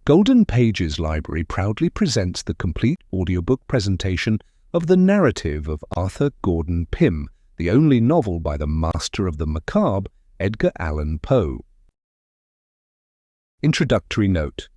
Golden Pages Library proudly presents the complete audiobook presentation of the narrative of Arthur Gordon Pym, the only novel by the master of the macabre, Edgar Allan Poe. Introductory note.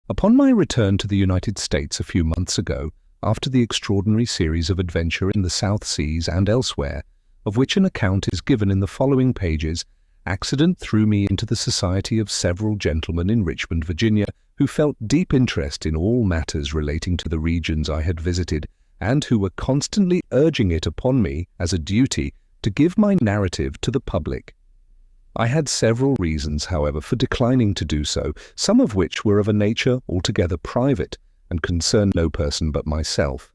Upon my return to the United States a few months ago, after the extraordinary series of adventure in the South Seas and elsewhere, of which an account is given in the following pages, accident threw me into the society of several gentlemen in Richmond, Virginia, who felt deep interest in all matters relating to the regions I had visited, and who were constantly urging it upon me as a duty to give my narrative to the public. I had several reasons, however, for declining to do so, some of which were of a nature altogether private and concerned no person but myself.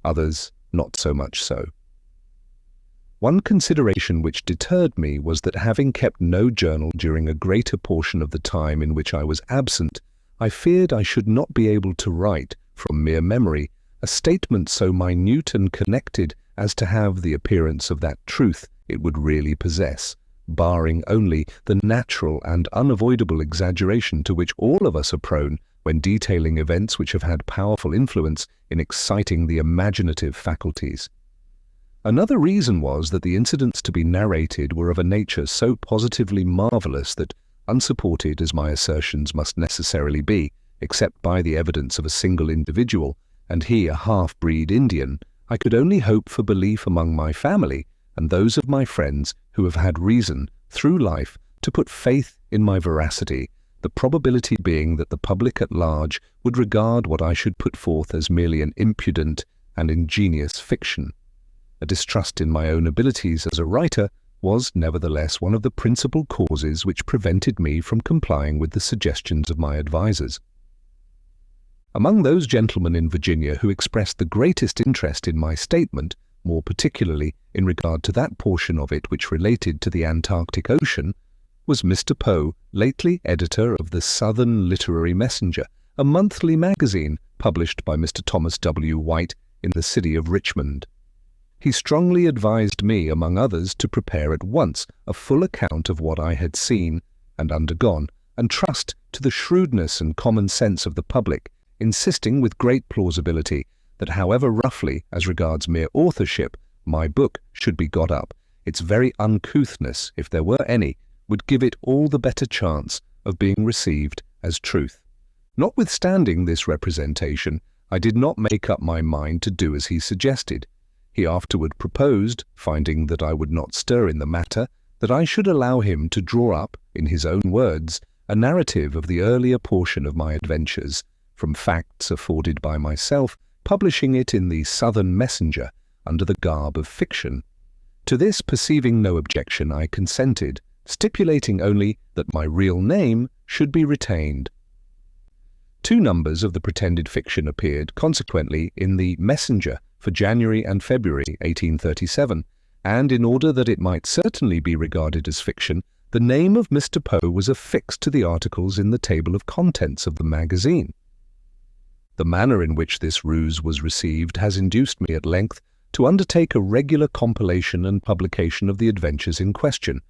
Others not so much so. One consideration which deterred me was that, having kept no journal during a greater portion of the time in which I was absent, I feared I should not be able to write, from mere memory, a statement so minute and connected as to have the appearance of that truth it would really possess, barring only the natural and unavoidable exaggeration to which all of us are prone when detailing events which have had powerful influence in exciting the imaginative faculties. Another reason was that the incidents to be narrated were of a nature so positively marvelous that, unsupported as my assertions must necessarily be, except by the evidence of a single individual, and he a half-breed Indian, I could only hope for belief among my family and those of my friends who have had reason, through life, to put faith in my veracity, the probability being that the public at large would regard what I should put forth as merely an impudent and ingenious fiction. A distrust in my own abilities as a writer was nevertheless one of the principal causes which prevented me from complying with the suggestions of my advisers. Among those gentlemen in Virginia who expressed the greatest interest in my statement, more particularly in regard to that portion of it which related to the Antarctic Ocean, was Mr. Poe, lately editor of the Southern Literary Messenger, a monthly magazine published by Mr. Thomas W. White in the city of Richmond. He strongly advised me, among others, to prepare at once a full account of what I had seen and undergone, and trust to the shrewdness and common sense of the public, insisting with great plausibility that however roughly, as regards mere authorship, my book should be got up, its very uncouthness, if there were any, would give it all the better chance of being received as truth. Notwithstanding this representation, I did not make up my mind to do as he suggested. He afterward proposed, finding that I would not stir in the matter, that I should allow him to draw up, in his own words, a narrative of the earlier portion of my adventures, from facts afforded by myself, publishing it in the Southern Messenger under the garb of fiction. To this, perceiving no objection, I consented, stipulating only that my real name should be retained. 2 numbers of the pretended fiction appeared, consequently, in the Messenger for January and February 1837, and in order that it might certainly be regarded as fiction, the name of Mr. Poe was affixed to the articles in the table of contents of the magazine. The manner in which this ruse was received has induced me at length to undertake a regular compilation and publication of the adventures in question,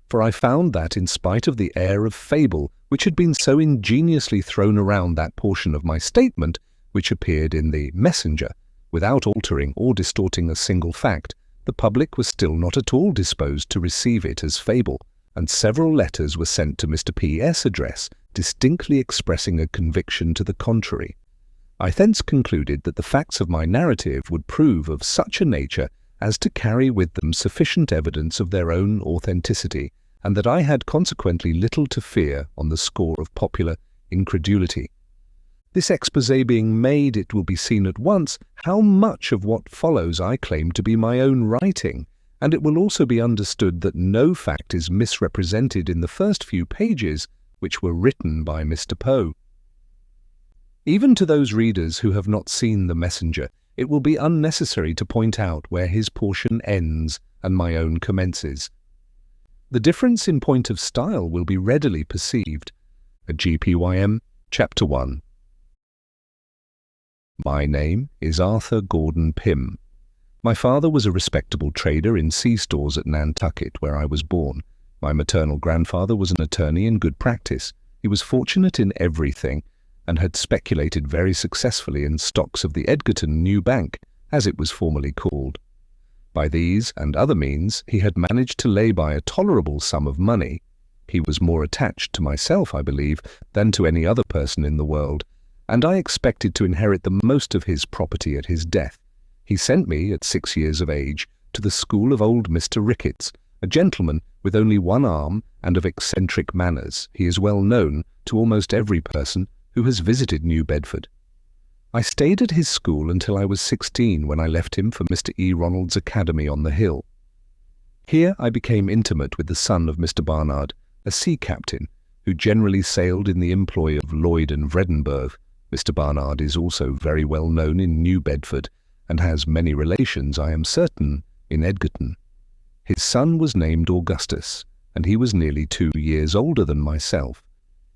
for I found that, in spite of the air of fable which had been so ingeniously thrown around that portion of my statement which appeared in the Messenger, without altering or distorting a single fact, the public was still not at all disposed to receive it as fable, and several letters were sent to Mr. P.'s address, distinctly expressing a conviction to the contrary. I thence concluded that the facts of my narrative would prove of such a nature as to carry with them sufficient evidence of their own authenticity, and that I had consequently little to fear on the score of popular incredulity. This exposé being made, it will be seen at once how much of what follows I claim to be my own writing, and it will also be understood that no fact is misrepresented in the first few pages which were written by Mr. Poe. Even to those readers who have not seen the Messenger, it will be unnecessary to point out where his portion ends and my own commences. The difference in point of style will be readily perceived. A GPYM, Chapter 1. My name is Arthur Gordon Pym. My father was a respectable trader in sea stores at Nantucket, where I was born. My maternal grandfather was an attorney in good practice. He was fortunate in everything, and had speculated very successfully in stocks of the Edgarton New Bank, as it was formerly called. By these and other means he had managed to lay by a tolerable sum of money. He was more attached to myself, I believe, than to any other person in the world, and I expected to inherit the most of his property at his death. He sent me, at 6 years of age, to the school of old Mr. Ricketts, a gentleman with only one arm and of eccentric manners. He is well known to almost every person who has visited New Bedford. I stayed at his school until I was 16, when I left him for Mr. E. Ronald's academy on the hill. Here I became intimate with the son of Mr. Barnard, a sea captain, who generally sailed in the employ of Lloyd and Vredenburgh. Mr. Barnard is also very well known in New Bedford, and has many relations, I am certain, in Edgarton. His son was named Augustus, and he was nearly 2 years older than myself.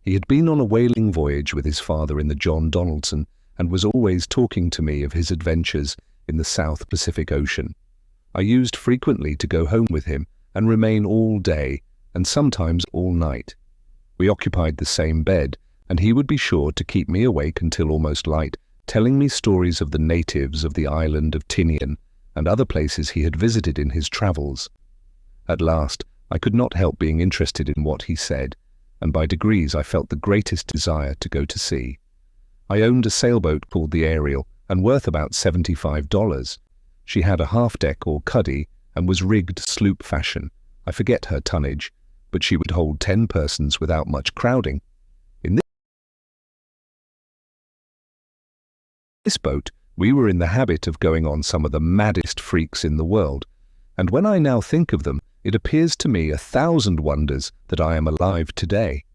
He had been on a whaling voyage with his father in the John Donaldson, and was always talking to me of his adventures in the South Pacific Ocean. I used frequently to go home with him and remain all day, and sometimes all night. We occupied the same bed, and he would be sure to keep me awake until almost light, telling me stories of the natives of the island of Tinian and other places he had visited in his travels. At last, I could not help being interested in what he said, and by degrees I felt the greatest desire to go to sea. I owned a sailboat called the Ariel, and worth about $75. She had a half-deck or cuddy, and was rigged sloop fashion. I forget her tonnage, but she would hold 10 persons without much crowding. In this boat, we were in the habit of going on some of the maddest freaks in the world, and when I now think of them, it appears to me 1,000 wonders that I am alive today.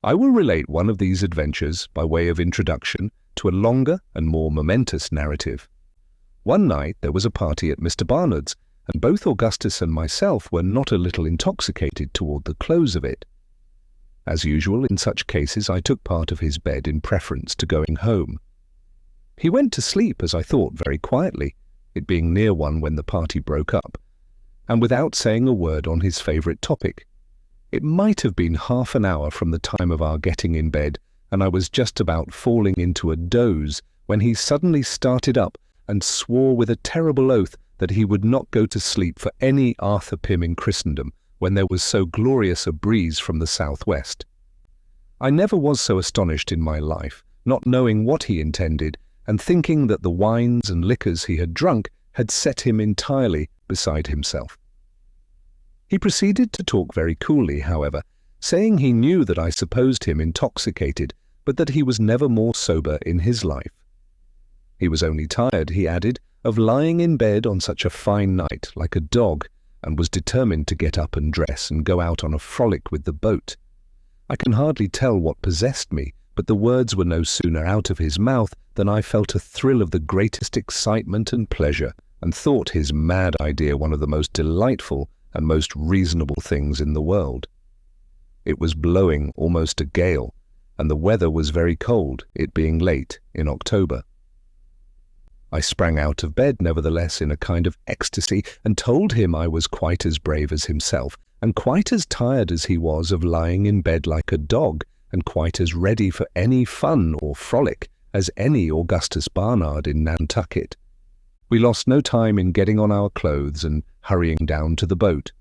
I will relate one of these adventures by way of introduction to a longer and more momentous narrative. One night there was a party at Mr. Barnard's, and both Augustus and myself were not a little intoxicated toward the close of it. As usual in such cases, I took part of his bed in preference to going home. He went to sleep, as I thought, very quietly, it being near 1 when the party broke up, and without saying a word on his favourite topic. It might have been half an hour from the time of our getting in bed, and I was just about falling into a doze, when he suddenly started up and swore with a terrible oath that he would not go to sleep for any Arthur Pym in Christendom when there was so glorious a breeze from the southwest. I never was so astonished in my life, not knowing what he intended, and thinking that the wines and liquors he had drunk had set him entirely beside himself. He proceeded to talk very coolly, however, saying he knew that I supposed him intoxicated, but that he was never more sober in his life. He was only tired, he added, of lying in bed on such a fine night like a dog, and was determined to get up and dress and go out on a frolic with the boat. I can hardly tell what possessed me, but the words were no sooner out of his mouth than I felt a thrill of the greatest excitement and pleasure, and thought his mad idea one of the most delightful and most reasonable things in the world. It was blowing almost a gale, and the weather was very cold, it being late in October. I sprang out of bed, nevertheless, in a kind of ecstasy, and told him I was quite as brave as himself, and quite as tired as he was of lying in bed like a dog, and quite as ready for any fun or frolic as any Augustus Barnard in Nantucket. We lost no time in getting on our clothes and hurrying down to the boat.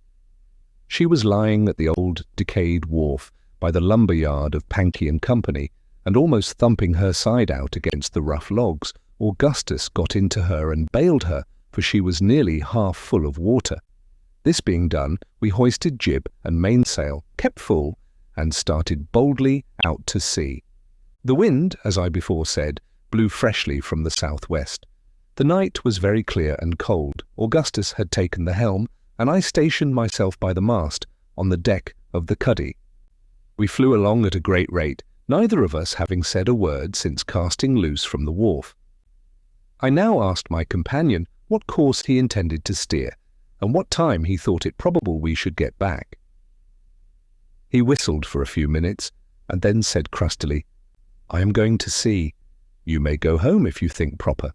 She was lying at the old decayed wharf by the lumber yard of Pankey and Company, and almost thumping her side out against the rough logs. Augustus got into her and bailed her, for she was nearly half full of water. This being done, we hoisted jib and mainsail, kept full, and started boldly out to sea. The wind, as I before said, blew freshly from the southwest. The night was very clear and cold. Augustus had taken the helm, and I stationed myself by the mast, on the deck of the cuddy. We flew along at a great rate, neither of us having said a word since casting loose from the wharf. I now asked my companion what course he intended to steer, and what time he thought it probable we should get back. He whistled for a few minutes, and then said crustily, "I am going to sea. You may go home if you think proper."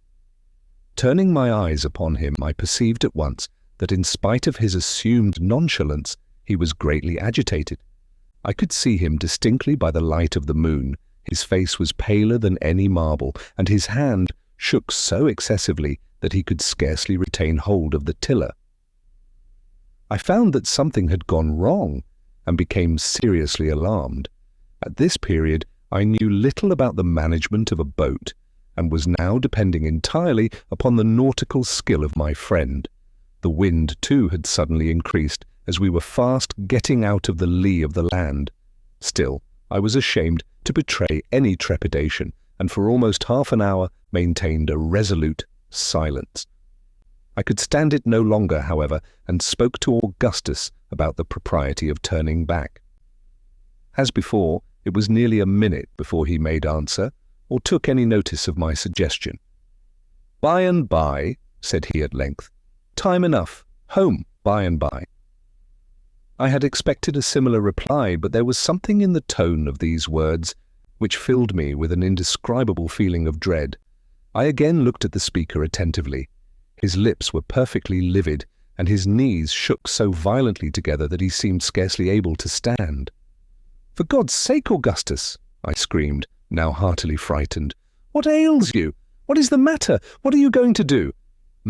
Turning my eyes upon him, I perceived at once that in spite of his assumed nonchalance, he was greatly agitated. I could see him distinctly by the light of the moon. His face was paler than any marble, and his hand shook so excessively that he could scarcely retain hold of the tiller. I found that something had gone wrong, and became seriously alarmed. At this period, I knew little about the management of a boat, and was now depending entirely upon the nautical skill of my friend. The wind, too, had suddenly increased, as we were fast getting out of the lee of the land. Still, I was ashamed to betray any trepidation, and for almost half an hour maintained a resolute silence. I could stand it no longer, however, and spoke to Augustus about the propriety of turning back. As before, it was nearly a minute before he made answer, or took any notice of my suggestion. "By and by," said he at length. "Time enough. Home by and by." I had expected a similar reply, but there was something in the tone of these words which filled me with an indescribable feeling of dread. I again looked at the speaker attentively. His lips were perfectly livid, and his knees shook so violently together that he seemed scarcely able to stand. "For God's sake, Augustus," I screamed, now heartily frightened. "What ails you? What is the matter? What are you going to do?"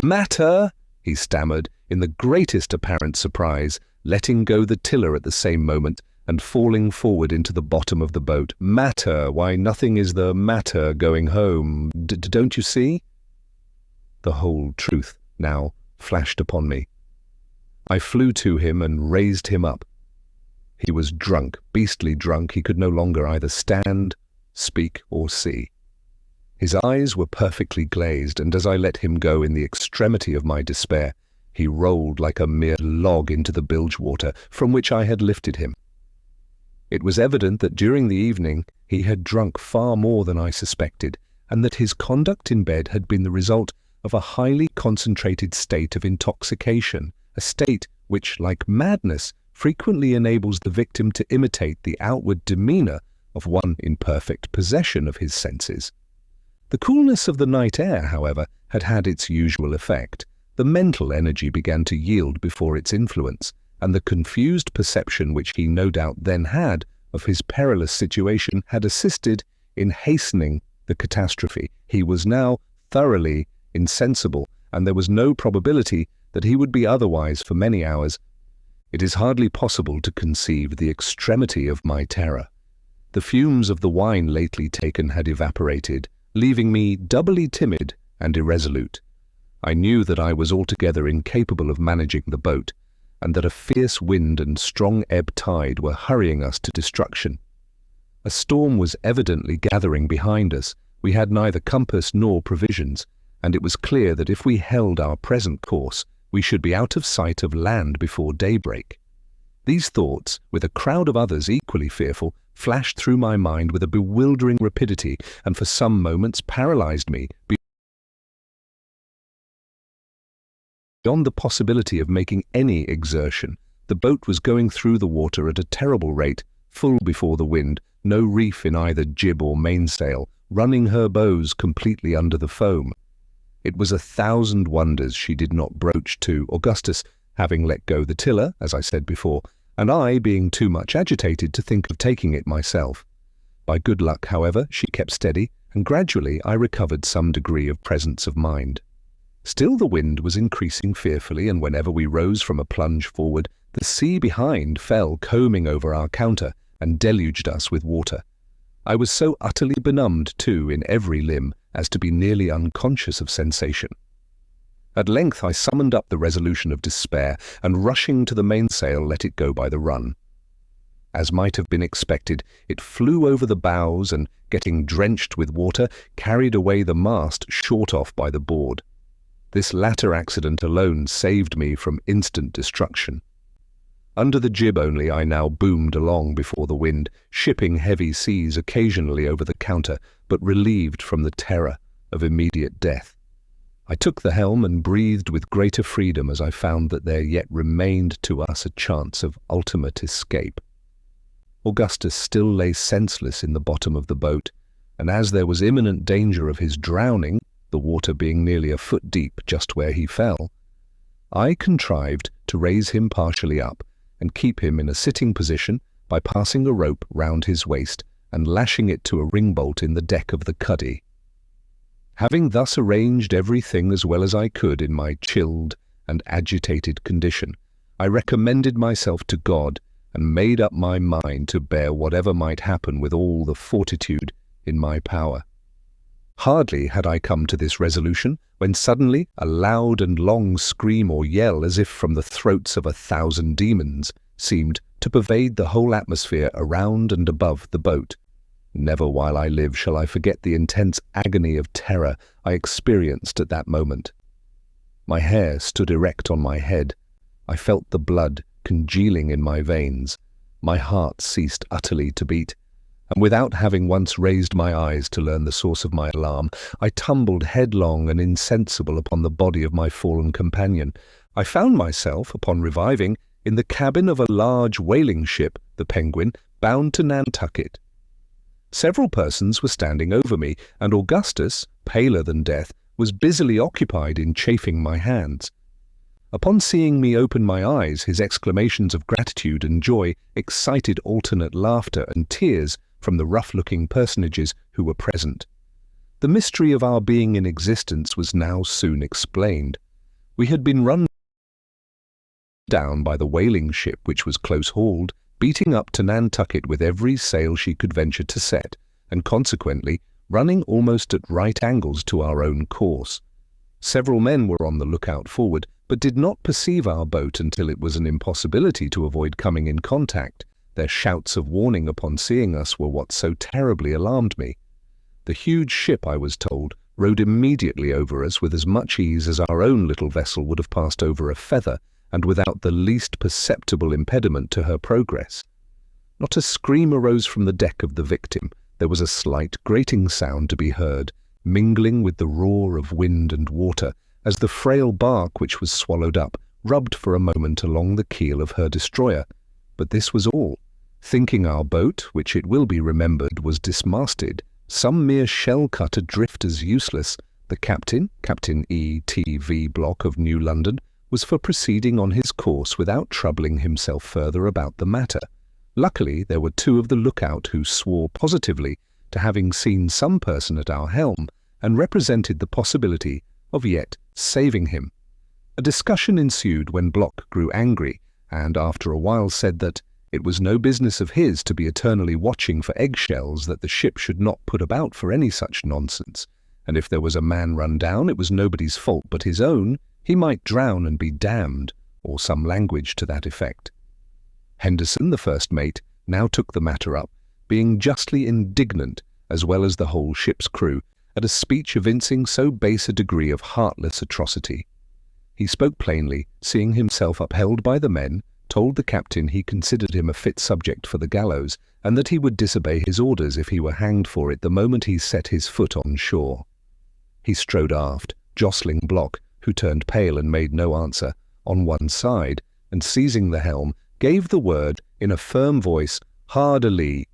"Matter?" he stammered, in the greatest apparent surprise, letting go the tiller at the same moment, and falling forward into the bottom of the boat. "Matter? Why, nothing is the matter going home. Don't you see?" The whole truth now flashed upon me. I flew to him and raised him up. He was drunk, beastly drunk. He could no longer either stand, speak, or see. His eyes were perfectly glazed, and as I let him go in the extremity of my despair, he rolled like a mere log into the bilge water from which I had lifted him. It was evident that during the evening he had drunk far more than I suspected, and that his conduct in bed had been the result of a highly concentrated state of intoxication, a state which, like madness, frequently enables the victim to imitate the outward demeanour of one in perfect possession of his senses. The coolness of the night air, however, had had its usual effect. The mental energy began to yield before its influence, and the confused perception which he no doubt then had of his perilous situation had assisted in hastening the catastrophe. He was now thoroughly insensible, and there was no probability that he would be otherwise for many hours. It is hardly possible to conceive the extremity of my terror. The fumes of the wine lately taken had evaporated, leaving me doubly timid and irresolute. I knew that I was altogether incapable of managing the boat, and that a fierce wind and strong ebb tide were hurrying us to destruction. A storm was evidently gathering behind us. We had neither compass nor provisions, and it was clear that if we held our present course, we should be out of sight of land before daybreak. These thoughts, with a crowd of others equally fearful, flashed through my mind with a bewildering rapidity, and for some moments paralyzed me beyond the possibility of making any exertion. The boat was going through the water at a terrible rate, full before the wind, no reef in either jib or mainsail, running her bows completely under the foam. It was 1,000 wonders she did not broach to, Augustus having let go the tiller, as I said before, and I being too much agitated to think of taking it myself. By good luck, however, she kept steady, and gradually I recovered some degree of presence of mind. Still the wind was increasing fearfully, and whenever we rose from a plunge forward, the sea behind fell combing over our counter and deluged us with water. I was so utterly benumbed, too, in every limb, as to be nearly unconscious of sensation. At length I summoned up the resolution of despair, and rushing to the mainsail let it go by the run. As might have been expected, it flew over the bows and, getting drenched with water, carried away the mast short off by the board. This latter accident alone saved me from instant destruction. Under the jib only I now boomed along before the wind, shipping heavy seas occasionally over the counter, but relieved from the terror of immediate death. I took the helm and breathed with greater freedom as I found that there yet remained to us a chance of ultimate escape. Augustus still lay senseless in the bottom of the boat, and as there was imminent danger of his drowning, the water being nearly a foot deep just where he fell, I contrived to raise him partially up and keep him in a sitting position by passing a rope round his waist and lashing it to a ringbolt in the deck of the cuddy. Having thus arranged everything as well as I could in my chilled and agitated condition, I recommended myself to God and made up my mind to bear whatever might happen with all the fortitude in my power. Hardly had I come to this resolution when suddenly a loud and long scream or yell, as if from the throats of 1,000 demons, seemed to pervade the whole atmosphere around and above the boat. Never while I live shall I forget the intense agony of terror I experienced at that moment. My hair stood erect on my head. I felt the blood congealing in my veins. My heart ceased utterly to beat, and without having once raised my eyes to learn the source of my alarm, I tumbled headlong and insensible upon the body of my fallen companion. I found myself, upon reviving, in the cabin of a large whaling ship, the Penguin, bound to Nantucket. Several persons were standing over me, and Augustus, paler than death, was busily occupied in chafing my hands. Upon seeing me open my eyes, his exclamations of gratitude and joy excited alternate laughter and tears from the rough-looking personages who were present. The mystery of our being in existence was now soon explained. We had been run down by the whaling ship, which was close-hauled, beating up to Nantucket with every sail she could venture to set, and consequently running almost at right angles to our own course. Several men were on the lookout forward, but did not perceive our boat until it was an impossibility to avoid coming in contact. Their shouts of warning upon seeing us were what so terribly alarmed me. The huge ship, I was told, rode immediately over us with as much ease as our own little vessel would have passed over a feather, and without the least perceptible impediment to her progress. Not a scream arose from the deck of the victim. There was a slight grating sound to be heard, mingling with the roar of wind and water, as the frail bark which was swallowed up rubbed for a moment along the keel of her destroyer. But this was all. Thinking our boat, which it will be remembered was dismasted, some mere shell cut adrift as useless, the captain, Captain E.T.V. Block of New London, was for proceeding on his course without troubling himself further about the matter. Luckily, there were two of the lookout who swore positively to having seen some person at our helm, and represented the possibility of yet saving him. A discussion ensued when Block grew angry, and after a while said that it was no business of his to be eternally watching for eggshells, that the ship should not put about for any such nonsense, and if there was a man run down, it was nobody's fault but his own. He might drown and be damned, or some language to that effect. Henderson, the first mate, now took the matter up, being justly indignant, as well as the whole ship's crew, at a speech evincing so base a degree of heartless atrocity. He spoke plainly, seeing himself upheld by the men, told the captain he considered him a fit subject for the gallows, and that he would disobey his orders if he were hanged for it the moment he set his foot on shore. He strode aft, jostling Block, who turned pale and made no answer, on one side, and seizing the helm, gave the word, in a firm voice, "Hard a lee."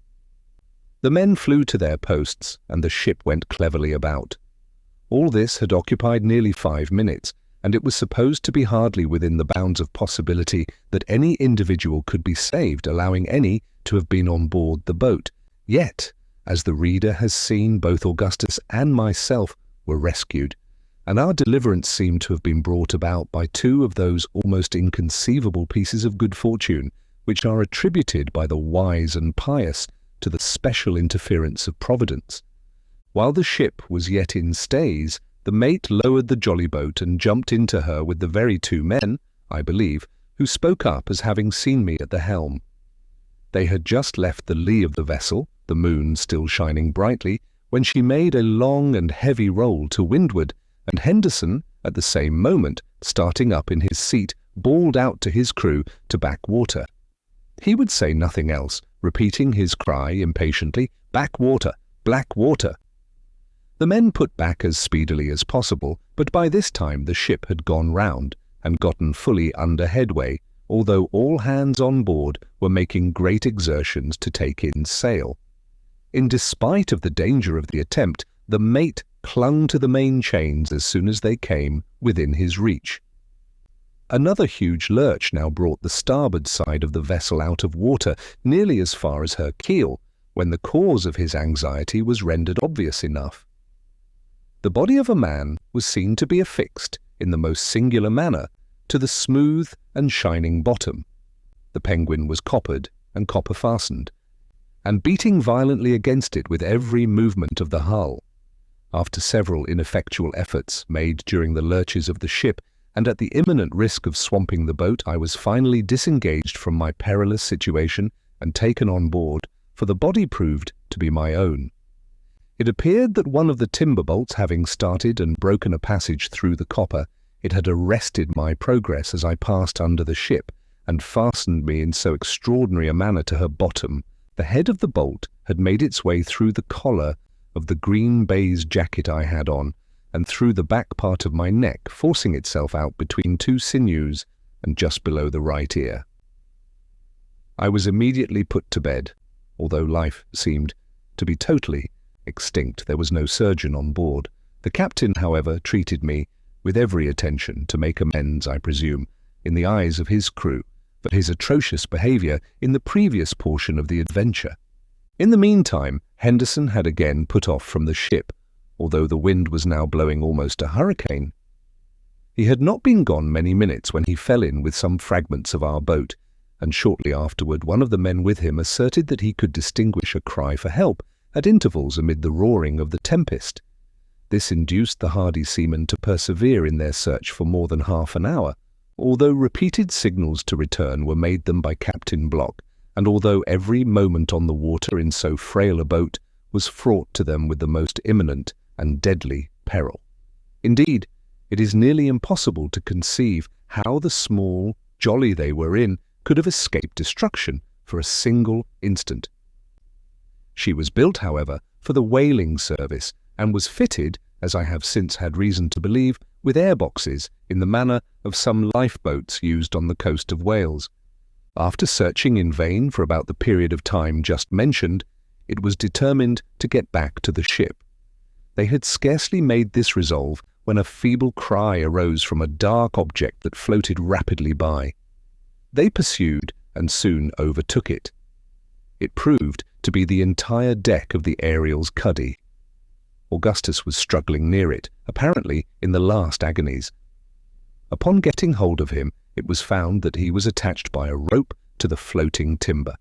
The men flew to their posts, and the ship went cleverly about. All this had occupied nearly 5 minutes, and it was supposed to be hardly within the bounds of possibility that any individual could be saved, allowing any to have been on board the boat. Yet, as the reader has seen, both Augustus and myself were rescued, and our deliverance seemed to have been brought about by two of those almost inconceivable pieces of good fortune which are attributed by the wise and pious to the special interference of Providence. While the ship was yet in stays, the mate lowered the jolly boat and jumped into her with the very two men, I believe, who spoke up as having seen me at the helm. They had just left the lee of the vessel, the moon still shining brightly, when she made a long and heavy roll to windward, and Henderson, at the same moment, starting up in his seat, bawled out to his crew to back water. He would say nothing else, repeating his cry impatiently, "Back water! Black water!" The men put back as speedily as possible, but by this time the ship had gone round and gotten fully under headway, although all hands on board were making great exertions to take in sail. In despite of the danger of the attempt, the mate clung to the main chains as soon as they came within his reach. Another huge lurch now brought the starboard side of the vessel out of water nearly as far as her keel, when the cause of his anxiety was rendered obvious enough. The body of a man was seen to be affixed, in the most singular manner, to the smooth and shining bottom. The Penguin was coppered and copper-fastened, and beating violently against it with every movement of the hull. After several ineffectual efforts made during the lurches of the ship, and at the imminent risk of swamping the boat, I was finally disengaged from my perilous situation and taken on board, for the body proved to be my own. It appeared that one of the timber bolts having started and broken a passage through the copper, it had arrested my progress as I passed under the ship, and fastened me in so extraordinary a manner to her bottom. The head of the bolt had made its way through the collar of the green baize jacket I had on, and through the back part of my neck, forcing itself out between two sinews and just below the right ear. I was immediately put to bed, although life seemed to be totally extinct. There was no surgeon on board. The captain, however, treated me with every attention, to make amends, I presume, in the eyes of his crew, for his atrocious behaviour in the previous portion of the adventure. In the meantime, Henderson had again put off from the ship, although the wind was now blowing almost a hurricane. He had not been gone many minutes when he fell in with some fragments of our boat, and shortly afterward one of the men with him asserted that he could distinguish a cry for help at intervals amid the roaring of the tempest. This induced the hardy seamen to persevere in their search for more than half an hour, although repeated signals to return were made them by Captain Block, and although every moment on the water in so frail a boat was fraught to them with the most imminent and deadly peril. Indeed, it is nearly impossible to conceive how the small jolly they were in could have escaped destruction for a single instant. She was built, however, for the whaling service, and was fitted, as I have since had reason to believe, with airboxes in the manner of some lifeboats used on the coast of Wales. After searching in vain for about the period of time just mentioned, it was determined to get back to the ship. They had scarcely made this resolve when a feeble cry arose from a dark object that floated rapidly by. They pursued and soon overtook it. It proved to be the entire deck of the Ariel's cuddy. Augustus was struggling near it, apparently in the last agonies. Upon getting hold of him, it was found that he was attached by a rope to the floating timber.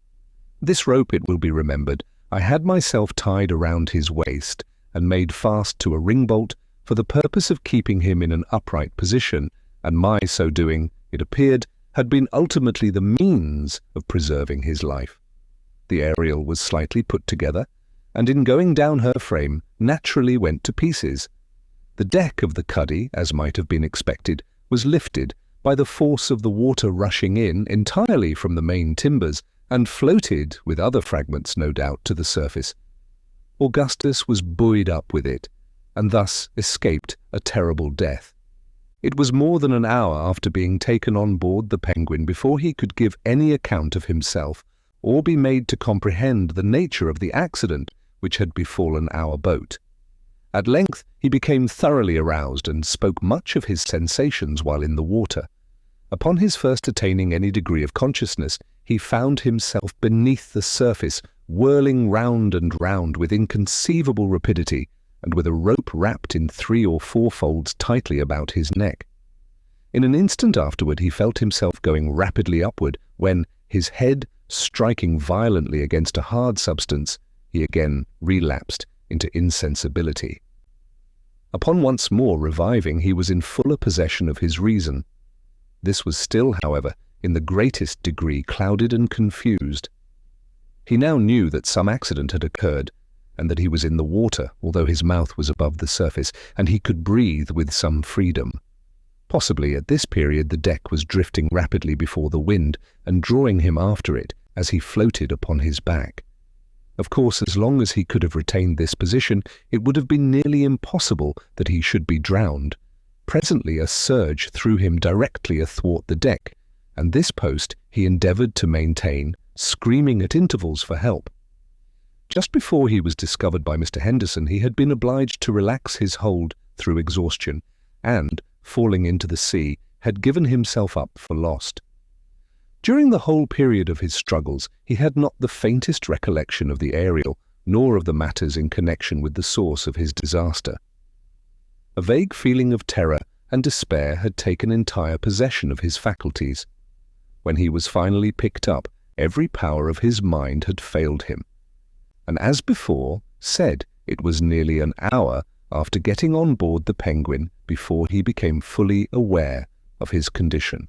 This rope, it will be remembered, I had myself tied around his waist and made fast to a ring-bolt for the purpose of keeping him in an upright position, and my so doing, it appeared, had been ultimately the means of preserving his life. The Ariel was slightly put together, and in going down her frame, naturally went to pieces. The deck of the cuddy, as might have been expected, was lifted by the force of the water rushing in entirely from the main timbers, and floated, with other fragments no doubt, to the surface. Augustus was buoyed up with it, and thus escaped a terrible death. It was more than an hour after being taken on board the Penguin before he could give any account of himself, or be made to comprehend the nature of the accident which had befallen our boat. At length he became thoroughly aroused, and spoke much of his sensations while in the water. Upon his first attaining any degree of consciousness, he found himself beneath the surface, whirling round and round with inconceivable rapidity, and with a rope wrapped in 3 or 4 folds tightly about his neck. In an instant afterward he felt himself going rapidly upward, when, his head striking violently against a hard substance, he again relapsed into insensibility. Upon once more reviving, he was in fuller possession of his reason. This was still, however, in the greatest degree clouded and confused. He now knew that some accident had occurred, and that he was in the water, although his mouth was above the surface, and he could breathe with some freedom. Possibly at this period the deck was drifting rapidly before the wind, and drawing him after it as he floated upon his back. Of course, as long as he could have retained this position, it would have been nearly impossible that he should be drowned. Presently a surge threw him directly athwart the deck, and this post he endeavoured to maintain, screaming at intervals for help. Just before he was discovered by Mr. Henderson, he had been obliged to relax his hold through exhaustion, and, falling into the sea, had given himself up for lost. During the whole period of his struggles, he had not the faintest recollection of the Ariel, nor of the matters in connection with the source of his disaster. A vague feeling of terror and despair had taken entire possession of his faculties. When he was finally picked up, every power of his mind had failed him. And as before said, it was nearly an hour after getting on board the Penguin before he became fully aware of his condition.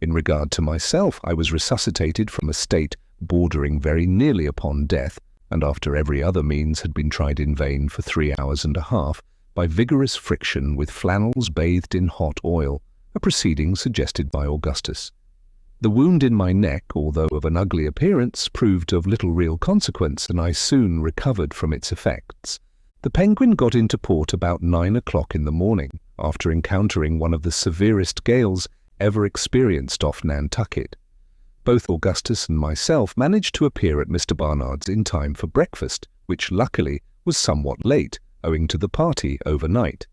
In regard to myself, I was resuscitated from a state bordering very nearly upon death, and after every other means had been tried in vain for 3 hours and a half, by vigorous friction with flannels bathed in hot oil, a proceeding suggested by Augustus. The wound in my neck, although of an ugly appearance, proved of little real consequence, and I soon recovered from its effects. The Penguin got into port about 9 o'clock in the morning, after encountering one of the severest gales ever experienced off Nantucket. Both Augustus and myself managed to appear at Mr. Barnard's in time for breakfast, which luckily was somewhat late, owing to the party overnight.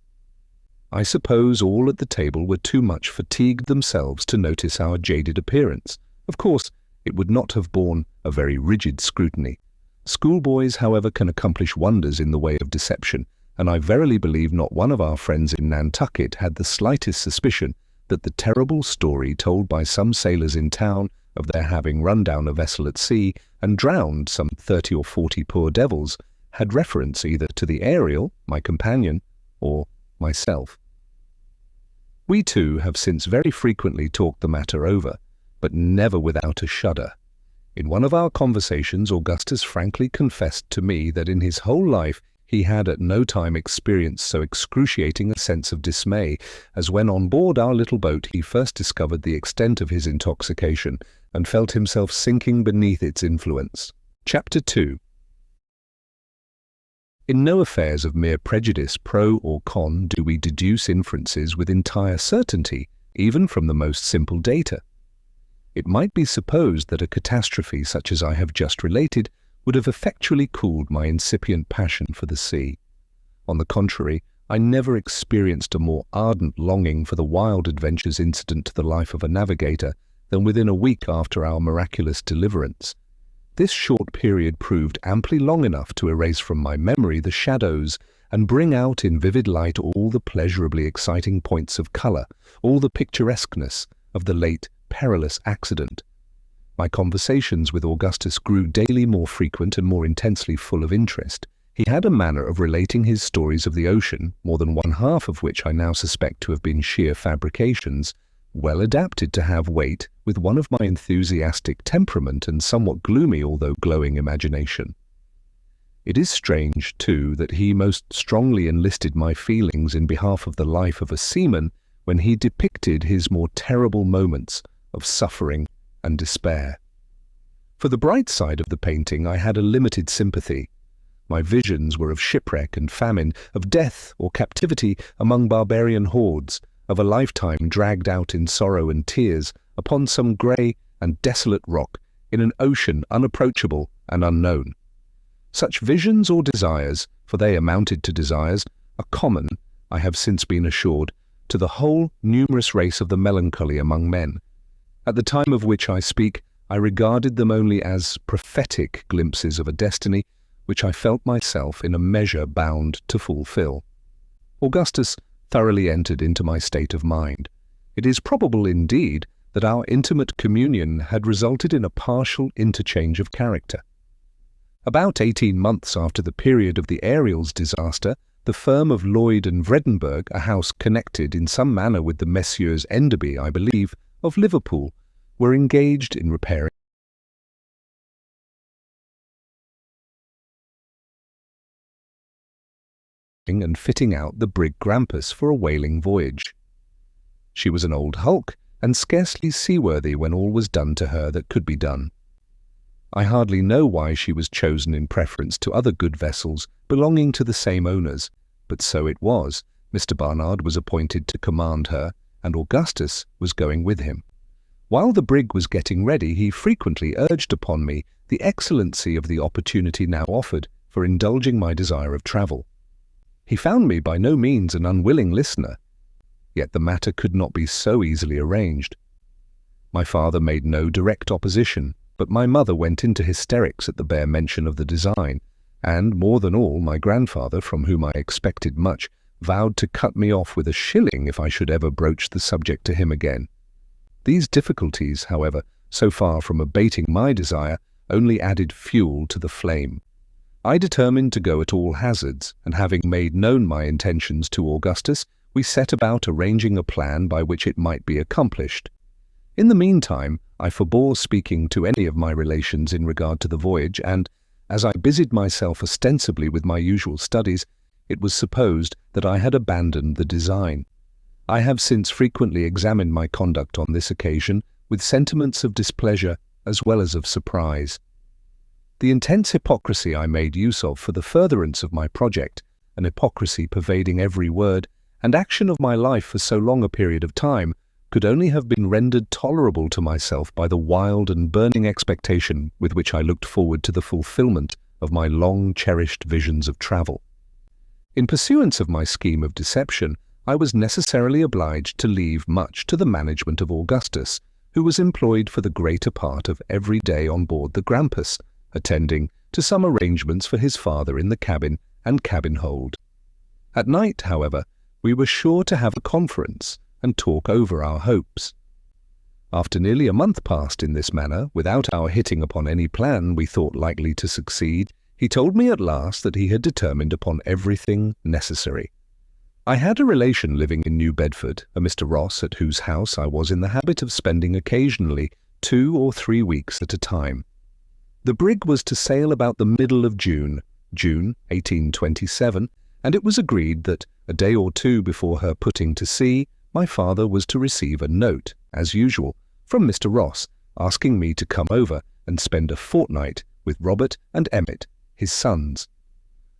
I suppose all at the table were too much fatigued themselves to notice our jaded appearance. Of course, it would not have borne a very rigid scrutiny. Schoolboys, however, can accomplish wonders in the way of deception, and I verily believe not one of our friends in Nantucket had the slightest suspicion that the terrible story told by some sailors in town of their having run down a vessel at sea and drowned some 30 or 40 poor devils had reference either to the Ariel, my companion, or myself. We two have since very frequently talked the matter over, but never without a shudder. In one of our conversations, Augustus frankly confessed to me that in his whole life he had at no time experienced so excruciating a sense of dismay as when on board our little boat he first discovered the extent of his intoxication and felt himself sinking beneath its influence. Chapter 2. In no affairs of mere prejudice, pro or con, do we deduce inferences with entire certainty, even from the most simple data. It might be supposed that a catastrophe such as I have just related would have effectually cooled my incipient passion for the sea. On the contrary, I never experienced a more ardent longing for the wild adventures incident to the life of a navigator than within a week after our miraculous deliverance. This short period proved amply long enough to erase from my memory the shadows and bring out in vivid light all the pleasurably exciting points of colour, all the picturesqueness of the late perilous accident. My conversations with Augustus grew daily more frequent and more intensely full of interest. He had a manner of relating his stories of the ocean, more than one half of which I now suspect to have been sheer fabrications, well adapted to have weight with one of my enthusiastic temperament and somewhat gloomy although glowing imagination. It is strange, too, that he most strongly enlisted my feelings in behalf of the life of a seaman when he depicted his more terrible moments of suffering and despair. For the bright side of the painting I had a limited sympathy. My visions were of shipwreck and famine, of death or captivity among barbarian hordes, of a lifetime dragged out in sorrow and tears upon some grey and desolate rock in an ocean unapproachable and unknown. Such visions or desires, for they amounted to desires, are common, I have since been assured, to the whole numerous race of the melancholy among men. At the time of which I speak, I regarded them only as prophetic glimpses of a destiny which I felt myself in a measure bound to fulfill. Augustus thoroughly entered into my state of mind. It is probable, indeed, that our intimate communion had resulted in a partial interchange of character. About 18 months after the period of the Ariel's disaster, the firm of Lloyd and Vredenburgh, a house connected in some manner with the Messieurs Enderby, I believe, of Liverpool, were engaged in repairing and fitting out the brig Grampus for a whaling voyage. She was an old hulk, and scarcely seaworthy when all was done to her that could be done. I hardly know why she was chosen in preference to other good vessels belonging to the same owners, but so it was. Mr. Barnard was appointed to command her, and Augustus was going with him. While the brig was getting ready, he frequently urged upon me the excellency of the opportunity now offered for indulging my desire of travel. He found me by no means an unwilling listener. yet the matter could not be so easily arranged. My father made no direct opposition, but my mother went into hysterics at the bare mention of the design, and, more than all, my grandfather, from whom I expected much, vowed to cut me off with a shilling if I should ever broach the subject to him again. These difficulties, however, so far from abating my desire, only added fuel to the flame. I determined to go at all hazards, and having made known my intentions to Augustus, we set about arranging a plan by which it might be accomplished. In the meantime, I forbore speaking to any of my relations in regard to the voyage, and, as I busied myself ostensibly with my usual studies, it was supposed that I had abandoned the design. I have since frequently examined my conduct on this occasion with sentiments of displeasure as well as of surprise. The intense hypocrisy I made use of for the furtherance of my project, an hypocrisy pervading every word and action of my life for so long a period of time, could only have been rendered tolerable to myself by the wild and burning expectation with which I looked forward to the fulfillment of my long-cherished visions of travel. In pursuance of my scheme of deception, I was necessarily obliged to leave much to the management of Augustus, who was employed for the greater part of every day on board the Grampus, attending to some arrangements for his father in the cabin and cabin hold. At night, however, we were sure to have a conference and talk over our hopes. After nearly a month passed in this manner, without our hitting upon any plan we thought likely to succeed, he told me at last that he had determined upon everything necessary. I had a relation living in New Bedford, a Mr. Ross, at whose house I was in the habit of spending occasionally 2 or 3 weeks at a time. The brig was to sail about the middle of June 1827, and it was agreed that, a day or two before her putting to sea, my father was to receive a note, as usual, from Mr. Ross, asking me to come over and spend a fortnight with Robert and Emmett, his sons.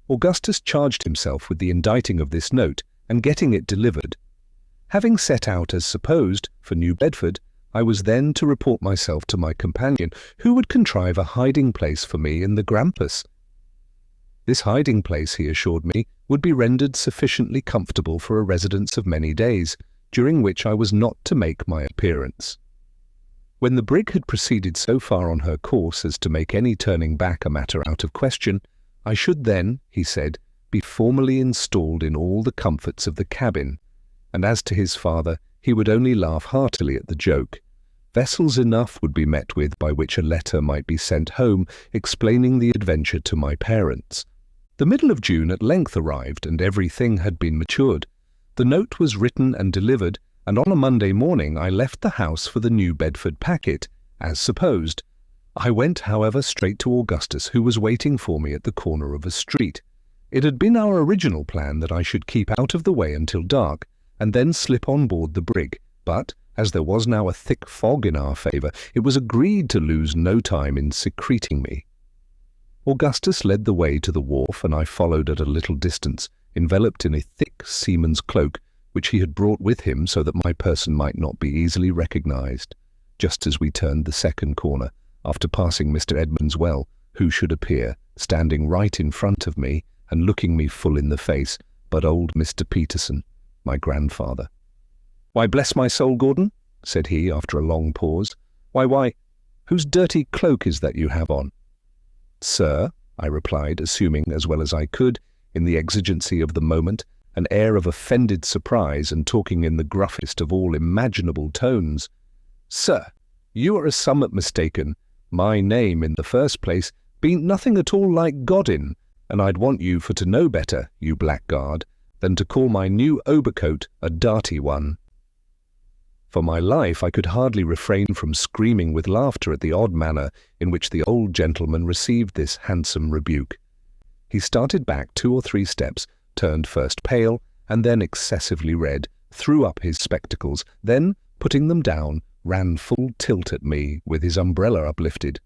Augustus charged himself with the inditing of this note and getting it delivered. Having set out as supposed for New Bedford, I was then to report myself to my companion, who would contrive a hiding place for me in the Grampus. This hiding place, he assured me, would be rendered sufficiently comfortable for a residence of many days, during which I was not to make my appearance. When the brig had proceeded so far on her course as to make any turning back a matter out of question, I should then, he said, be formally installed in all the comforts of the cabin, and as to his father, he would only laugh heartily at the joke. Vessels enough would be met with by which a letter might be sent home explaining the adventure to my parents. The middle of June at length arrived, and everything had been matured. The note was written and delivered, and on a Monday morning I left the house for the New Bedford packet, as supposed. I went, however, straight to Augustus, who was waiting for me at the corner of a street. It had been our original plan that I should keep out of the way until dark, and then slip on board the brig, but, as there was now a thick fog in our favour, it was agreed to lose no time in secreting me. Augustus led the way to the wharf, and I followed at a little distance, enveloped in a thick seaman's cloak, which he had brought with him so that my person might not be easily recognized. Just as we turned the second corner, after passing Mr. Edmund's well, who should appear, standing right in front of me and looking me full in the face, but old Mr. Peterson, my grandfather. "Why, bless my soul, Gordon," said he after a long pause. Why, whose dirty cloak is that you have on?" "Sir," I replied, assuming as well as I could, in the exigency of the moment, an air of offended surprise and talking in the gruffest of all imaginable tones. "Sir, you are a somewhat mistaken. My name, in the first place, bean't nothing at all like Godin, and I'd want you for to know better, you blackguard, than to call my new overcoat a darty one." For my life I could hardly refrain from screaming with laughter at the odd manner in which the old gentleman received this handsome rebuke. He started back 2 or 3 steps, turned first pale, and then excessively red, threw up his spectacles, then, putting them down, ran full tilt at me with his umbrella uplifted.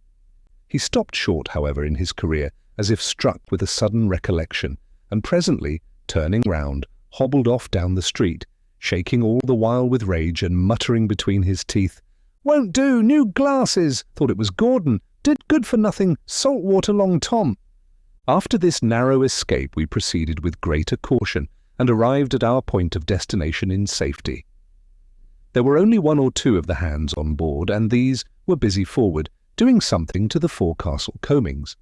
He stopped short, however, in his career, as if struck with a sudden recollection, and presently, turning round, hobbled off down the street, shaking all the while with rage and muttering between his teeth, "Won't do, new glasses, thought it was Gordon, did good for nothing, salt water long Tom." After this narrow escape we proceeded with greater caution, and arrived at our point of destination in safety. There were only one or two of the hands on board, and these were busy forward, doing something to the forecastle coamings.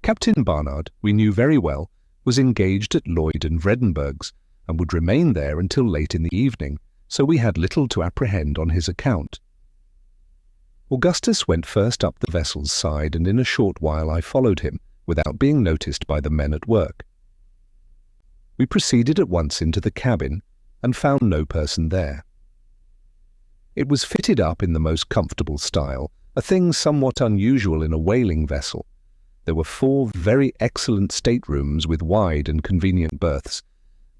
Captain Barnard, we knew very well, was engaged at Lloyd and Vredenburgh's, and would remain there until late in the evening, so we had little to apprehend on his account. Augustus went first up the vessel's side, and in a short while I followed him, without being noticed by the men at work. We proceeded at once into the cabin, and found no person there. It was fitted up in the most comfortable style, a thing somewhat unusual in a whaling vessel. There were 4 very excellent staterooms with wide and convenient berths.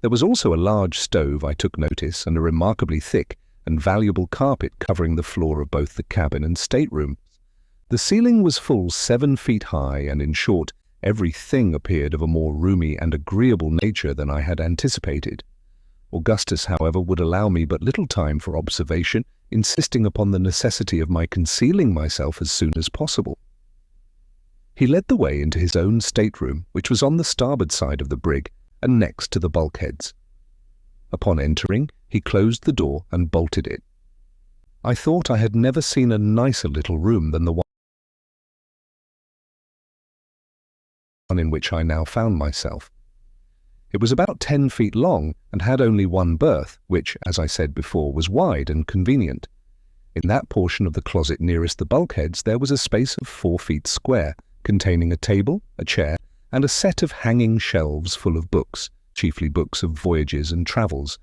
There was also a large stove, I took notice, and a remarkably thick and valuable carpet covering the floor of both the cabin and stateroom. The ceiling was full 7 feet high, and in short, everything appeared of a more roomy and agreeable nature than I had anticipated. Augustus, however, would allow me but little time for observation, insisting upon the necessity of my concealing myself as soon as possible. He led the way into his own stateroom, which was on the starboard side of the brig and next to the bulkheads. Upon entering, he closed the door and bolted it. I thought I had never seen a nicer little room than the one in which I now found myself. It was about 10 feet long and had only one berth, which, as I said before, was wide and convenient. In that portion of the closet nearest the bulkheads there was a space of 4 feet square, containing a table, a chair, and a set of hanging shelves full of books, chiefly books of voyages and travels.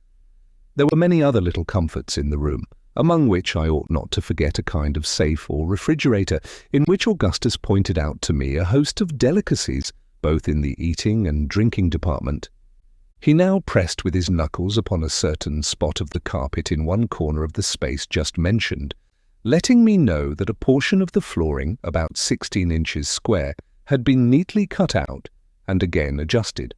There were many other little comforts in the room, among which I ought not to forget a kind of safe or refrigerator, in which Augustus pointed out to me a host of delicacies, both in the eating and drinking department. He now pressed with his knuckles upon a certain spot of the carpet in one corner of the space just mentioned, letting me know that a portion of the flooring, about 16 inches square, had been neatly cut out and again adjusted.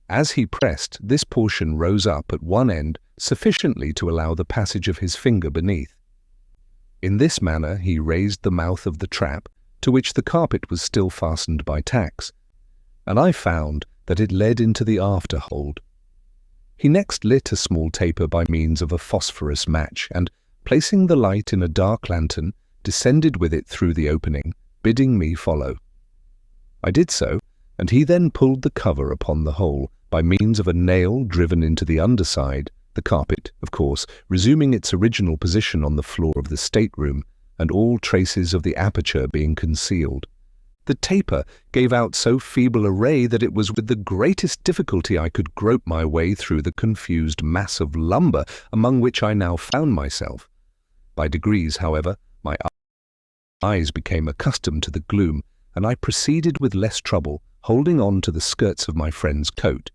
As he pressed, this portion rose up at one end sufficiently to allow the passage of his finger beneath. In this manner he raised the mouth of the trap, to which the carpet was still fastened by tacks, and I found that it led into the after-hold. He next lit a small taper by means of a phosphorus match, and, placing the light in a dark lantern, descended with it through the opening, bidding me follow. I did so, and he then pulled the cover upon the hole by means of a nail driven into the underside, the carpet, of course, resuming its original position on the floor of the stateroom, and all traces of the aperture being concealed. The taper gave out so feeble a ray that it was with the greatest difficulty I could grope my way through the confused mass of lumber among which I now found myself. By degrees, however, my eyes became accustomed to the gloom, and I proceeded with less trouble, holding on to the skirts of my friend's coat.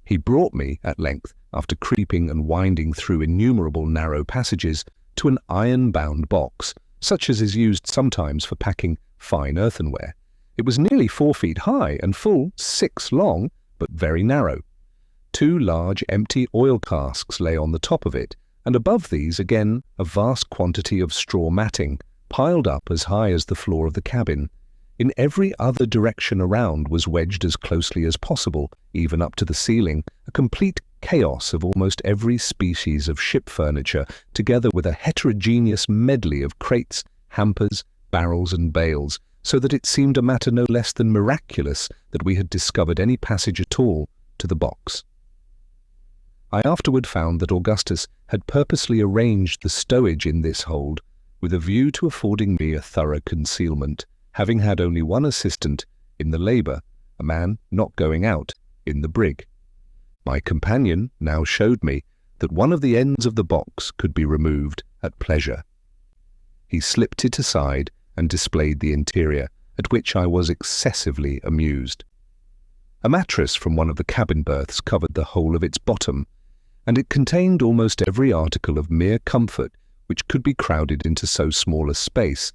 He brought me, at length, after creeping and winding through innumerable narrow passages, to an iron-bound box, such as is used sometimes for packing fine earthenware. It was nearly 4 feet high and full 6 long, but very narrow. 2 large empty oil casks lay on the top of it, and above these again a vast quantity of straw matting, piled up as high as the floor of the cabin. In every other direction around was wedged as closely as possible, even up to the ceiling, a complete chaos of almost every species of ship furniture, together with a heterogeneous medley of crates, hampers, barrels and bales, so that it seemed a matter no less than miraculous that we had discovered any passage at all to the box. I afterward found that Augustus had purposely arranged the stowage in this hold with a view to affording me a thorough concealment, having had only one assistant in the labour, a man not going out in the brig. My companion now showed me that one of the ends of the box could be removed at pleasure. He slipped it aside and displayed the interior, at which I was excessively amused. A mattress from one of the cabin berths covered the whole of its bottom, and it contained almost every article of mere comfort which could be crowded into so small a space,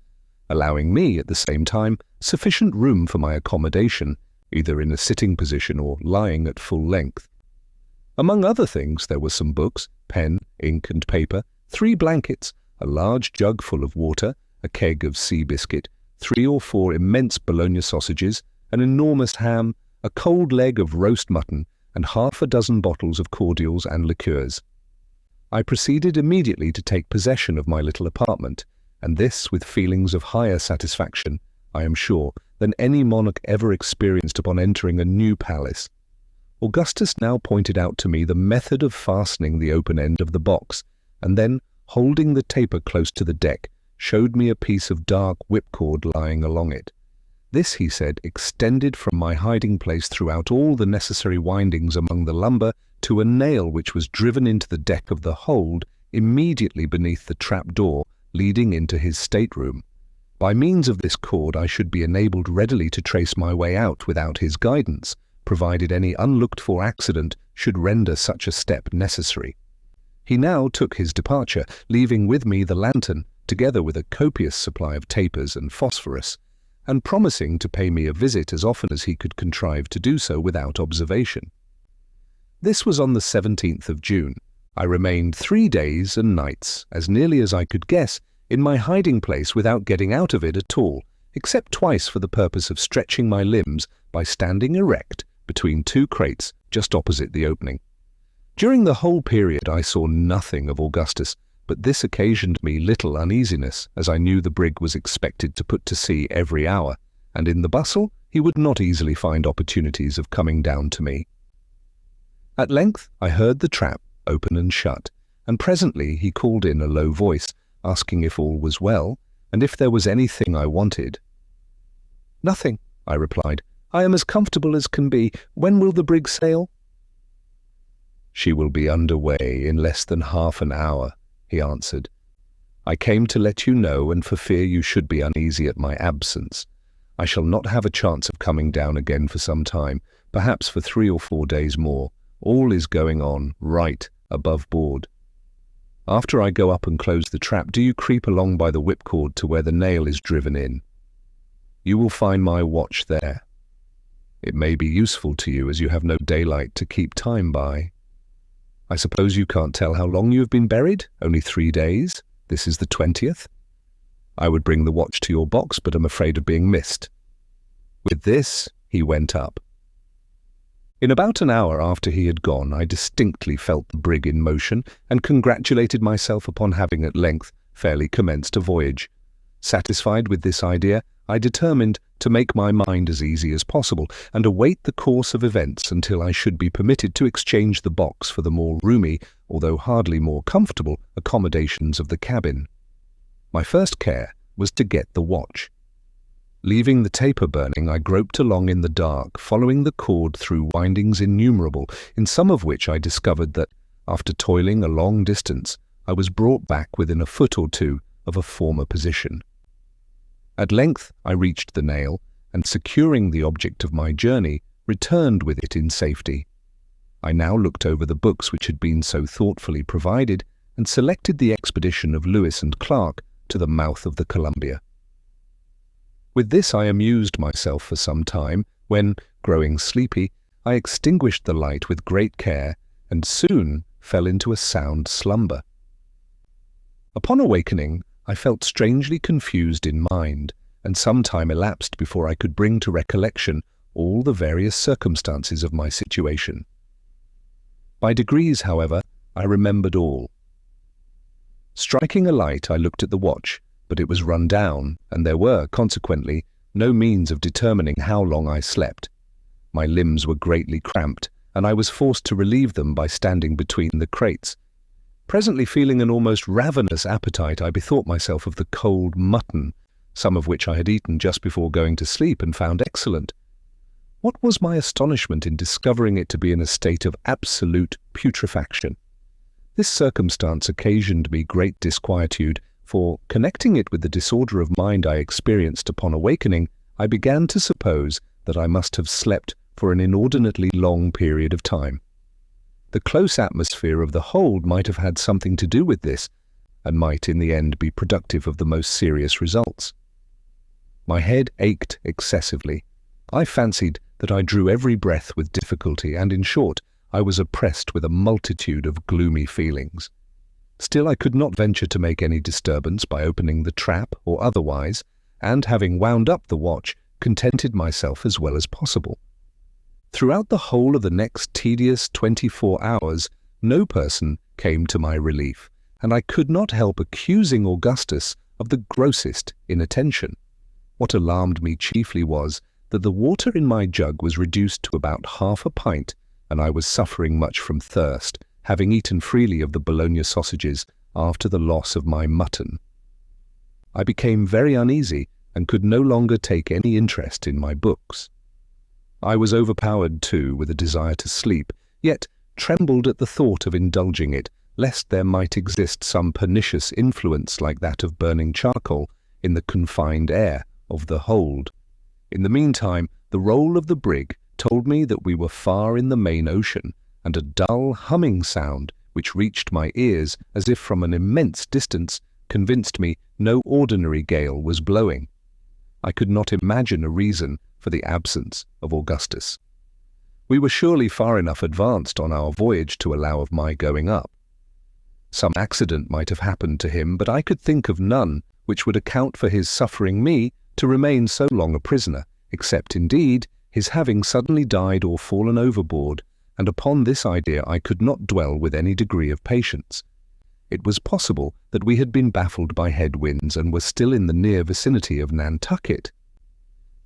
allowing me at the same time sufficient room for my accommodation, either in a sitting position or lying at full length. Among other things there were some books, pen, ink and paper, 3 blankets, a large jug full of water, a keg of sea biscuit, 3 or 4 immense Bologna sausages, an enormous ham, a cold leg of roast mutton, and half a dozen bottles of cordials and liqueurs. I proceeded immediately to take possession of my little apartment, and this with feelings of higher satisfaction, I am sure, than any monarch ever experienced upon entering a new palace. Augustus now pointed out to me the method of fastening the open end of the box, and then, holding the taper close to the deck, showed me a piece of dark whipcord lying along it. This, he said, extended from my hiding place throughout all the necessary windings among the lumber to a nail which was driven into the deck of the hold immediately beneath the trap door leading into his stateroom. By means of this cord I should be enabled readily to trace my way out without his guidance, provided any unlooked-for accident should render such a step necessary. He now took his departure, leaving with me the lantern, together with a copious supply of tapers and phosphorus, and promising to pay me a visit as often as he could contrive to do so without observation. This was on the 17th of June. I remained 3 days and nights, as nearly as I could guess, in my hiding place without getting out of it at all, except twice for the purpose of stretching my limbs by standing erect between two crates just opposite the opening. During the whole period I saw nothing of Augustus, but this occasioned me little uneasiness, as I knew the brig was expected to put to sea every hour, and in the bustle he would not easily find opportunities of coming down to me. At length I heard the trap open and shut, and presently he called in a low voice, asking if all was well, and if there was anything I wanted. "Nothing," I replied. "I am as comfortable as can be. When will the brig sail?" "She will be under way in less than half an hour," he answered. "I came to let you know, and for fear you should be uneasy at my absence. I shall not have a chance of coming down again for some time, perhaps for 3 or 4 days more. All is going on right above board. After I go up and close the trap, do you creep along by the whipcord to where the nail is driven in. You will find my watch there. It may be useful to you, as you have no daylight to keep time by. I suppose you can't tell how long you have been buried? Only 3 days? This is the 20th? I would bring the watch to your box, but am afraid of being missed." With this, he went up. In about an hour after he had gone, I distinctly felt the brig in motion, and congratulated myself upon having at length fairly commenced a voyage. Satisfied with this idea, I determined to make my mind as easy as possible, and await the course of events until I should be permitted to exchange the box for the more roomy, although hardly more comfortable, accommodations of the cabin. My first care was to get the watch. Leaving the taper burning, I groped along in the dark, following the cord through windings innumerable, in some of which I discovered that, after toiling a long distance, I was brought back within a foot or two of a former position. At length I reached the nail, and securing the object of my journey, returned with it in safety. I now looked over the books which had been so thoughtfully provided, and selected the expedition of Lewis and Clark to the mouth of the Columbia. With this I amused myself for some time, when, growing sleepy, I extinguished the light with great care, and soon fell into a sound slumber. Upon awakening, I felt strangely confused in mind, and some time elapsed before I could bring to recollection all the various circumstances of my situation. By degrees, however, I remembered all. Striking a light, I looked at the watch, but it was run down, and there were, consequently, no means of determining how long I slept. My limbs were greatly cramped, and I was forced to relieve them by standing between the crates. Presently, feeling an almost ravenous appetite, I bethought myself of the cold mutton, some of which I had eaten just before going to sleep and found excellent. What was my astonishment in discovering it to be in a state of absolute putrefaction! This circumstance occasioned me great disquietude, for, connecting it with the disorder of mind I experienced upon awakening, I began to suppose that I must have slept for an inordinately long period of time. The close atmosphere of the hold might have had something to do with this, and might in the end be productive of the most serious results. My head ached excessively. I fancied that I drew every breath with difficulty, and in short, I was oppressed with a multitude of gloomy feelings. Still, I could not venture to make any disturbance by opening the trap or otherwise, and having wound up the watch, contented myself as well as possible. Throughout the whole of the next tedious 24 hours, no person came to my relief, and I could not help accusing Augustus of the grossest inattention. What alarmed me chiefly was that the water in my jug was reduced to about half a pint, and I was suffering much from thirst, having eaten freely of the Bologna sausages after the loss of my mutton. I became very uneasy and could no longer take any interest in my books. I was overpowered, too, with a desire to sleep, yet trembled at the thought of indulging it, lest there might exist some pernicious influence like that of burning charcoal in the confined air of the hold. In the meantime, the roll of the brig told me that we were far in the main ocean, and a dull humming sound, which reached my ears as if from an immense distance, convinced me no ordinary gale was blowing. I could not imagine a reason for the absence of Augustus. We were surely far enough advanced on our voyage to allow of my going up. Some accident might have happened to him, but I could think of none which would account for his suffering me to remain so long a prisoner, except, indeed, his having suddenly died or fallen overboard, and upon this idea I could not dwell with any degree of patience. It was possible that we had been baffled by headwinds and were still in the near vicinity of Nantucket.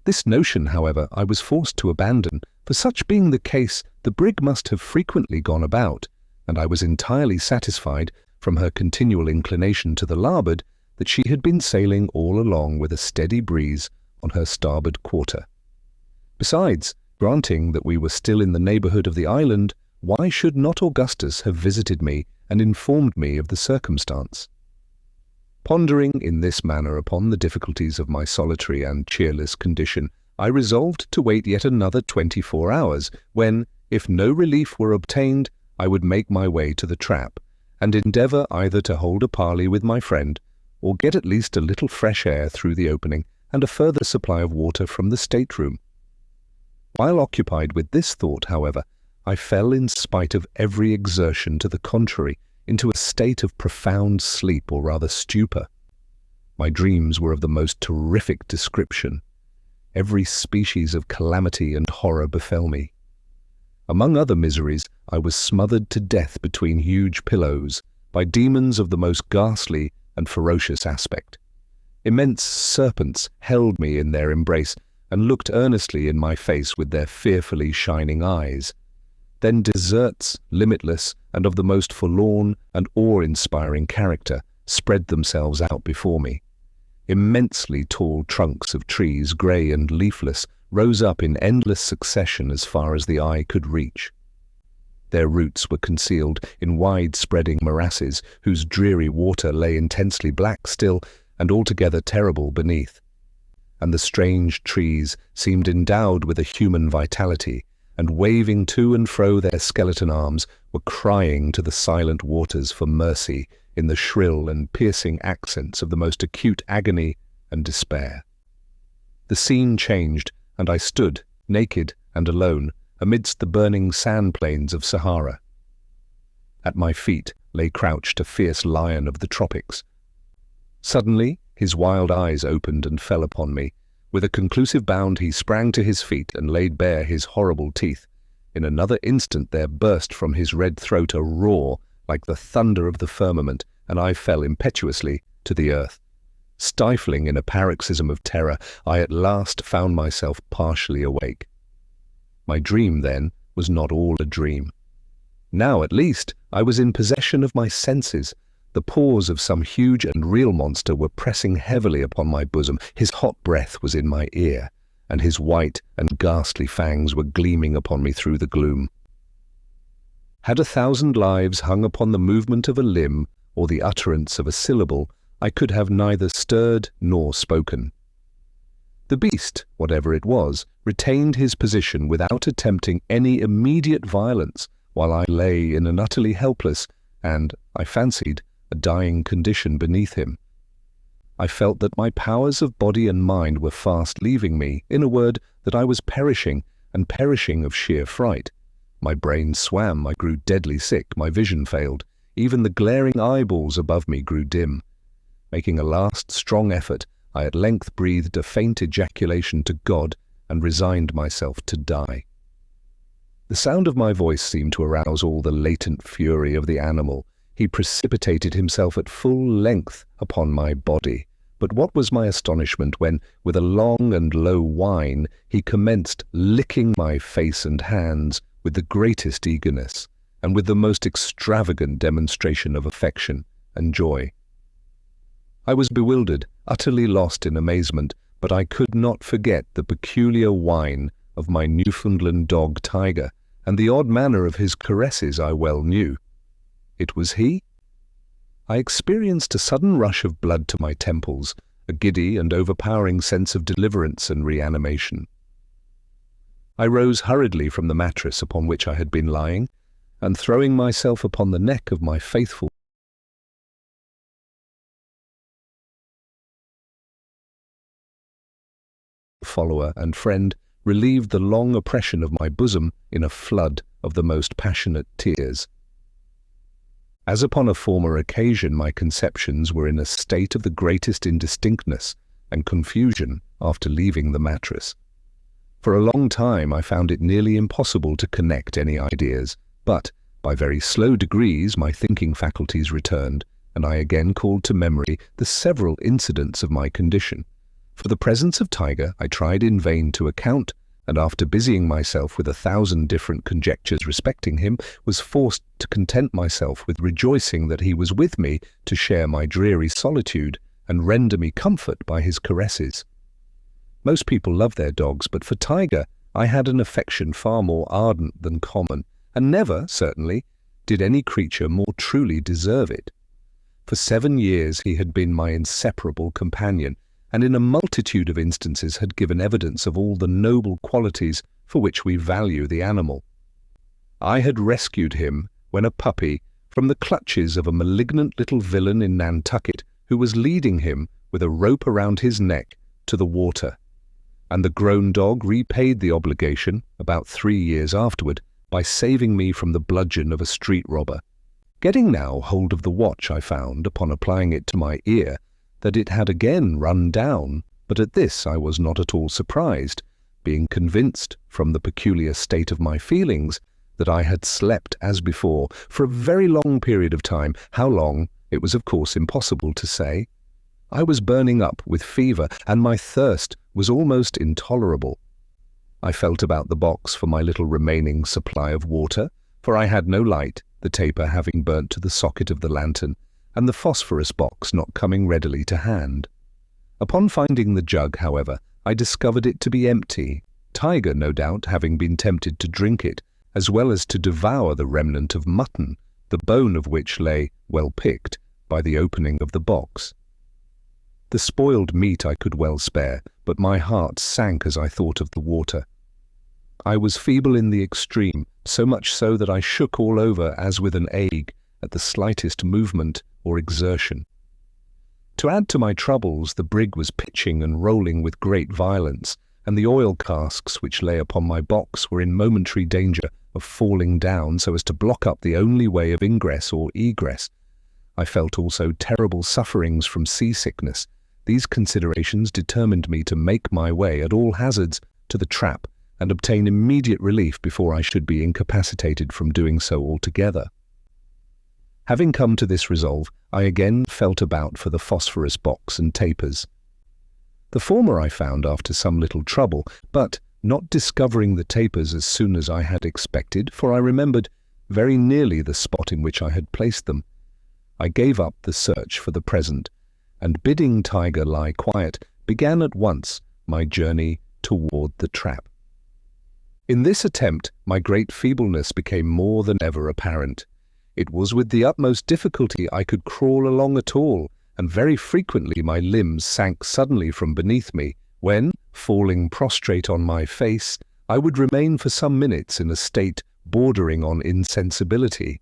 This notion, however, I was forced to abandon, for such being the case, the brig must have frequently gone about, and I was entirely satisfied, from her continual inclination to the larboard, that she had been sailing all along with a steady breeze on her starboard quarter. Besides, granting that we were still in the neighbourhood of the island, why should not Augustus have visited me and informed me of the circumstance? Pondering in this manner upon the difficulties of my solitary and cheerless condition, I resolved to wait yet another 24 hours, when, if no relief were obtained, I would make my way to the trap, and endeavour either to hold a parley with my friend, or get at least a little fresh air through the opening, and a further supply of water from the stateroom. While occupied with this thought, however, I fell, in spite of every exertion to the contrary, into a state of profound sleep, or rather stupor. My dreams were of the most terrific description. Every species of calamity and horror befell me. Among other miseries, I was smothered to death between huge pillows by demons of the most ghastly and ferocious aspect. Immense serpents held me in their embrace and looked earnestly in my face with their fearfully shining eyes. Then deserts, limitless and of the most forlorn and awe-inspiring character, spread themselves out before me. Immensely tall trunks of trees, grey and leafless, rose up in endless succession as far as the eye could reach. Their roots were concealed in wide-spreading morasses, whose dreary water lay intensely black still and altogether terrible beneath. And the strange trees seemed endowed with a human vitality, and waving to and fro their skeleton arms, were crying to the silent waters for mercy in the shrill and piercing accents of the most acute agony and despair. The scene changed, and I stood, naked and alone, amidst the burning sand plains of Sahara. At my feet lay crouched a fierce lion of the tropics. Suddenly his wild eyes opened and fell upon me. With a conclusive bound he sprang to his feet and laid bare his horrible teeth. In another instant there burst from his red throat a roar like the thunder of the firmament, and I fell impetuously to the earth. Stifling in a paroxysm of terror, I at last found myself partially awake. My dream, then, was not all a dream. Now, at least, I was in possession of my senses. The paws of some huge and real monster were pressing heavily upon my bosom. His hot breath was in my ear, and his white and ghastly fangs were gleaming upon me through the gloom. Had 1,000 lives hung upon the movement of a limb or the utterance of a syllable, I could have neither stirred nor spoken. The beast, whatever it was, retained his position without attempting any immediate violence, while I lay in an utterly helpless and, I fancied, a dying condition beneath him. I felt that my powers of body and mind were fast leaving me, in a word, that I was perishing, and perishing of sheer fright. My brain swam, I grew deadly sick, my vision failed, even the glaring eyeballs above me grew dim. Making a last strong effort, I at length breathed a faint ejaculation to God and resigned myself to die. The sound of my voice seemed to arouse all the latent fury of the animal. He precipitated himself at full length upon my body. But what was my astonishment when, with a long and low whine, he commenced licking my face and hands with the greatest eagerness, and with the most extravagant demonstration of affection and joy. I was bewildered, utterly lost in amazement, but I could not forget the peculiar whine of my Newfoundland dog Tiger, and the odd manner of his caresses I well knew. It was he? I experienced a sudden rush of blood to my temples, a giddy and overpowering sense of deliverance and reanimation. I rose hurriedly from the mattress upon which I had been lying, and throwing myself upon the neck of my faithful follower and friend, relieved the long oppression of my bosom in a flood of the most passionate tears. As upon a former occasion, my conceptions were in a state of the greatest indistinctness and confusion after leaving the mattress. For a long time I found it nearly impossible to connect any ideas, but by very slow degrees my thinking faculties returned, and I again called to memory the several incidents of my condition. For the presence of Tiger I tried in vain to account, and after busying myself with 1,000 different conjectures respecting him, was forced to content myself with rejoicing that he was with me to share my dreary solitude and render me comfort by his caresses. Most people love their dogs, but for Tiger I had an affection far more ardent than common, and never, certainly, did any creature more truly deserve it. For 7 years he had been my inseparable companion, and in a multitude of instances had given evidence of all the noble qualities for which we value the animal. I had rescued him, when a puppy, from the clutches of a malignant little villain in Nantucket who was leading him with a rope around his neck to the water, and the grown dog repaid the obligation, about 3 years afterward, by saving me from the bludgeon of a street robber. Getting now hold of the watch, I found, upon applying it to my ear, that it had again run down, but at this I was not at all surprised, being convinced, from the peculiar state of my feelings, that I had slept as before for a very long period of time. How long, it was of course impossible to say. I was burning up with fever, and my thirst was almost intolerable. I felt about the box for my little remaining supply of water, for I had no light, the taper having burnt to the socket of the lantern, and the phosphorus box not coming readily to hand. Upon finding the jug, however, I discovered it to be empty, Tiger, no doubt, having been tempted to drink it, as well as to devour the remnant of mutton, the bone of which lay, well picked, by the opening of the box. The spoiled meat I could well spare, but my heart sank as I thought of the water. I was feeble in the extreme, so much so that I shook all over as with an ague at the slightest movement or exertion. To add to my troubles, the brig was pitching and rolling with great violence, and the oil casks which lay upon my box were in momentary danger of falling down so as to block up the only way of ingress or egress. I felt also terrible sufferings from seasickness. These considerations determined me to make my way at all hazards to the trap and obtain immediate relief before I should be incapacitated from doing so altogether. Having come to this resolve, I again felt about for the phosphorus box and tapers. The former I found after some little trouble, but not discovering the tapers as soon as I had expected, for I remembered very nearly the spot in which I had placed them, I gave up the search for the present, and bidding Tiger lie quiet, began at once my journey toward the trap. In this attempt, my great feebleness became more than ever apparent. It was with the utmost difficulty I could crawl along at all, and very frequently my limbs sank suddenly from beneath me, when, falling prostrate on my face, I would remain for some minutes in a state bordering on insensibility.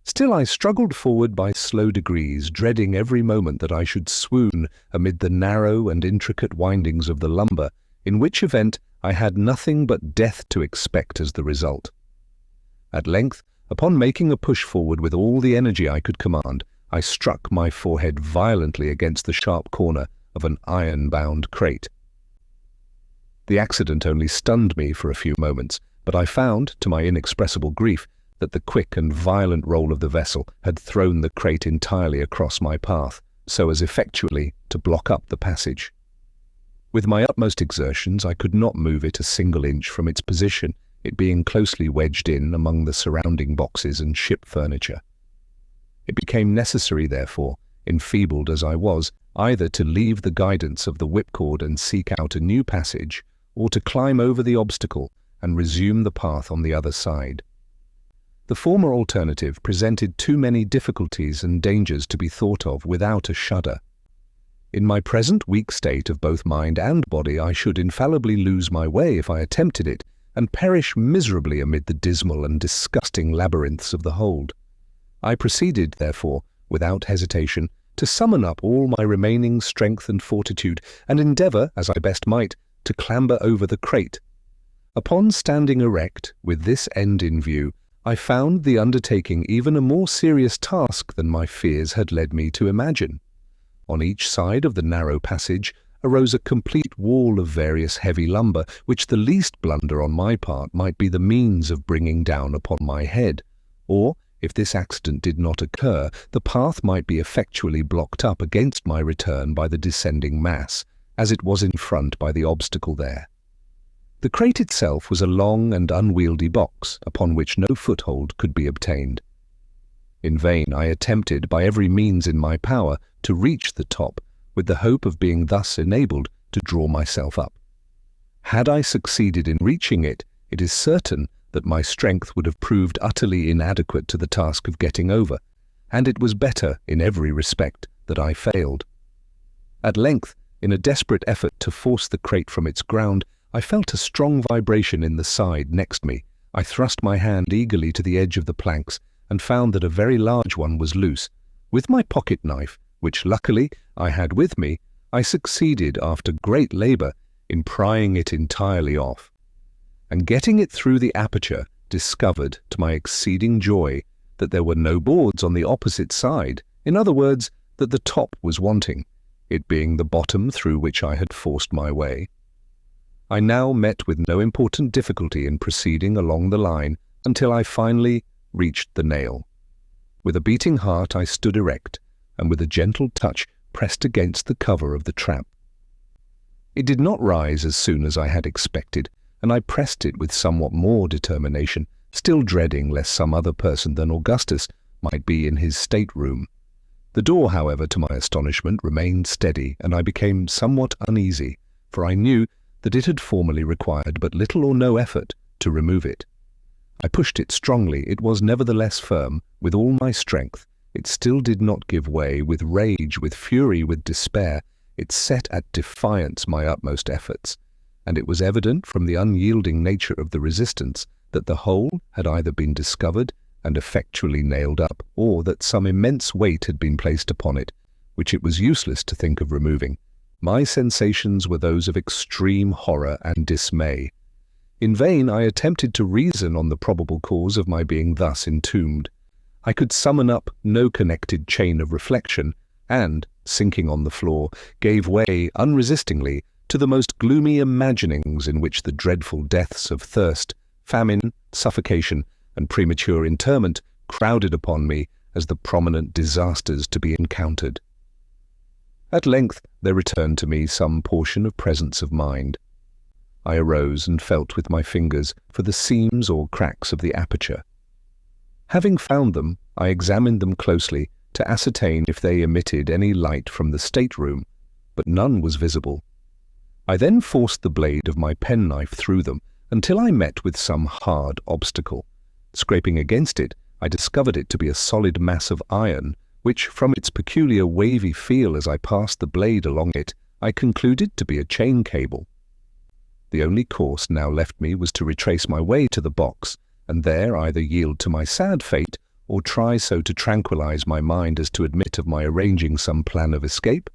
Still I struggled forward by slow degrees, dreading every moment that I should swoon amid the narrow and intricate windings of the lumber, in which event I had nothing but death to expect as the result. At length, upon making a push forward with all the energy I could command, I struck my forehead violently against the sharp corner of an iron-bound crate. The accident only stunned me for a few moments, but I found, to my inexpressible grief, that the quick and violent roll of the vessel had thrown the crate entirely across my path, so as effectually to block up the passage. With my utmost exertions, I could not move it a single inch from its position, it being closely wedged in among the surrounding boxes and ship furniture. It became necessary, therefore, enfeebled as I was, either to leave the guidance of the whipcord and seek out a new passage, or to climb over the obstacle and resume the path on the other side. The former alternative presented too many difficulties and dangers to be thought of without a shudder. In my present weak state of both mind and body, I should infallibly lose my way if I attempted it, and perish miserably amid the dismal and disgusting labyrinths of the hold. I proceeded, therefore, without hesitation, to summon up all my remaining strength and fortitude, and endeavour, as I best might, to clamber over the crate. Upon standing erect, with this end in view, I found the undertaking even a more serious task than my fears had led me to imagine. On each side of the narrow passage arose a complete wall of various heavy lumber, which the least blunder on my part might be the means of bringing down upon my head, or, if this accident did not occur, the path might be effectually blocked up against my return by the descending mass, as it was in front by the obstacle there. The crate itself was a long and unwieldy box, upon which no foothold could be obtained. In vain I attempted, by every means in my power, to reach the top, with the hope of being thus enabled to draw myself up. Had I succeeded in reaching it, it is certain that my strength would have proved utterly inadequate to the task of getting over, and it was better, in every respect, that I failed. At length, in a desperate effort to force the crate from its ground, I felt a strong vibration in the side next me. I thrust my hand eagerly to the edge of the planks, and found that a very large one was loose. With my pocket knife, which luckily I had with me, I succeeded, after great labour, in prying it entirely off, and getting it through the aperture, discovered, to my exceeding joy, that there were no boards on the opposite side, in other words, that the top was wanting, it being the bottom through which I had forced my way. I now met with no important difficulty in proceeding along the line until I finally reached the nail. With a beating heart I stood erect, and with a gentle touch pressed against the cover of the trap. It did not rise as soon as I had expected, and I pressed it with somewhat more determination, still dreading lest some other person than Augustus might be in his state-room. The door, however, to my astonishment, remained steady, and I became somewhat uneasy, for I knew that it had formerly required but little or no effort to remove it. I pushed it strongly. It was nevertheless firm. With all my strength, it still did not give way. With rage, with fury, with despair, it set at defiance my utmost efforts, and it was evident from the unyielding nature of the resistance that the hole had either been discovered and effectually nailed up, or that some immense weight had been placed upon it, which it was useless to think of removing. My sensations were those of extreme horror and dismay. In vain I attempted to reason on the probable cause of my being thus entombed. I could summon up no connected chain of reflection, and, sinking on the floor, gave way unresistingly to the most gloomy imaginings in which the dreadful deaths of thirst, famine, suffocation, and premature interment crowded upon me as the prominent disasters to be encountered. At length there returned to me some portion of presence of mind. I arose and felt with my fingers for the seams or cracks of the aperture. Having found them, I examined them closely to ascertain if they emitted any light from the stateroom, but none was visible. I then forced the blade of my penknife through them until I met with some hard obstacle. Scraping against it, I discovered it to be a solid mass of iron, which, from its peculiar wavy feel as I passed the blade along it, I concluded to be a chain cable. The only course now left me was to retrace my way to the box, and there either yield to my sad fate, or try so to tranquilize my mind as to admit of my arranging some plan of escape.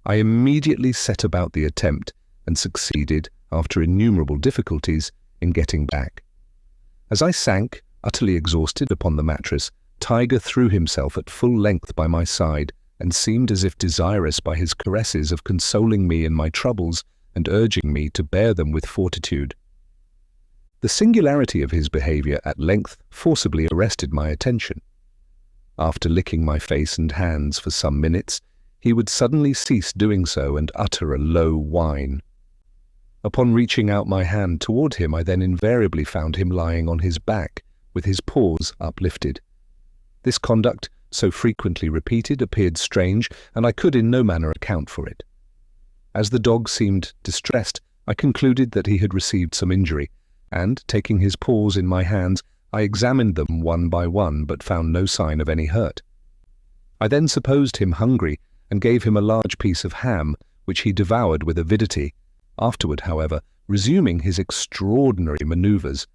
I immediately set about the attempt, and succeeded, after innumerable difficulties, in getting back. As I sank, utterly exhausted, upon the mattress, Tiger threw himself at full length by my side, and seemed as if desirous by his caresses of consoling me in my troubles, and urging me to bear them with fortitude. The singularity of his behavior at length forcibly arrested my attention. After licking my face and hands for some minutes, he would suddenly cease doing so and utter a low whine. Upon reaching out my hand toward him, I then invariably found him lying on his back, with his paws uplifted. This conduct, so frequently repeated, appeared strange, and I could in no manner account for it. As the dog seemed distressed, I concluded that he had received some injury, and, taking his paws in my hands, I examined them one by one, but found no sign of any hurt. I then supposed him hungry, and gave him a large piece of ham, which he devoured with avidity. Afterward, however, resuming his extraordinary manoeuvres,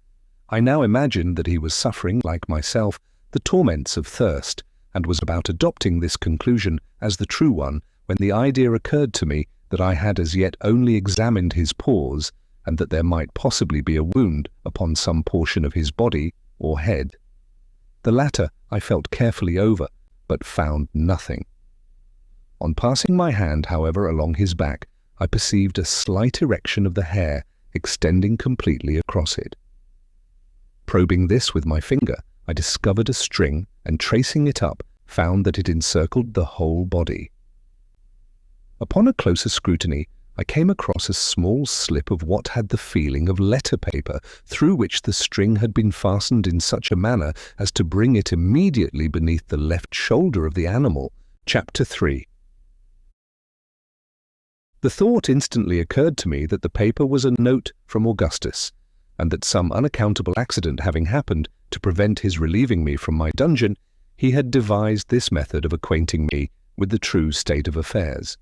I now imagined that he was suffering, like myself, the torments of thirst, and was about adopting this conclusion as the true one, when the idea occurred to me that I had as yet only examined his paws, and that there might possibly be a wound upon some portion of his body or head. The latter I felt carefully over, but found nothing. On passing my hand, however, along his back, I perceived a slight erection of the hair extending completely across it. Probing this with my finger, I discovered a string, and tracing it up, found that it encircled the whole body. Upon a closer scrutiny, I came across a small slip of what had the feeling of letter paper, through which the string had been fastened in such a manner as to bring it immediately beneath the left shoulder of the animal. Chapter 3. The thought instantly occurred to me that the paper was a note from Augustus, and that some unaccountable accident having happened to prevent his relieving me from my dungeon, he had devised this method of acquainting me with the true state of affairs.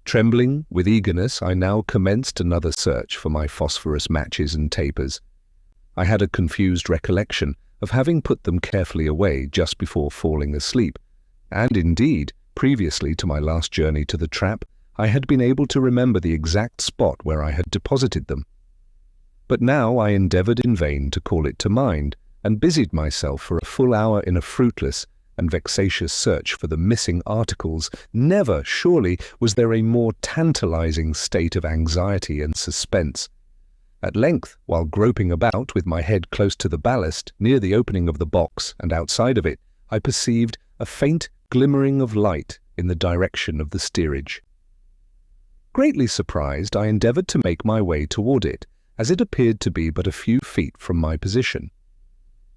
Trembling with eagerness, I now commenced another search for my phosphorus matches and tapers. I had a confused recollection of having put them carefully away just before falling asleep, and indeed, previously to my last journey to the trap, I had been able to remember the exact spot where I had deposited them. But now I endeavoured in vain to call it to mind, and busied myself for a full hour in a fruitless and vexatious search for the missing articles. Never, surely, was there a more tantalizing state of anxiety and suspense. At length, while groping about with my head close to the ballast, near the opening of the box and outside of it, I perceived a faint glimmering of light in the direction of the steerage. Greatly surprised, I endeavoured to make my way toward it, as it appeared to be but a few feet from my position.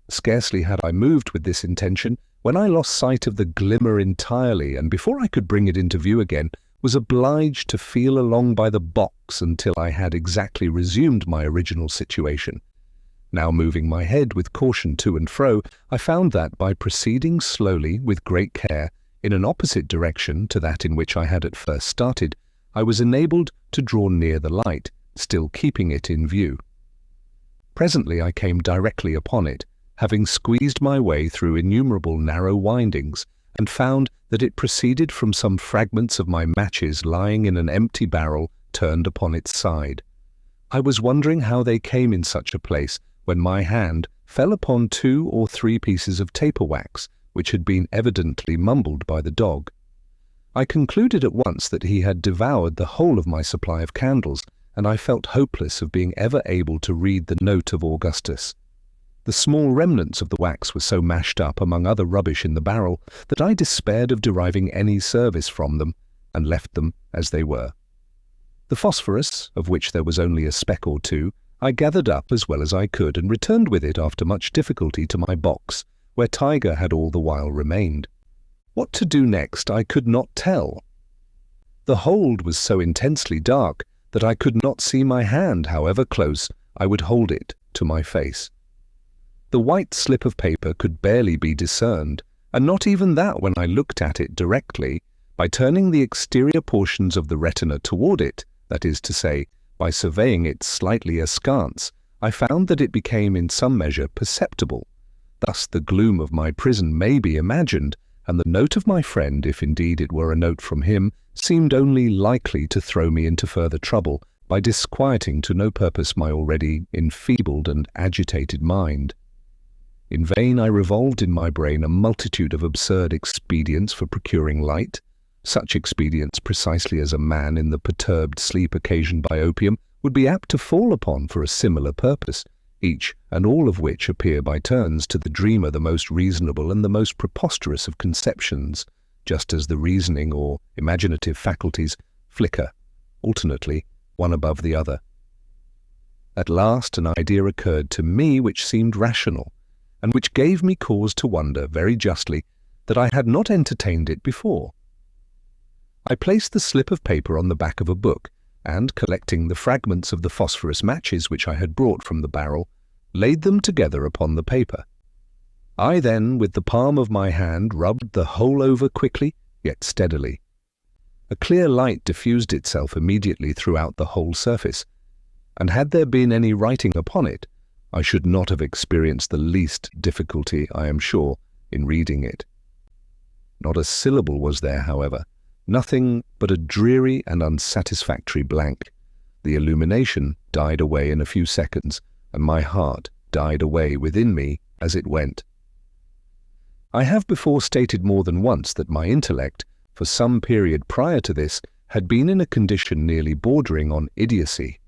Scarcely had I moved with this intention when I lost sight of the glimmer entirely, and before I could bring it into view again, was obliged to feel along by the box until I had exactly resumed my original situation. Now moving my head with caution to and fro, I found that by proceeding slowly with great care in an opposite direction to that in which I had at first started, I was enabled to draw near the light, still keeping it in view. Presently I came directly upon it, having squeezed my way through innumerable narrow windings, and found that it proceeded from some fragments of my matches lying in an empty barrel turned upon its side. I was wondering how they came in such a place when my hand fell upon 2 or 3 pieces of taper wax, which had been evidently mumbled by the dog. I concluded at once that he had devoured the whole of my supply of candles, and I felt hopeless of being ever able to read the note of Augustus. The small remnants of the wax were so mashed up among other rubbish in the barrel that I despaired of deriving any service from them, and left them as they were. The phosphorus, of which there was only a speck or 2, I gathered up as well as I could, and returned with it after much difficulty to my box, where Tiger had all the while remained. What to do next I could not tell. The hold was so intensely dark that I could not see my hand, however close I would hold it to my face. The white slip of paper could barely be discerned, and not even that when I looked at it directly, by turning the exterior portions of the retina toward it, that is to say, by surveying it slightly askance, I found that it became in some measure perceptible. Thus the gloom of my prison may be imagined, and the note of my friend, if indeed it were a note from him, seemed only likely to throw me into further trouble by disquieting to no purpose my already enfeebled and agitated mind. In vain I revolved in my brain a multitude of absurd expedients for procuring light, such expedients precisely as a man in the perturbed sleep occasioned by opium would be apt to fall upon for a similar purpose, each and all of which appear by turns to the dreamer the most reasonable and the most preposterous of conceptions, just as the reasoning or imaginative faculties flicker, alternately, one above the other. At last an idea occurred to me which seemed rational, and which gave me cause to wonder, very justly, that I had not entertained it before. I placed the slip of paper on the back of a book, and, collecting the fragments of the phosphorus matches which I had brought from the barrel, laid them together upon the paper. I then, with the palm of my hand, rubbed the whole over quickly, yet steadily. A clear light diffused itself immediately throughout the whole surface, and had there been any writing upon it, I should not have experienced the least difficulty, I am sure, in reading it. Not a syllable was there, however, nothing but a dreary and unsatisfactory blank. The illumination died away in a few seconds, and my heart died away within me as it went. I have before stated more than once that my intellect, for some period prior to this, had been in a condition nearly bordering on idiocy.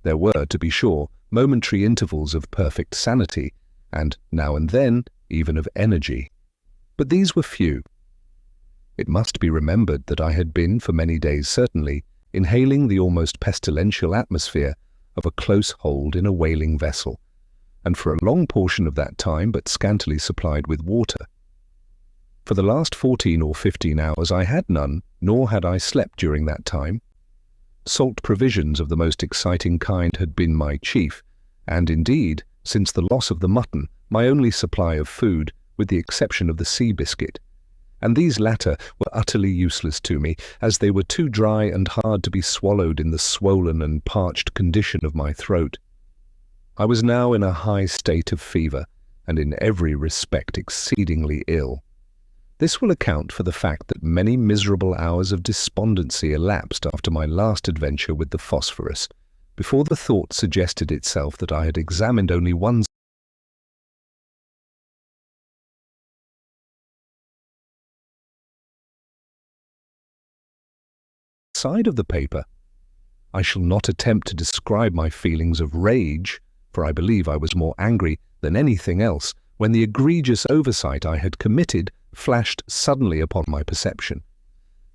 There were, to be sure, momentary intervals of perfect sanity, and now and then even of energy. But these were few. It must be remembered that I had been, for many days certainly, inhaling the almost pestilential atmosphere of a close hold in a whaling vessel, and for a long portion of that time but scantily supplied with water. For the last 14 or 15 hours I had none, nor had I slept during that time. Salt provisions of the most exciting kind had been my chief, and indeed, since the loss of the mutton, my only supply of food, with the exception of the sea biscuit, and these latter were utterly useless to me, as they were too dry and hard to be swallowed in the swollen and parched condition of my throat. I was now in a high state of fever, and in every respect exceedingly ill. This will account for the fact that many miserable hours of despondency elapsed after my last adventure with the phosphorus, before the thought suggested itself that I had examined only one side of the paper. I shall not attempt to describe my feelings of rage, for I believe I was more angry than anything else when the egregious oversight I had committed flashed suddenly upon my perception.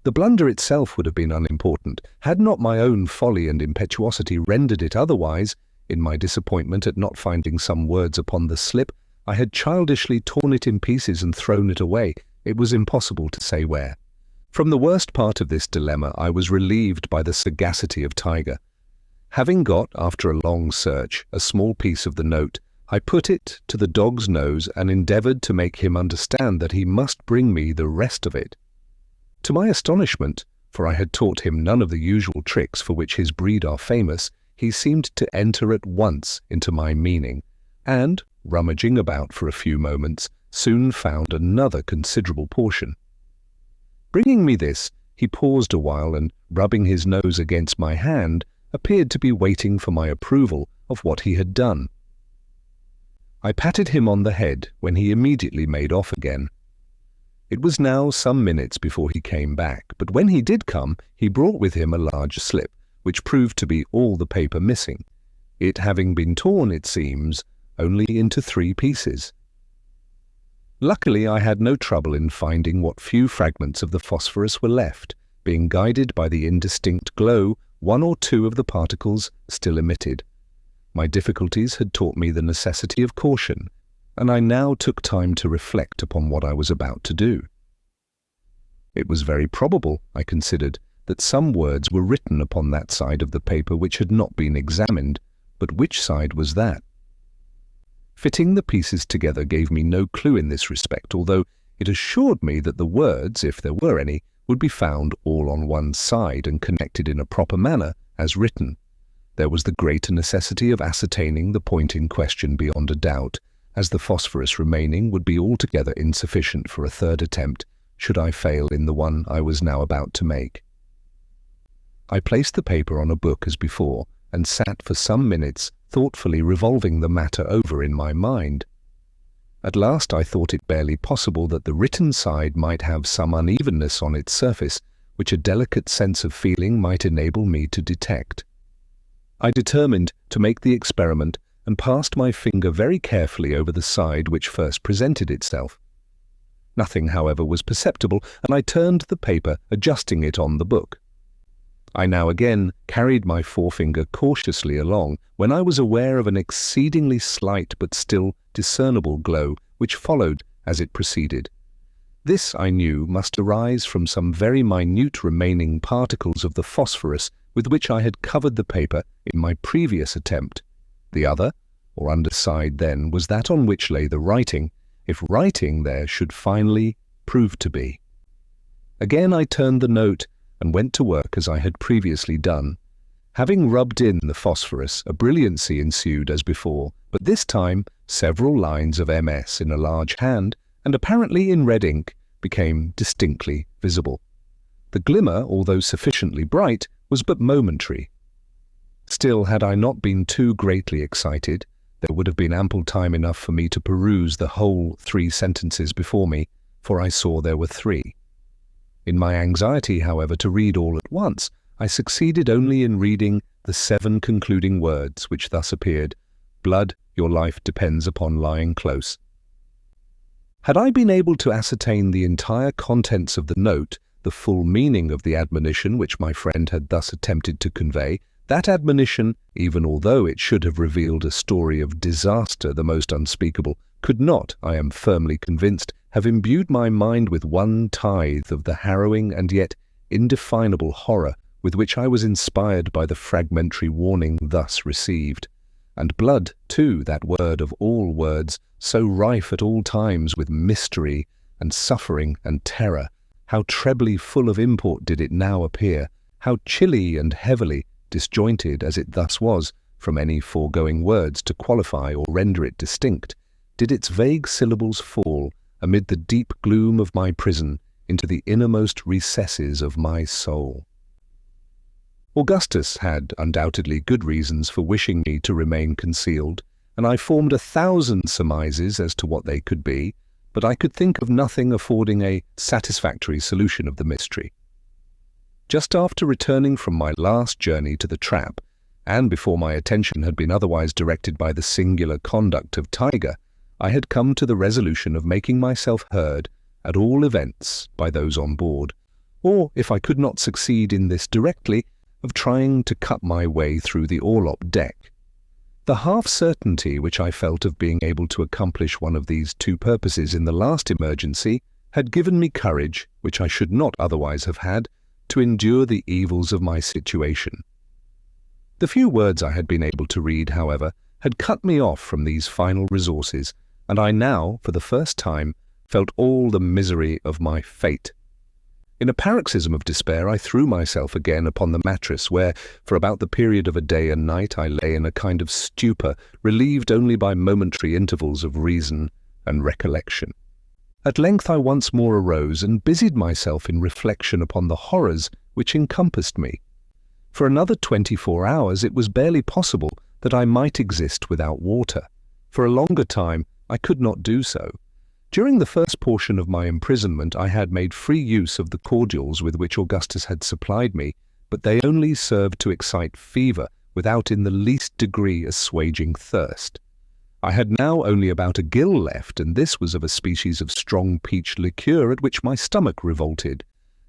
The blunder itself would have been unimportant, had not my own folly and impetuosity rendered it otherwise. In my disappointment at not finding some words upon the slip, I had childishly torn it in pieces and thrown it away, it was impossible to say where. From the worst part of this dilemma I was relieved by the sagacity of Tiger. Having got, after a long search, a small piece of the note, I put it to the dog's nose and endeavoured to make him understand that he must bring me the rest of it. To my astonishment, for I had taught him none of the usual tricks for which his breed are famous, he seemed to enter at once into my meaning, and, rummaging about for a few moments, soon found another considerable portion. Bringing me this, he paused a while and, rubbing his nose against my hand, appeared to be waiting for my approval of what he had done. I patted him on the head when he immediately made off again. It was now some minutes before he came back, but when he did come, he brought with him a large slip, which proved to be all the paper missing, it having been torn, it seems, only into 3 pieces. Luckily, I had no trouble in finding what few fragments of the phosphorus were left, being guided by the indistinct glow 1 or 2 of the particles still emitted. My difficulties had taught me the necessity of caution, and I now took time to reflect upon what I was about to do. It was very probable, I considered, that some words were written upon that side of the paper which had not been examined, but which side was that? Fitting the pieces together gave me no clue in this respect, although it assured me that the words, if there were any, would be found all on one side and connected in a proper manner, as written. There was the greater necessity of ascertaining the point in question beyond a doubt, as the phosphorus remaining would be altogether insufficient for a third attempt, should I fail in the one I was now about to make. I placed the paper on a book as before, and sat for some minutes thoughtfully revolving the matter over in my mind. At last I thought it barely possible that the written side might have some unevenness on its surface, which a delicate sense of feeling might enable me to detect. I determined to make the experiment and passed my finger very carefully over the side which first presented itself. Nothing, however, was perceptible, and I turned the paper, adjusting it on the book. I now again carried my forefinger cautiously along when I was aware of an exceedingly slight but still discernible glow which followed as it proceeded. This, I knew, must arise from some very minute remaining particles of the phosphorus with which I had covered the paper in my previous attempt. The other, or underside then, was that on which lay the writing, if writing there should finally prove to be. Again I turned the note and went to work as I had previously done. Having rubbed in the phosphorus, a brilliancy ensued as before, but this time several lines of MS in a large hand, and apparently in red ink, became distinctly visible. The glimmer, although sufficiently bright, was but momentary. Still, had I not been too greatly excited, there would have been ample time enough for me to peruse the whole 3 sentences before me, for I saw there were 3. In my anxiety, however, to read all at once, I succeeded only in reading the 7 concluding words, which thus appeared: "Blood, your life depends upon lying close." Had I been able to ascertain the entire contents of the note, the full meaning of the admonition which my friend had thus attempted to convey, that admonition, even although it should have revealed a story of disaster the most unspeakable, could not, I am firmly convinced, have imbued my mind with 1/10 of the harrowing and yet indefinable horror with which I was inspired by the fragmentary warning thus received. And blood, too, that word of all words, so rife at all times with mystery and suffering and terror, how trebly full of import did it now appear, how chilly and heavily, disjointed as it thus was, from any foregoing words to qualify or render it distinct, did its vague syllables fall, amid the deep gloom of my prison, into the innermost recesses of my soul. Augustus had undoubtedly good reasons for wishing me to remain concealed, and I formed 1,000 surmises as to what they could be, but I could think of nothing affording a satisfactory solution of the mystery. Just after returning from my last journey to the trap, and before my attention had been otherwise directed by the singular conduct of Tiger, I had come to the resolution of making myself heard, at all events, by those on board, or, if I could not succeed in this directly, of trying to cut my way through the orlop deck. The half-certainty which I felt of being able to accomplish one of these 2 purposes in the last emergency had given me courage, which I should not otherwise have had, to endure the evils of my situation. The few words I had been able to read, however, had cut me off from these final resources, and I now, for the first time, felt all the misery of my fate. In a paroxysm of despair, I threw myself again upon the mattress, where, for about the period of a day and night, I lay in a kind of stupor, relieved only by momentary intervals of reason and recollection. At length I once more arose and busied myself in reflection upon the horrors which encompassed me. For another 24 hours it was barely possible that I might exist without water. For a longer time I could not do so. During the first portion of my imprisonment I had made free use of the cordials with which Augustus had supplied me, but they only served to excite fever without in the least degree assuaging thirst. I had now only about a gill left, and this was of a species of strong peach liqueur at which my stomach revolted.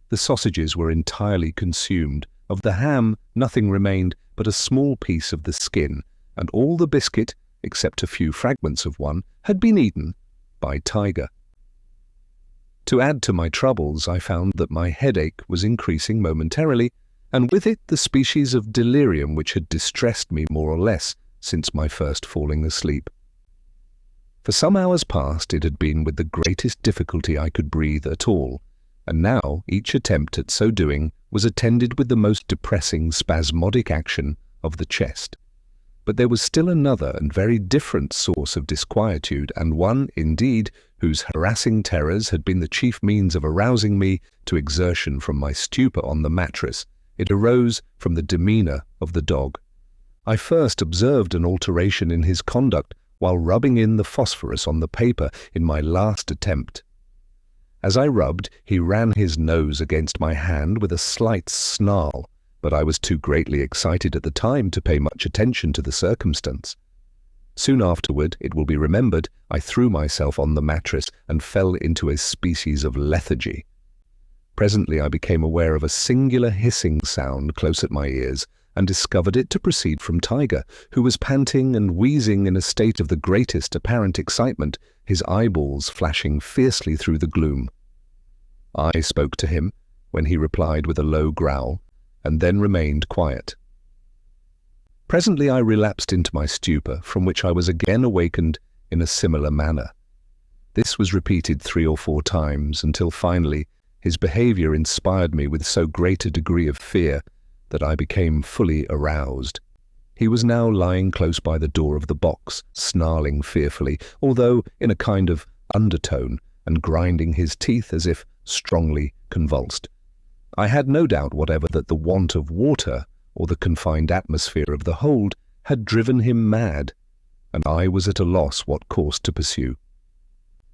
The sausages were entirely consumed. Of the ham nothing remained but a small piece of the skin, and all the biscuit, except a few fragments of one, had been eaten by Tiger. To add to my troubles, I found that my headache was increasing momentarily, and with it the species of delirium which had distressed me more or less since my first falling asleep. For some hours past it had been with the greatest difficulty I could breathe at all, and now each attempt at so doing was attended with the most depressing spasmodic action of the chest. But there was still another and very different source of disquietude, and one, indeed, whose harassing terrors had been the chief means of arousing me to exertion from my stupor on the mattress. It arose from the demeanour of the dog. I first observed an alteration in his conduct while rubbing in the phosphorus on the paper in my last attempt. As I rubbed, he ran his nose against my hand with a slight snarl, but I was too greatly excited at the time to pay much attention to the circumstance. Soon afterward, it will be remembered, I threw myself on the mattress and fell into a species of lethargy. Presently I became aware of a singular hissing sound close at my ears, and discovered it to proceed from Tiger, who was panting and wheezing in a state of the greatest apparent excitement, his eyeballs flashing fiercely through the gloom. I spoke to him, when he replied with a low growl, and then remained quiet. Presently I relapsed into my stupor, from which I was again awakened in a similar manner. This was repeated 3 or 4 times, until finally his behavior inspired me with so great a degree of fear that I became fully aroused. He was now lying close by the door of the box, snarling fearfully, although in a kind of undertone, and grinding his teeth as if strongly convulsed. I had no doubt whatever that the want of water, or the confined atmosphere of the hold, had driven him mad, and I was at a loss what course to pursue.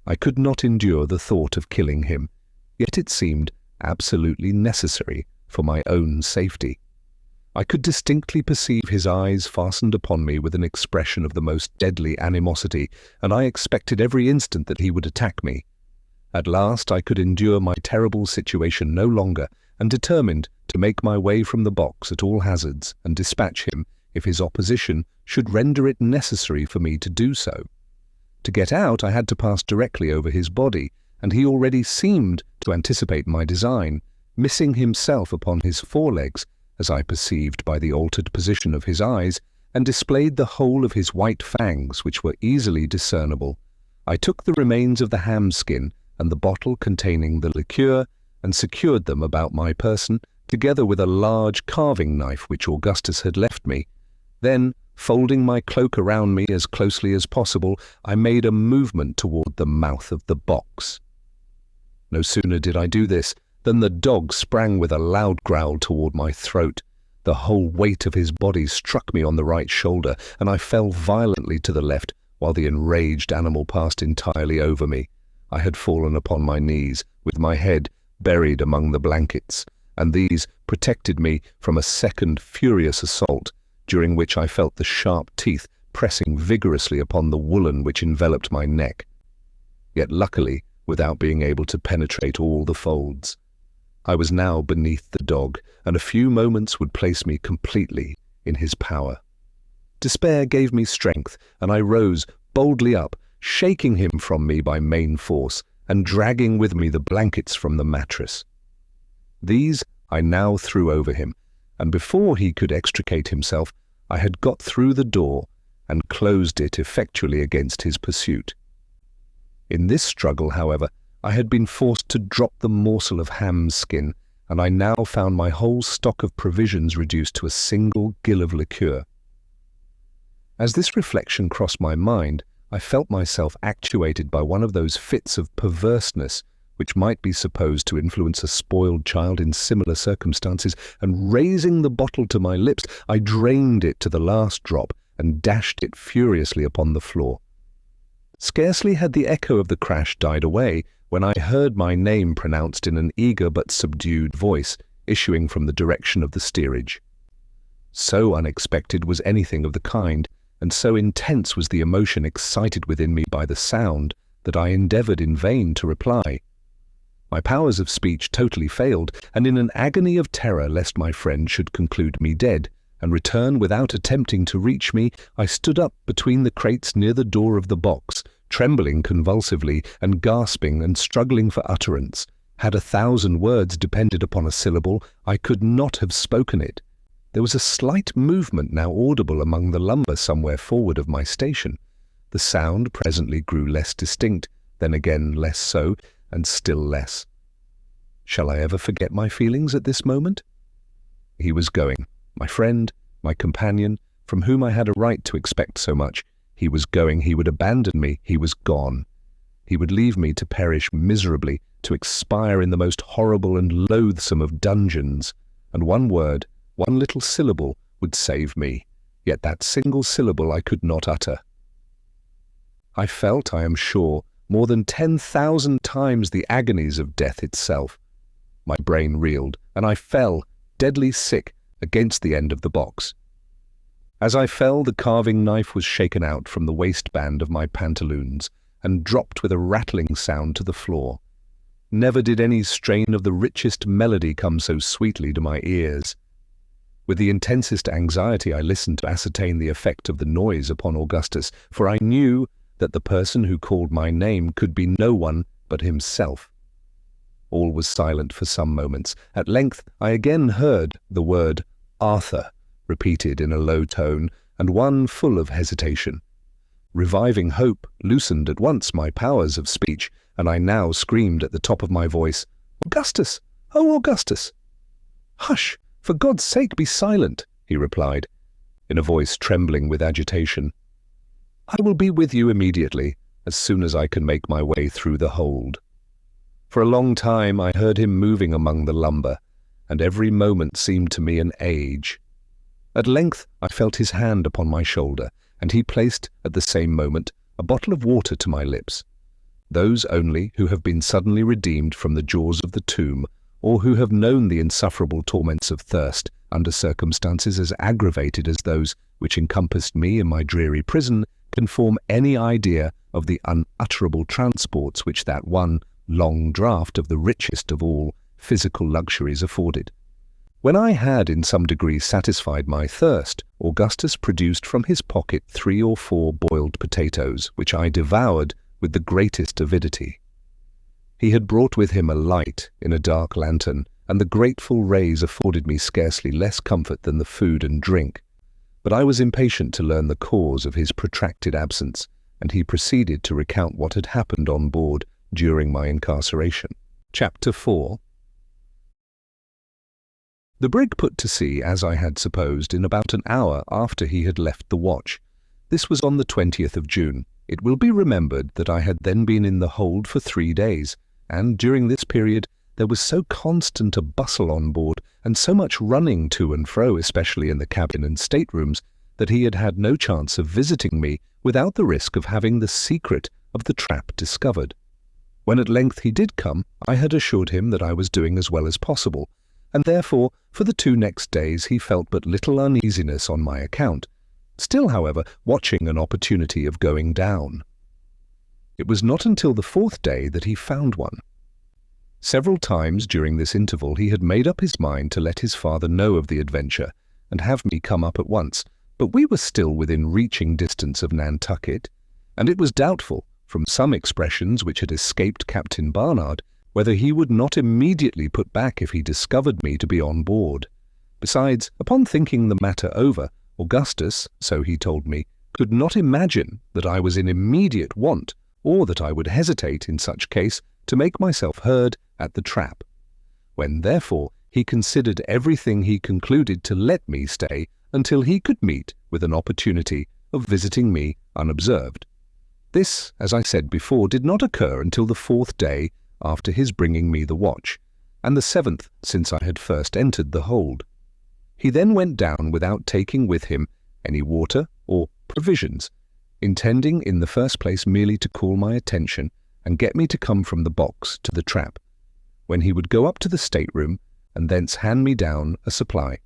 I could not endure the thought of killing him, yet it seemed absolutely necessary for my own safety. I could distinctly perceive his eyes fastened upon me with an expression of the most deadly animosity, and I expected every instant that he would attack me. At last I could endure my terrible situation no longer, and determined to make my way from the box at all hazards and dispatch him if his opposition should render it necessary for me to do so. To get out I had to pass directly over his body, and he already seemed to anticipate my design, missing himself upon his forelegs, as I perceived by the altered position of his eyes, and displayed the whole of his white fangs, which were easily discernible. I took the remains of the ham skin and the bottle containing the liqueur, and secured them about my person, together with a large carving knife which Augustus had left me. Then, folding my cloak around me as closely as possible, I made a movement toward the mouth of the box. No sooner did I do this than the dog sprang with a loud growl toward my throat. The whole weight of his body struck me on the right shoulder, and I fell violently to the left, while the enraged animal passed entirely over me. I had fallen upon my knees, with my head buried among the blankets, and these protected me from a second furious assault, during which I felt the sharp teeth pressing vigorously upon the woolen which enveloped my neck, yet luckily without being able to penetrate all the folds. I was now beneath the dog, and a few moments would place me completely in his power. Despair gave me strength, and I rose boldly up, shaking him from me by main force, and dragging with me the blankets from the mattress. These I now threw over him, and before he could extricate himself, I had got through the door and closed it effectually against his pursuit. In this struggle, however, I had been forced to drop the morsel of ham skin, and I now found my whole stock of provisions reduced to a single gill of liqueur. As this reflection crossed my mind, I felt myself actuated by one of those fits of perverseness which might be supposed to influence a spoiled child in similar circumstances, and raising the bottle to my lips, I drained it to the last drop and dashed it furiously upon the floor. Scarcely had the echo of the crash died away when I heard my name pronounced in an eager but subdued voice issuing from the direction of the steerage. So unexpected was anything of the kind, and so intense was the emotion excited within me by the sound, that I endeavoured in vain to reply. My powers of speech totally failed, and in an agony of terror lest my friend should conclude me dead, and return without attempting to reach me, I stood up between the crates near the door of the box, trembling convulsively, and gasping and struggling for utterance. Had 1,000 words depended upon a syllable, I could not have spoken it. There was a slight movement now audible among the lumber somewhere forward of my station. The sound presently grew less distinct, then again less so, and still less. Shall I ever forget my feelings at this moment? He was going, my friend, my companion, from whom I had a right to expect so much. He was going, he would abandon me, he was gone. He would leave me to perish miserably, to expire in the most horrible and loathsome of dungeons, and one word, one little syllable would save me, yet that single syllable I could not utter. I felt, I am sure, more than 10,000 times the agonies of death itself. My brain reeled, and I fell, deadly sick, against the end of the box. As I fell, the carving knife was shaken out from the waistband of my pantaloons and dropped with a rattling sound to the floor. Never did any strain of the richest melody come so sweetly to my ears. With the intensest anxiety I listened to ascertain the effect of the noise upon Augustus, for I knew that the person who called my name could be no one but himself. All was silent for some moments. At length I again heard the word Arthur repeated in a low tone, and one full of hesitation. Reviving hope loosened at once my powers of speech, and I now screamed at the top of my voice, "Augustus! Oh, Augustus!" "Hush! For God's sake, be silent," he replied, in a voice trembling with agitation. "I will be with you immediately, as soon as I can make my way through the hold." For a long time I heard him moving among the lumber, and every moment seemed to me an age. At length I felt his hand upon my shoulder, and he placed, at the same moment, a bottle of water to my lips. Those only who have been suddenly redeemed from the jaws of the tomb, or who have known the insufferable torments of thirst under circumstances as aggravated as those which encompassed me in my dreary prison, can form any idea of the unutterable transports which that one long draught of the richest of all physical luxuries afforded. When I had in some degree satisfied my thirst, Augustus produced from his pocket 3 or 4 boiled potatoes, which I devoured with the greatest avidity. He had brought with him a light in a dark lantern, and the grateful rays afforded me scarcely less comfort than the food and drink. But I was impatient to learn the cause of his protracted absence, and he proceeded to recount what had happened on board during my incarceration. Chapter 4. The brig put to sea, as I had supposed, in about an hour after he had left the watch. This was on the 20th of June. It will be remembered that I had then been in the hold for 3 days, and during this period there was so constant a bustle on board, and so much running to and fro, especially in the cabin and staterooms, that he had had no chance of visiting me without the risk of having the secret of the trap discovered. When at length he did come, I had assured him that I was doing as well as possible, and therefore for the 2 next days he felt but little uneasiness on my account, still, however, watching an opportunity of going down. It was not until the 4th day that he found one. Several times during this interval he had made up his mind to let his father know of the adventure, and have me come up at once, but we were still within reaching distance of Nantucket, and it was doubtful, from some expressions which had escaped Captain Barnard, whether he would not immediately put back if he discovered me to be on board. Besides, upon thinking the matter over, Augustus, so he told me, could not imagine that I was in immediate want, or that I would hesitate in such case to make myself heard at the trap. When, therefore, he considered everything, he concluded to let me stay until he could meet with an opportunity of visiting me unobserved. This, as I said before, did not occur until the 4th day after his bringing me the watch, and the 7th since I had first entered the hold. He then went down without taking with him any water or provisions, intending in the first place merely to call my attention and get me to come from the box to the trap, when he would go up to the stateroom and thence hand me down a supply.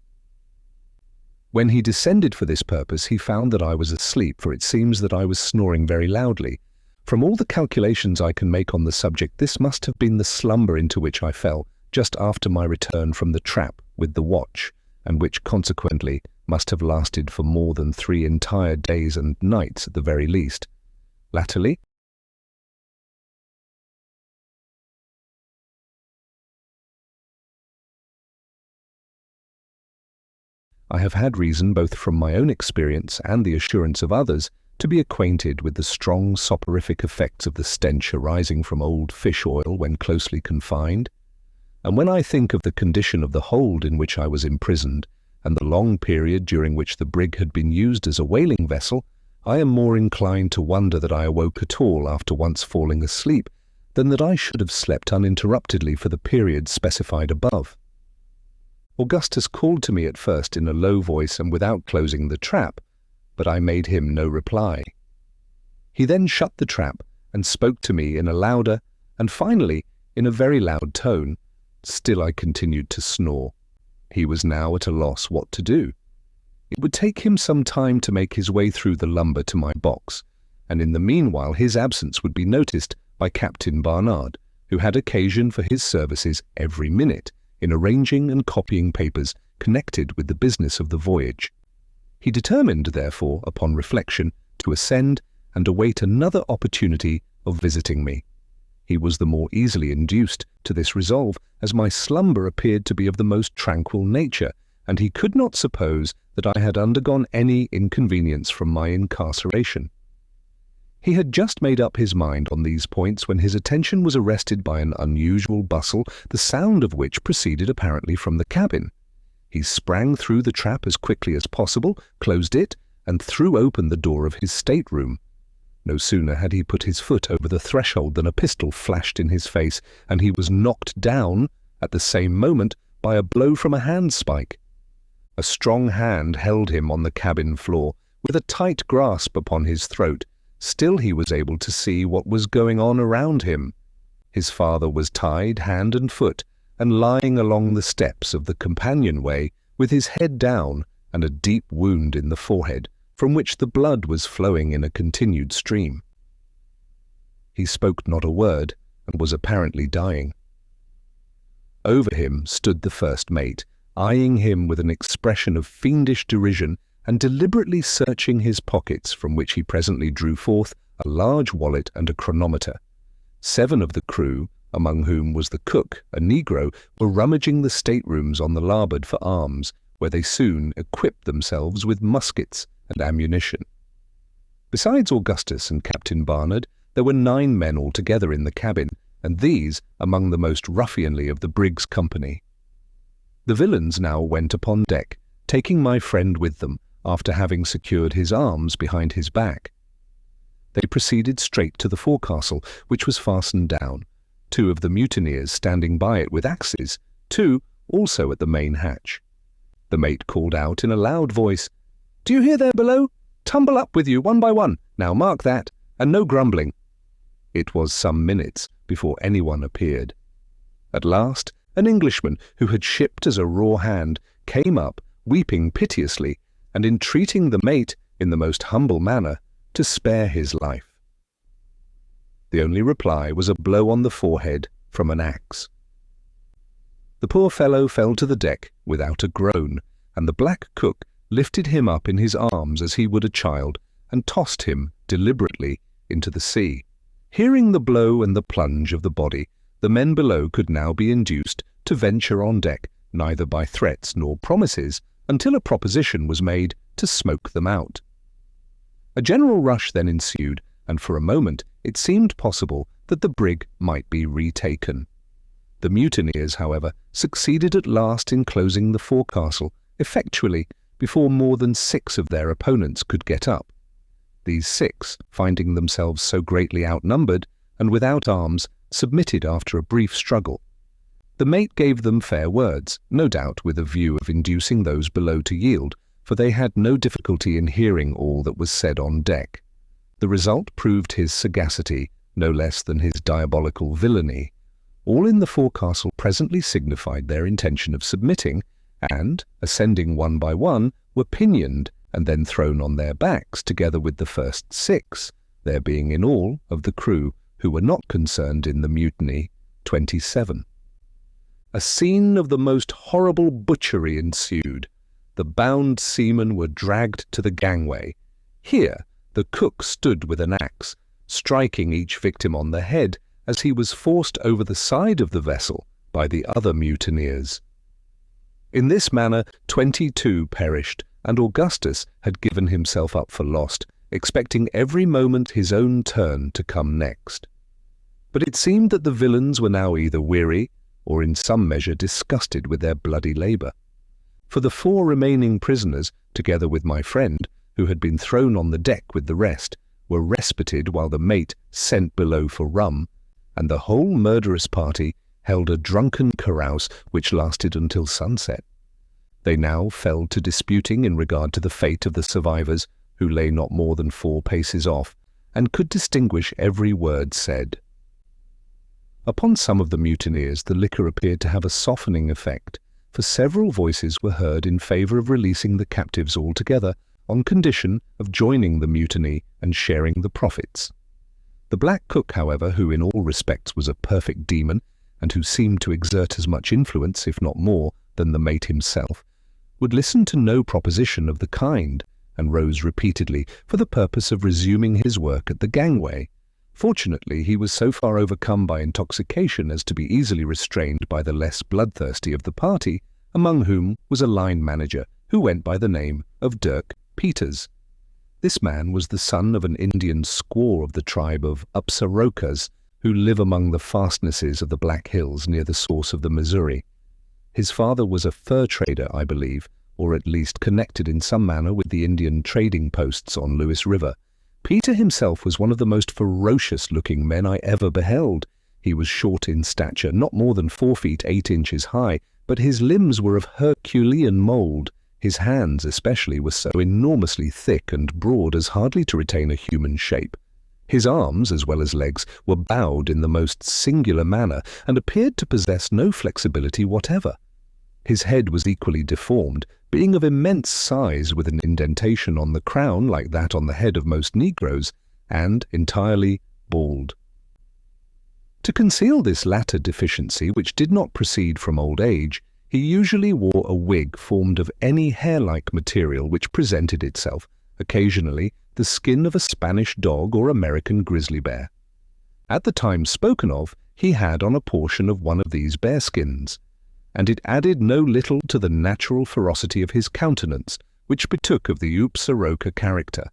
When he descended for this purpose, he found that I was asleep, for it seems that I was snoring very loudly. From all the calculations I can make on the subject, this must have been the slumber into which I fell just after my return from the trap with the watch, and which consequently must have lasted for more than 3 entire days and nights at the very least. Latterly, I have had reason, both from my own experience and the assurance of others, to be acquainted with the strong soporific effects of the stench arising from old fish oil when closely confined. And when I think of the condition of the hold in which I was imprisoned, and the long period during which the brig had been used as a whaling vessel, I am more inclined to wonder that I awoke at all after once falling asleep, than that I should have slept uninterruptedly for the period specified above. Augustus called to me at first in a low voice and without closing the trap, but I made him no reply. He then shut the trap and spoke to me in a louder, and finally in a very loud tone. Still I continued to snore. He was now at a loss what to do. It would take him some time to make his way through the lumber to my box, and in the meanwhile his absence would be noticed by Captain Barnard, who had occasion for his services every minute in arranging and copying papers connected with the business of the voyage. He determined, therefore, upon reflection, to ascend and await another opportunity of visiting me. He was the more easily induced to this resolve, as my slumber appeared to be of the most tranquil nature, and he could not suppose that I had undergone any inconvenience from my incarceration. He had just made up his mind on these points when his attention was arrested by an unusual bustle, the sound of which proceeded apparently from the cabin. He sprang through the trap as quickly as possible, closed it, and threw open the door of his stateroom. No sooner had he put his foot over the threshold than a pistol flashed in his face, and he was knocked down at the same moment by a blow from a handspike. A strong hand held him on the cabin floor, with a tight grasp upon his throat. Still he was able to see what was going on around him. His father was tied hand and foot, and lying along the steps of the companionway with his head down and a deep wound in the forehead, from which the blood was flowing in a continued stream. He spoke not a word, and was apparently dying. Over him stood the first mate, eyeing him with an expression of fiendish derision, and deliberately searching his pockets, from which he presently drew forth a large wallet and a chronometer. 7 of the crew, among whom was the cook, a negro, were rummaging the staterooms on the larboard for arms, where they soon equipped themselves with muskets and ammunition. Besides Augustus and Captain Barnard, there were 9 men altogether in the cabin, and these among the most ruffianly of the brig's company. The villains now went upon deck, taking my friend with them, after having secured his arms behind his back. They proceeded straight to the forecastle, which was fastened down, 2 of the mutineers standing by it with axes, 2 also at the main hatch. The mate called out in a loud voice, "Do you hear there below? Tumble up with you one by one. Now mark that, and no grumbling." It was some minutes before anyone appeared. At last, an Englishman who had shipped as a raw hand came up, weeping piteously, and entreating the mate, in the most humble manner, to spare his life. The only reply was a blow on the forehead from an axe. The poor fellow fell to the deck without a groan, and the black cook lifted him up in his arms as he would a child, and tossed him deliberately into the sea. Hearing the blow and the plunge of the body, the men below could now be induced to venture on deck, neither by threats nor promises, until a proposition was made to smoke them out. A general rush then ensued, and for a moment it seemed possible that the brig might be retaken. The mutineers, however, succeeded at last in closing the forecastle effectually before more than 6 of their opponents could get up. These 6, finding themselves so greatly outnumbered and without arms, submitted after a brief struggle. The mate gave them fair words, no doubt with a view of inducing those below to yield, for they had no difficulty in hearing all that was said on deck. The result proved his sagacity, no less than his diabolical villainy. All in the forecastle presently signified their intention of submitting, and, ascending one by one, were pinioned and then thrown on their backs together with the first 6, there being in all, of the crew who were not concerned in the mutiny, 27. A scene of the most horrible butchery ensued. The bound seamen were dragged to the gangway. Here the cook stood with an axe, striking each victim on the head as he was forced over the side of the vessel by the other mutineers. In this manner 22 perished, and Augustus had given himself up for lost, expecting every moment his own turn to come next. But it seemed that the villains were now either weary or in some measure disgusted with their bloody labour. For the 4 remaining prisoners, together with my friend, who had been thrown on the deck with the rest, were respited while the mate sent below for rum, and the whole murderous party held a drunken carouse which lasted until sunset. They now fell to disputing in regard to the fate of the survivors, who lay not more than 4 paces off, and could distinguish every word said. Upon some of the mutineers the liquor appeared to have a softening effect, for several voices were heard in favor of releasing the captives altogether on condition of joining the mutiny and sharing the profits. The black cook, however, who in all respects was a perfect demon, and who seemed to exert as much influence, if not more, than the mate himself, would listen to no proposition of the kind, and rose repeatedly for the purpose of resuming his work at the gangway. Fortunately, he was so far overcome by intoxication as to be easily restrained by the less bloodthirsty of the party, among whom was a line manager who went by the name of Dirk Peters. This man was the son of an Indian squaw of the tribe of Upsarokas, who live among the fastnesses of the Black Hills near the source of the Missouri. His father was a fur trader, I believe, or at least connected in some manner with the Indian trading posts on Lewis River. Peter himself was one of the most ferocious-looking men I ever beheld. He was short in stature, not more than 4 feet 8 inches high, but his limbs were of Herculean mould. His hands especially were so enormously thick and broad as hardly to retain a human shape. His arms, as well as legs, were bowed in the most singular manner, and appeared to possess no flexibility whatever. His head was equally deformed, being of immense size with an indentation on the crown like that on the head of most Negroes, and entirely bald. To conceal this latter deficiency, which did not proceed from old age, he usually wore a wig formed of any hair-like material which presented itself, occasionally the skin of a Spanish dog or American grizzly bear. At the time spoken of, he had on a portion of one of these bearskins, and it added no little to the natural ferocity of his countenance, which betook of the Upsaroka character.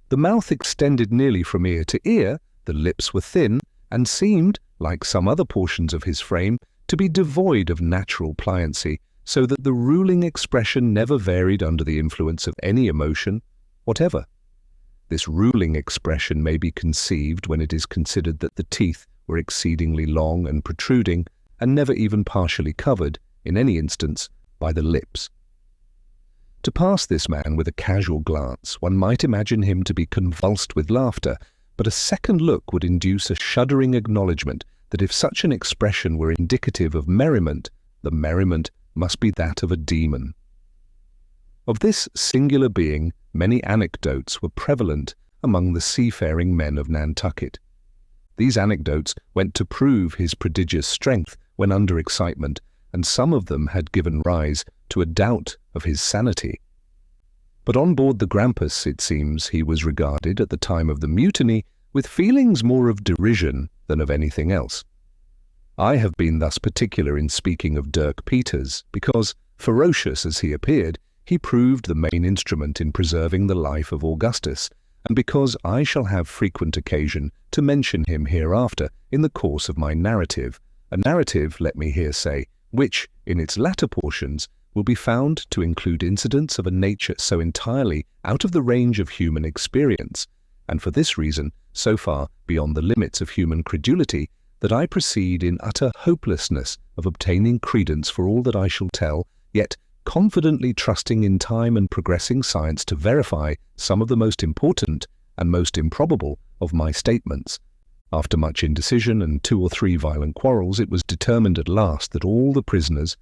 The mouth extended nearly from ear to ear, the lips were thin, and seemed, like some other portions of his frame, to be devoid of natural pliancy, so that the ruling expression never varied under the influence of any emotion whatever. This ruling expression may be conceived when it is considered that the teeth were exceedingly long and protruding, and never even partially covered, in any instance, by the lips. To pass this man with a casual glance, one might imagine him to be convulsed with laughter, but a second look would induce a shuddering acknowledgment that if such an expression were indicative of merriment, the merriment must be that of a demon. Of this singular being, many anecdotes were prevalent among the seafaring men of Nantucket. These anecdotes went to prove his prodigious strength when under excitement, and some of them had given rise to a doubt of his sanity. But on board the Grampus, it seems, he was regarded at the time of the mutiny with feelings more of derision than of anything else. I have been thus particular in speaking of Dirk Peters, because, ferocious as he appeared, he proved the main instrument in preserving the life of Augustus, and because I shall have frequent occasion to mention him hereafter in the course of my narrative, a narrative, let me here say, which, in its latter portions, will be found to include incidents of a nature so entirely out of the range of human experience, and for this reason so far beyond the limits of human credulity, that I proceed in utter hopelessness of obtaining credence for all that I shall tell, yet confidently trusting in time and progressing science to verify some of the most important and most improbable of my statements. After much indecision and 2 or 3 violent quarrels, it was determined at last that all the prisoners,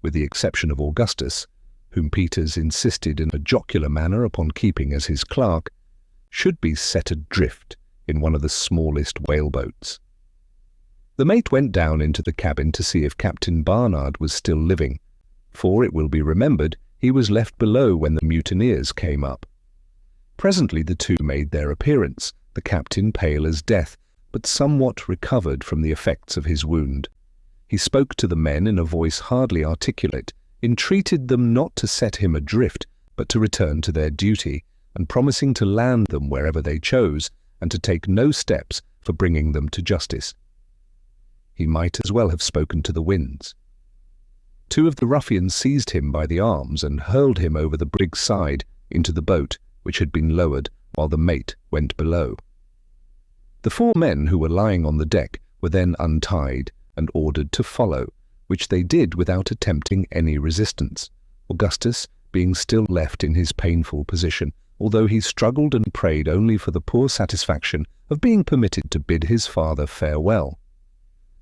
with the exception of Augustus, whom Peters insisted in a jocular manner upon keeping as his clerk, should be set adrift in one of the smallest whaleboats. The mate went down into the cabin to see if Captain Barnard was still living, for it will be remembered he was left below when the mutineers came up. Presently the two made their appearance, the captain pale as death, but somewhat recovered from the effects of his wound. He spoke to the men in a voice hardly articulate, entreated them not to set him adrift, but to return to their duty, and promising to land them wherever they chose, and to take no steps for bringing them to justice. He might as well have spoken to the winds. 2 of the ruffians seized him by the arms and hurled him over the brig's side into the boat, which had been lowered, while the mate went below. The 4 men who were lying on the deck were then untied and ordered to follow, which they did without attempting any resistance, Augustus being still left in his painful position, although he struggled and prayed only for the poor satisfaction of being permitted to bid his father farewell.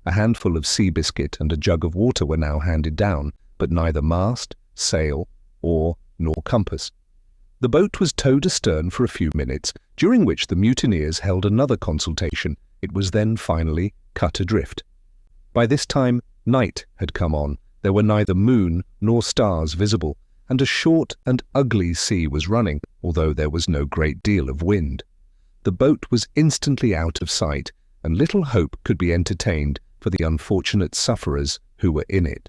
A handful of sea biscuit and a jug of water were now handed down, but neither mast, sail, oar, nor compass. The boat was towed astern for a few minutes, during which the mutineers held another consultation. It was then finally cut adrift. By this time, night had come on. There were neither moon nor stars visible, and a short and ugly sea was running, although there was no great deal of wind. The boat was instantly out of sight, and little hope could be entertained for the unfortunate sufferers who were in it.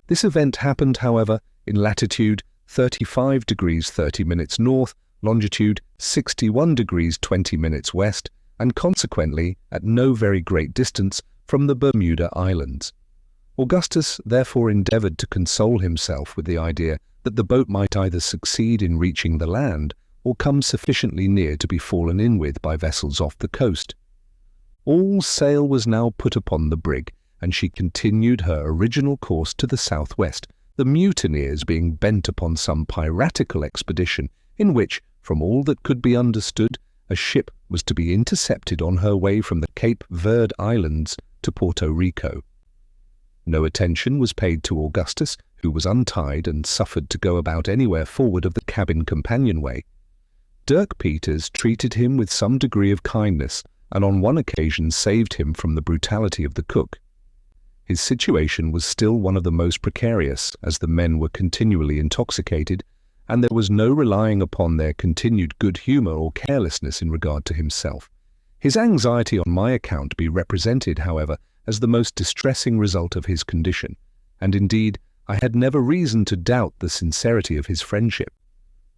This event happened, however, in latitude 35 degrees 30 minutes north, longitude 61 degrees 20 minutes west, and consequently at no very great distance from the Bermuda Islands. Augustus therefore endeavoured to console himself with the idea that the boat might either succeed in reaching the land or come sufficiently near to be fallen in with by vessels off the coast. All sail was now put upon the brig, and she continued her original course to the southwest, the mutineers being bent upon some piratical expedition in which, from all that could be understood, a ship was to be intercepted on her way from the Cape Verde Islands to Puerto Rico. No attention was paid to Augustus, who was untied and suffered to go about anywhere forward of the cabin companionway. Dirk Peters treated him with some degree of kindness, and on one occasion saved him from the brutality of the cook. His situation was still one of the most precarious, as the men were continually intoxicated, and there was no relying upon their continued good humour or carelessness in regard to himself. His anxiety on my account be represented, however, as the most distressing result of his condition, and indeed I had never reason to doubt the sincerity of his friendship.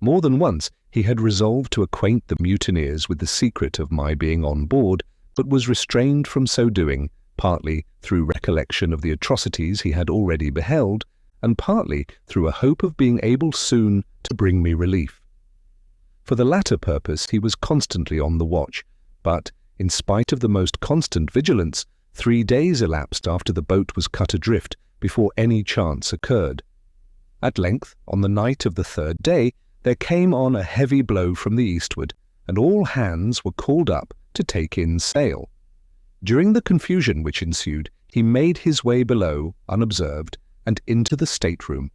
More than once he had resolved to acquaint the mutineers with the secret of my being on board, but was restrained from so doing, partly through recollection of the atrocities he had already beheld, and partly through a hope of being able soon to bring me relief. For the latter purpose he was constantly on the watch, but, in spite of the most constant vigilance, 3 days elapsed after the boat was cut adrift before any chance occurred. At length, on the night of the 3rd day, there came on a heavy blow from the eastward, and all hands were called up to take in sail. During the confusion which ensued, he made his way below, unobserved, and into the stateroom.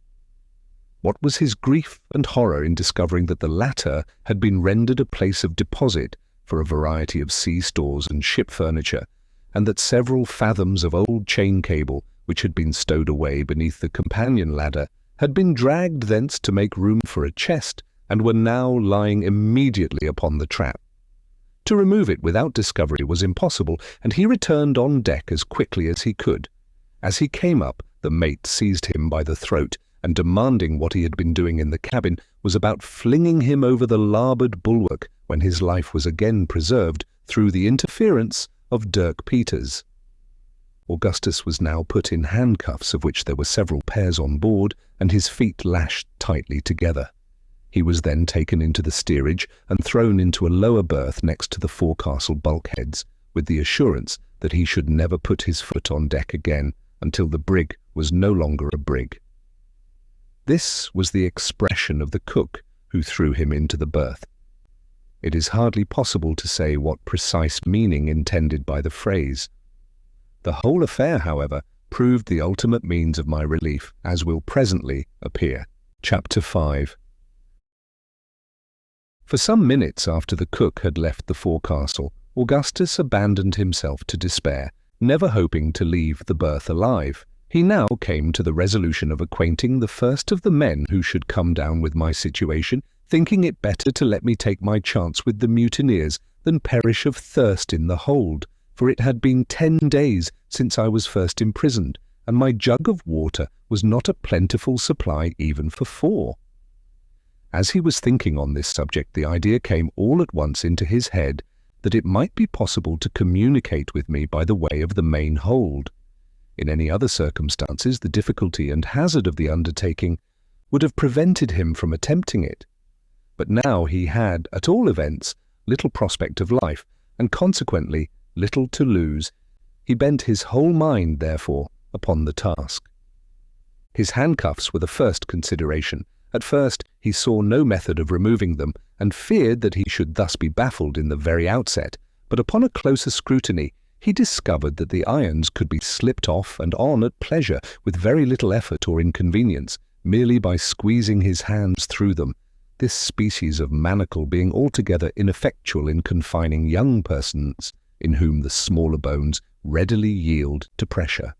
What was his grief and horror in discovering that the latter had been rendered a place of deposit for a variety of sea stores and ship furniture, and that several fathoms of old chain cable, which had been stowed away beneath the companion ladder, had been dragged thence to make room for a chest, and were now lying immediately upon the trap. To remove it without discovery was impossible, and he returned on deck as quickly as he could. As he came up, the mate seized him by the throat, and demanding what he had been doing in the cabin, was about flinging him over the larboard bulwark, when his life was again preserved through the interference of Dirk Peters. Augustus was now put in handcuffs, of which there were several pairs on board, and his feet lashed tightly together. He was then taken into the steerage and thrown into a lower berth next to the forecastle bulkheads, with the assurance that he should never put his foot on deck again until the brig was no longer a brig. This was the expression of the cook who threw him into the berth. It is hardly possible to say what precise meaning intended by the phrase. The whole affair, however, proved the ultimate means of my relief, as will presently appear. Chapter 5. For some minutes after the cook had left the forecastle, Augustus abandoned himself to despair, never hoping to leave the berth alive. He now came to the resolution of acquainting the first of the men who should come down with my situation, thinking it better to let me take my chance with the mutineers than perish of thirst in the hold, for it had been 10 days since I was first imprisoned, and my jug of water was not a plentiful supply even for 4. As he was thinking on this subject, the idea came all at once into his head that it might be possible to communicate with me by the way of the main hold. In any other circumstances, the difficulty and hazard of the undertaking would have prevented him from attempting it. But now he had, at all events, little prospect of life, and consequently little to lose. He bent his whole mind, therefore, upon the task. His handcuffs were the first consideration. At first he saw no method of removing them, and feared that he should thus be baffled in the very outset, but upon a closer scrutiny he discovered that the irons could be slipped off and on at pleasure with very little effort or inconvenience, merely by squeezing his hands through them, this species of manacle being altogether ineffectual in confining young persons, in whom the smaller bones readily yield to pressure.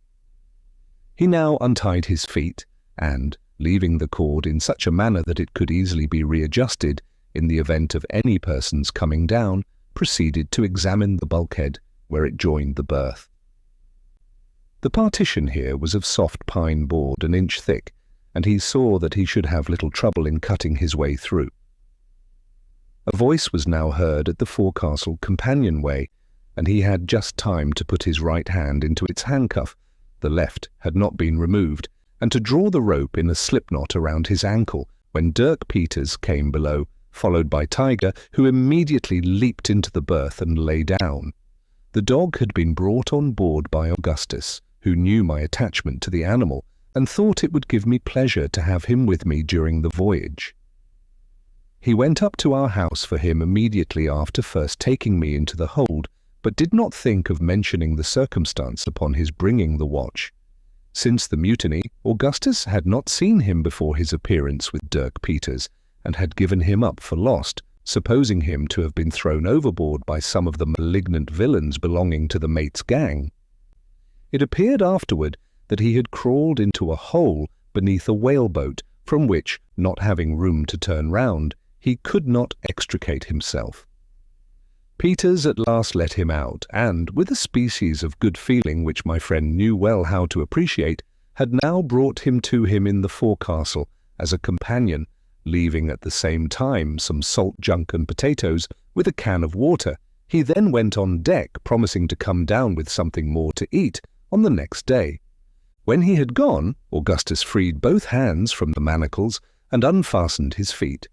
He now untied his feet, and, leaving the cord in such a manner that it could easily be readjusted in the event of any person's coming down, proceeded to examine the bulkhead where it joined the berth. The partition here was of soft pine board an inch thick, and he saw that he should have little trouble in cutting his way through. A voice was now heard at the forecastle companionway, and he had just time to put his right hand into its handcuff, the left had not been removed, and to draw the rope in a slipknot around his ankle when Dirk Peters came below, followed by Tiger, who immediately leaped into the berth and lay down. The dog had been brought on board by Augustus, who knew my attachment to the animal, and thought it would give me pleasure to have him with me during the voyage. He went up to our house for him immediately after first taking me into the hold, but did not think of mentioning the circumstance upon his bringing the watch. Since the mutiny, Augustus had not seen him before his appearance with Dirk Peters, and had given him up for lost, supposing him to have been thrown overboard by some of the malignant villains belonging to the mate's gang. It appeared afterward that he had crawled into a hole beneath a whaleboat, from which, not having room to turn round, he could not extricate himself. Peters at last let him out, and, with a species of good feeling which my friend knew well how to appreciate, had now brought him to him in the forecastle as a companion, leaving at the same time some salt junk and potatoes with a can of water. He then went on deck, promising to come down with something more to eat on the next day. When he had gone, Augustus freed both hands from the manacles and unfastened his feet.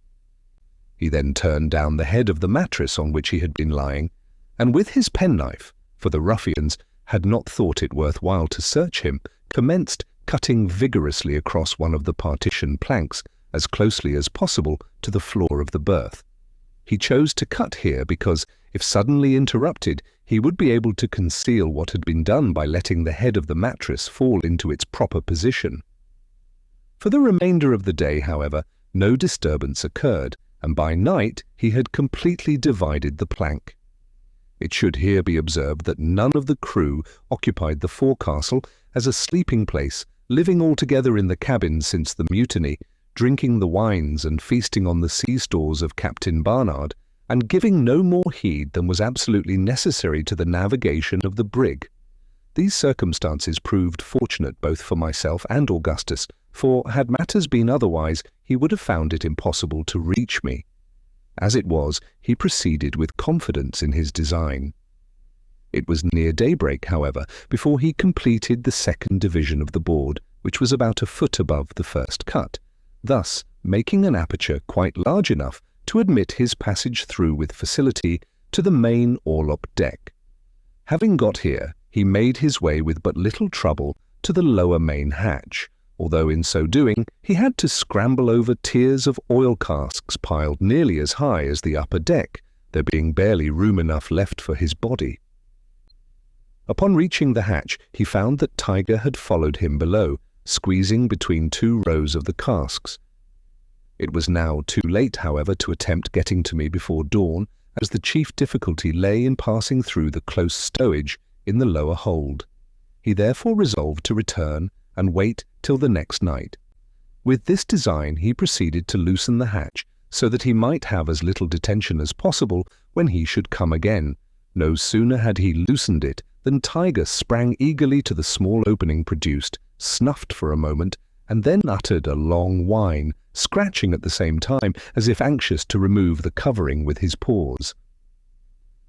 He then turned down the head of the mattress on which he had been lying, and with his penknife, for the ruffians had not thought it worth while to search him, commenced cutting vigorously across one of the partition planks as closely as possible to the floor of the berth. He chose to cut here because, if suddenly interrupted, he would be able to conceal what had been done by letting the head of the mattress fall into its proper position. For the remainder of the day, however, no disturbance occurred, and by night he had completely divided the plank. It should here be observed that none of the crew occupied the forecastle as a sleeping place, living altogether in the cabin since the mutiny, drinking the wines and feasting on the sea stores of Captain Barnard, and giving no more heed than was absolutely necessary to the navigation of the brig. These circumstances proved fortunate both for myself and Augustus, for had matters been otherwise, he would have found it impossible to reach me. As it was, he proceeded with confidence in his design. It was near daybreak, however, before he completed the second division of the board, which was about a foot above the first cut, thus making an aperture quite large enough to admit his passage through with facility to the main orlop deck. Having got here, he made his way with but little trouble to the lower main hatch, although in so doing he had to scramble over tiers of oil casks piled nearly as high as the upper deck, there being barely room enough left for his body. Upon reaching the hatch, he found that Tiger had followed him below, squeezing between two rows of the casks. It was now too late, however, to attempt getting to me before dawn, as the chief difficulty lay in passing through the close stowage in the lower hold. He therefore resolved to return and wait till the next night. With this design he proceeded to loosen the hatch, so that he might have as little detention as possible when he should come again. No sooner had he loosened it than Tiger sprang eagerly to the small opening produced, snuffed for a moment, and then uttered a long whine, scratching at the same time as if anxious to remove the covering with his paws.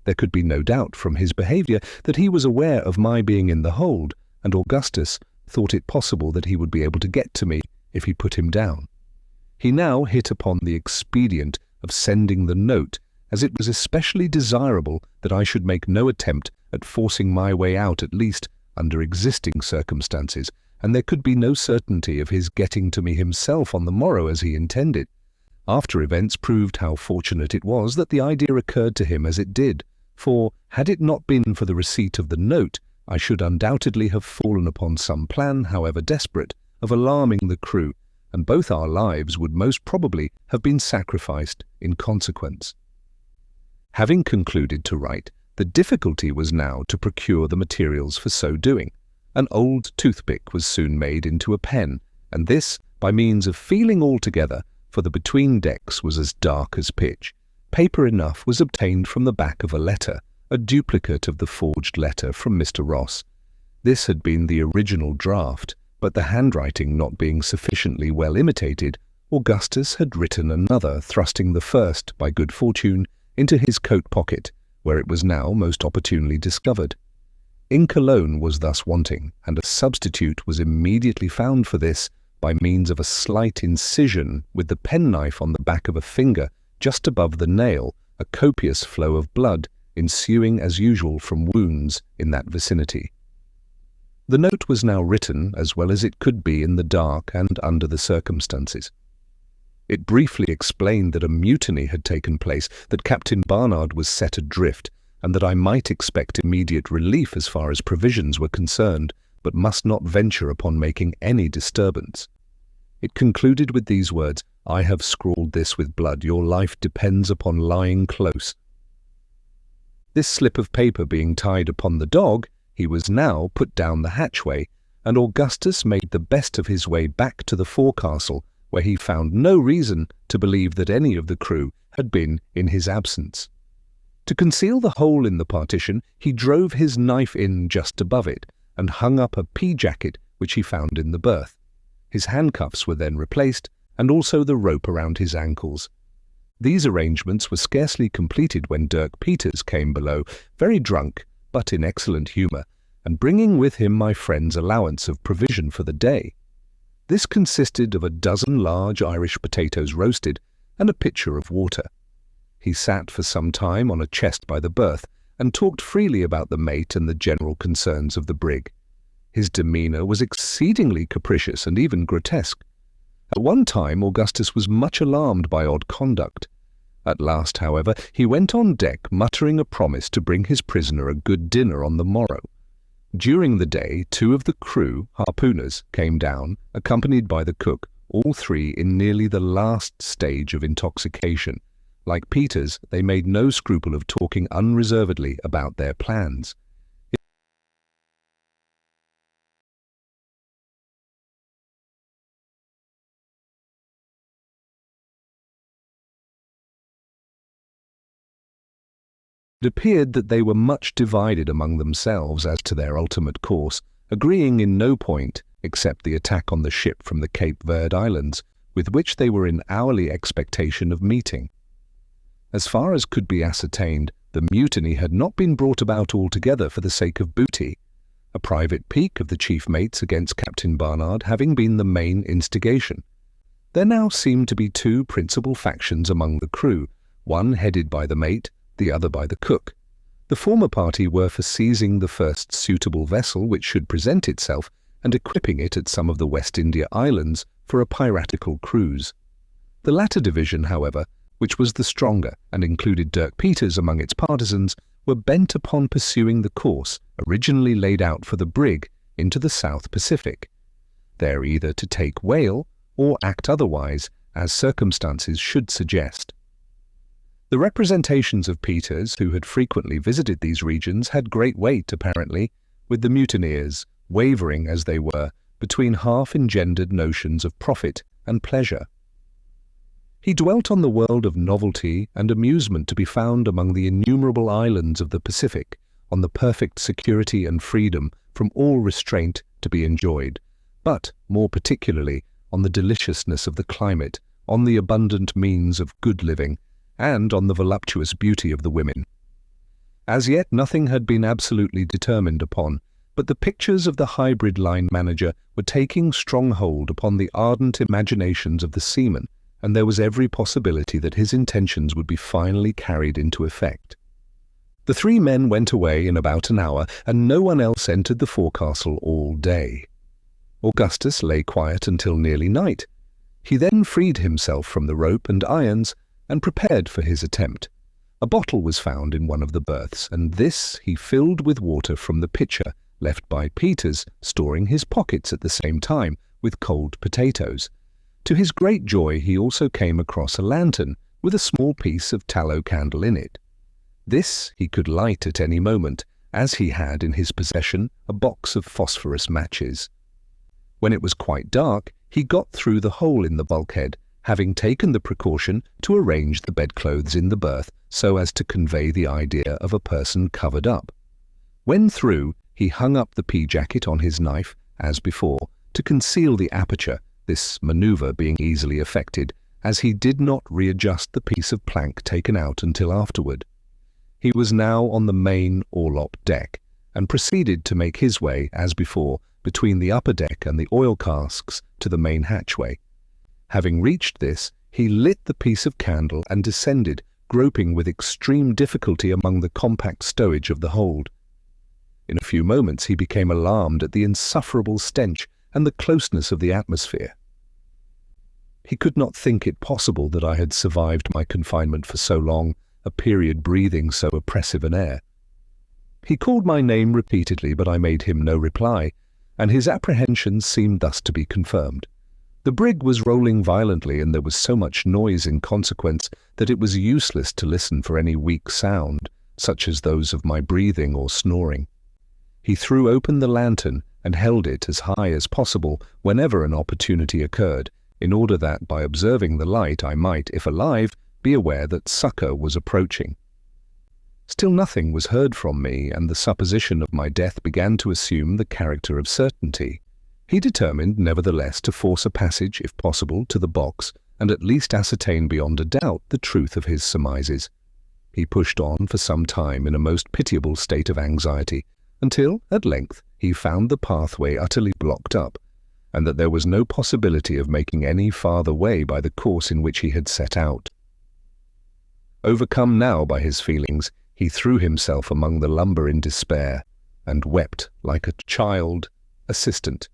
There could be no doubt from his behaviour that he was aware of my being in the hold, and Augustus thought it possible that he would be able to get to me if he put him down. He now hit upon the expedient of sending the note, as it was especially desirable that I should make no attempt at forcing my way out, at least under existing circumstances, and there could be no certainty of his getting to me himself on the morrow as he intended. After events proved how fortunate it was that the idea occurred to him as it did, for had it not been for the receipt of the note, I should undoubtedly have fallen upon some plan, however desperate, of alarming the crew, and both our lives would most probably have been sacrificed in consequence. Having concluded to write, the difficulty was now to procure the materials for so doing. An old toothpick was soon made into a pen, and this by means of feeling all together, for the between decks was as dark as pitch. Paper enough was obtained from the back of a letter, a duplicate of the forged letter from Mr. Ross. This had been the original draft, but the handwriting not being sufficiently well imitated, Augustus had written another, thrusting the first, by good fortune, into his coat pocket, where it was now most opportunely discovered. Ink alone was thus wanting, and a substitute was immediately found for this by means of a slight incision with the penknife on the back of a finger just above the nail, a copious flow of blood ensuing as usual from wounds in that vicinity. The note was now written as well as it could be in the dark and under the circumstances. It briefly explained that a mutiny had taken place, that Captain Barnard was set adrift, and that I might expect immediate relief as far as provisions were concerned, but must not venture upon making any disturbance. It concluded with these words, "I have scrawled this with blood. Your life depends upon lying close." This slip of paper being tied upon the dog, he was now put down the hatchway, and Augustus made the best of his way back to the forecastle, where he found no reason to believe that any of the crew had been in his absence. To conceal the hole in the partition, he drove his knife in just above it, and hung up a pea-jacket which he found in the berth. His handcuffs were then replaced, and also the rope around his ankles. These arrangements were scarcely completed when Dirk Peters came below, very drunk, but in excellent humour, and bringing with him my friend's allowance of provision for the day. This consisted of a dozen large Irish potatoes roasted, and a pitcher of water. He sat for some time on a chest by the berth, and talked freely about the mate and the general concerns of the brig. His demeanour was exceedingly capricious and even grotesque. At one time Augustus was much alarmed by odd conduct. At last, however, he went on deck muttering a promise to bring his prisoner a good dinner on the morrow. During the day, 2 of the crew, harpooners, came down, accompanied by the cook, all 3 in nearly the last stage of intoxication. Like Peters, they made no scruple of talking unreservedly about their plans. It appeared that they were much divided among themselves as to their ultimate course, agreeing in no point except the attack on the ship from the Cape Verde Islands, with which they were in hourly expectation of meeting. As far as could be ascertained, the mutiny had not been brought about altogether for the sake of booty, a private pique of the chief mates against Captain Barnard having been the main instigation. There now seemed to be 2 principal factions among the crew, one headed by the mate, the other by the cook. The former party were for seizing the first suitable vessel which should present itself and equipping it at some of the West India Islands for a piratical cruise. The latter division, however, which was the stronger and included Dirk Peters among its partisans, were bent upon pursuing the course originally laid out for the brig into the South Pacific, there either to take whale or act otherwise as circumstances should suggest. The representations of Peters, who had frequently visited these regions, had great weight, apparently, with the mutineers, wavering as they were, between half-engendered notions of profit and pleasure. He dwelt on the world of novelty and amusement to be found among the innumerable islands of the Pacific, on the perfect security and freedom from all restraint to be enjoyed, but, more particularly, on the deliciousness of the climate, on the abundant means of good living, and on the voluptuous beauty of the women. As yet nothing had been absolutely determined upon, but the pictures of the hybrid line manager were taking strong hold upon the ardent imaginations of the seamen, and there was every possibility that his intentions would be finally carried into effect. The 3 men went away in about an hour, and no one else entered the forecastle all day. Augustus lay quiet until nearly night. He then freed himself from the rope and irons, and prepared for his attempt. A bottle was found in one of the berths, and this he filled with water from the pitcher left by Peters, storing his pockets at the same time with cold potatoes. To his great joy, he also came across a lantern with a small piece of tallow candle in it. This he could light at any moment, as he had in his possession a box of phosphorus matches. When it was quite dark, he got through the hole in the bulkhead, having taken the precaution to arrange the bedclothes in the berth so as to convey the idea of a person covered up. When through, he hung up the pea-jacket on his knife, as before, to conceal the aperture, this manoeuvre being easily effected, as he did not readjust the piece of plank taken out until afterward. He was now on the main orlop deck, and proceeded to make his way, as before, between the upper deck and the oil casks to the main hatchway. Having reached this, he lit the piece of candle and descended, groping with extreme difficulty among the compact stowage of the hold. In a few moments he became alarmed at the insufferable stench and the closeness of the atmosphere. He could not think it possible that I had survived my confinement for so long, a period breathing so oppressive an air. He called my name repeatedly, but I made him no reply, and his apprehensions seemed thus to be confirmed. The brig was rolling violently, and there was so much noise in consequence that it was useless to listen for any weak sound, such as those of my breathing or snoring. He threw open the lantern and held it as high as possible whenever an opportunity occurred, in order that by observing the light I might, if alive, be aware that succour was approaching. Still nothing was heard from me, and the supposition of my death began to assume the character of certainty. He determined, nevertheless, to force a passage, if possible, to the box, and at least ascertain beyond a doubt the truth of his surmises. He pushed on for some time in a most pitiable state of anxiety, until, at length, he found the pathway utterly blocked up, and that there was no possibility of making any farther way by the course in which he had set out. Overcome now by his feelings, he threw himself among the lumber in despair, and wept like a child assistant.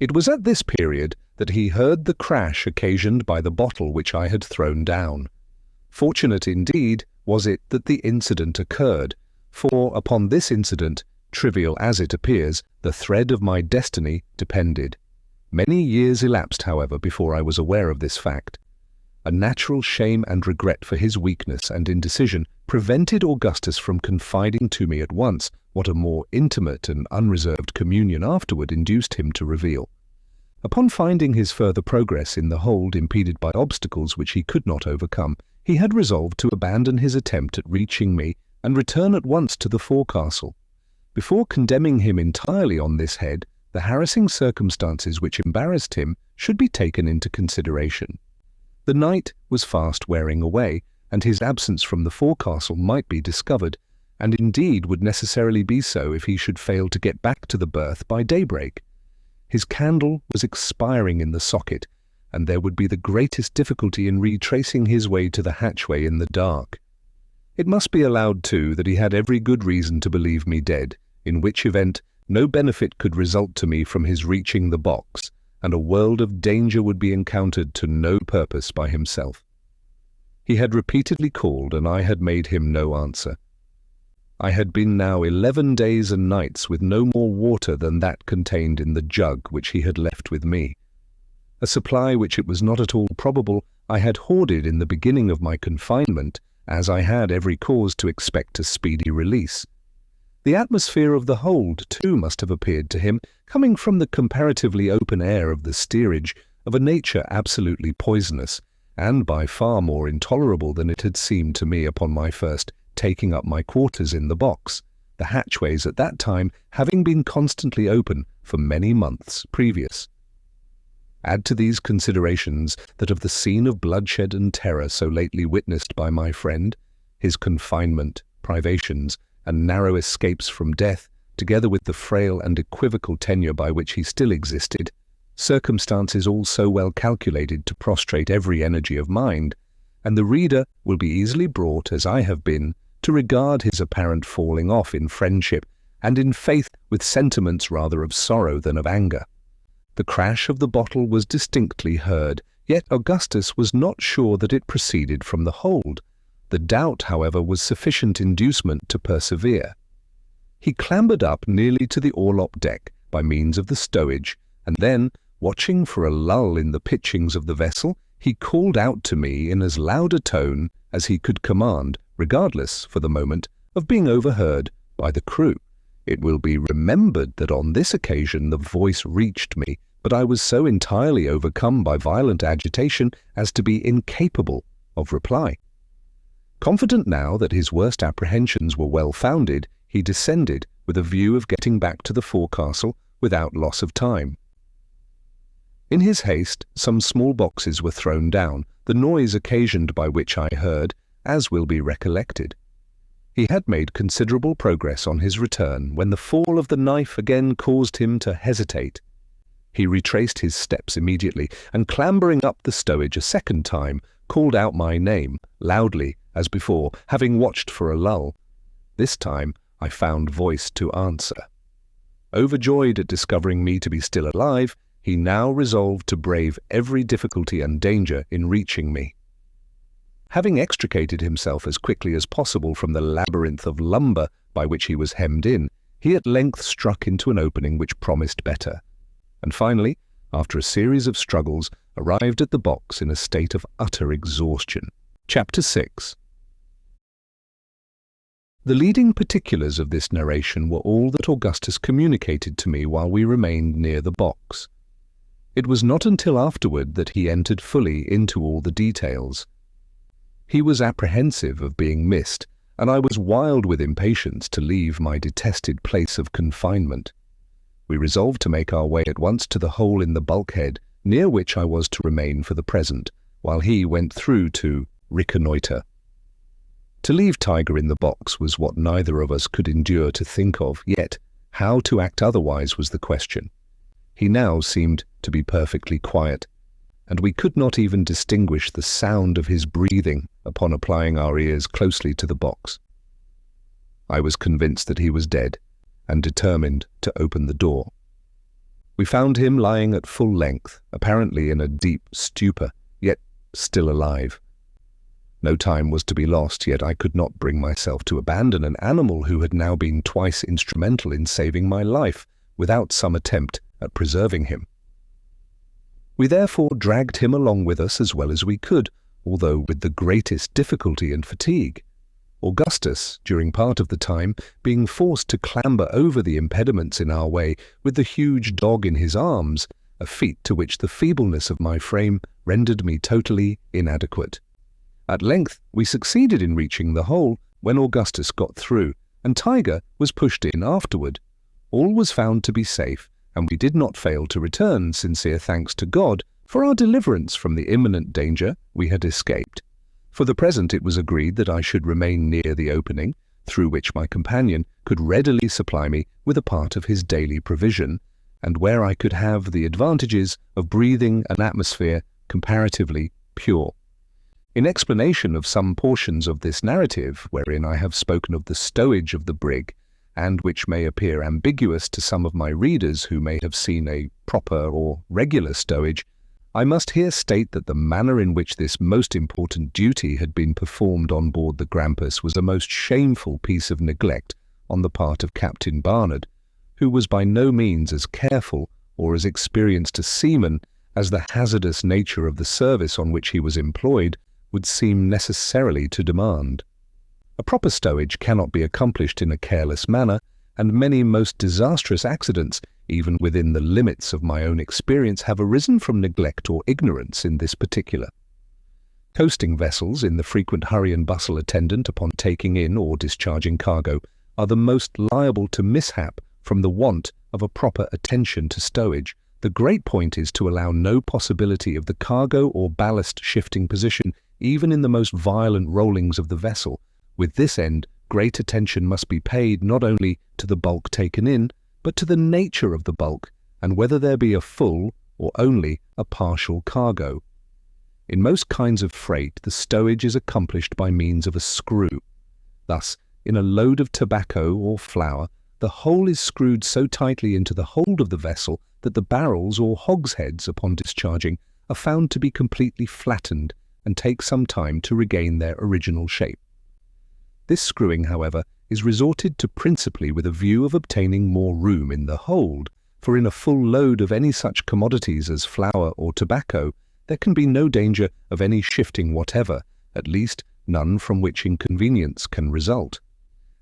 It was at this period that he heard the crash occasioned by the bottle which I had thrown down. Fortunate indeed was it that the incident occurred, for upon this incident, trivial as it appears, the thread of my destiny depended. Many years elapsed, however, before I was aware of this fact. A natural shame and regret for his weakness and indecision prevented Augustus from confiding to me at once what a more intimate and unreserved communion afterward induced him to reveal. Upon finding his further progress in the hold impeded by obstacles which he could not overcome, he had resolved to abandon his attempt at reaching me and return at once to the forecastle. Before condemning him entirely on this head, the harassing circumstances which embarrassed him should be taken into consideration. The night was fast wearing away, and his absence from the forecastle might be discovered, and indeed would necessarily be so if he should fail to get back to the berth by daybreak. His candle was expiring in the socket, and there would be the greatest difficulty in retracing his way to the hatchway in the dark. It must be allowed, too, that he had every good reason to believe me dead, in which event no benefit could result to me from his reaching the box, and a world of danger would be encountered to no purpose by himself. He had repeatedly called, and I had made him no answer. I had been now 11 days and nights with no more water than that contained in the jug which he had left with me, a supply which it was not at all probable I had hoarded in the beginning of my confinement, as I had every cause to expect a speedy release. The atmosphere of the hold, too, must have appeared to him, coming from the comparatively open air of the steerage, of a nature absolutely poisonous, and by far more intolerable than it had seemed to me upon my first taking up my quarters in the box, the hatchways at that time having been constantly open for many months previous. Add to these considerations that of the scene of bloodshed and terror so lately witnessed by my friend, his confinement, privations, and narrow escapes from death, together with the frail and equivocal tenure by which he still existed, circumstances all so well calculated to prostrate every energy of mind, and the reader will be easily brought, as I have been, to regard his apparent falling off in friendship and in faith with sentiments rather of sorrow than of anger. The crash of the bottle was distinctly heard, yet Augustus was not sure that it proceeded from the hold. The doubt, however, was sufficient inducement to persevere. He clambered up nearly to the orlop deck by means of the stowage, and then, watching for a lull in the pitchings of the vessel, he called out to me in as loud a tone as he could command, regardless, for the moment, of being overheard by the crew. It will be remembered that on this occasion the voice reached me, but I was so entirely overcome by violent agitation as to be incapable of reply. Confident now that his worst apprehensions were well-founded, he descended with a view of getting back to the forecastle without loss of time. In his haste, some small boxes were thrown down, the noise occasioned by which I heard, as will be recollected. He had made considerable progress on his return when the fall of the knife again caused him to hesitate. He retraced his steps immediately, and clambering up the stowage a second time, called out my name, loudly as before, having watched for a lull. This time I found voice to answer. Overjoyed at discovering me to be still alive, he now resolved to brave every difficulty and danger in reaching me. Having extricated himself as quickly as possible from the labyrinth of lumber by which he was hemmed in, he at length struck into an opening which promised better, and finally, after a series of struggles, arrived at the box in a state of utter exhaustion. Chapter 6. The leading particulars of this narration were all that Augustus communicated to me while we remained near the box. It was not until afterward that he entered fully into all the details. He was apprehensive of being missed, and I was wild with impatience to leave my detested place of confinement. We resolved to make our way at once to the hole in the bulkhead, near which I was to remain for the present, while he went through to reconnoitre. To leave Tiger in the box was what neither of us could endure to think of, yet how to act otherwise was the question. He now seemed to be perfectly quiet, and we could not even distinguish the sound of his breathing upon applying our ears closely to the box. I was convinced that he was dead, and determined to open the door. We found him lying at full length, apparently in a deep stupor, yet still alive. No time was to be lost, yet I could not bring myself to abandon an animal who had now been twice instrumental in saving my life, without some attempt at preserving him. We therefore dragged him along with us as well as we could, although with the greatest difficulty and fatigue. Augustus, during part of the time, being forced to clamber over the impediments in our way with the huge dog in his arms, a feat to which the feebleness of my frame rendered me totally inadequate. At length we succeeded in reaching the hole when Augustus got through, and Tiger was pushed in afterward. All was found to be safe, and we did not fail to return sincere thanks to God for our deliverance from the imminent danger we had escaped. For the present it was agreed that I should remain near the opening, through which my companion could readily supply me with a part of his daily provision, and where I could have the advantages of breathing an atmosphere comparatively pure. In explanation of some portions of this narrative, wherein I have spoken of the stowage of the brig, and which may appear ambiguous to some of my readers who may have seen a proper or regular stowage, I must here state that the manner in which this most important duty had been performed on board the Grampus was a most shameful piece of neglect on the part of Captain Barnard, who was by no means as careful or as experienced a seaman as the hazardous nature of the service on which he was employed would seem necessarily to demand. A proper stowage cannot be accomplished in a careless manner, and many most disastrous accidents, even within the limits of my own experience, have arisen from neglect or ignorance in this particular. Coasting vessels, in the frequent hurry and bustle attendant upon taking in or discharging cargo, are the most liable to mishap from the want of a proper attention to stowage. The great point is to allow no possibility of the cargo or ballast shifting position, even in the most violent rollings of the vessel. With this end, great attention must be paid not only to the bulk taken in, but to the nature of the bulk, and whether there be a full or only a partial cargo. In most kinds of freight, the stowage is accomplished by means of a screw. Thus, in a load of tobacco or flour, the whole is screwed so tightly into the hold of the vessel that the barrels or hogsheads, upon discharging, are found to be completely flattened and take some time to regain their original shape. This screwing, however, is resorted to principally with a view of obtaining more room in the hold, for in a full load of any such commodities as flour or tobacco, there can be no danger of any shifting whatever, at least none from which inconvenience can result.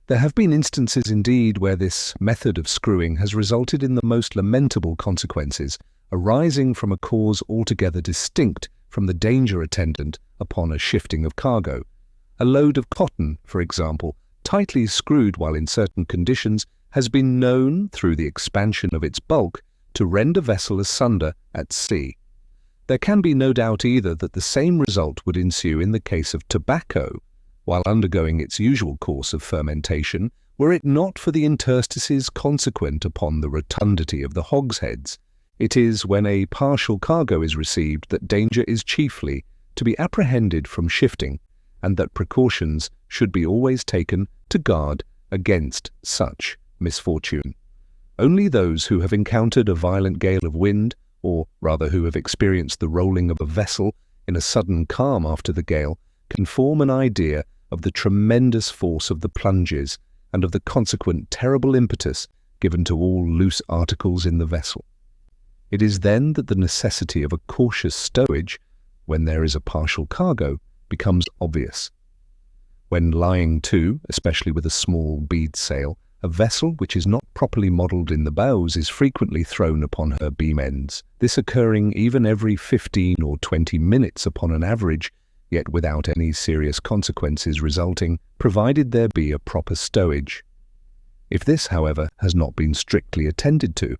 There have been instances indeed where this method of screwing has resulted in the most lamentable consequences, arising from a cause altogether distinct from the danger attendant upon a shifting of cargo. A load of cotton, for example, tightly screwed while in certain conditions, has been known, through the expansion of its bulk, to rend a vessel asunder at sea. There can be no doubt either that the same result would ensue in the case of tobacco, while undergoing its usual course of fermentation, were it not for the interstices consequent upon the rotundity of the hogsheads. It is when a partial cargo is received that danger is chiefly to be apprehended from shifting, and that precautions should be always taken to guard against such misfortune. Only those who have encountered a violent gale of wind, or rather who have experienced the rolling of a vessel in a sudden calm after the gale, can form an idea of the tremendous force of the plunges and of the consequent terrible impetus given to all loose articles in the vessel. It is then that the necessity of a cautious stowage, when there is a partial cargo, becomes obvious. When lying to, especially with a small bead sail, a vessel which is not properly modelled in the bows is frequently thrown upon her beam ends, this occurring even every 15 or 20 minutes upon an average, yet without any serious consequences resulting, provided there be a proper stowage. If this, however, has not been strictly attended to,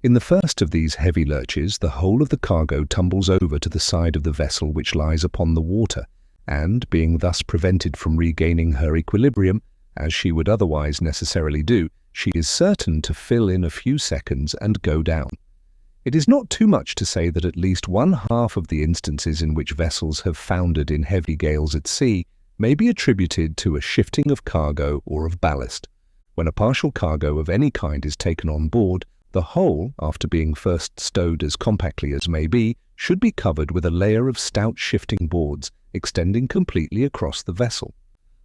in the first of these heavy lurches the whole of the cargo tumbles over to the side of the vessel which lies upon the water, and, being thus prevented from regaining her equilibrium, as she would otherwise necessarily do, she is certain to fill in a few seconds and go down. It is not too much to say that at least 1/2 of the instances in which vessels have foundered in heavy gales at sea may be attributed to a shifting of cargo or of ballast. When a partial cargo of any kind is taken on board, the whole, after being first stowed as compactly as may be, should be covered with a layer of stout shifting boards extending completely across the vessel.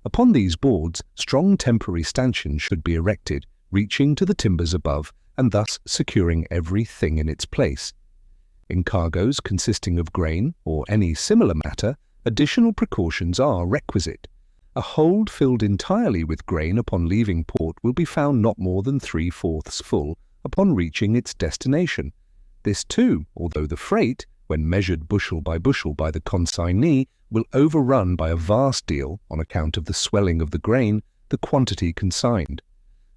Upon these boards, strong temporary stanchions should be erected, reaching to the timbers above, and thus securing every thing in its place. In cargoes consisting of grain or any similar matter, additional precautions are requisite. A hold filled entirely with grain upon leaving port will be found not more than 3/4 full upon reaching its destination. This too, although the freight, when measured bushel by the consignee, will overrun by a vast deal, on account of the swelling of the grain, the quantity consigned.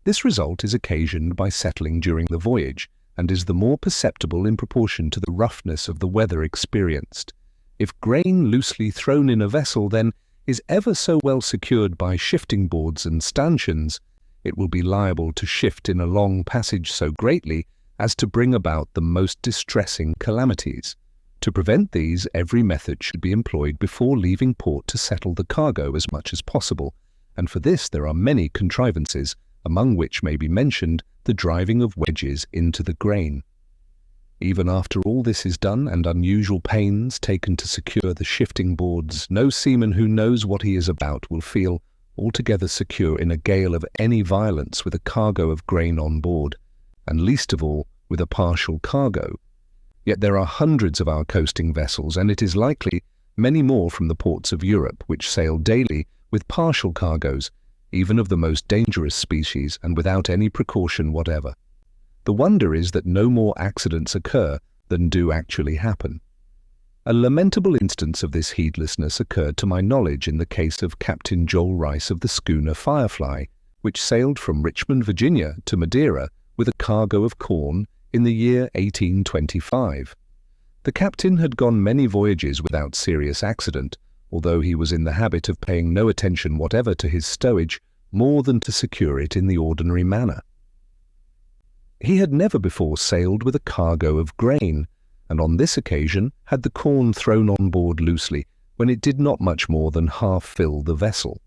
This result is occasioned by settling during the voyage, and is the more perceptible in proportion to the roughness of the weather experienced. If grain loosely thrown in a vessel, then, is ever so well secured by shifting boards and stanchions, it will be liable to shift in a long passage so greatly as to bring about the most distressing calamities. To prevent these, every method should be employed before leaving port to settle the cargo as much as possible, and for this there are many contrivances, among which may be mentioned the driving of wedges into the grain. Even after all this is done and unusual pains taken to secure the shifting boards, no seaman who knows what he is about will feel altogether secure in a gale of any violence with a cargo of grain on board, and least of all with a partial cargo. Yet there are hundreds of our coasting vessels, and it is likely many more from the ports of Europe, which sail daily with partial cargoes, even of the most dangerous species, and without any precaution whatever. The wonder is that no more accidents occur than do actually happen. A lamentable instance of this heedlessness occurred to my knowledge in the case of Captain Joel Rice of the schooner Firefly, which sailed from Richmond, Virginia, to Madeira with a cargo of corn in the year 1825. The captain had gone many voyages without serious accident, although he was in the habit of paying no attention whatever to his stowage, more than to secure it in the ordinary manner. He had never before sailed with a cargo of grain, and on this occasion had the corn thrown on board loosely, when it did not much more than half fill the vessel.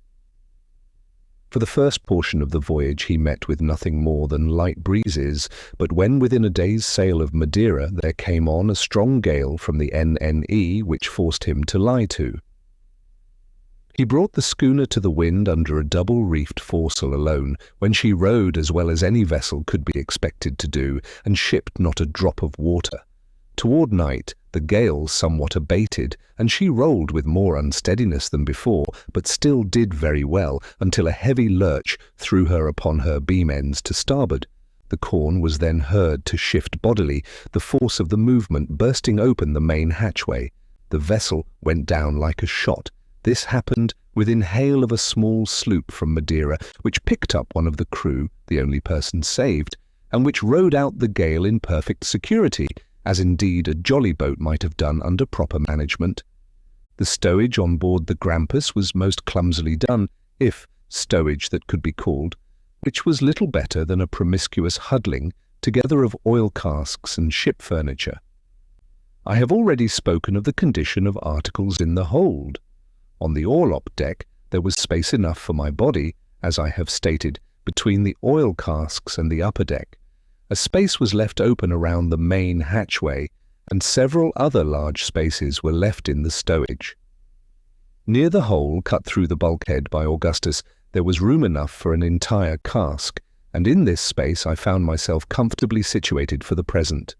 For the first portion of the voyage he met with nothing more than light breezes, but when within a day's sail of Madeira there came on a strong gale from the NNE which forced him to lie to. He brought the schooner to the wind under a double-reefed foresail alone, when she rowed as well as any vessel could be expected to do, and shipped not a drop of water. Toward night, the gale somewhat abated, and she rolled with more unsteadiness than before, but still did very well, until a heavy lurch threw her upon her beam ends to starboard. The corn was then heard to shift bodily, the force of the movement bursting open the main hatchway. The vessel went down like a shot. This happened within hail of a small sloop from Madeira, which picked up one of the crew, the only person saved, and which rode out the gale in perfect security, as indeed a jolly boat might have done under proper management. The stowage on board the Grampus was most clumsily done, if stowage that could be called, which was little better than a promiscuous huddling together of oil casks and ship furniture. I have already spoken of the condition of articles in the hold. On the orlop deck there was space enough for my body, as I have stated, between the oil casks and the upper deck. A space was left open around the main hatchway, and several other large spaces were left in the stowage. Near the hole cut through the bulkhead by Augustus there was room enough for an entire cask, and in this space I found myself comfortably situated for the present.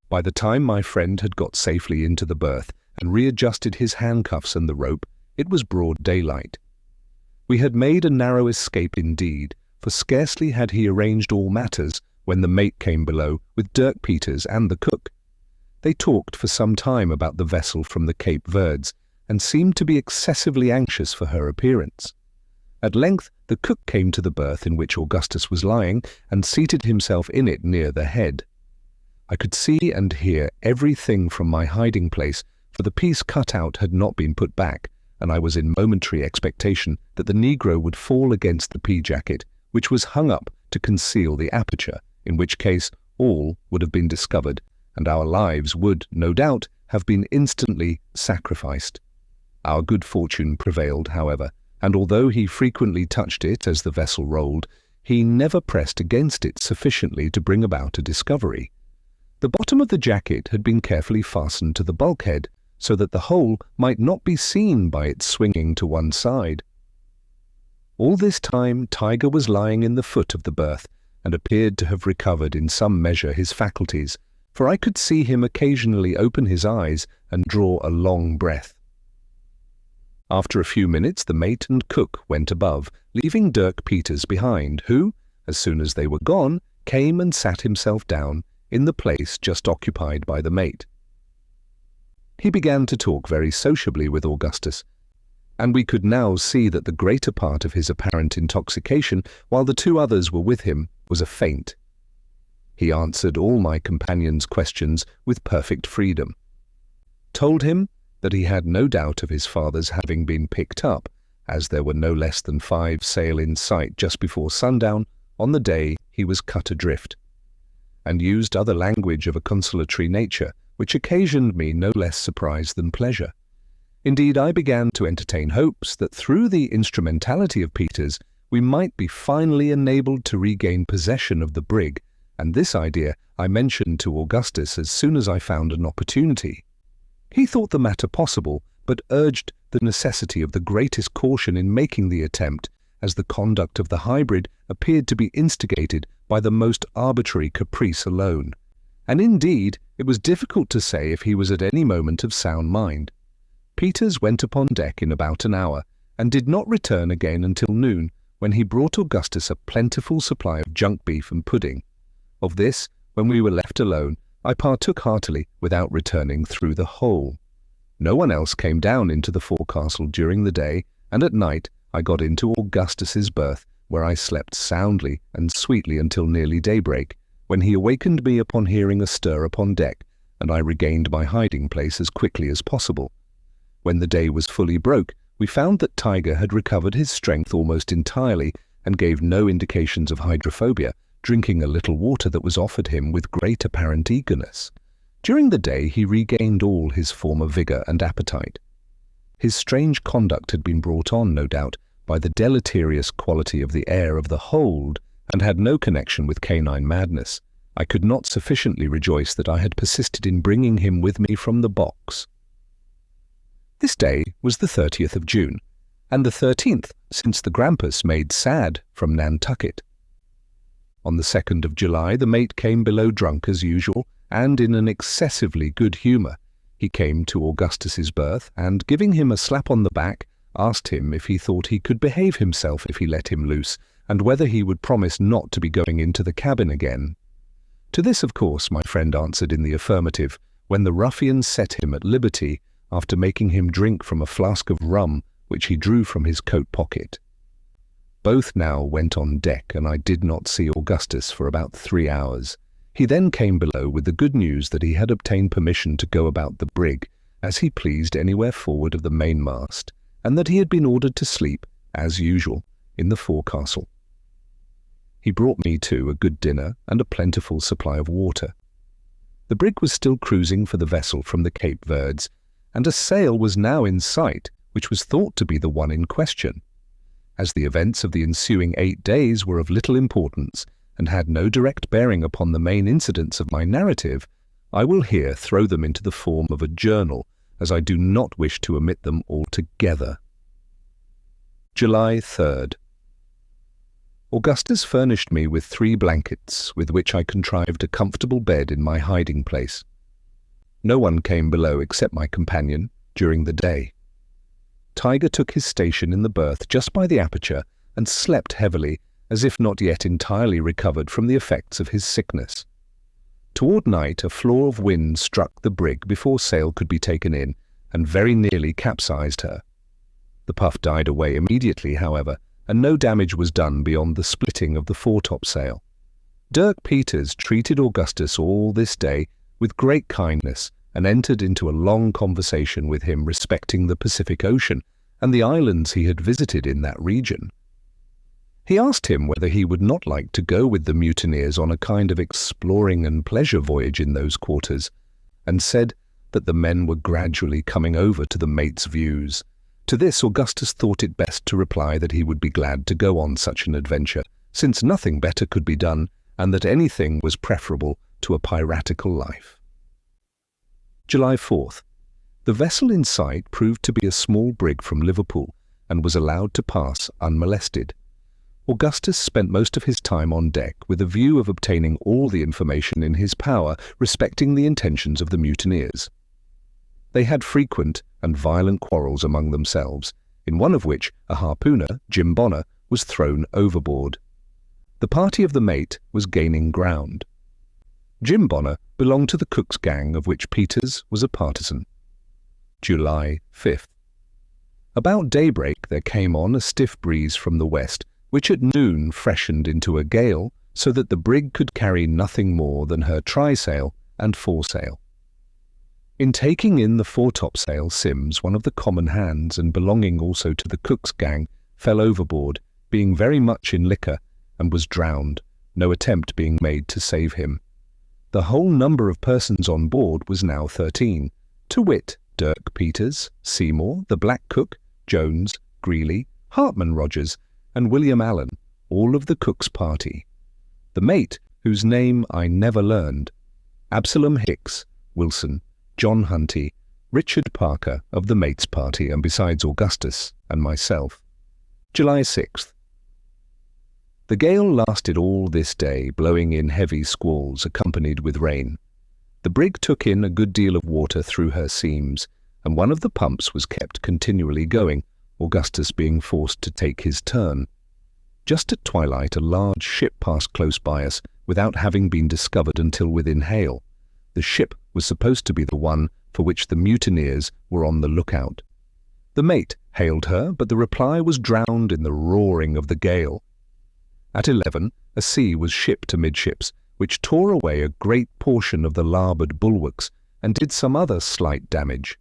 By the time my friend had got safely into the berth and readjusted his handcuffs and the rope, it was broad daylight. We had made a narrow escape indeed, for scarcely had he arranged all matters when the mate came below with Dirk Peters and the cook. They talked for some time about the vessel from the Cape Verds, and seemed to be excessively anxious for her appearance. At length the cook came to the berth in which Augustus was lying, and seated himself in it near the head. I could see and hear everything from my hiding place, for the piece cut out had not been put back, and I was in momentary expectation that the negro would fall against the pea-jacket, which was hung up to conceal the aperture, in which case all would have been discovered, and our lives would, no doubt, have been instantly sacrificed. Our good fortune prevailed, however, and although he frequently touched it as the vessel rolled, he never pressed against it sufficiently to bring about a discovery. The bottom of the jacket had been carefully fastened to the bulkhead, so that the hole might not be seen by its swinging to one side. All this time Tiger was lying in the foot of the berth, and appeared to have recovered in some measure his faculties, for I could see him occasionally open his eyes and draw a long breath. After a few minutes the mate and cook went above, leaving Dirk Peters behind, who, as soon as they were gone, came and sat himself down in the place just occupied by the mate. He began to talk very sociably with Augustus, and we could now see that the greater part of his apparent intoxication, while the two others were with him, was a feint. He answered all my companion's questions with perfect freedom, told him that he had no doubt of his father's having been picked up, as there were no less than 5 sail in sight just before sundown on the day he was cut adrift, and used other language of a consolatory nature, which occasioned me no less surprise than pleasure. Indeed, I began to entertain hopes that through the instrumentality of Peters we might be finally enabled to regain possession of the brig, and this idea I mentioned to Augustus as soon as I found an opportunity. He thought the matter possible, but urged the necessity of the greatest caution in making the attempt, as the conduct of the hybrid appeared to be instigated by the most arbitrary caprice alone, and indeed it was difficult to say if he was at any moment of sound mind. Peters went upon deck in about an hour, and did not return again until noon, when he brought Augustus a plentiful supply of junk beef and pudding. Of this, when we were left alone, I partook heartily without returning through the hole. No one else came down into the forecastle during the day, and at night I got into Augustus's berth, where I slept soundly and sweetly until nearly daybreak, when he awakened me upon hearing a stir upon deck, and I regained my hiding place as quickly as possible. When the day was fully broke, we found that Tiger had recovered his strength almost entirely, and gave no indications of hydrophobia, drinking a little water that was offered him with great apparent eagerness. During the day he regained all his former vigour and appetite. His strange conduct had been brought on, no doubt, by the deleterious quality of the air of the hold, and had no connection with canine madness. I could not sufficiently rejoice that I had persisted in bringing him with me from the box. This day was the 30th of June, and the 13th since the Grampus made sad from Nantucket. On the 2nd of July, the mate came below drunk as usual, and in an excessively good humour. He came to Augustus's berth, and, giving him a slap on the back, asked him if he thought he could behave himself if he let him loose, and whether he would promise not to be going into the cabin again. To this, of course, my friend answered in the affirmative, when the ruffian set him at liberty, after making him drink from a flask of rum which he drew from his coat pocket. Both now went on deck, and I did not see Augustus for about 3 hours. He then came below with the good news that he had obtained permission to go about the brig, as he pleased anywhere forward of the mainmast, and that he had been ordered to sleep, as usual, in the forecastle. He brought me, too, a good dinner and a plentiful supply of water. The brig was still cruising for the vessel from the Cape Verds, and a sail was now in sight, which was thought to be the one in question. As the events of the ensuing 8 days were of little importance, and had no direct bearing upon the main incidents of my narrative, I will here throw them into the form of a journal, as I do not wish to omit them altogether. July 3rd. Augustus furnished me with 3 blankets, with which I contrived a comfortable bed in my hiding place. No one came below except my companion during the day. Tiger took his station in the berth just by the aperture and slept heavily, as if not yet entirely recovered from the effects of his sickness. Toward night, a flaw of wind struck the brig before sail could be taken in, and very nearly capsized her. The puff died away immediately, however, and no damage was done beyond the splitting of the foretopsail. Dirk Peters treated Augustus all this day with great kindness, and entered into a long conversation with him respecting the Pacific Ocean and the islands he had visited in that region. He asked him whether he would not like to go with the mutineers on a kind of exploring and pleasure voyage in those quarters, and said that the men were gradually coming over to the mate's views. To this Augustus thought it best to reply that he would be glad to go on such an adventure, since nothing better could be done, and that anything was preferable to a piratical life. July 4th. The vessel in sight proved to be a small brig from Liverpool, and was allowed to pass unmolested. Augustus spent most of his time on deck with a view of obtaining all the information in his power respecting the intentions of the mutineers. They had frequent and violent quarrels among themselves, in one of which a harpooner, Jim Bonner, was thrown overboard. The party of the mate was gaining ground. Jim Bonner belonged to the cook's gang, of which Peters was a partisan. July 5th. About daybreak there came on a stiff breeze from the west, which at noon freshened into a gale, so that the brig could carry nothing more than her trysail and foresail. In taking in the foretopsail, Sims, one of the common hands and belonging also to the cook's gang, fell overboard, being very much in liquor, and was drowned, no attempt being made to save him. The whole number of persons on board was now 13, to wit, Dirk Peters, Seymour, the black cook, Jones, Greeley, Hartman Rogers, and William Allen, all of the cook's party. The mate, whose name I never learned, Absalom Hicks, Wilson, John Hunty, Richard Parker of the mate's party, and besides Augustus and myself. July 6th. The gale lasted all this day, blowing in heavy squalls accompanied with rain. The brig took in a good deal of water through her seams, and one of the pumps was kept continually going, Augustus being forced to take his turn. Just at twilight a large ship passed close by us, without having been discovered until within hail. The ship was supposed to be the one for which the mutineers were on the lookout. The mate hailed her, but the reply was drowned in the roaring of the gale. At 11, a sea was shipped amidships, which tore away a great portion of the larboard bulwarks and did some other slight damage.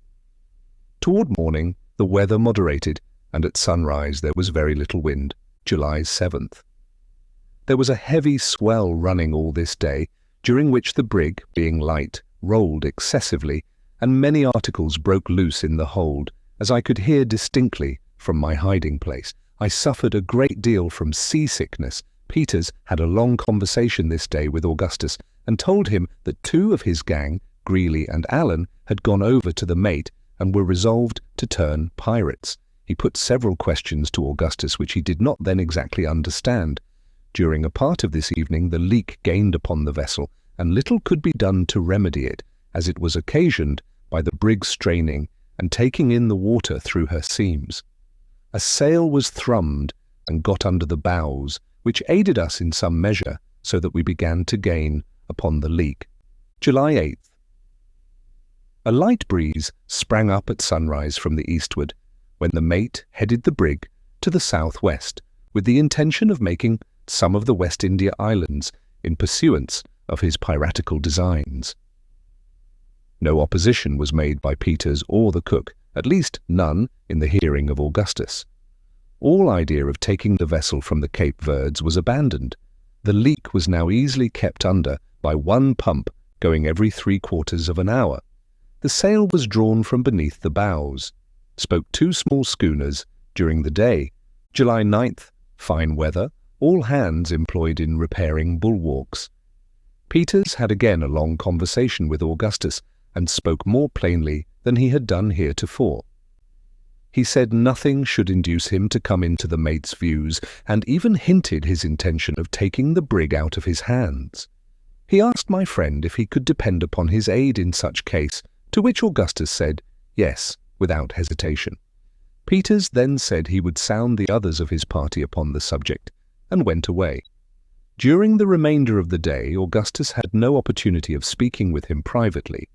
Toward morning, the weather moderated, and at sunrise there was very little wind, July 7th. There was a heavy swell running all this day, during which the brig, being light, rolled excessively, and many articles broke loose in the hold, as I could hear distinctly from my hiding place. I suffered a great deal from seasickness. Peters had a long conversation this day with Augustus, and told him that 2 of his gang, Greeley and Allen, had gone over to the mate, and were resolved to turn pirates. He put several questions to Augustus which he did not then exactly understand. During a part of this evening the leak gained upon the vessel, and little could be done to remedy it, as it was occasioned by the brig straining and taking in the water through her seams. A sail was thrummed and got under the bows, which aided us in some measure, so that we began to gain upon the leak. July 8th. A light breeze sprang up at sunrise from the eastward, when the mate headed the brig to the southwest, with the intention of making some of the West India Islands in pursuance of his piratical designs. No opposition was made by Peters or the cook, at least none in the hearing of Augustus. All idea of taking the vessel from the Cape Verds was abandoned. The leak was now easily kept under by one pump going every 3/4 of an hour. The sail was drawn from beneath the bows. Spoke 2 small schooners during the day. July 9th, fine weather, all hands employed in repairing bulwarks. Peters had again a long conversation with Augustus, and spoke more plainly than he had done heretofore. He said nothing should induce him to come into the mate's views, and even hinted his intention of taking the brig out of his hands. He asked my friend if he could depend upon his aid in such case, to which Augustus said yes, without hesitation. Peters then said he would sound the others of his party upon the subject, and went away. During the remainder of the day, Augustus had no opportunity of speaking with him privately.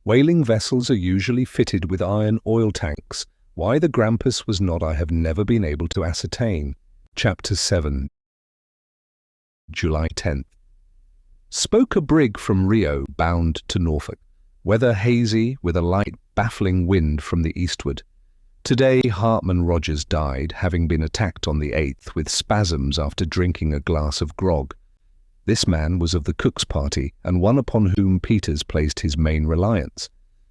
Whaling vessels are usually fitted with iron oil tanks. Why the Grampus was not, I have never been able to ascertain. Chapter 7. July 10th. Spoke a brig from Rio bound to Norfolk. Weather hazy, with a light baffling wind from the eastward. Today Hartman Rogers died, having been attacked on the 8th with spasms after drinking a glass of grog. This man was of the cook's party, and one upon whom Peters placed his main reliance.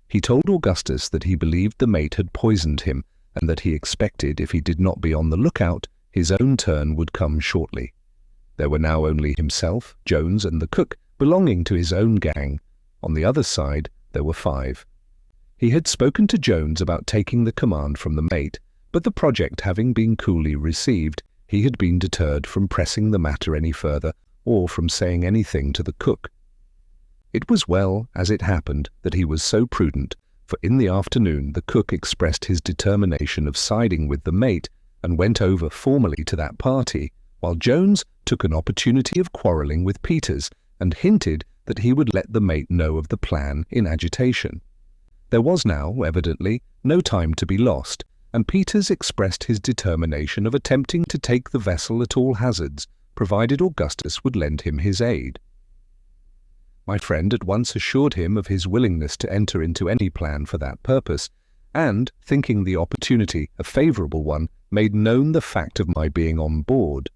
He told Augustus that he believed the mate had poisoned him, and that he expected, if he did not be on the lookout, his own turn would come shortly. There were now only himself, Jones, and the cook, belonging to his own gang. On the other side there were 5. He had spoken to Jones about taking the command from the mate, but the project having been coolly received, he had been deterred from pressing the matter any further, or from saying anything to the cook. It was well, as it happened, that he was so prudent, for in the afternoon the cook expressed his determination of siding with the mate, and went over formally to that party, while Jones took an opportunity of quarrelling with Peters, and hinted that he would let the mate know of the plan in agitation. There was now, evidently, no time to be lost, and Peters expressed his determination of attempting to take the vessel at all hazards, provided Augustus would lend him his aid. My friend at once assured him of his willingness to enter into any plan for that purpose, and, thinking the opportunity a favourable one, made known the fact of my being on board.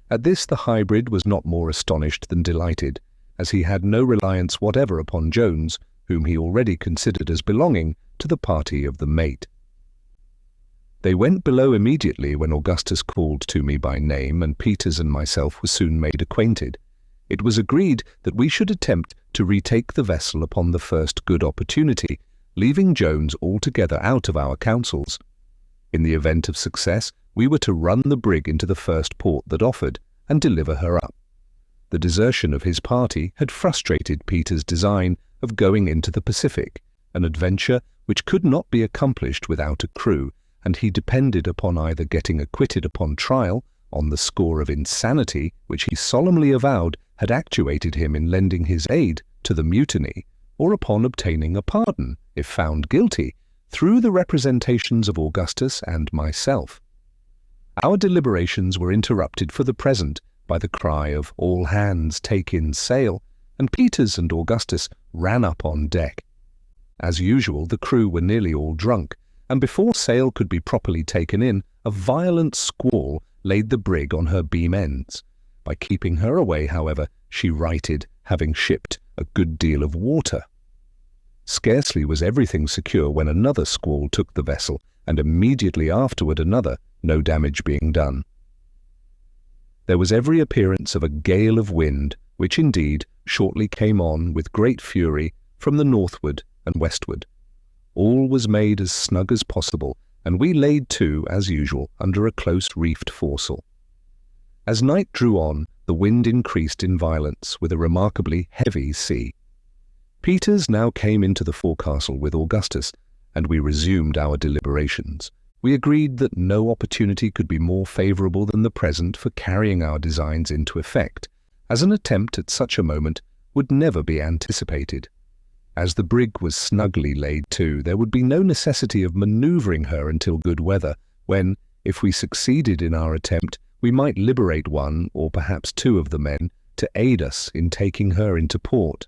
At this the hybrid was not more astonished than delighted, as he had no reliance whatever upon Jones, whom he already considered as belonging to the party of the mate. They went below immediately when Augustus called to me by name, and Peters and myself were soon made acquainted. It was agreed that we should attempt to retake the vessel upon the first good opportunity, leaving Jones altogether out of our counsels. In the event of success, we were to run the brig into the first port that offered, and deliver her up. The desertion of his party had frustrated Peters' design of going into the Pacific, an adventure which could not be accomplished without a crew, and he depended upon either getting acquitted upon trial, on the score of insanity which he solemnly avowed had actuated him in lending his aid to the mutiny, or upon obtaining a pardon, if found guilty, through the representations of Augustus and myself. Our deliberations were interrupted for the present by the cry of "All hands take in sail," and Peters and Augustus ran up on deck. As usual, the crew were nearly all drunk, and before sail could be properly taken in, a violent squall laid the brig on her beam ends. By keeping her away, however, she righted, having shipped a good deal of water. Scarcely was everything secure when another squall took the vessel, and immediately afterward another, no damage being done. There was every appearance of a gale of wind, which indeed shortly came on with great fury from the northward and westward. All was made as snug as possible, and we laid to, as usual, under a close reefed foresail. As night drew on, the wind increased in violence, with a remarkably heavy sea. Peters now came into the forecastle with Augustus, and we resumed our deliberations. We agreed that no opportunity could be more favourable than the present for carrying our designs into effect, as an attempt at such a moment would never be anticipated. As the brig was snugly laid to, there would be no necessity of manoeuvring her until good weather, when, if we succeeded in our attempt, we might liberate one or perhaps two of the men to aid us in taking her into port.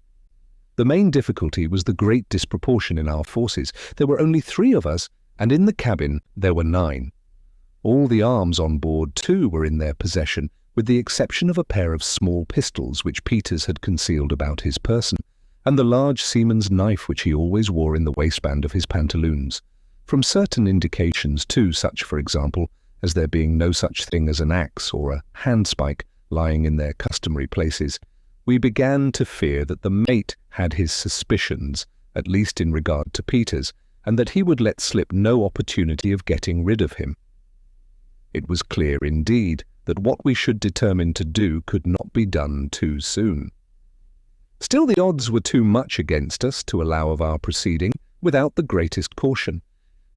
The main difficulty was the great disproportion in our forces. There were only 3 of us, and in the cabin there were 9. All the arms on board, too, were in their possession, with the exception of a pair of small pistols which Peters had concealed about his person, and the large seaman's knife which he always wore in the waistband of his pantaloons. From certain indications, too, such, for example, as there being no such thing as an axe or a handspike lying in their customary places, we began to fear that the mate had his suspicions, at least in regard to Peters, and that he would let slip no opportunity of getting rid of him. It was clear, indeed, that what we should determine to do could not be done too soon. Still, the odds were too much against us to allow of our proceeding without the greatest caution.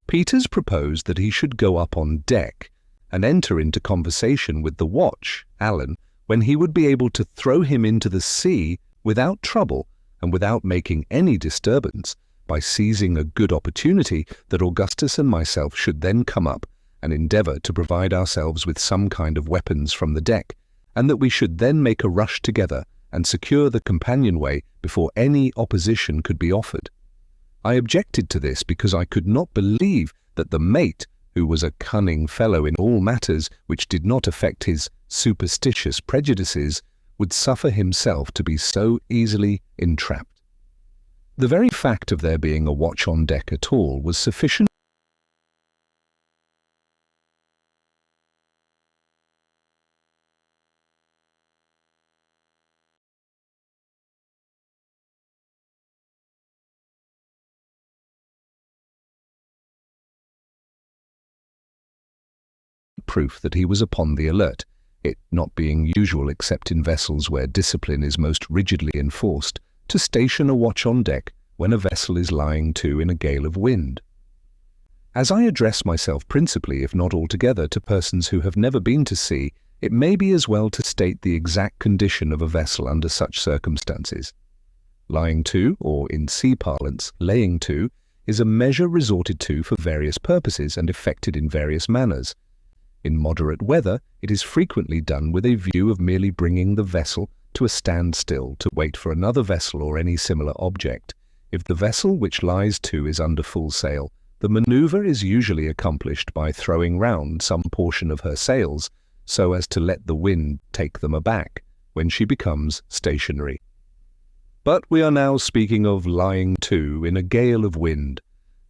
Peters proposed that he should go up on deck and enter into conversation with the watch, Allan, when he would be able to throw him into the sea without trouble and without making any disturbance, by seizing a good opportunity that Augustus and myself should then come up and endeavour to provide ourselves with some kind of weapons from the deck, and that we should then make a rush together and secure the companionway before any opposition could be offered. I objected to this because I could not believe that the mate, who was a cunning fellow in all matters which did not affect his superstitious prejudices, would suffer himself to be so easily entrapped. The very fact of there being a watch on deck at all was sufficient proof that he was upon the alert, it not being usual except in vessels where discipline is most rigidly enforced, to station a watch on deck when a vessel is lying to in a gale of wind. As I address myself principally, if not altogether, to persons who have never been to sea, it may be as well to state the exact condition of a vessel under such circumstances. Lying to, or in sea parlance, laying to, is a measure resorted to for various purposes and effected in various manners. In moderate weather, it is frequently done with a view of merely bringing the vessel to a standstill to wait for another vessel or any similar object. If the vessel which lies to is under full sail, the manoeuvre is usually accomplished by throwing round some portion of her sails so as to let the wind take them aback when she becomes stationary. But we are now speaking of lying to in a gale of wind.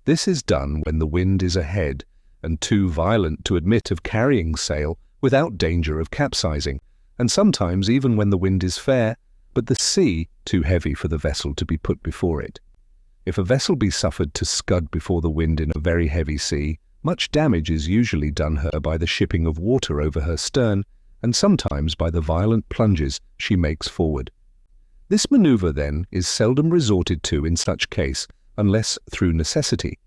This is done when the wind is ahead and too violent to admit of carrying sail without danger of capsizing, and sometimes even when the wind is fair, but the sea too heavy for the vessel to be put before it. If a vessel be suffered to scud before the wind in a very heavy sea, much damage is usually done her by the shipping of water over her stern, and sometimes by the violent plunges she makes forward. This manoeuvre, then, is seldom resorted to in such case, unless through necessity.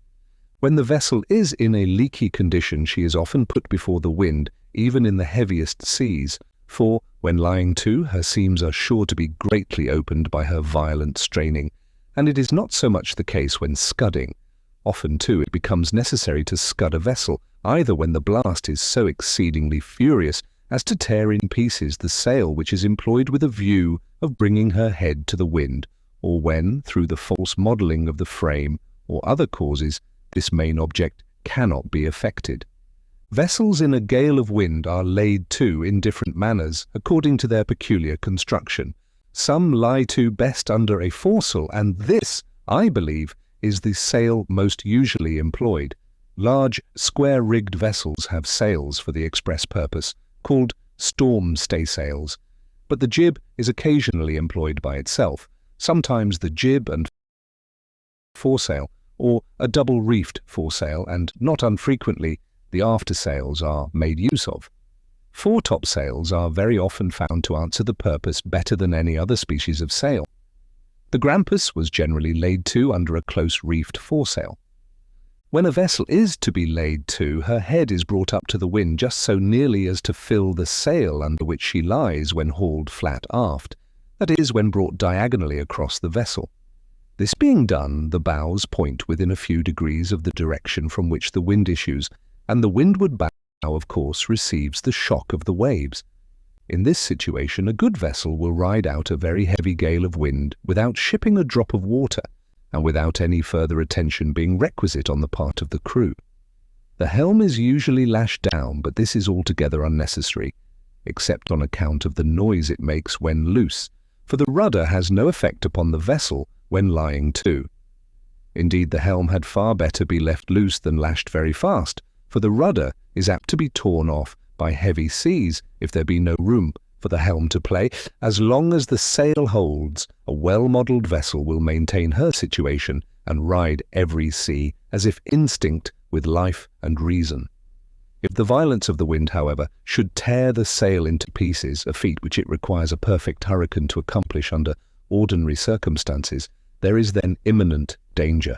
When the vessel is in a leaky condition, she is often put before the wind, even in the heaviest seas, for, when lying to, her seams are sure to be greatly opened by her violent straining, and it is not so much the case when scudding. Often, too, it becomes necessary to scud a vessel, either when the blast is so exceedingly furious as to tear in pieces the sail which is employed with a view of bringing her head to the wind, or when, through the false modelling of the frame or other causes, this main object cannot be effected. Vessels in a gale of wind are laid to in different manners according to their peculiar construction. Some lie to best under a foresail, and this, I believe, is the sail most usually employed. Large, square-rigged vessels have sails for the express purpose, called storm staysails, but the jib is occasionally employed by itself. Sometimes the jib and foresail or a double-reefed foresail, and not unfrequently the aftersails are made use of. Foretopsails are very often found to answer the purpose better than any other species of sail. The grampus was generally laid to under a close-reefed foresail. When a vessel is to be laid to, her head is brought up to the wind just so nearly as to fill the sail under which she lies when hauled flat aft, that is, when brought diagonally across the vessel. This being done, the bows point within a few degrees of the direction from which the wind issues, and the windward bow, of course, receives the shock of the waves. In this situation, a good vessel will ride out a very heavy gale of wind without shipping a drop of water, and without any further attention being requisite on the part of the crew. The helm is usually lashed down, but this is altogether unnecessary, except on account of the noise it makes when loose, for the rudder has no effect upon the vessel when lying to. Indeed, the helm had far better be left loose than lashed very fast, for the rudder is apt to be torn off by heavy seas if there be no room for the helm to play. As long as the sail holds, a well-modelled vessel will maintain her situation and ride every sea as if instinct with life and reason. If the violence of the wind, however, should tear the sail into pieces, a feat which it requires a perfect hurricane to accomplish under ordinary circumstances, there is then imminent danger.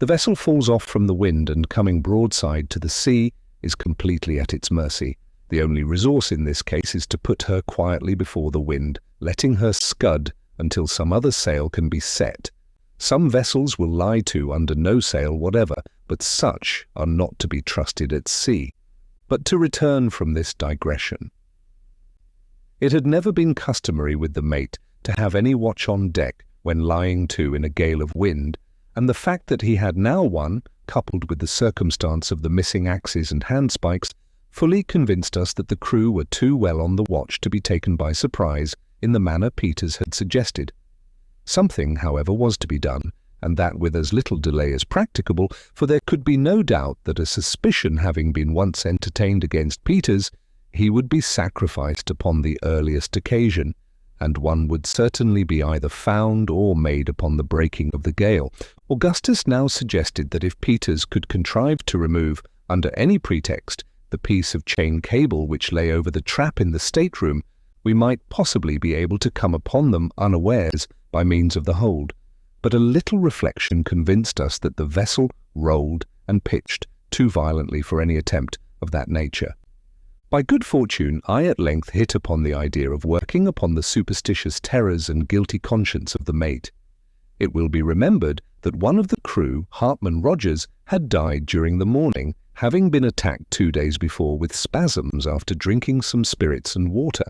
The vessel falls off from the wind and, coming broadside to the sea, is completely at its mercy. The only resource in this case is to put her quietly before the wind, letting her scud until some other sail can be set. Some vessels will lie to under no sail whatever, but such are not to be trusted at sea. But to return from this digression. It had never been customary with the mate to have any watch on deck when lying to in a gale of wind, and the fact that he had now one, coupled with the circumstance of the missing axes and handspikes, fully convinced us that the crew were too well on the watch to be taken by surprise in the manner Peters had suggested. Something, however, was to be done, and that with as little delay as practicable, for there could be no doubt that a suspicion having been once entertained against Peters, he would be sacrificed upon the earliest occasion, and one would certainly be either found or made upon the breaking of the gale. Augustus now suggested that if Peters could contrive to remove, under any pretext, the piece of chain cable which lay over the trap in the stateroom, we might possibly be able to come upon them unawares by means of the hold. But a little reflection convinced us that the vessel rolled and pitched too violently for any attempt of that nature. By good fortune, I at length hit upon the idea of working upon the superstitious terrors and guilty conscience of the mate. It will be remembered that one of the crew, Hartman Rogers, had died during the morning, having been attacked 2 days before with spasms after drinking some spirits and water.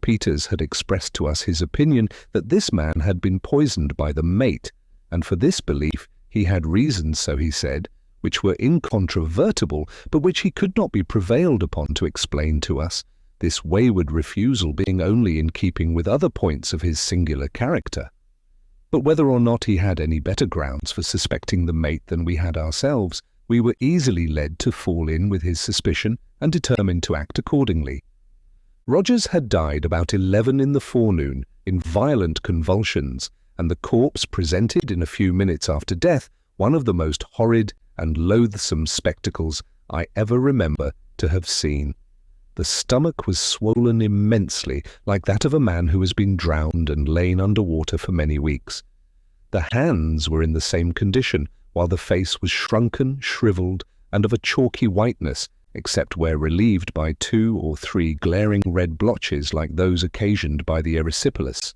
Peters had expressed to us his opinion that this man had been poisoned by the mate, and for this belief he had reasons, so he said, which were incontrovertible, but which he could not be prevailed upon to explain to us, this wayward refusal being only in keeping with other points of his singular character. But whether or not he had any better grounds for suspecting the mate than we had ourselves, we were easily led to fall in with his suspicion and determined to act accordingly. Rogers had died about 11 in the forenoon in violent convulsions, and the corpse presented in a few minutes after death one of the most horrid and loathsome spectacles I ever remember to have seen. The stomach was swollen immensely, like that of a man who has been drowned and lain under water for many weeks. The hands were in the same condition, while the face was shrunken, shriveled, and of a chalky whiteness, except where relieved by 2 or 3 glaring red blotches like those occasioned by the erysipelas.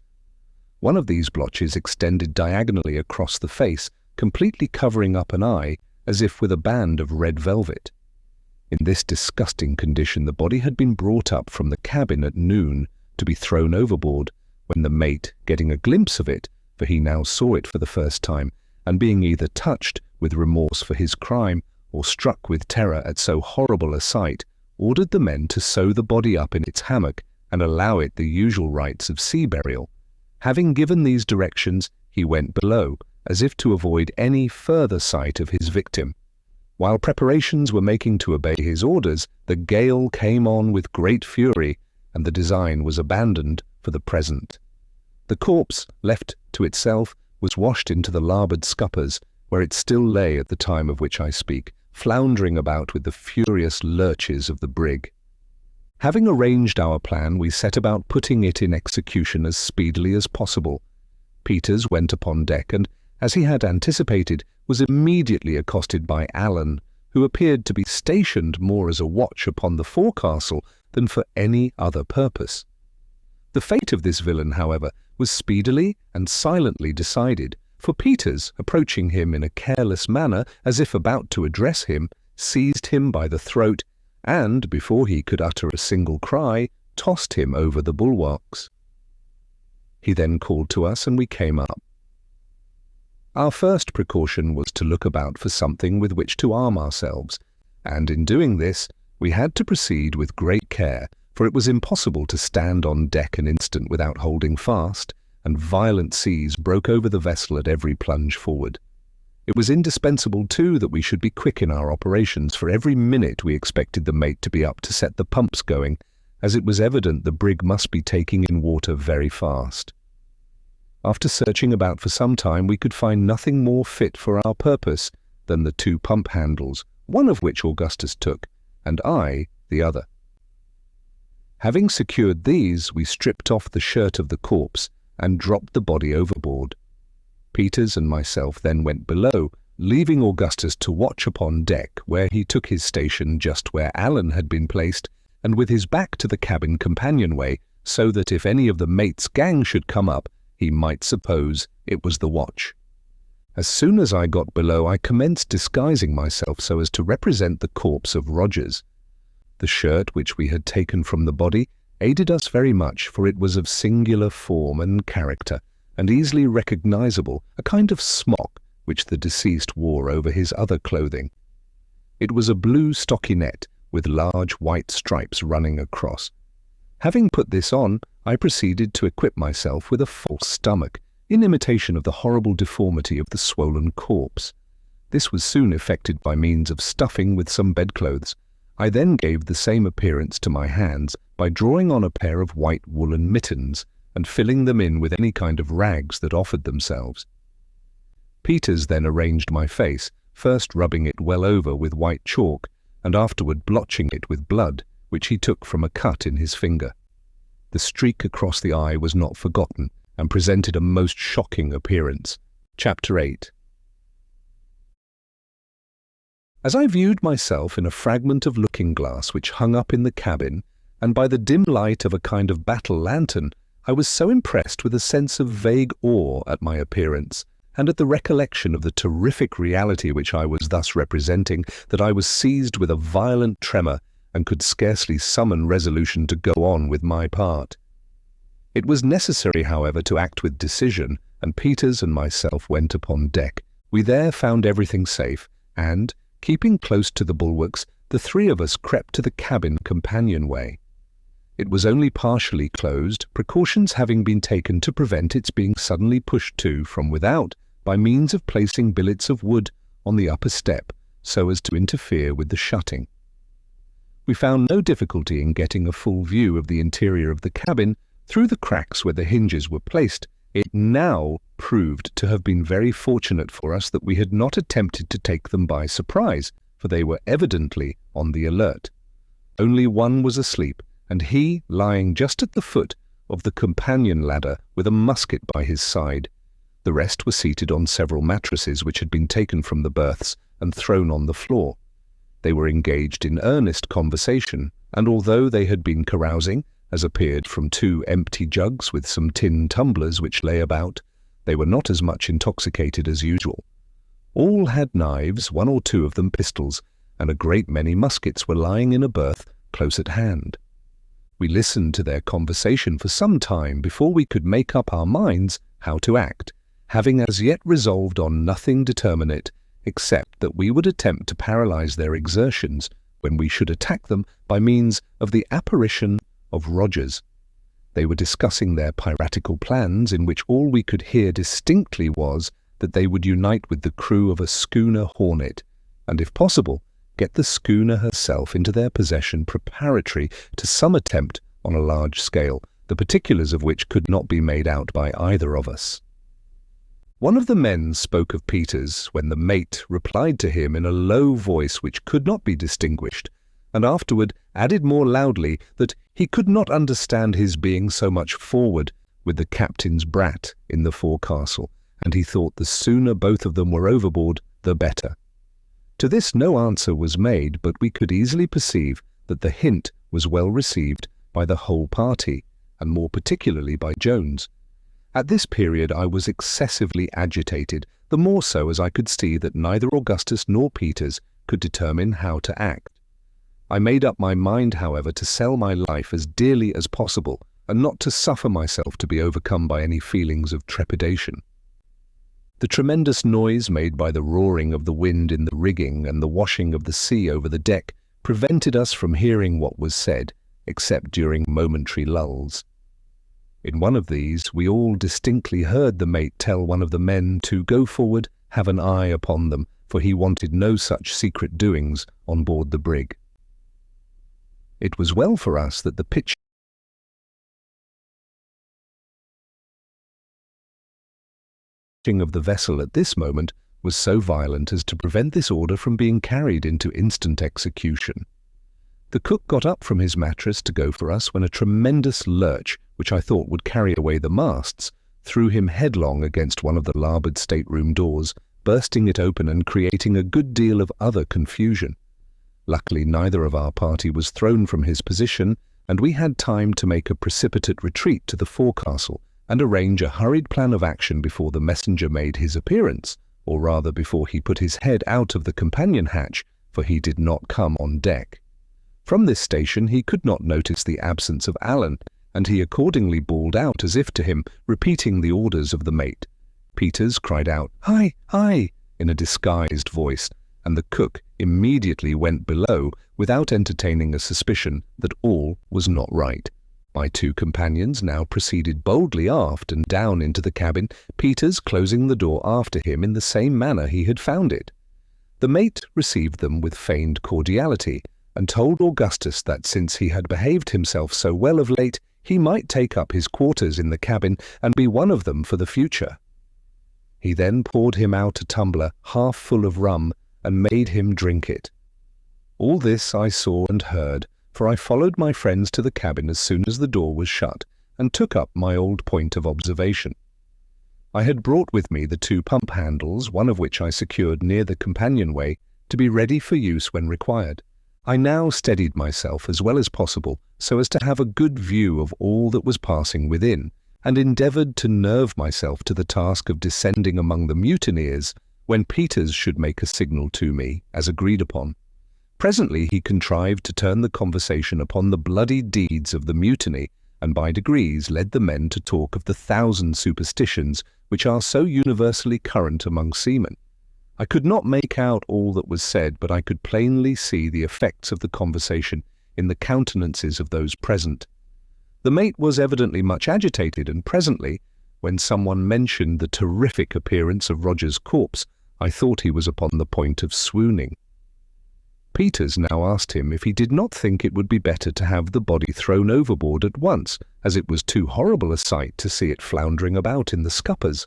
One of these blotches extended diagonally across the face, completely covering up an eye, as if with a band of red velvet. In this disgusting condition the body had been brought up from the cabin at noon to be thrown overboard, when the mate, getting a glimpse of it, for he now saw it for the first time, and being either touched with remorse for his crime or struck with terror at so horrible a sight, ordered the men to sew the body up in its hammock and allow it the usual rites of sea burial. Having given these directions, he went below, as if to avoid any further sight of his victim. While preparations were making to obey his orders, the gale came on with great fury, and the design was abandoned for the present. The corpse, left to itself, was washed into the larboard scuppers, where it still lay at the time of which I speak, floundering about with the furious lurches of the brig. Having arranged our plan, we set about putting it in execution as speedily as possible. Peters went upon deck and, as he had anticipated, was immediately accosted by Allan, who appeared to be stationed more as a watch upon the forecastle than for any other purpose. The fate of this villain, however, was speedily and silently decided, for Peters, approaching him in a careless manner as if about to address him, seized him by the throat and, before he could utter a single cry, tossed him over the bulwarks. He then called to us and we came up. Our first precaution was to look about for something with which to arm ourselves, and in doing this we had to proceed with great care, for it was impossible to stand on deck an instant without holding fast, and violent seas broke over the vessel at every plunge forward. It was indispensable, too, that we should be quick in our operations, for every minute we expected the mate to be up to set the pumps going, as it was evident the brig must be taking in water very fast. After searching about for some time, we could find nothing more fit for our purpose than the 2 pump handles, one of which Augustus took, and I the other. Having secured these, we stripped off the shirt of the corpse and dropped the body overboard. Peters and myself then went below, leaving Augustus to watch upon deck, where he took his station just where Allan had been placed, and with his back to the cabin companionway, so that if any of the mate's gang should come up, he might suppose it was the watch. As soon as I got below, I commenced disguising myself so as to represent the corpse of Rogers. The shirt which we had taken from the body aided us very much, for it was of singular form and character, and easily recognizable, a kind of smock which the deceased wore over his other clothing. It was a blue stockinette with large white stripes running across. Having put this on, I proceeded to equip myself with a false stomach, in imitation of the horrible deformity of the swollen corpse. This was soon effected by means of stuffing with some bedclothes. I then gave the same appearance to my hands by drawing on a pair of white woolen mittens, and filling them in with any kind of rags that offered themselves. Peters then arranged my face, first rubbing it well over with white chalk, and afterward blotching it with blood, which he took from a cut in his finger. The streak across the eye was not forgotten, and presented a most shocking appearance. Chapter 8. As I viewed myself in a fragment of looking-glass which hung up in the cabin, and by the dim light of a kind of battle lantern, I was so impressed with a sense of vague awe at my appearance, and at the recollection of the terrific reality which I was thus representing, that I was seized with a violent tremor, and could scarcely summon resolution to go on with my part. It was necessary, however, to act with decision, and Peters and myself went upon deck. We there found everything safe, and, keeping close to the bulwarks, the 3 of us crept to the cabin companionway. It was only partially closed, precautions having been taken to prevent its being suddenly pushed to from without by means of placing billets of wood on the upper step so as to interfere with the shutting. We found no difficulty in getting a full view of the interior of the cabin through the cracks where the hinges were placed. It now proved to have been very fortunate for us that we had not attempted to take them by surprise, for they were evidently on the alert. Only one was asleep, and he lying just at the foot of the companion ladder with a musket by his side. The rest were seated on several mattresses which had been taken from the berths and thrown on the floor. They were engaged in earnest conversation, and although they had been carousing, as appeared from 2 empty jugs with some tin tumblers which lay about, they were not as much intoxicated as usual. All had knives, 1 or 2 of them pistols, and a great many muskets were lying in a berth close at hand. We listened to their conversation for some time before we could make up our minds how to act, having as yet resolved on nothing determinate, except that we would attempt to paralyze their exertions when we should attack them by means of the apparition of Rogers. They were discussing their piratical plans, in which all we could hear distinctly was that they would unite with the crew of a schooner Hornet, and if possible, get the schooner herself into their possession preparatory to some attempt on a large scale, the particulars of which could not be made out by either of us. One of the men spoke of Peters when the mate replied to him in a low voice which could not be distinguished, and afterward added more loudly that he could not understand his being so much forward with the captain's brat in the forecastle, and he thought the sooner both of them were overboard, the better. To this no answer was made, but we could easily perceive that the hint was well received by the whole party, and more particularly by Jones. At this period I was excessively agitated, the more so as I could see that neither Augustus nor Peters could determine how to act. I made up my mind, however, to sell my life as dearly as possible, and not to suffer myself to be overcome by any feelings of trepidation. The tremendous noise made by the roaring of the wind in the rigging and the washing of the sea over the deck prevented us from hearing what was said, except during momentary lulls. In one of these, we all distinctly heard the mate tell one of the men to go forward, have an eye upon them, for he wanted no such secret doings on board the brig. It was well for us that the pitching of the vessel at this moment was so violent as to prevent this order from being carried into instant execution. The cook got up from his mattress to go for us when a tremendous lurch, which I thought would carry away the masts, threw him headlong against one of the larboard stateroom doors, bursting it open and creating a good deal of other confusion. Luckily, neither of our party was thrown from his position, and we had time to make a precipitate retreat to the forecastle and arrange a hurried plan of action before the messenger made his appearance, or rather before he put his head out of the companion hatch, for he did not come on deck. From this station he could not notice the absence of Allan, and he accordingly bawled out as if to him, repeating the orders of the mate. Peters cried out, "Hi, hi," in a disguised voice, and the cook immediately went below without entertaining a suspicion that all was not right. My two companions now proceeded boldly aft and down into the cabin, Peters closing the door after him in the same manner he had found it. The mate received them with feigned cordiality, and told Augustus that since he had behaved himself so well of late, he might take up his quarters in the cabin and be one of them for the future. He then poured him out a tumbler half full of rum and made him drink it. All this I saw and heard, for I followed my friends to the cabin as soon as the door was shut, and took up my old point of observation. I had brought with me the two pump handles, one of which I secured near the companionway, to be ready for use when required. I now steadied myself as well as possible so as to have a good view of all that was passing within, and endeavoured to nerve myself to the task of descending among the mutineers when Peters should make a signal to me, as agreed upon. Presently he contrived to turn the conversation upon the bloody deeds of the mutiny, and by degrees led the men to talk of the 1,000 superstitions which are so universally current among seamen. I could not make out all that was said, but I could plainly see the effects of the conversation in the countenances of those present. The mate was evidently much agitated, and presently, when someone mentioned the terrific appearance of Roger's corpse, I thought he was upon the point of swooning. Peters now asked him if he did not think it would be better to have the body thrown overboard at once, as it was too horrible a sight to see it floundering about in the scuppers.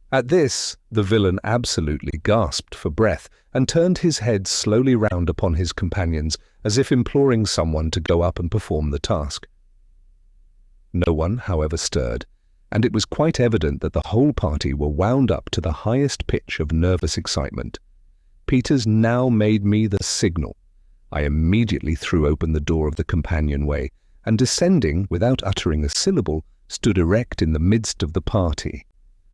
At this, the villain absolutely gasped for breath and turned his head slowly round upon his companions, as if imploring someone to go up and perform the task. No one, however, stirred, and it was quite evident that the whole party were wound up to the highest pitch of nervous excitement. Peters now made me the signal. I immediately threw open the door of the companionway, and descending, without uttering a syllable, stood erect in the midst of the party.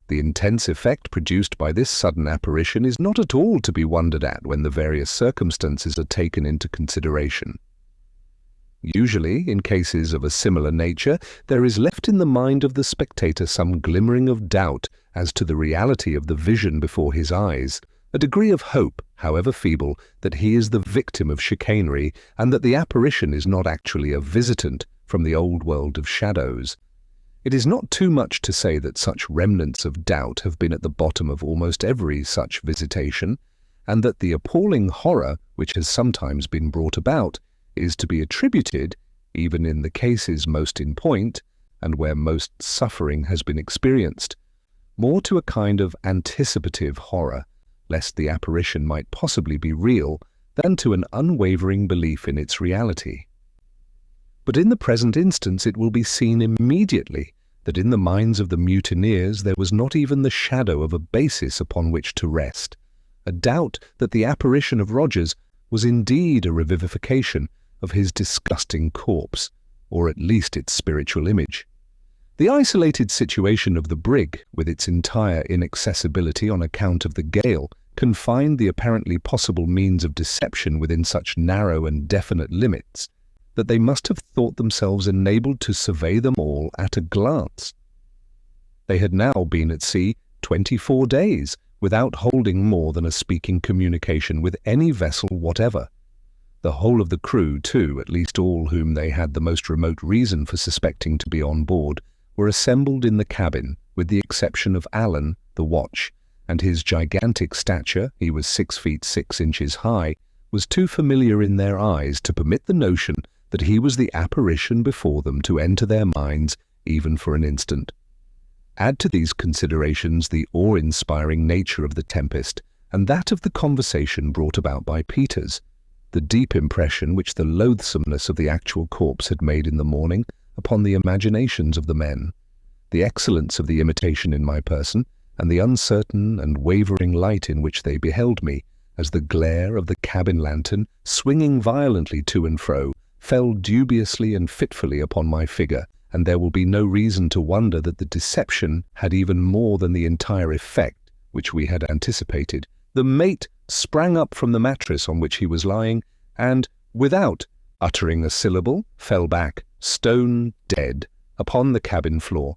The intense effect produced by this sudden apparition is not at all to be wondered at when the various circumstances are taken into consideration. Usually, in cases of a similar nature, there is left in the mind of the spectator some glimmering of doubt as to the reality of the vision before his eyes, a degree of hope, however feeble, that he is the victim of chicanery, and that the apparition is not actually a visitant from the old world of shadows. It is not too much to say that such remnants of doubt have been at the bottom of almost every such visitation, and that the appalling horror which has sometimes been brought about is to be attributed, even in the cases most in point, and where most suffering has been experienced, more to a kind of anticipative horror, lest the apparition might possibly be real, than to an unwavering belief in its reality. But in the present instance it will be seen immediately that in the minds of the mutineers there was not even the shadow of a basis upon which to rest, a doubt that the apparition of Rogers was indeed a revivification of his disgusting corpse, or at least its spiritual image. The isolated situation of the brig, with its entire inaccessibility on account of the gale, confined the apparently possible means of deception within such narrow and definite limits, that they must have thought themselves enabled to survey them all at a glance. They had now been at sea 24 days, without holding more than a speaking communication with any vessel whatever. The whole of the crew, too, at least all whom they had the most remote reason for suspecting to be on board, were assembled in the cabin, with the exception of Allan, the watch, and his gigantic stature, he was 6 feet 6 inches high, was too familiar in their eyes to permit the notion that he was the apparition before them to enter their minds even for an instant. Add to these considerations the awe-inspiring nature of the tempest, and that of the conversation brought about by Peters, the deep impression which the loathsomeness of the actual corpse had made in the morning upon the imaginations of the men, the excellence of the imitation in my person, and the uncertain and wavering light in which they beheld me, as the glare of the cabin lantern, swinging violently to and fro, fell dubiously and fitfully upon my figure, and there will be no reason to wonder that the deception had even more than the entire effect which we had anticipated. The mate sprang up from the mattress on which he was lying, and, without uttering a syllable, fell back, stone dead, upon the cabin floor,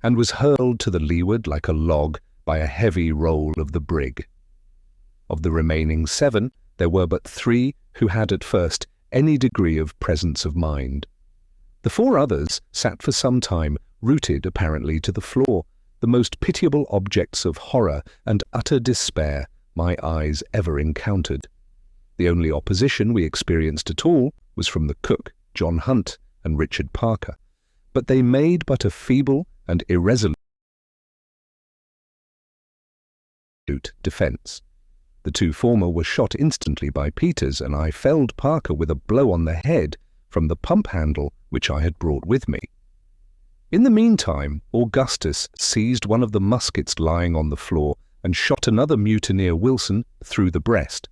and was hurled to the leeward like a log by a heavy roll of the brig. Of the remaining 7, there were but 3 who had at first any degree of presence of mind. The 4 others sat for some time, rooted apparently to the floor, the most pitiable objects of horror and utter despair my eyes ever encountered. The only opposition we experienced at all was from the cook, John Hunt, and Richard Parker, but they made but a feeble and irresolute defence. The 2 former were shot instantly by Peters, and I felled Parker with a blow on the head from the pump handle which I had brought with me. In the meantime, Augustus seized one of the muskets lying on the floor and shot another mutineer, Wilson, through the breast.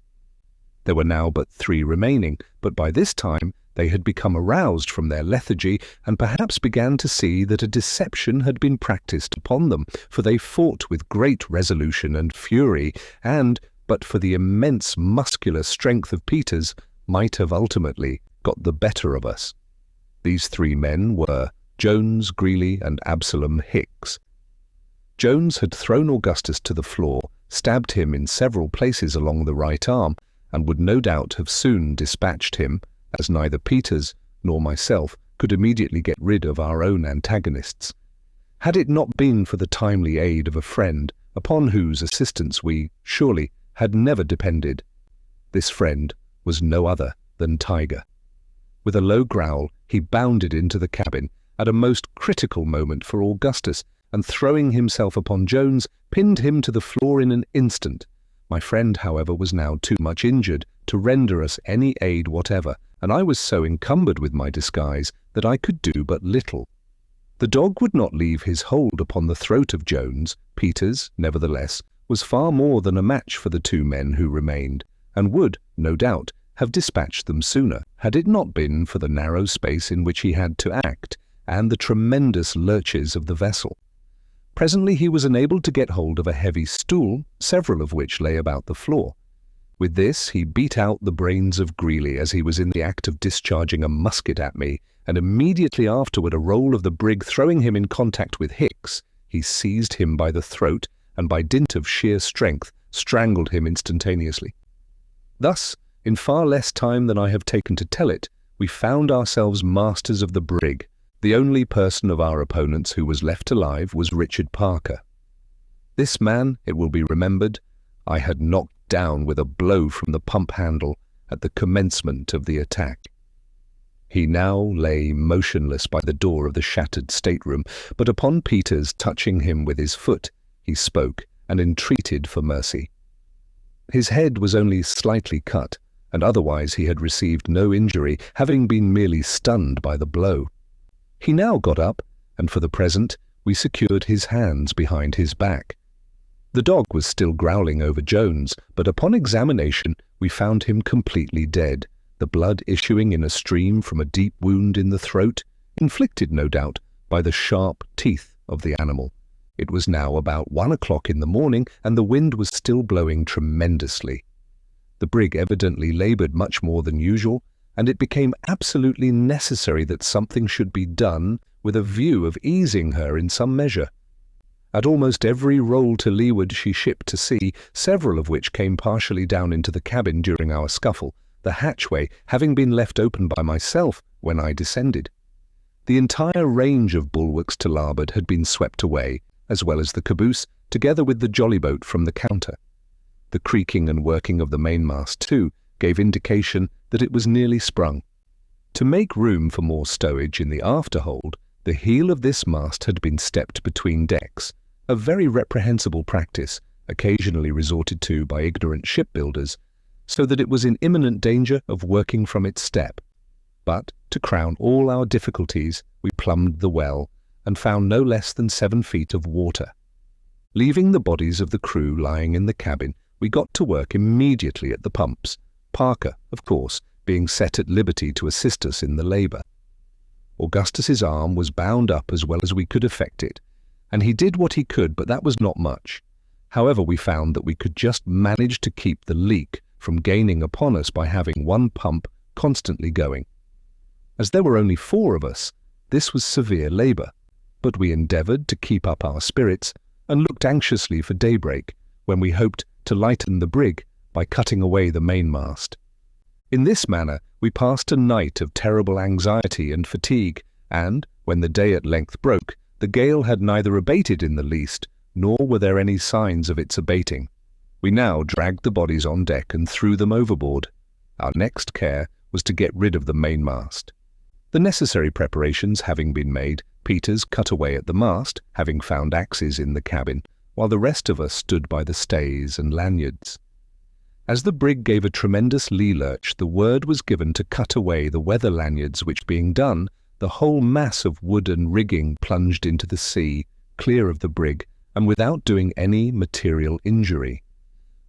There were now but 3 remaining, but by this time they had become aroused from their lethargy and perhaps began to see that a deception had been practised upon them, for they fought with great resolution and fury, and, but for the immense muscular strength of Peters, might have ultimately got the better of us. These 3 men were Jones, Greeley, and Absalom Hicks. Jones had thrown Augustus to the floor, stabbed him in several places along the right arm, and would no doubt have soon dispatched him, as neither Peters nor myself could immediately get rid of our own antagonists, had it not been for the timely aid of a friend, upon whose assistance we, surely, had never depended. This friend was no other than Tiger. With a low growl, he bounded into the cabin at a most critical moment for Augustus, and throwing himself upon Jones, pinned him to the floor in an instant. My friend, however, was now too much injured to render us any aid whatever, and I was so encumbered with my disguise that I could do but little. The dog would not leave his hold upon the throat of Jones. Peters, nevertheless, was far more than a match for the 2 men who remained, and would, no doubt, have dispatched them sooner, had it not been for the narrow space in which he had to act, and the tremendous lurches of the vessel. Presently he was enabled to get hold of a heavy stool, several of which lay about the floor. With this he beat out the brains of Greeley as he was in the act of discharging a musket at me, and immediately afterward a roll of the brig throwing him in contact with Hicks, he seized him by the throat, and by dint of sheer strength strangled him instantaneously. Thus, in far less time than I have taken to tell it, we found ourselves masters of the brig. The only person of our opponents who was left alive was Richard Parker. This man, it will be remembered, I had knocked down with a blow from the pump handle at the commencement of the attack. He now lay motionless by the door of the shattered stateroom, but upon Peters touching him with his foot, he spoke and entreated for mercy. His head was only slightly cut, and otherwise he had received no injury, having been merely stunned by the blow. He now got up, and for the present we secured his hands behind his back. The dog was still growling over Jones, but upon examination we found him completely dead, the blood issuing in a stream from a deep wound in the throat, inflicted, no doubt, by the sharp teeth of the animal. It was now about 1 o'clock in the morning, and the wind was still blowing tremendously. The brig evidently laboured much more than usual, and it became absolutely necessary that something should be done with a view of easing her in some measure. At almost every roll to leeward she shipped to sea, several of which came partially down into the cabin during our scuffle, the hatchway having been left open by myself when I descended. The entire range of bulwarks to larboard had been swept away, as well as the caboose, together with the jollyboat from the counter. The creaking and working of the mainmast, too, gave indication that it was nearly sprung. To make room for more stowage in the afterhold, the heel of this mast had been stepped between decks, a very reprehensible practice, occasionally resorted to by ignorant shipbuilders, so that it was in imminent danger of working from its step. But, to crown all our difficulties, we plumbed the well, and found no less than 7 feet of water. Leaving the bodies of the crew lying in the cabin, we got to work immediately at the pumps, Parker, of course, being set at liberty to assist us in the labour. Augustus's arm was bound up as well as we could effect it, and he did what he could, but that was not much. However, we found that we could just manage to keep the leak from gaining upon us by having one pump constantly going. As there were only 4 of us, this was severe labour, but we endeavoured to keep up our spirits and looked anxiously for daybreak, when we hoped to lighten the brig by cutting away the mainmast. In this manner we passed a night of terrible anxiety and fatigue, and, when the day at length broke, the gale had neither abated in the least, nor were there any signs of its abating. We now dragged the bodies on deck and threw them overboard. Our next care was to get rid of the mainmast. The necessary preparations having been made, Peters cut away at the mast, having found axes in the cabin, while the rest of us stood by the stays and lanyards. As the brig gave a tremendous lee lurch, the word was given to cut away the weather lanyards, which being done, the whole mass of wood and rigging plunged into the sea, clear of the brig, and without doing any material injury.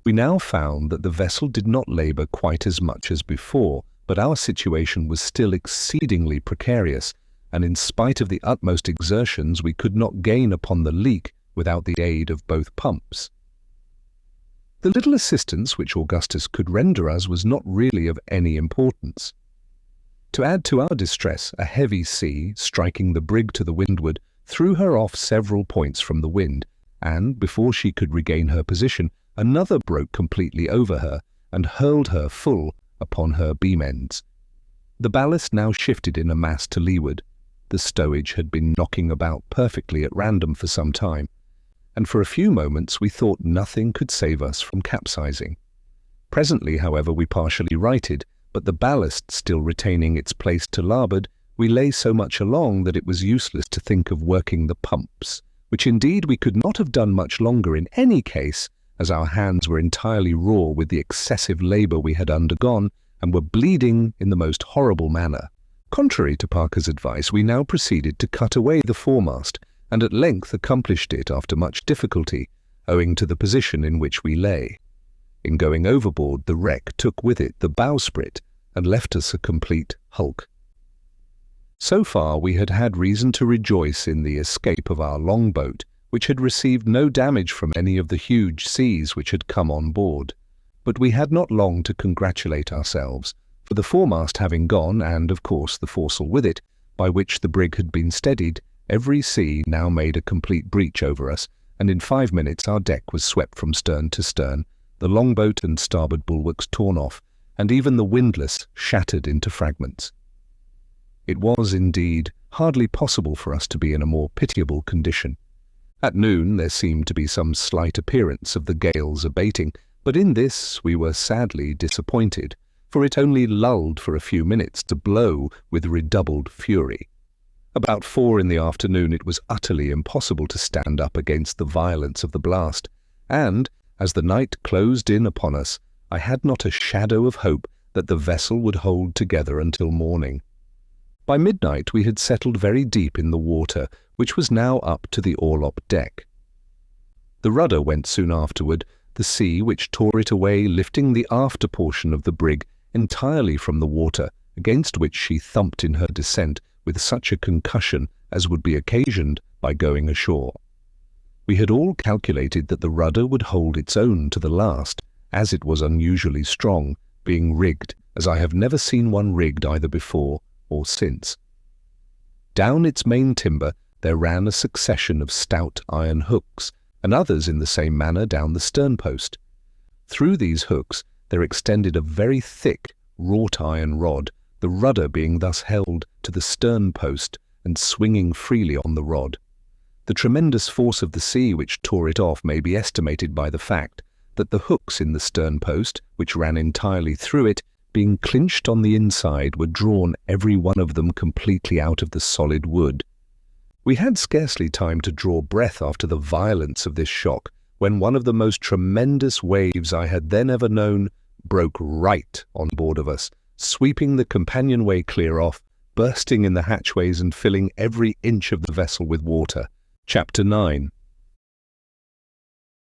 We now found that the vessel did not labour quite as much as before, but our situation was still exceedingly precarious, and in spite of the utmost exertions we could not gain upon the leak without the aid of both pumps. The little assistance which Augustus could render us was not really of any importance. To add to our distress, a heavy sea, striking the brig to the windward, threw her off several points from the wind, and, before she could regain her position, another broke completely over her, and hurled her full upon her beam ends. The ballast now shifted in a mass to leeward. The stowage had been knocking about perfectly at random for some time, and for a few moments we thought nothing could save us from capsizing. Presently, however, we partially righted, but the ballast still retaining its place to larboard, we lay so much along that it was useless to think of working the pumps, which indeed we could not have done much longer in any case, as our hands were entirely raw with the excessive labour we had undergone, and were bleeding in the most horrible manner. Contrary to Parker's advice, we now proceeded to cut away the foremast, and at length accomplished it after much difficulty, owing to the position in which we lay. In going overboard, the wreck took with it the bowsprit, and left us a complete hulk. So far we had had reason to rejoice in the escape of our longboat, which had received no damage from any of the huge seas which had come on board. But we had not long to congratulate ourselves, for the foremast having gone, and of course the foresail with it, by which the brig had been steadied, every sea now made a complete breach over us, and in 5 minutes our deck was swept from stern to stern, the longboat and starboard bulwarks torn off, and even the windlass shattered into fragments. It was, indeed, hardly possible for us to be in a more pitiable condition. At noon there seemed to be some slight appearance of the gale's abating, but in this we were sadly disappointed, for it only lulled for a few minutes to blow with redoubled fury. About 4 in the afternoon it was utterly impossible to stand up against the violence of the blast, and, as the night closed in upon us, I had not a shadow of hope that the vessel would hold together until morning. By midnight we had settled very deep in the water, which was now up to the orlop deck. The rudder went soon afterward, the sea which tore it away lifting the after portion of the brig entirely from the water, against which she thumped in her descent with such a concussion as would be occasioned by going ashore. We had all calculated that the rudder would hold its own to the last, as it was unusually strong, being rigged as I have never seen one rigged either before or since. Down its main timber there ran a succession of stout iron hooks, and others in the same manner down the sternpost. Through these hooks there extended a very thick wrought iron rod, the rudder being thus held to the sternpost and swinging freely on the rod. The tremendous force of the sea which tore it off may be estimated by the fact that the hooks in the sternpost, which ran entirely through it, being clinched on the inside, were drawn every one of them completely out of the solid wood. We had scarcely time to draw breath after the violence of this shock, when one of the most tremendous waves I had then ever known broke right on board of us, sweeping the companionway clear off, bursting in the hatchways and filling every inch of the vessel with water. Chapter 9.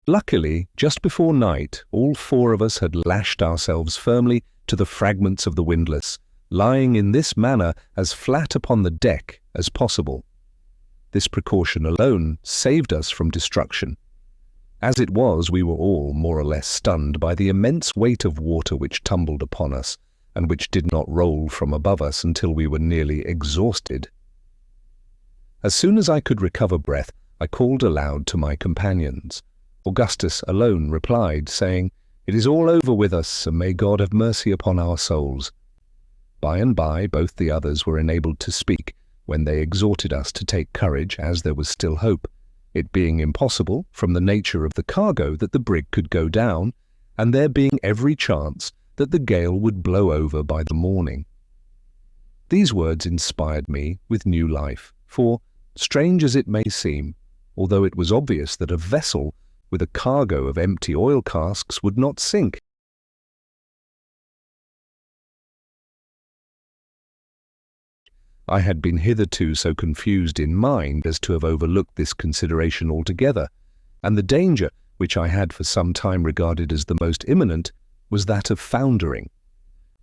Luckily, just before night, all 4 of us had lashed ourselves firmly to the fragments of the windlass, lying in this manner as flat upon the deck as possible. This precaution alone saved us from destruction. As it was, we were all more or less stunned by the immense weight of water which tumbled upon us, and which did not roll from above us until we were nearly exhausted. As soon as I could recover breath, I called aloud to my companions. Augustus alone replied, saying, "It is all over with us, and may God have mercy upon our souls." By and by both the others were enabled to speak, when they exhorted us to take courage, as there was still hope, it being impossible, from the nature of the cargo, that the brig could go down, and there being every chance that the gale would blow over by the morning. These words inspired me with new life, for, strange as it may seem, although it was obvious that a vessel with a cargo of empty oil casks would not sink, I had been hitherto so confused in mind as to have overlooked this consideration altogether, and the danger, which I had for some time regarded as the most imminent, was that of foundering.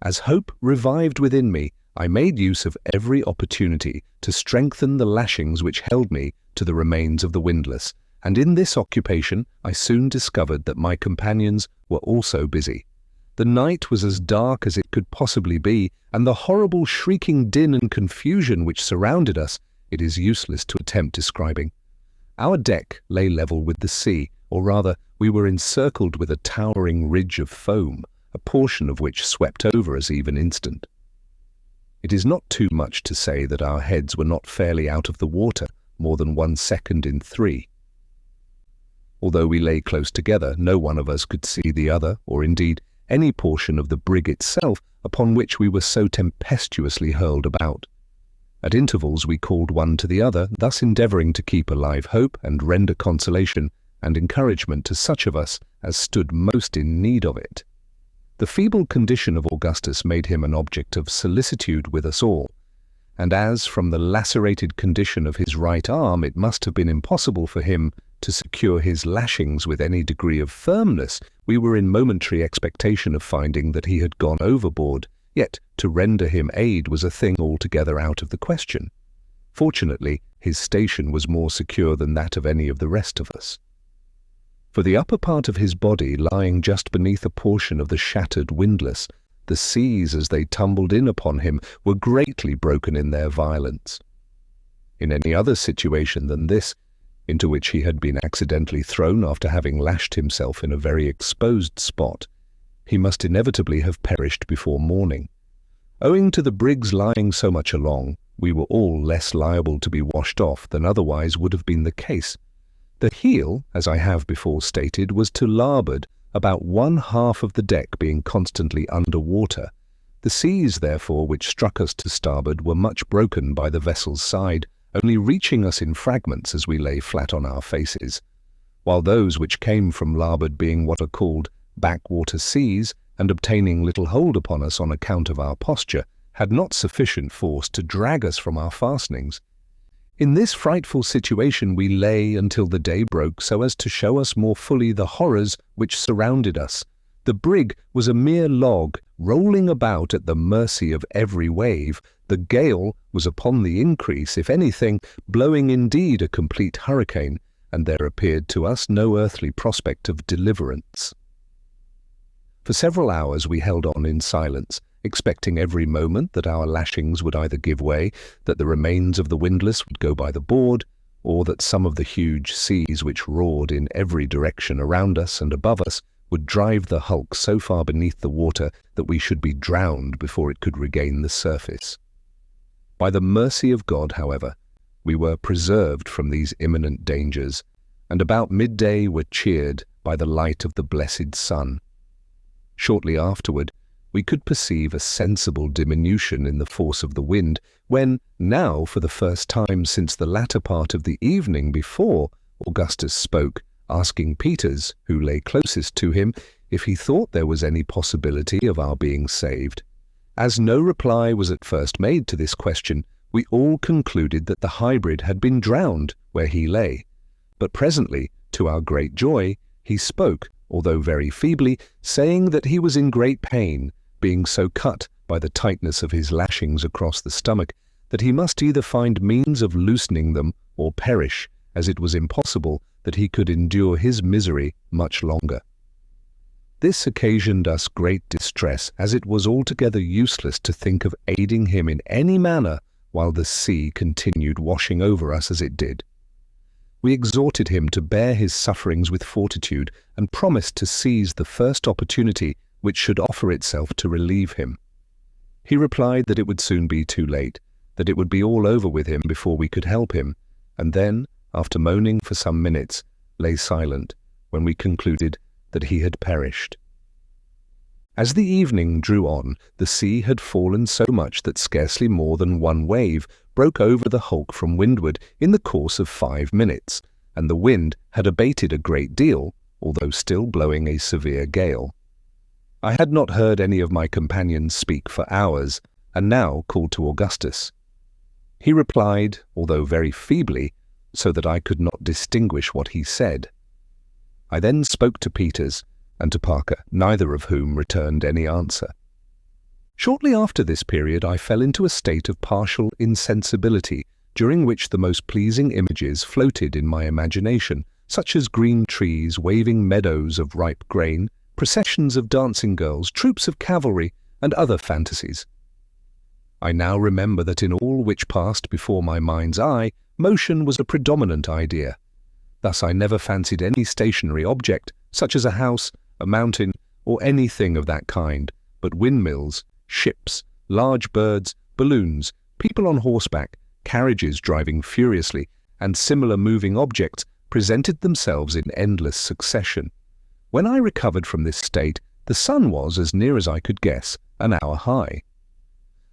As hope revived within me, I made use of every opportunity to strengthen the lashings which held me to the remains of the windlass, and in this occupation I soon discovered that my companions were also busy. The night was as dark as it could possibly be, and the horrible shrieking din and confusion which surrounded us it is useless to attempt describing. Our deck lay level with the sea, or rather, we were encircled with a towering ridge of foam, a portion of which swept over us even instant. It is not too much to say that our heads were not fairly out of the water more than 1 second in 3. Although we lay close together, no one of us could see the other, or indeed any portion of the brig itself upon which we were so tempestuously hurled about. At intervals we called one to the other, thus endeavouring to keep alive hope and render consolation and encouragement to such of us as stood most in need of it. The feeble condition of Augustus made him an object of solicitude with us all, and as from the lacerated condition of his right arm it must have been impossible for him to secure his lashings with any degree of firmness, we were in momentary expectation of finding that he had gone overboard, yet to render him aid was a thing altogether out of the question. Fortunately, his station was more secure than that of any of the rest of us. For the upper part of his body, lying just beneath a portion of the shattered windlass, the seas as they tumbled in upon him were greatly broken in their violence. In any other situation than this, into which he had been accidentally thrown after having lashed himself in a very exposed spot, he must inevitably have perished before morning. Owing to the brig's lying so much along, we were all less liable to be washed off than otherwise would have been the case. The heel, as I have before stated, was to larboard, about 1/2 of the deck being constantly under water, The seas, therefore, which struck us to starboard were much broken by the vessel's side, only reaching us in fragments as we lay flat on our faces, while those which came from larboard, being what are called backwater seas, and obtaining little hold upon us on account of our posture, had not sufficient force to drag us from our fastenings. In this frightful situation we lay until the day broke, so as to show us more fully the horrors which surrounded us. The brig was a mere log, rolling about at the mercy of every wave. The gale was upon the increase, if anything, blowing indeed a complete hurricane, and there appeared to us no earthly prospect of deliverance. For several hours we held on in silence, expecting every moment that our lashings would either give way, that the remains of the windlass would go by the board, or that some of the huge seas which roared in every direction around us and above us would drive the hulk so far beneath the water that we should be drowned before it could regain the surface. By the mercy of God, however, we were preserved from these imminent dangers, and about midday were cheered by the light of the blessed sun. Shortly afterward, we could perceive a sensible diminution in the force of the wind, when, now for the first time since the latter part of the evening before, Augustus spoke, asking Peters, who lay closest to him, if he thought there was any possibility of our being saved. As no reply was at first made to this question, we all concluded that the hybrid had been drowned where he lay. But presently, to our great joy, he spoke, although very feebly, saying that he was in great pain, being so cut by the tightness of his lashings across the stomach that he must either find means of loosening them or perish, as it was impossible that he could endure his misery much longer. This occasioned us great distress, as it was altogether useless to think of aiding him in any manner while the sea continued washing over us as it did. We exhorted him to bear his sufferings with fortitude, and promised to seize the first opportunity which should offer itself to relieve him. He replied that it would soon be too late, that it would be all over with him before we could help him, and then, after moaning for some minutes, lay silent, when we concluded that he had perished. As the evening drew on, the sea had fallen so much that scarcely more than one wave broke over the hulk from windward in the course of 5 minutes, and the wind had abated a great deal, although still blowing a severe gale. I had not heard any of my companions speak for hours, and now called to Augustus. He replied, although very feebly, so that I could not distinguish what he said. I then spoke to Peters and to Parker, neither of whom returned any answer. Shortly after this period I fell into a state of partial insensibility, during which the most pleasing images floated in my imagination, such as green trees, waving meadows of ripe grain, processions of dancing girls, troops of cavalry, and other fantasies. I now remember that in all which passed before my mind's eye, motion was a predominant idea. Thus I never fancied any stationary object, such as a house, a mountain, or anything of that kind, but windmills, ships, large birds, balloons, people on horseback, carriages driving furiously, and similar moving objects presented themselves in endless succession. When I recovered from this state, the sun was, as near as I could guess, an hour high.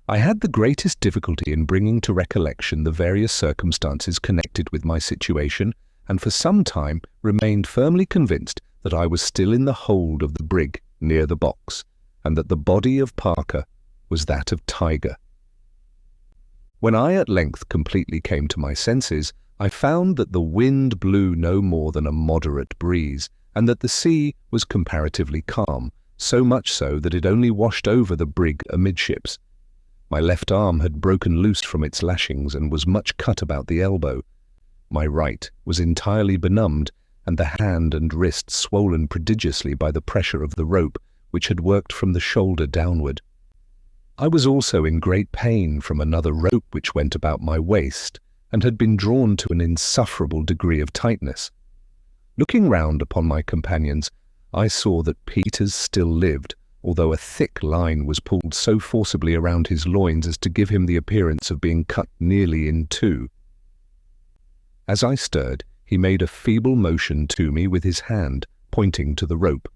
I had the greatest difficulty in bringing to recollection the various circumstances connected with my situation, and for some time remained firmly convinced that I was still in the hold of the brig near the box, and that the body of Parker was that of Tiger. When I at length completely came to my senses, I found that the wind blew no more than a moderate breeze, and that the sea was comparatively calm, so much so that it only washed over the brig amidships. My left arm had broken loose from its lashings and was much cut about the elbow. My right was entirely benumbed, and the hand and wrist swollen prodigiously by the pressure of the rope, which had worked from the shoulder downward. I was also in great pain from another rope which went about my waist, and had been drawn to an insufferable degree of tightness. Looking round upon my companions, I saw that Peters still lived, although a thick line was pulled so forcibly around his loins as to give him the appearance of being cut nearly in two. As I stirred, he made a feeble motion to me with his hand, pointing to the rope.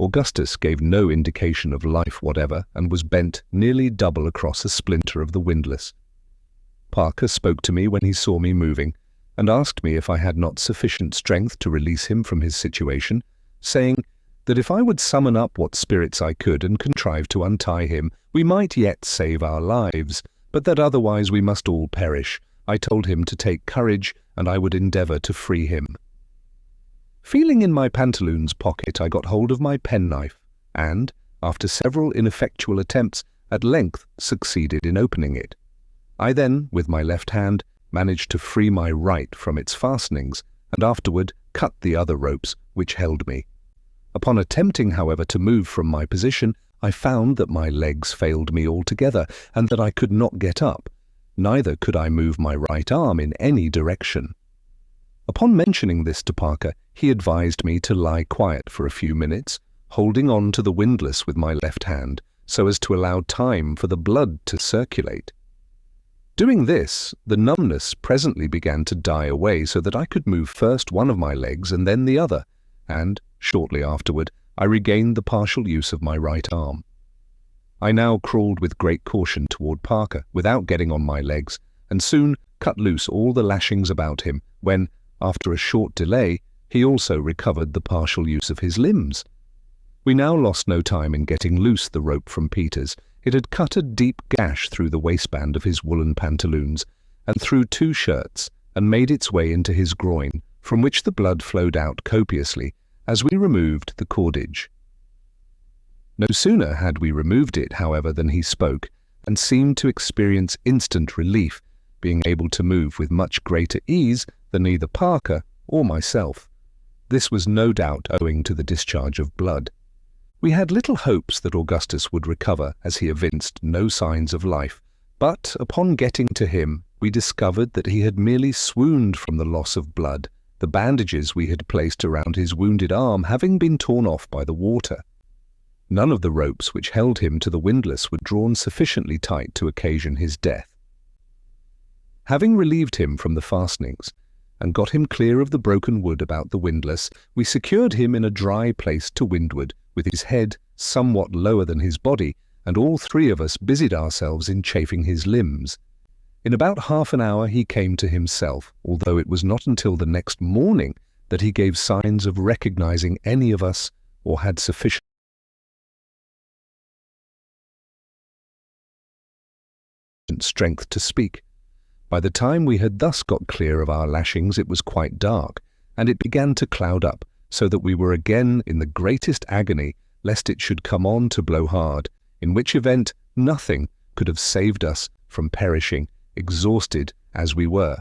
Augustus gave no indication of life whatever and was bent nearly double across a splinter of the windlass. Parker spoke to me when he saw me moving and asked me if I had not sufficient strength to release him from his situation, saying that if I would summon up what spirits I could and contrive to untie him, we might yet save our lives, but that otherwise we must all perish. I told him to take courage, and I would endeavour to free him. Feeling in my pantaloons pocket, I got hold of my penknife, and, after several ineffectual attempts, at length succeeded in opening it. I then, with my left hand, managed to free my right from its fastenings, and afterward cut the other ropes which held me. Upon attempting, however, to move from my position, I found that my legs failed me altogether, and that I could not get up. Neither could I move my right arm in any direction. Upon mentioning this to Parker, he advised me to lie quiet for a few minutes, holding on to the windlass with my left hand, so as to allow time for the blood to circulate. Doing this, the numbness presently began to die away so that I could move first one of my legs and then the other, and, shortly afterward, I regained the partial use of my right arm. I now crawled with great caution toward Parker without getting on my legs, and soon cut loose all the lashings about him when, after a short delay, he also recovered the partial use of his limbs. We now lost no time in getting loose the rope from Peter's. It had cut a deep gash through the waistband of his woolen pantaloons and through 2 shirts, and made its way into his groin, from which the blood flowed out copiously as we removed the cordage. No sooner had we removed it, however, than he spoke, and seemed to experience instant relief, being able to move with much greater ease than either Parker or myself. This was no doubt owing to the discharge of blood. We had little hopes that Augustus would recover, as he evinced no signs of life, but upon getting to him, we discovered that he had merely swooned from the loss of blood, the bandages we had placed around his wounded arm having been torn off by the water. None of the ropes which held him to the windlass were drawn sufficiently tight to occasion his death. Having relieved him from the fastenings, and got him clear of the broken wood about the windlass, we secured him in a dry place to windward, with his head somewhat lower than his body, and all 3 of us busied ourselves in chafing his limbs. In about half an hour he came to himself, although it was not until the next morning that he gave signs of recognizing any of us or had sufficient strength to speak. By the time we had thus got clear of our lashings, it was quite dark, and it began to cloud up, so that we were again in the greatest agony lest it should come on to blow hard, in which event nothing could have saved us from perishing, exhausted as we were.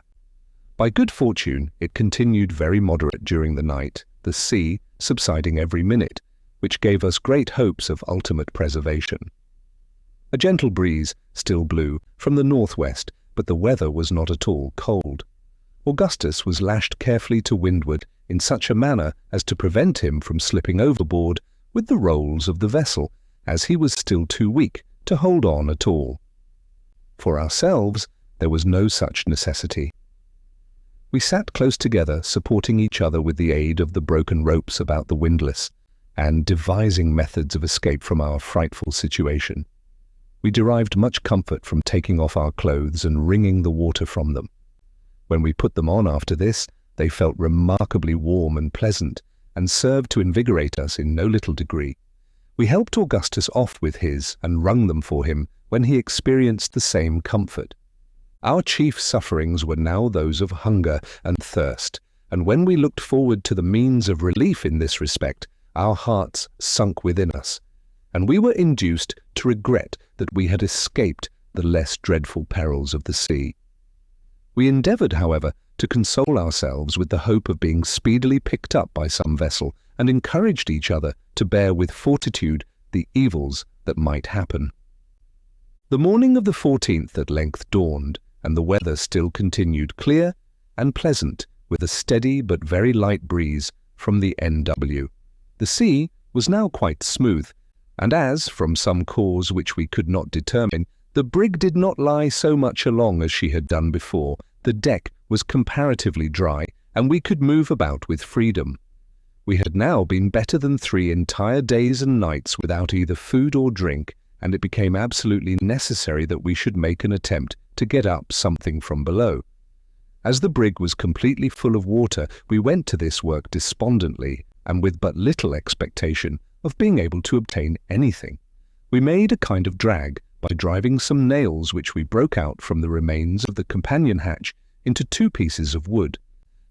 By good fortune, it continued very moderate during the night, the sea subsiding every minute, which gave us great hopes of ultimate preservation. A gentle breeze still blew from the northwest, but the weather was not at all cold. Augustus was lashed carefully to windward in such a manner as to prevent him from slipping overboard with the rolls of the vessel, as he was still too weak to hold on at all. For ourselves, there was no such necessity. We sat close together, supporting each other with the aid of the broken ropes about the windlass, and devising methods of escape from our frightful situation. We derived much comfort from taking off our clothes and wringing the water from them. When we put them on after this, they felt remarkably warm and pleasant, and served to invigorate us in no little degree. We helped Augustus off with his, and wrung them for him, when he experienced the same comfort. Our chief sufferings were now those of hunger and thirst, and when we looked forward to the means of relief in this respect, our hearts sunk within us, and we were induced to regret that we had escaped the less dreadful perils of the sea. We endeavoured, however, to console ourselves with the hope of being speedily picked up by some vessel, and encouraged each other to bear with fortitude the evils that might happen. The morning of the 14th at length dawned, and the weather still continued clear and pleasant, with a steady but very light breeze from the NW. The sea was now quite smooth, and as, from some cause which we could not determine, the brig did not lie so much along as she had done before, the deck was comparatively dry, and we could move about with freedom. We had now been better than 3 entire days and nights without either food or drink, and it became absolutely necessary that we should make an attempt to get up something from below. As the brig was completely full of water, we went to this work despondently and with but little expectation of being able to obtain anything. We made a kind of drag by driving some nails which we broke out from the remains of the companion hatch into 2 pieces of wood.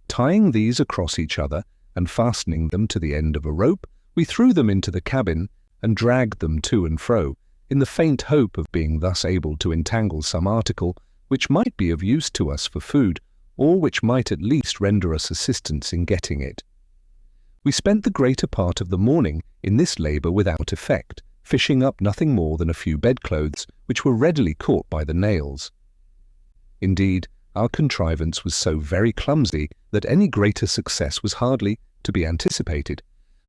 Tying these across each other and fastening them to the end of a rope, we threw them into the cabin and dragged them to and fro, in the faint hope of being thus able to entangle some article which might be of use to us for food, or which might at least render us assistance in getting it. We spent the greater part of the morning in this labour without effect, fishing up nothing more than a few bedclothes, which were readily caught by the nails. Indeed, our contrivance was so very clumsy that any greater success was hardly to be anticipated.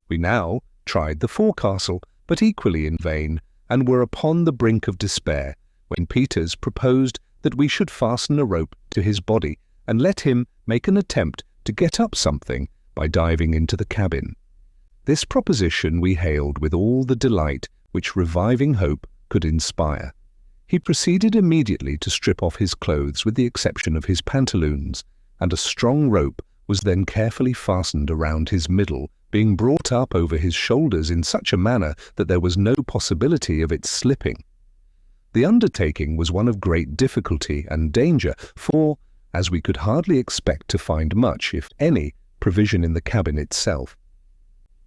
We now tried the forecastle, but equally in vain, and were upon the brink of despair, when Peters proposed that we should fasten a rope to his body and let him make an attempt to get up something by diving into the cabin. This proposition we hailed with all the delight which reviving hope could inspire. He proceeded immediately to strip off his clothes with the exception of his pantaloons, and a strong rope was then carefully fastened around his middle, being brought up over his shoulders in such a manner that there was no possibility of its slipping. The undertaking was one of great difficulty and danger, for, as we could hardly expect to find much, if any, provision in the cabin itself,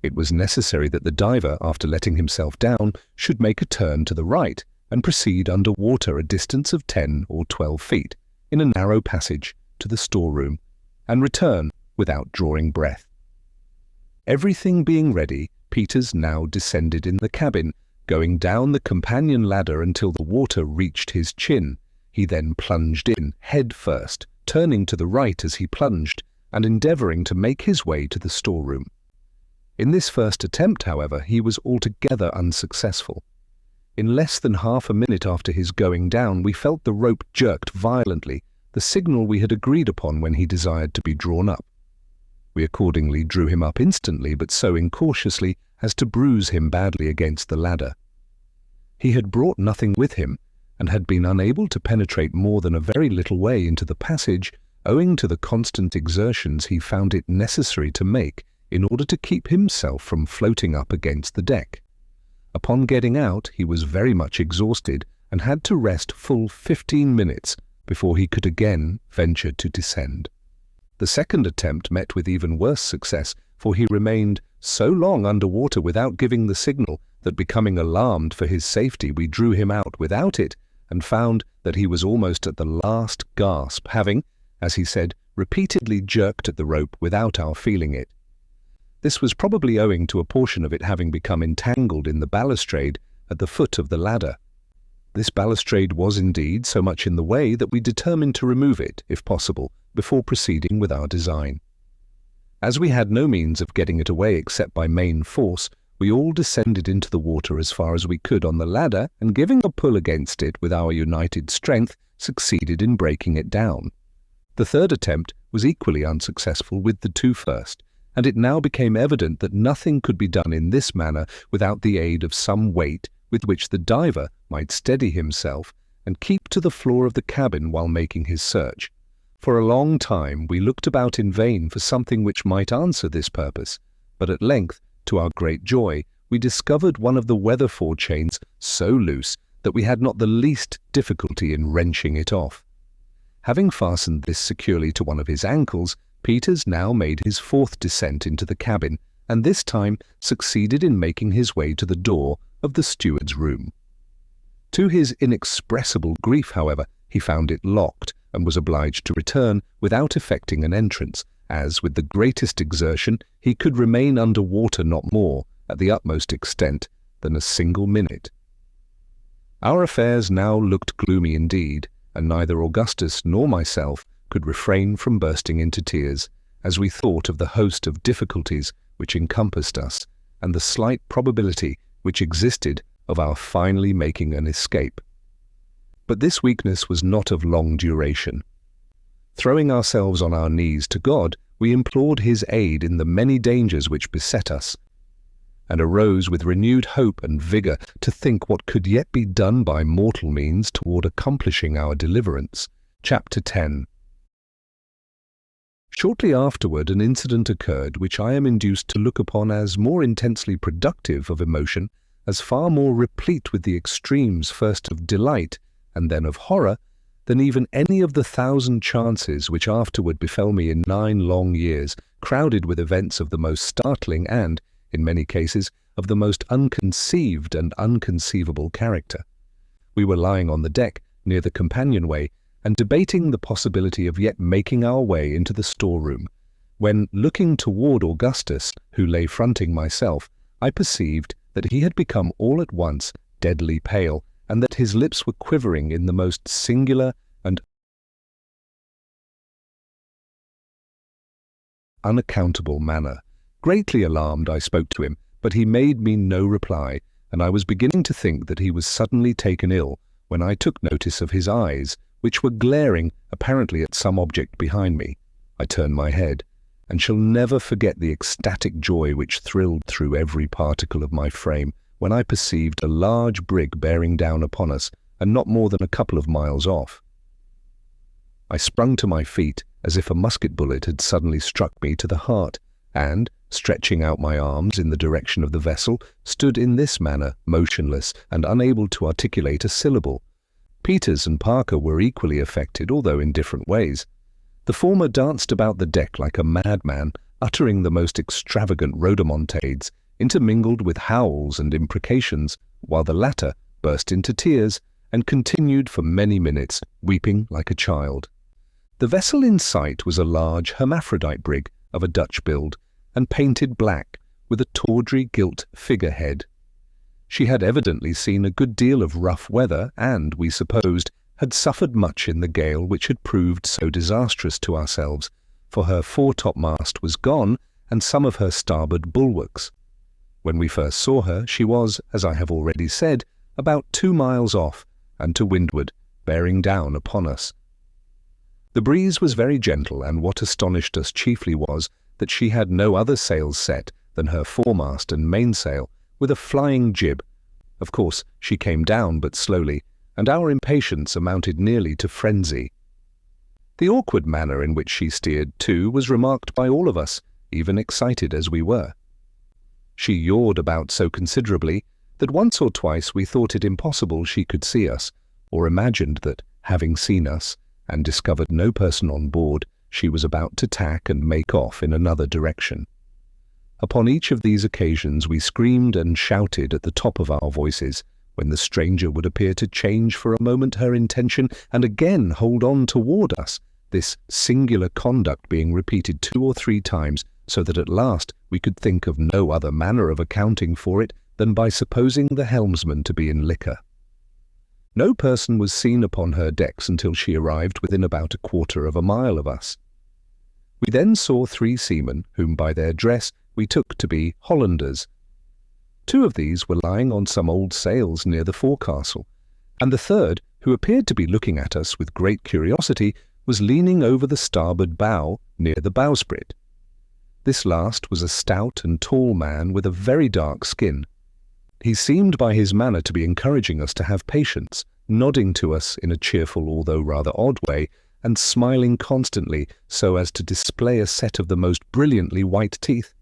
it was necessary that the diver, after letting himself down, should make a turn to the right and proceed under water a distance of 10 or 12 feet in a narrow passage to the storeroom, and return without drawing breath. Everything being ready, Peters now descended in the cabin, going down the companion ladder until the water reached his chin. He then plunged in, head first, turning to the right as he plunged, and endeavouring to make his way to the storeroom. In this first attempt, however, he was altogether unsuccessful. In less than half a minute after his going down, we felt the rope jerked violently, the signal we had agreed upon when he desired to be drawn up. We accordingly drew him up instantly, but so incautiously as to bruise him badly against the ladder. He had brought nothing with him, and had been unable to penetrate more than a very little way into the passage, owing to the constant exertions he found it necessary to make in order to keep himself from floating up against the deck. Upon getting out, he was very much exhausted, and had to rest full 15 minutes before he could again venture to descend. The second attempt met with even worse success, for he remained so long under water without giving the signal that, becoming alarmed for his safety, we drew him out without it, and found that he was almost at the last gasp, having, as he said, repeatedly jerked at the rope without our feeling it. This was probably owing to a portion of it having become entangled in the balustrade at the foot of the ladder. This balustrade was indeed so much in the way that we determined to remove it, if possible, before proceeding with our design. As we had no means of getting it away except by main force, we all descended into the water as far as we could on the ladder, and giving a pull against it with our united strength, succeeded in breaking it down. The third attempt was equally unsuccessful with the 2 first, and it now became evident that nothing could be done in this manner without the aid of some weight with which the diver might steady himself and keep to the floor of the cabin while making his search. For a long time we looked about in vain for something which might answer this purpose, but at length, to our great joy, we discovered one of the weather fore chains so loose that we had not the least difficulty in wrenching it off. Having fastened this securely to one of his ankles, Peters now made his 4th descent into the cabin, and this time succeeded in making his way to the door of the steward's room. To his inexpressible grief, however, he found it locked, and was obliged to return without effecting an entrance, as, with the greatest exertion, he could remain under water not more, at the utmost extent, than a single minute. Our affairs now looked gloomy indeed, and neither Augustus nor myself could refrain from bursting into tears, as we thought of the host of difficulties which encompassed us, and the slight probability which existed of our finally making an escape. But this weakness was not of long duration. Throwing ourselves on our knees to God, we implored his aid in the many dangers which beset us, and arose with renewed hope and vigour to think what could yet be done by mortal means toward accomplishing our deliverance. Chapter 10. Shortly afterward an incident occurred which I am induced to look upon as more intensely productive of emotion, as far more replete with the extremes first of delight and then of horror, than even any of the 1,000 chances which afterward befell me in 9 long years, crowded with events of the most startling and, in many cases, of the most unconceived and unconceivable character. We were lying on the deck, near the companionway, and debating the possibility of yet making our way into the storeroom, when, looking toward Augustus, who lay fronting myself, I perceived that he had become all at once deadly pale, and that his lips were quivering in the most singular and unaccountable manner. Greatly alarmed, I spoke to him, but he made me no reply, and I was beginning to think that he was suddenly taken ill, when I took notice of his eyes, which were glaring apparently at some object behind me. I turned my head, and shall never forget the ecstatic joy which thrilled through every particle of my frame, when I perceived a large brig bearing down upon us, and not more than a couple of miles off. I sprung to my feet as if a musket bullet had suddenly struck me to the heart, and, stretching out my arms in the direction of the vessel, stood in this manner, motionless and unable to articulate a syllable. Peters and Parker were equally affected, although in different ways. The former danced about the deck like a madman, uttering the most extravagant rhodomontades, intermingled with howls and imprecations, while the latter burst into tears and continued for many minutes, weeping like a child. The vessel in sight was a large hermaphrodite brig of a Dutch build, and painted black, with a tawdry gilt figurehead. She had evidently seen a good deal of rough weather, and, we supposed, had suffered much in the gale which had proved so disastrous to ourselves, for her foretopmast was gone, and some of her starboard bulwarks. When we first saw her, she was, as I have already said, about 2 miles off, and to windward, bearing down upon us. The breeze was very gentle, and what astonished us chiefly was that she had no other sails set than her foremast and mainsail, with a flying jib. Of course, she came down but slowly, and our impatience amounted nearly to frenzy. The awkward manner in which she steered, too, was remarked by all of us, even excited as we were. She yawed about so considerably that once or twice we thought it impossible she could see us, or imagined that, having seen us, and discovered no person on board, she was about to tack and make off in another direction. Upon each of these occasions we screamed and shouted at the top of our voices, when the stranger would appear to change for a moment her intention and again hold on toward us, this singular conduct being repeated 2 or 3 times, so that at last we could think of no other manner of accounting for it than by supposing the helmsman to be in liquor. No person was seen upon her decks until she arrived within about 1/4 of a mile of us. We then saw 3 seamen, whom by their dress we took to be Hollanders. 2 of these were lying on some old sails near the forecastle, and the third, who appeared to be looking at us with great curiosity, was leaning over the starboard bow near the bowsprit. This last was a stout and tall man with a very dark skin. He seemed by his manner to be encouraging us to have patience, nodding to us in a cheerful although rather odd way, and smiling constantly so as to display a set of the most brilliantly white teeth.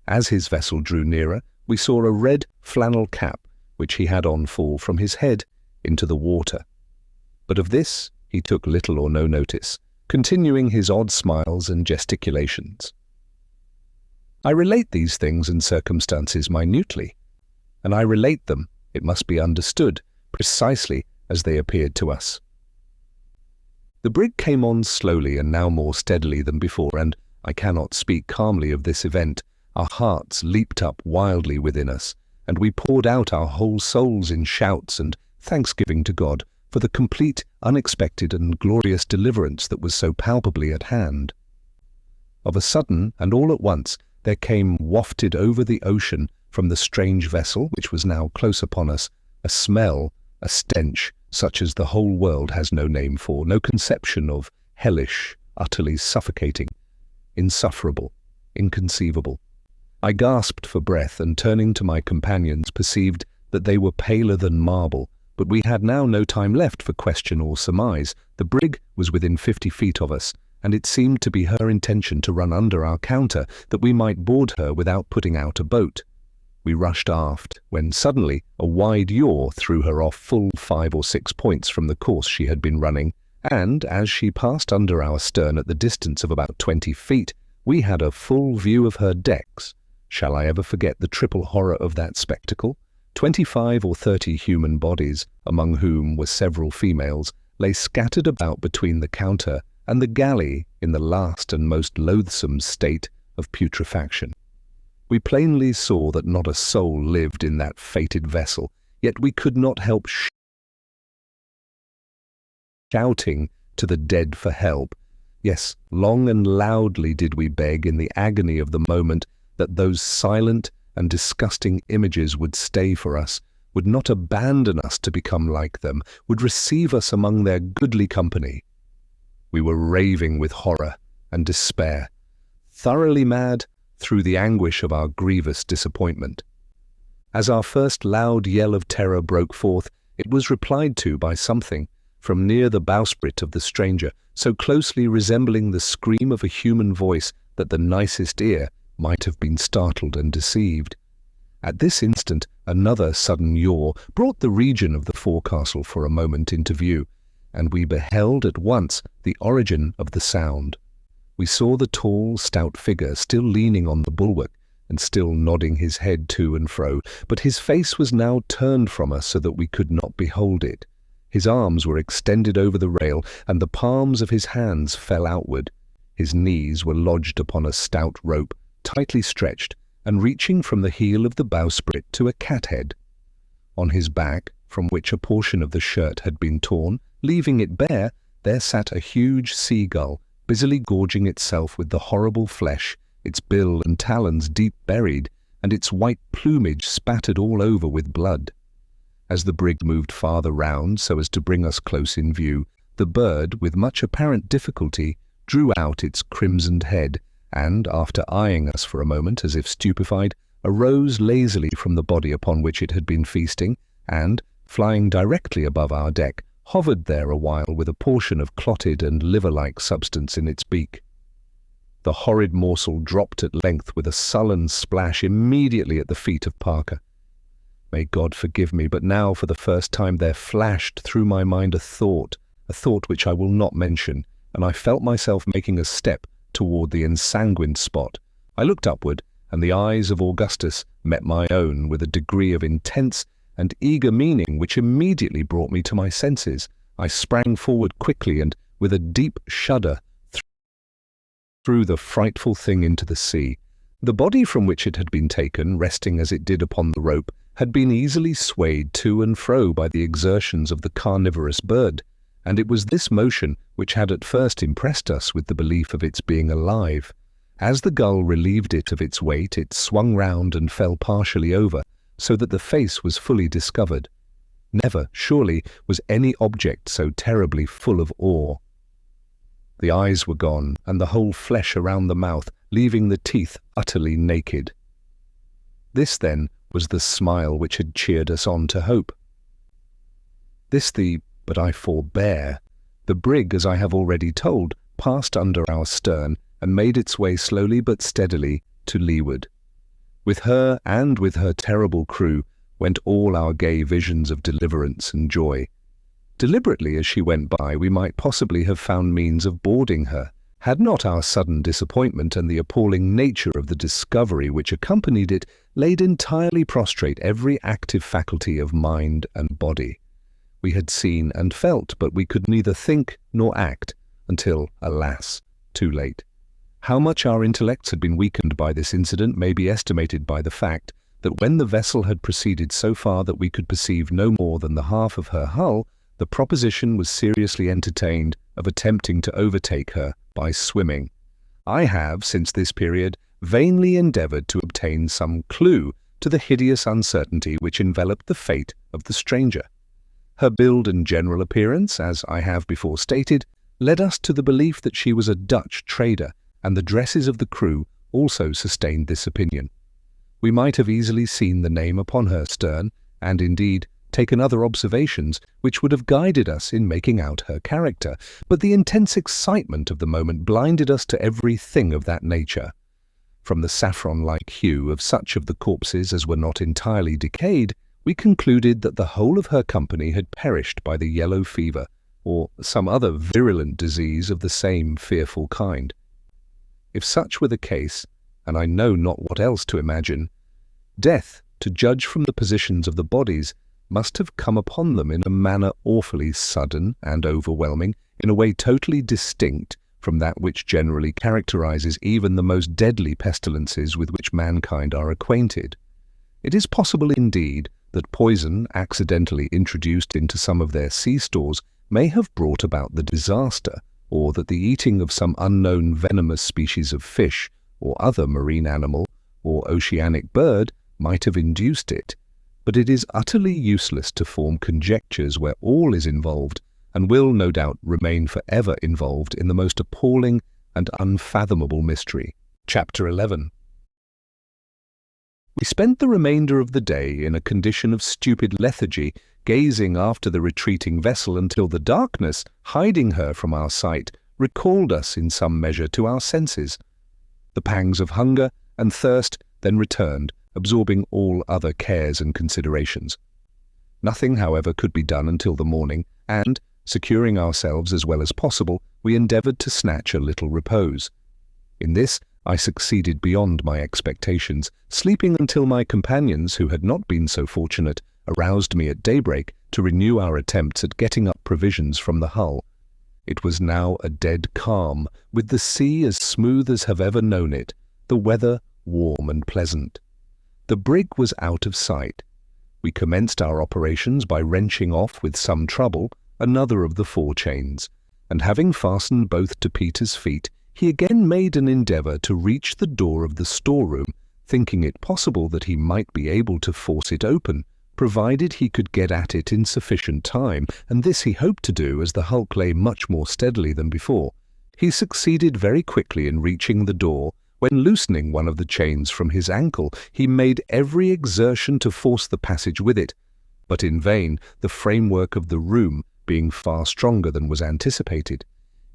As his vessel drew nearer, we saw a red flannel cap, which he had on, fall from his head into the water. But of this he took little or no notice, continuing his odd smiles and gesticulations. I relate these things and circumstances minutely, and I relate them, it must be understood, precisely as they appeared to us. The brig came on slowly and now more steadily than before, and I cannot speak calmly of this event. Our hearts leaped up wildly within us, and we poured out our whole souls in shouts and thanksgiving to God for the complete, unexpected and glorious deliverance that was so palpably at hand. Of a sudden, and all at once, there came wafted over the ocean from the strange vessel, which was now close upon us, a smell, a stench, such as the whole world has no name for, no conception of, hellish, utterly suffocating. insufferable, inconceivable. I gasped for breath and, turning to my companions, perceived that they were paler than marble, but we had now no time left for question or surmise. The brig was within 50 feet of us, and it seemed to be her intention to run under our counter that we might board her without putting out a boat. We rushed aft, when suddenly a wide yaw threw her off full 5 or 6 points from the course she had been running, and as she passed under our stern at the distance of about 20 feet, we had a full view of her decks. Shall I ever forget the triple horror of that spectacle? 25 or 30 human bodies, among whom were several females, lay scattered about between the counter and the galley in the last and most loathsome state of putrefaction. We plainly saw that not a soul lived in that fated vessel, yet we could not help shouting to the dead for help. Yes, long and loudly did we beg in the agony of the moment that those silent and disgusting images would stay for us, would not abandon us to become like them, would receive us among their goodly company. We were raving with horror and despair, thoroughly mad through the anguish of our grievous disappointment. As our first loud yell of terror broke forth, it was replied to by something from near the bowsprit of the stranger, so closely resembling the scream of a human voice that the nicest ear might have been startled and deceived. At this instant, another sudden yaw brought the region of the forecastle for a moment into view, and we beheld at once the origin of the sound. We saw the tall, stout figure still leaning on the bulwark and still nodding his head to and fro, but his face was now turned from us so that we could not behold it. His arms were extended over the rail, and the palms of his hands fell outward. His knees were lodged upon a stout rope, tightly stretched, and reaching from the heel of the bowsprit to a cathead. On his back, from which a portion of the shirt had been torn, leaving it bare, there sat a huge seagull, busily gorging itself with the horrible flesh, its bill and talons deep buried, and its white plumage spattered all over with blood. As the brig moved farther round so as to bring us close in view, the bird, with much apparent difficulty, drew out its crimsoned head, and, after eyeing us for a moment as if stupefied, arose lazily from the body upon which it had been feasting, and, flying directly above our deck, hovered there a while with a portion of clotted and liver-like substance in its beak. The horrid morsel dropped at length with a sullen splash immediately at the feet of Parker. May God forgive me, but now for the first time there flashed through my mind a thought which I will not mention, and I felt myself making a step toward the ensanguined spot. I looked upward, and the eyes of Augustus met my own with a degree of intense and eager meaning which immediately brought me to my senses. I sprang forward quickly and, with a deep shudder, threw the frightful thing into the sea. The body from which it had been taken, resting as it did upon the rope, had been easily swayed to and fro by the exertions of the carnivorous bird, and it was this motion which had at first impressed us with the belief of its being alive. As the gull relieved it of its weight, it swung round and fell partially over, so that the face was fully discovered. Never, surely, was any object so terribly full of awe. The eyes were gone, and the whole flesh around the mouth, leaving the teeth utterly naked. This, then, was the smile which had cheered us on to hope. But I forbear. The brig, as I have already told, passed under our stern and made its way slowly but steadily to leeward. With her and with her terrible crew went all our gay visions of deliverance and joy. Deliberately as she went by, we might possibly have found means of boarding her, had not our sudden disappointment and the appalling nature of the discovery which accompanied it laid entirely prostrate every active faculty of mind and body. We had seen and felt, but we could neither think nor act, until, alas, too late. How much our intellects had been weakened by this incident may be estimated by the fact that when the vessel had proceeded so far that we could perceive no more than the half of her hull, the proposition was seriously entertained of attempting to overtake her by swimming. I have, since this period, vainly endeavoured to obtain some clue to the hideous uncertainty which enveloped the fate of the stranger. Her build and general appearance, as I have before stated, led us to the belief that she was a Dutch trader, and the dresses of the crew also sustained this opinion. We might have easily seen the name upon her stern, and indeed taken other observations which would have guided us in making out her character, but the intense excitement of the moment blinded us to everything of that nature. From the saffron-like hue of such of the corpses as were not entirely decayed, we concluded that the whole of her company had perished by the yellow fever, or some other virulent disease of the same fearful kind. If such were the case, and I know not what else to imagine, death, to judge from the positions of the bodies, must have come upon them in a manner awfully sudden and overwhelming, in a way totally distinct from that which generally characterizes even the most deadly pestilences with which mankind are acquainted. It is possible indeed that poison accidentally introduced into some of their sea stores may have brought about the disaster, or that the eating of some unknown venomous species of fish, or other marine animal, or oceanic bird might have induced it. But it is utterly useless to form conjectures where all is involved, and will, no doubt, remain forever involved in the most appalling and unfathomable mystery. Chapter 11. We spent the remainder of the day in a condition of stupid lethargy, gazing after the retreating vessel until the darkness, hiding her from our sight, recalled us in some measure to our senses. The pangs of hunger and thirst then returned, absorbing all other cares and considerations. Nothing, however, could be done until the morning, and, securing ourselves as well as possible, we endeavoured to snatch a little repose. In this I succeeded beyond my expectations, sleeping until my companions, who had not been so fortunate, aroused me at daybreak to renew our attempts at getting up provisions from the hull. It was now a dead calm, with the sea as smooth as have ever known it, the weather warm and pleasant. The brig was out of sight. We commenced our operations by wrenching off with some trouble another of the four chains, and having fastened both to Peter's feet, he again made an endeavour to reach the door of the storeroom, thinking it possible that he might be able to force it open, provided he could get at it in sufficient time, and this he hoped to do as the hulk lay much more steadily than before. He succeeded very quickly in reaching the door, when, loosening one of the chains from his ankle, he made every exertion to force the passage with it, but in vain, the framework of the room being far stronger than was anticipated.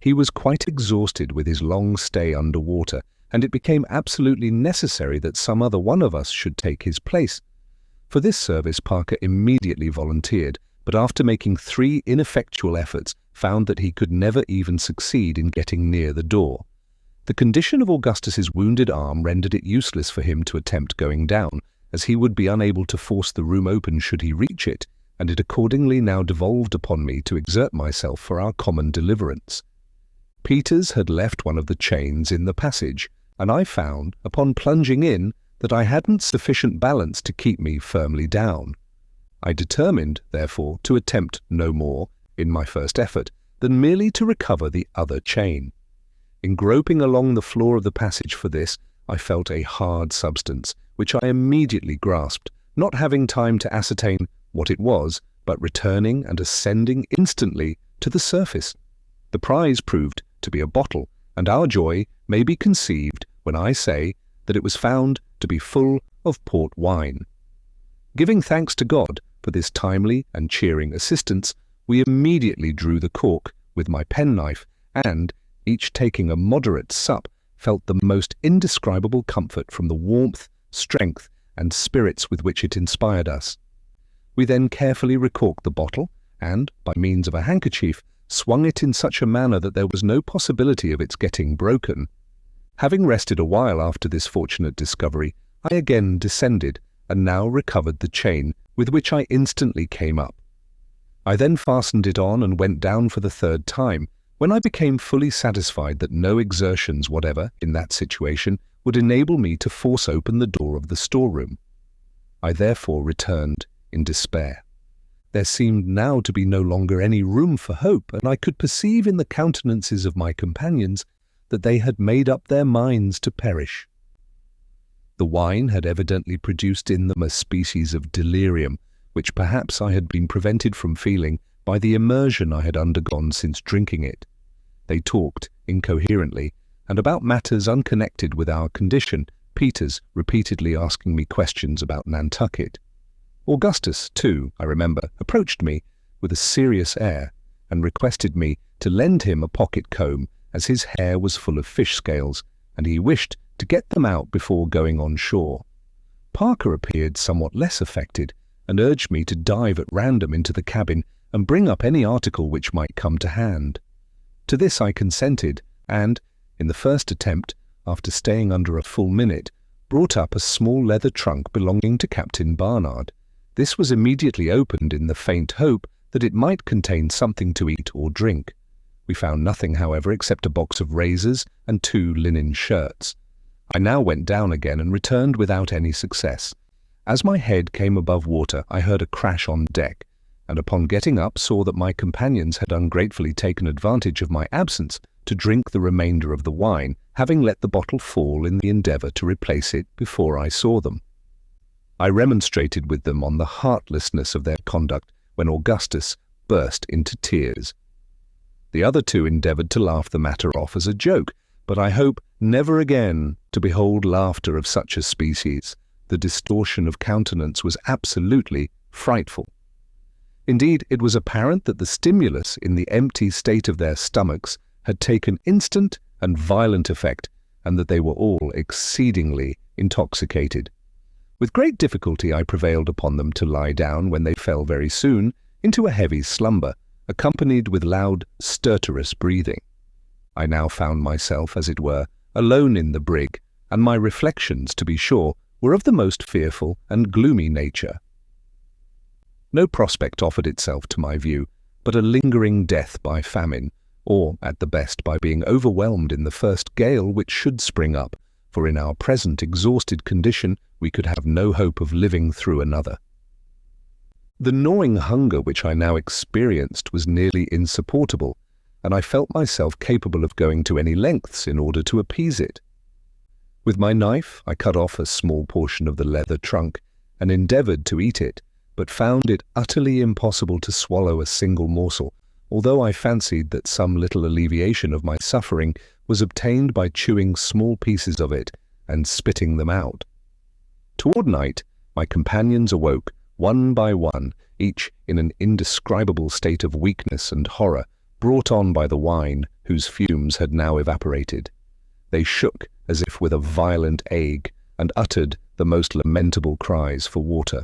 He was quite exhausted with his long stay under water, and it became absolutely necessary that some other one of us should take his place. For this service Parker immediately volunteered, but after making 3 ineffectual efforts, found that he could never even succeed in getting near the door. The condition of Augustus's wounded arm rendered it useless for him to attempt going down, as he would be unable to force the room open should he reach it, and it accordingly now devolved upon me to exert myself for our common deliverance. Peters had left one of the chains in the passage, and I found, upon plunging in, that I hadn't sufficient balance to keep me firmly down. I determined, therefore, to attempt no more, in my first effort, than merely to recover the other chain. In groping along the floor of the passage for this, I felt a hard substance, which I immediately grasped, not having time to ascertain what it was, but returning and ascending instantly to the surface. The prize proved to be a bottle, and our joy may be conceived when I say that it was found to be full of port wine. Giving thanks to God for this timely and cheering assistance, we immediately drew the cork with my penknife, and, each taking a moderate sup, felt the most indescribable comfort from the warmth, strength, and spirits with which it inspired us. We then carefully recorked the bottle, and, by means of a handkerchief, swung it in such a manner that there was no possibility of its getting broken. Having rested a while after this fortunate discovery, I again descended, and now recovered the chain, with which I instantly came up. I then fastened it on and went down for the 3rd time, when I became fully satisfied that no exertions whatever, in that situation, would enable me to force open the door of the storeroom. I therefore returned in despair. There seemed now to be no longer any room for hope, and I could perceive in the countenances of my companions that they had made up their minds to perish. The wine had evidently produced in them a species of delirium, which perhaps I had been prevented from feeling by the immersion I had undergone since drinking it. They talked incoherently, and about matters unconnected with our condition, Peters repeatedly asking me questions about Nantucket. Augustus, too, I remember, approached me with a serious air and requested me to lend him a pocket comb, as his hair was full of fish scales, and he wished to get them out before going on shore. Parker appeared somewhat less affected, and urged me to dive at random into the cabin and bring up any article which might come to hand. To this I consented, and, in the first attempt, after staying under a full minute, brought up a small leather trunk belonging to Captain Barnard. This was immediately opened in the faint hope that it might contain something to eat or drink. We found nothing, however, except a box of razors and 2 linen shirts. I now went down again and returned without any success. As my head came above water, I heard a crash on deck, and upon getting up saw that my companions had ungratefully taken advantage of my absence to drink the remainder of the wine, having let the bottle fall in the endeavour to replace it before I saw them. I remonstrated with them on the heartlessness of their conduct when Augustus burst into tears. The other 2 endeavoured to laugh the matter off as a joke, but I hope never again to behold laughter of such a species. The distortion of countenance was absolutely frightful. Indeed, it was apparent that the stimulus in the empty state of their stomachs had taken instant and violent effect, and that they were all exceedingly intoxicated. With great difficulty I prevailed upon them to lie down, when they fell very soon into a heavy slumber, accompanied with loud, stertorous breathing. I now found myself, as it were, alone in the brig, and my reflections, to be sure, were of the most fearful and gloomy nature. No prospect offered itself to my view, but a lingering death by famine, or, at the best, by being overwhelmed in the first gale which should spring up, for in our present exhausted condition we could have no hope of living through another. The gnawing hunger which I now experienced was nearly insupportable, and I felt myself capable of going to any lengths in order to appease it. With my knife I cut off a small portion of the leather trunk and endeavoured to eat it, but found it utterly impossible to swallow a single morsel, although I fancied that some little alleviation of my suffering was obtained by chewing small pieces of it and spitting them out. Toward night my companions awoke, one by one, each in an indescribable state of weakness and horror, brought on by the wine, whose fumes had now evaporated. They shook as if with a violent ague, and uttered the most lamentable cries for water.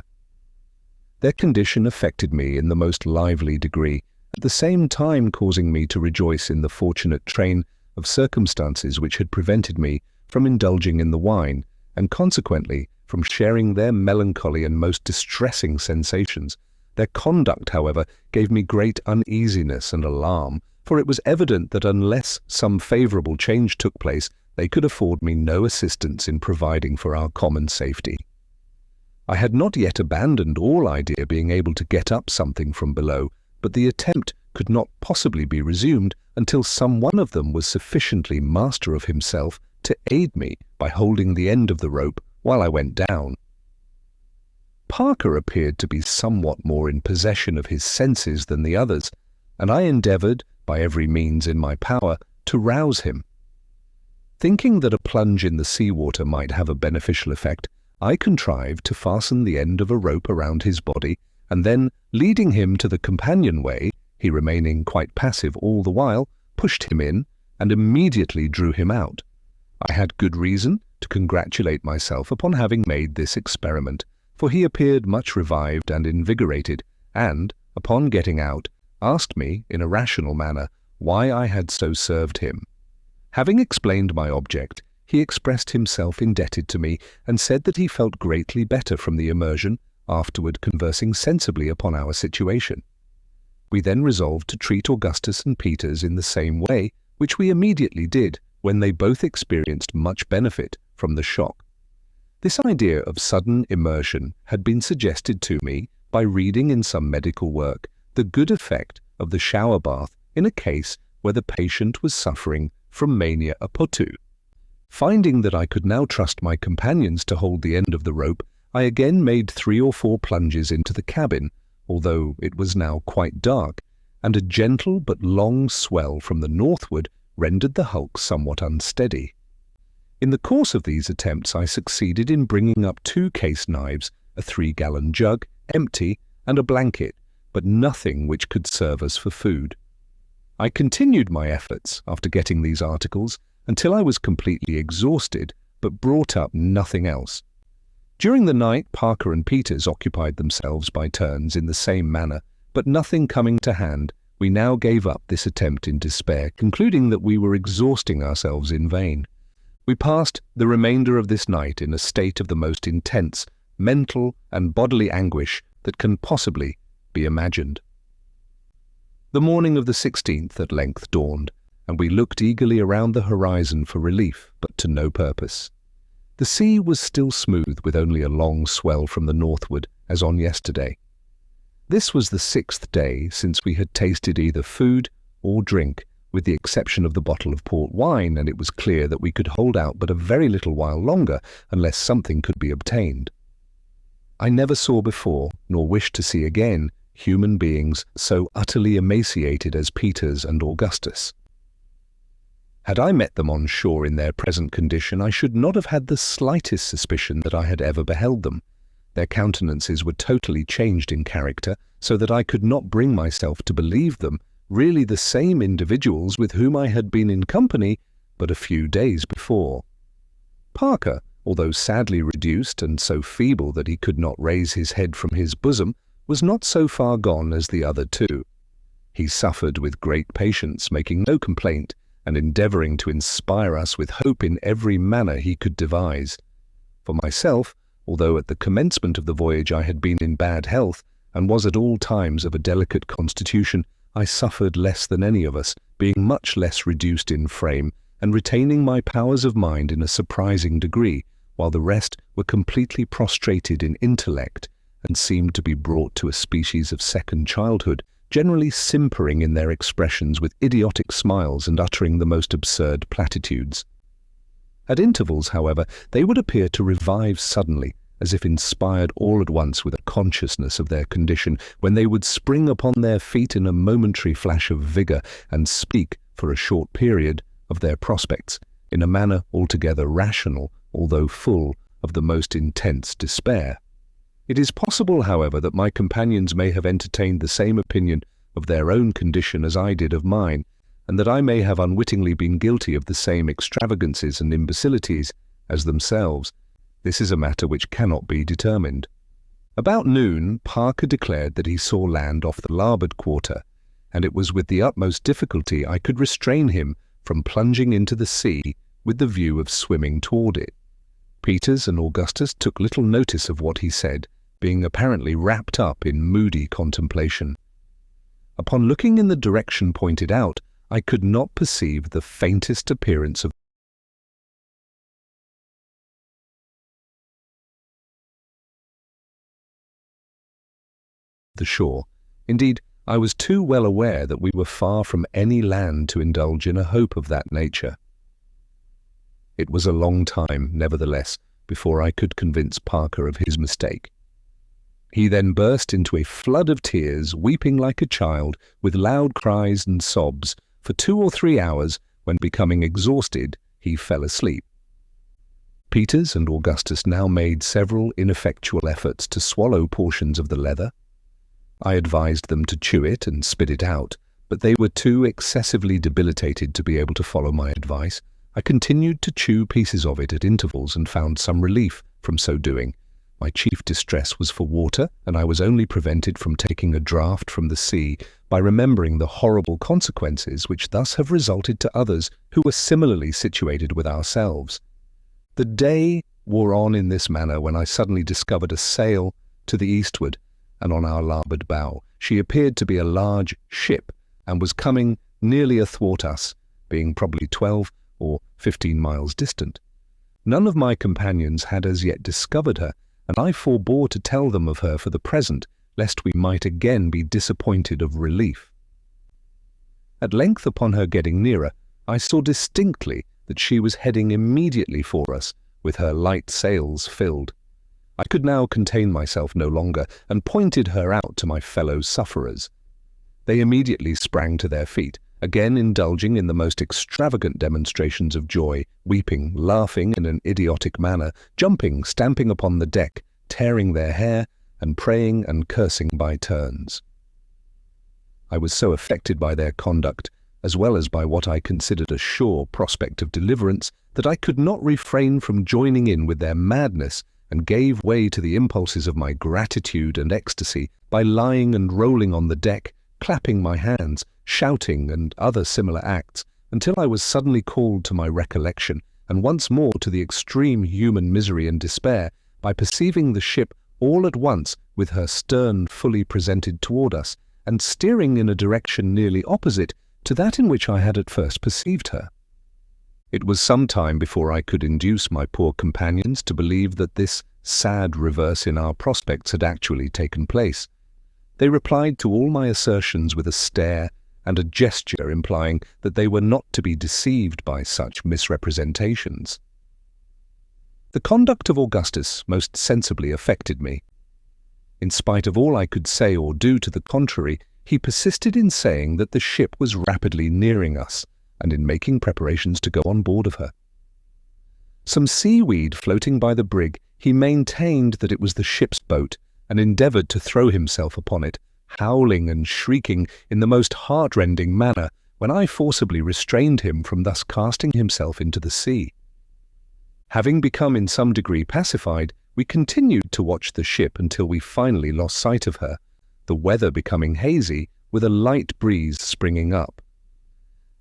Their condition affected me in the most lively degree, at the same time causing me to rejoice in the fortunate train of circumstances which had prevented me from indulging in the wine, and consequently from sharing their melancholy and most distressing sensations. Their conduct, however, gave me great uneasiness and alarm, for it was evident that unless some favourable change took place, they could afford me no assistance in providing for our common safety. I had not yet abandoned all idea of being able to get up something from below, but the attempt could not possibly be resumed until some one of them was sufficiently master of himself to aid me by holding the end of the rope while I went down. Parker appeared to be somewhat more in possession of his senses than the others, and I endeavoured, by every means in my power, to rouse him. Thinking that a plunge in the sea-water might have a beneficial effect, I contrived to fasten the end of a rope around his body, and then, leading him to the companionway, he remaining quite passive all the while, pushed him in, and immediately drew him out. I had good reason to congratulate myself upon having made this experiment, for he appeared much revived and invigorated, and, upon getting out, asked me, in a rational manner, why I had so served him. Having explained my object, he expressed himself indebted to me, and said that he felt greatly better from the immersion, afterward conversing sensibly upon our situation. We then resolved to treat Augustus and Peters in the same way, which we immediately did, when they both experienced much benefit from the shock. This idea of sudden immersion had been suggested to me by reading in some medical work the good effect of the shower bath in a case where the patient was suffering from mania apotu. Finding that I could now trust my companions to hold the end of the rope, I again made 3 or 4 plunges into the cabin, although it was now quite dark, and a gentle but long swell from the northward rendered the hulk somewhat unsteady. In the course of these attempts, I succeeded in bringing up 2 case knives, a 3-gallon jug, empty, and a blanket, but nothing which could serve us for food. I continued my efforts after getting these articles until I was completely exhausted, but brought up nothing else. During the night, Parker and Peters occupied themselves by turns in the same manner, but nothing coming to hand, we now gave up this attempt in despair, concluding that we were exhausting ourselves in vain. We passed the remainder of this night in a state of the most intense mental and bodily anguish that can possibly be imagined. The morning of the 16th at length dawned, and we looked eagerly around the horizon for relief, but to no purpose. The sea was still smooth, with only a long swell from the northward, as on yesterday. This was the 6th day since we had tasted either food or drink, with the exception of the bottle of port wine, and it was clear that we could hold out but a very little while longer unless something could be obtained. I never saw before, nor wish to see again, human beings so utterly emaciated as Peters and Augustus. Had I met them on shore in their present condition, I should not have had the slightest suspicion that I had ever beheld them. Their countenances were totally changed in character, so that I could not bring myself to believe them really the same individuals with whom I had been in company but a few days before. Parker, although sadly reduced and so feeble that he could not raise his head from his bosom, was not so far gone as the other 2. He suffered with great patience, making no complaint, and endeavouring to inspire us with hope in every manner he could devise. For myself, although at the commencement of the voyage I had been in bad health, and was at all times of a delicate constitution, I suffered less than any of us, being much less reduced in frame, and retaining my powers of mind in a surprising degree, while the rest were completely prostrated in intellect, and seemed to be brought to a species of second childhood, generally simpering in their expressions with idiotic smiles and uttering the most absurd platitudes. At intervals, however, they would appear to revive suddenly, as if inspired all at once with a consciousness of their condition, when they would spring upon their feet in a momentary flash of vigour and speak, for a short period, of their prospects, in a manner altogether rational, although full of the most intense despair. It is possible, however, that my companions may have entertained the same opinion of their own condition as I did of mine, and that I may have unwittingly been guilty of the same extravagances and imbecilities as themselves. This is a matter which cannot be determined. About noon, Parker declared that he saw land off the larboard quarter, and it was with the utmost difficulty I could restrain him from plunging into the sea with the view of swimming toward it. Peters and Augustus took little notice of what he said, being apparently wrapped up in moody contemplation. Upon looking in the direction pointed out, I could not perceive the faintest appearance of the shore. Indeed, I was too well aware that we were far from any land to indulge in a hope of that nature. It was a long time, nevertheless, before I could convince Parker of his mistake. He then burst into a flood of tears, weeping like a child, with loud cries and sobs, for 2 or 3 hours, when, becoming exhausted, he fell asleep. Peters and Augustus now made several ineffectual efforts to swallow portions of the leather. I advised them to chew it and spit it out, but they were too excessively debilitated to be able to follow my advice. I continued to chew pieces of it at intervals and found some relief from so doing. My chief distress was for water, and I was only prevented from taking a draught from the sea by remembering the horrible consequences which thus have resulted to others who were similarly situated with ourselves. The day wore on in this manner when I suddenly discovered a sail to the eastward, and on our larboard bow. She appeared to be a large ship, and was coming nearly athwart us, being probably 12 or 15 miles distant. None of my companions had as yet discovered her, and I forbore to tell them of her for the present, lest we might again be disappointed of relief. At length, upon her getting nearer, I saw distinctly that she was heading immediately for us, with her light sails filled. I could now contain myself no longer, and pointed her out to my fellow sufferers. They immediately sprang to their feet, again indulging in the most extravagant demonstrations of joy, weeping, laughing in an idiotic manner, jumping, stamping upon the deck, tearing their hair, and praying and cursing by turns. I was so affected by their conduct, as well as by what I considered a sure prospect of deliverance, that I could not refrain from joining in with their madness, and gave way to the impulses of my gratitude and ecstasy by lying and rolling on the deck, clapping my hands, shouting, and other similar acts, until I was suddenly called to my recollection, and once more to the extreme human misery and despair, by perceiving the ship all at once with her stern fully presented toward us, and steering in a direction nearly opposite to that in which I had at first perceived her. It was some time before I could induce my poor companions to believe that this sad reverse in our prospects had actually taken place. They replied to all my assertions with a stare and a gesture implying that they were not to be deceived by such misrepresentations. The conduct of Augustus most sensibly affected me. In spite of all I could say or do to the contrary, he persisted in saying that the ship was rapidly nearing us, and in making preparations to go on board of her. Some seaweed floating by the brig, he maintained that it was the ship's boat, and endeavoured to throw himself upon it, howling and shrieking in the most heart-rending manner, when I forcibly restrained him from thus casting himself into the sea. Having become in some degree pacified, we continued to watch the ship until we finally lost sight of her, the weather becoming hazy, with a light breeze springing up.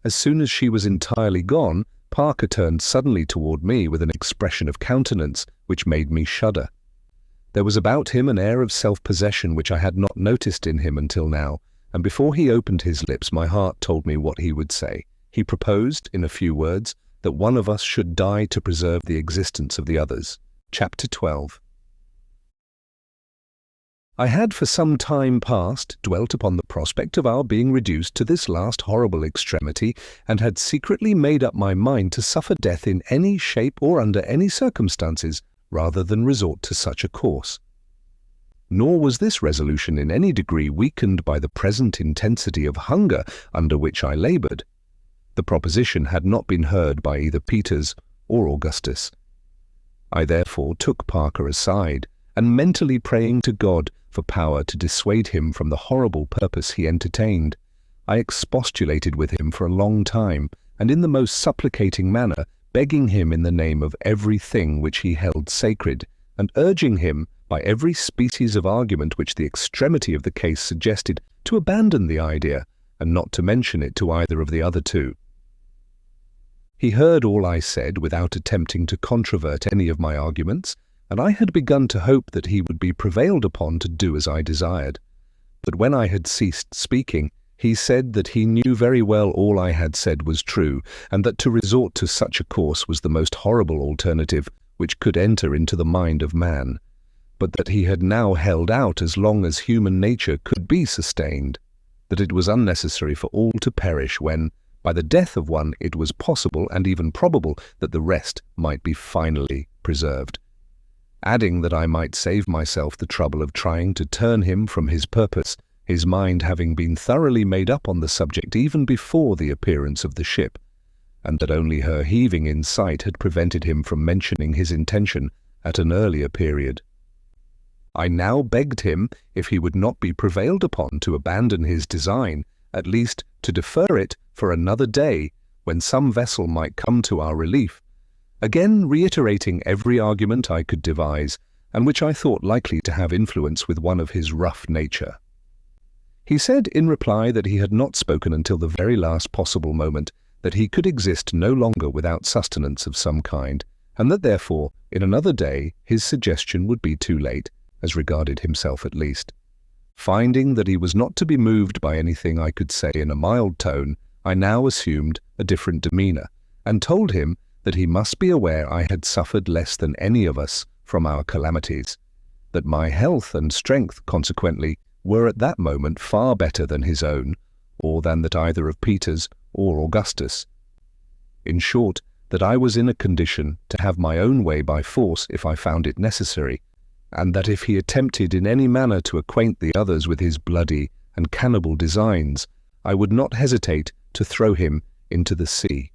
As soon as she was entirely gone, Parker turned suddenly toward me with an expression of countenance which made me shudder. There was about him an air of self-possession which I had not noticed in him until now, and before he opened his lips my heart told me what he would say. He proposed, in a few words, that one of us should die to preserve the existence of the others. Chapter 12. I had for some time past dwelt upon the prospect of our being reduced to this last horrible extremity, and had secretly made up my mind to suffer death in any shape or under any circumstances, rather than resort to such a course. Nor was this resolution in any degree weakened by the present intensity of hunger under which I laboured. The proposition had not been heard by either Peters or Augustus. I therefore took Parker aside, and mentally praying to God for power to dissuade him from the horrible purpose he entertained, I expostulated with him for a long time, and in the most supplicating manner, begging him in the name of every thing which he held sacred, and urging him, by every species of argument which the extremity of the case suggested, to abandon the idea, and not to mention it to either of the other two. He heard all I said without attempting to controvert any of my arguments, and I had begun to hope that he would be prevailed upon to do as I desired. But when I had ceased speaking, he said that he knew very well all I had said was true, and that to resort to such a course was the most horrible alternative which could enter into the mind of man, but that he had now held out as long as human nature could be sustained, that it was unnecessary for all to perish when, by the death of one, it was possible and even probable that the rest might be finally preserved. Adding that I might save myself the trouble of trying to turn him from his purpose, his mind having been thoroughly made up on the subject even before the appearance of the ship, and that only her heaving in sight had prevented him from mentioning his intention at an earlier period. I now begged him, if he would not be prevailed upon to abandon his design, at least to defer it for another day, when some vessel might come to our relief, again reiterating every argument I could devise, and which I thought likely to have influence with one of his rough nature. He said in reply that he had not spoken until the very last possible moment, that he could exist no longer without sustenance of some kind, and that therefore, in another day, his suggestion would be too late, as regarded himself at least. Finding that he was not to be moved by anything I could say in a mild tone, I now assumed a different demeanour, and told him that he must be aware I had suffered less than any of us from our calamities, that my health and strength, consequently, were at that moment far better than his own, or than that either of Peters or Augustus. In short, that I was in a condition to have my own way by force if I found it necessary, and that if he attempted in any manner to acquaint the others with his bloody and cannibal designs, I would not hesitate to throw him into the sea.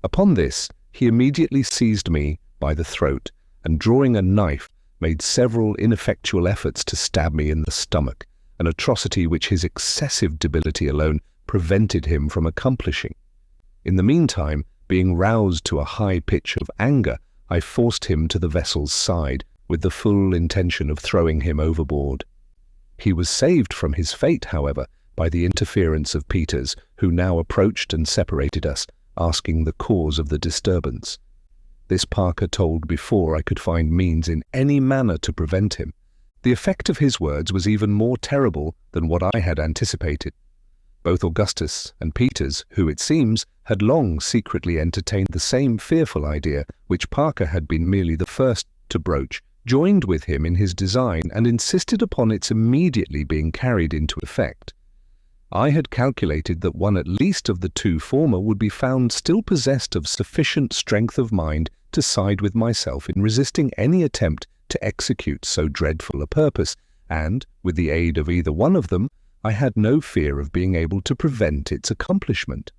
Upon this, he immediately seized me by the throat, and drawing a knife, made several ineffectual efforts to stab me in the stomach, an atrocity which his excessive debility alone prevented him from accomplishing. In the meantime, being roused to a high pitch of anger, I forced him to the vessel's side, with the full intention of throwing him overboard. He was saved from his fate, however, by the interference of Peters, who now approached and separated us, asking the cause of the disturbance. This Parker told before I could find means in any manner to prevent him. The effect of his words was even more terrible than what I had anticipated. Both Augustus and Peters, who it seems had long secretly entertained the same fearful idea which Parker had been merely the first to broach, joined with him in his design and insisted upon its immediately being carried into effect. I had calculated that one at least of the two former would be found still possessed of sufficient strength of mind to side with myself in resisting any attempt to execute so dreadful a purpose, and, with the aid of either one of them, I had no fear of being able to prevent its accomplishment.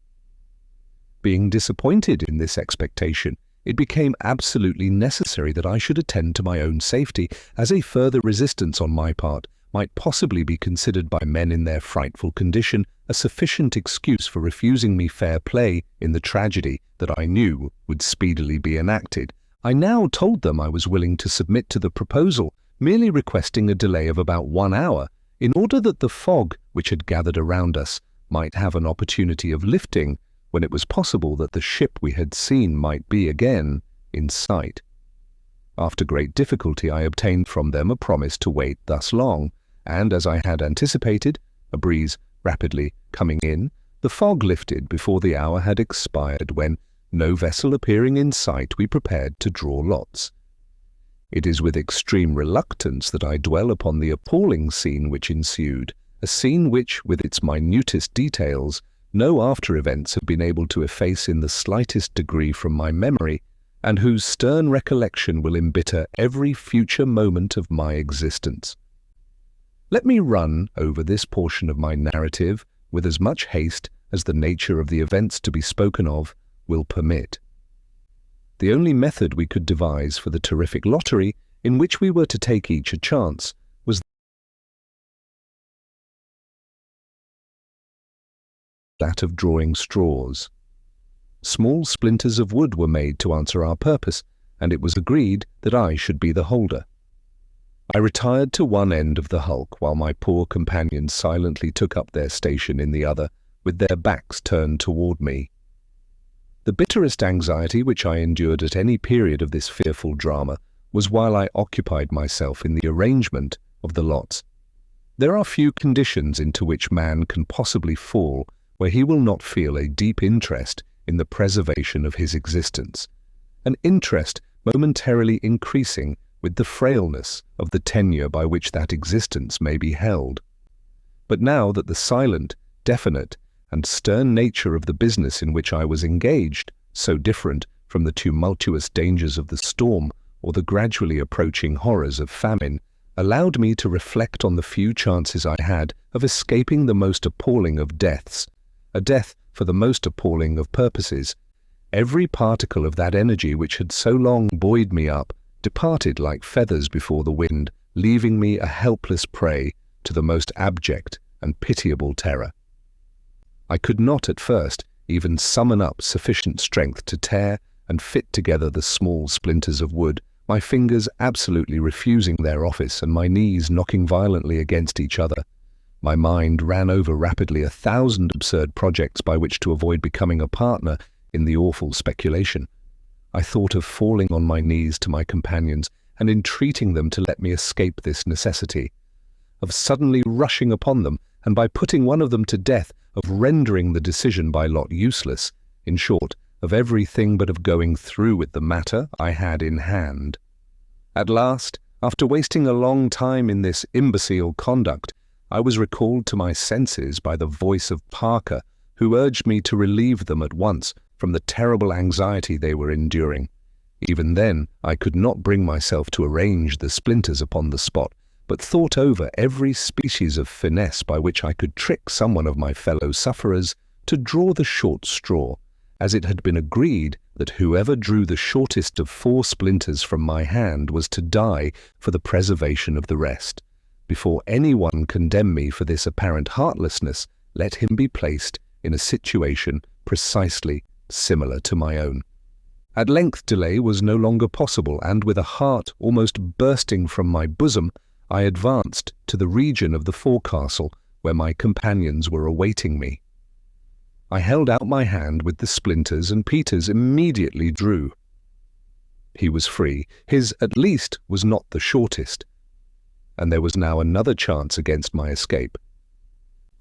Being disappointed in this expectation, it became absolutely necessary that I should attend to my own safety, as a further resistance on my part might possibly be considered by men in their frightful condition a sufficient excuse for refusing me fair play in the tragedy that I knew would speedily be enacted. I now told them I was willing to submit to the proposal, merely requesting a delay of about 1 hour, in order that the fog which had gathered around us might have an opportunity of lifting when it was possible that the ship we had seen might be again in sight. After great difficulty I obtained from them a promise to wait thus long, and as I had anticipated, a breeze rapidly coming in, the fog lifted before the hour had expired, when, no vessel appearing in sight, we prepared to draw lots. It is with extreme reluctance that I dwell upon the appalling scene which ensued, a scene which, with its minutest details, no after-events have been able to efface in the slightest degree from my memory, and whose stern recollection will embitter every future moment of my existence. Let me run over this portion of my narrative with as much haste as the nature of the events to be spoken of will permit. The only method we could devise for the terrific lottery, in which we were to take each a chance, was that of drawing straws. Small splinters of wood were made to answer our purpose, and it was agreed that I should be the holder. I retired to one end of the hulk, while my poor companions silently took up their station in the other, with their backs turned toward me. The bitterest anxiety which I endured at any period of this fearful drama was while I occupied myself in the arrangement of the lots. There are few conditions into which man can possibly fall where he will not feel a deep interest in the preservation of his existence, an interest momentarily increasing with the frailness of the tenure by which that existence may be held. But now that the silent, definite, and stern nature of the business in which I was engaged, so different from the tumultuous dangers of the storm or the gradually approaching horrors of famine, allowed me to reflect on the few chances I had of escaping the most appalling of deaths, a death for the most appalling of purposes, every particle of that energy which had so long buoyed me up departed like feathers before the wind, leaving me a helpless prey to the most abject and pitiable terror. I could not at first even summon up sufficient strength to tear and fit together the small splinters of wood, my fingers absolutely refusing their office and my knees knocking violently against each other. My mind ran over rapidly 1,000 absurd projects by which to avoid becoming a partner in the awful speculation. I thought of falling on my knees to my companions and entreating them to let me escape this necessity, of suddenly rushing upon them, and by putting one of them to death, of rendering the decision by lot useless, in short, of everything but of going through with the matter I had in hand. At last, after wasting a long time in this imbecile conduct, I was recalled to my senses by the voice of Parker, who urged me to relieve them at once from the terrible anxiety they were enduring. Even then, I could not bring myself to arrange the splinters upon the spot, but thought over every species of finesse by which I could trick someone of my fellow sufferers to draw the short straw, as it had been agreed that whoever drew the shortest of 4 splinters from my hand was to die for the preservation of the rest. Before anyone condemn me for this apparent heartlessness, let him be placed in a situation precisely similar to my own. At length delay was no longer possible, and with a heart almost bursting from my bosom, I advanced to the region of the forecastle where my companions were awaiting me. I held out my hand with the splinters, and Peters immediately drew. He was free. His, at least, was not the shortest, and there was now another chance against my escape.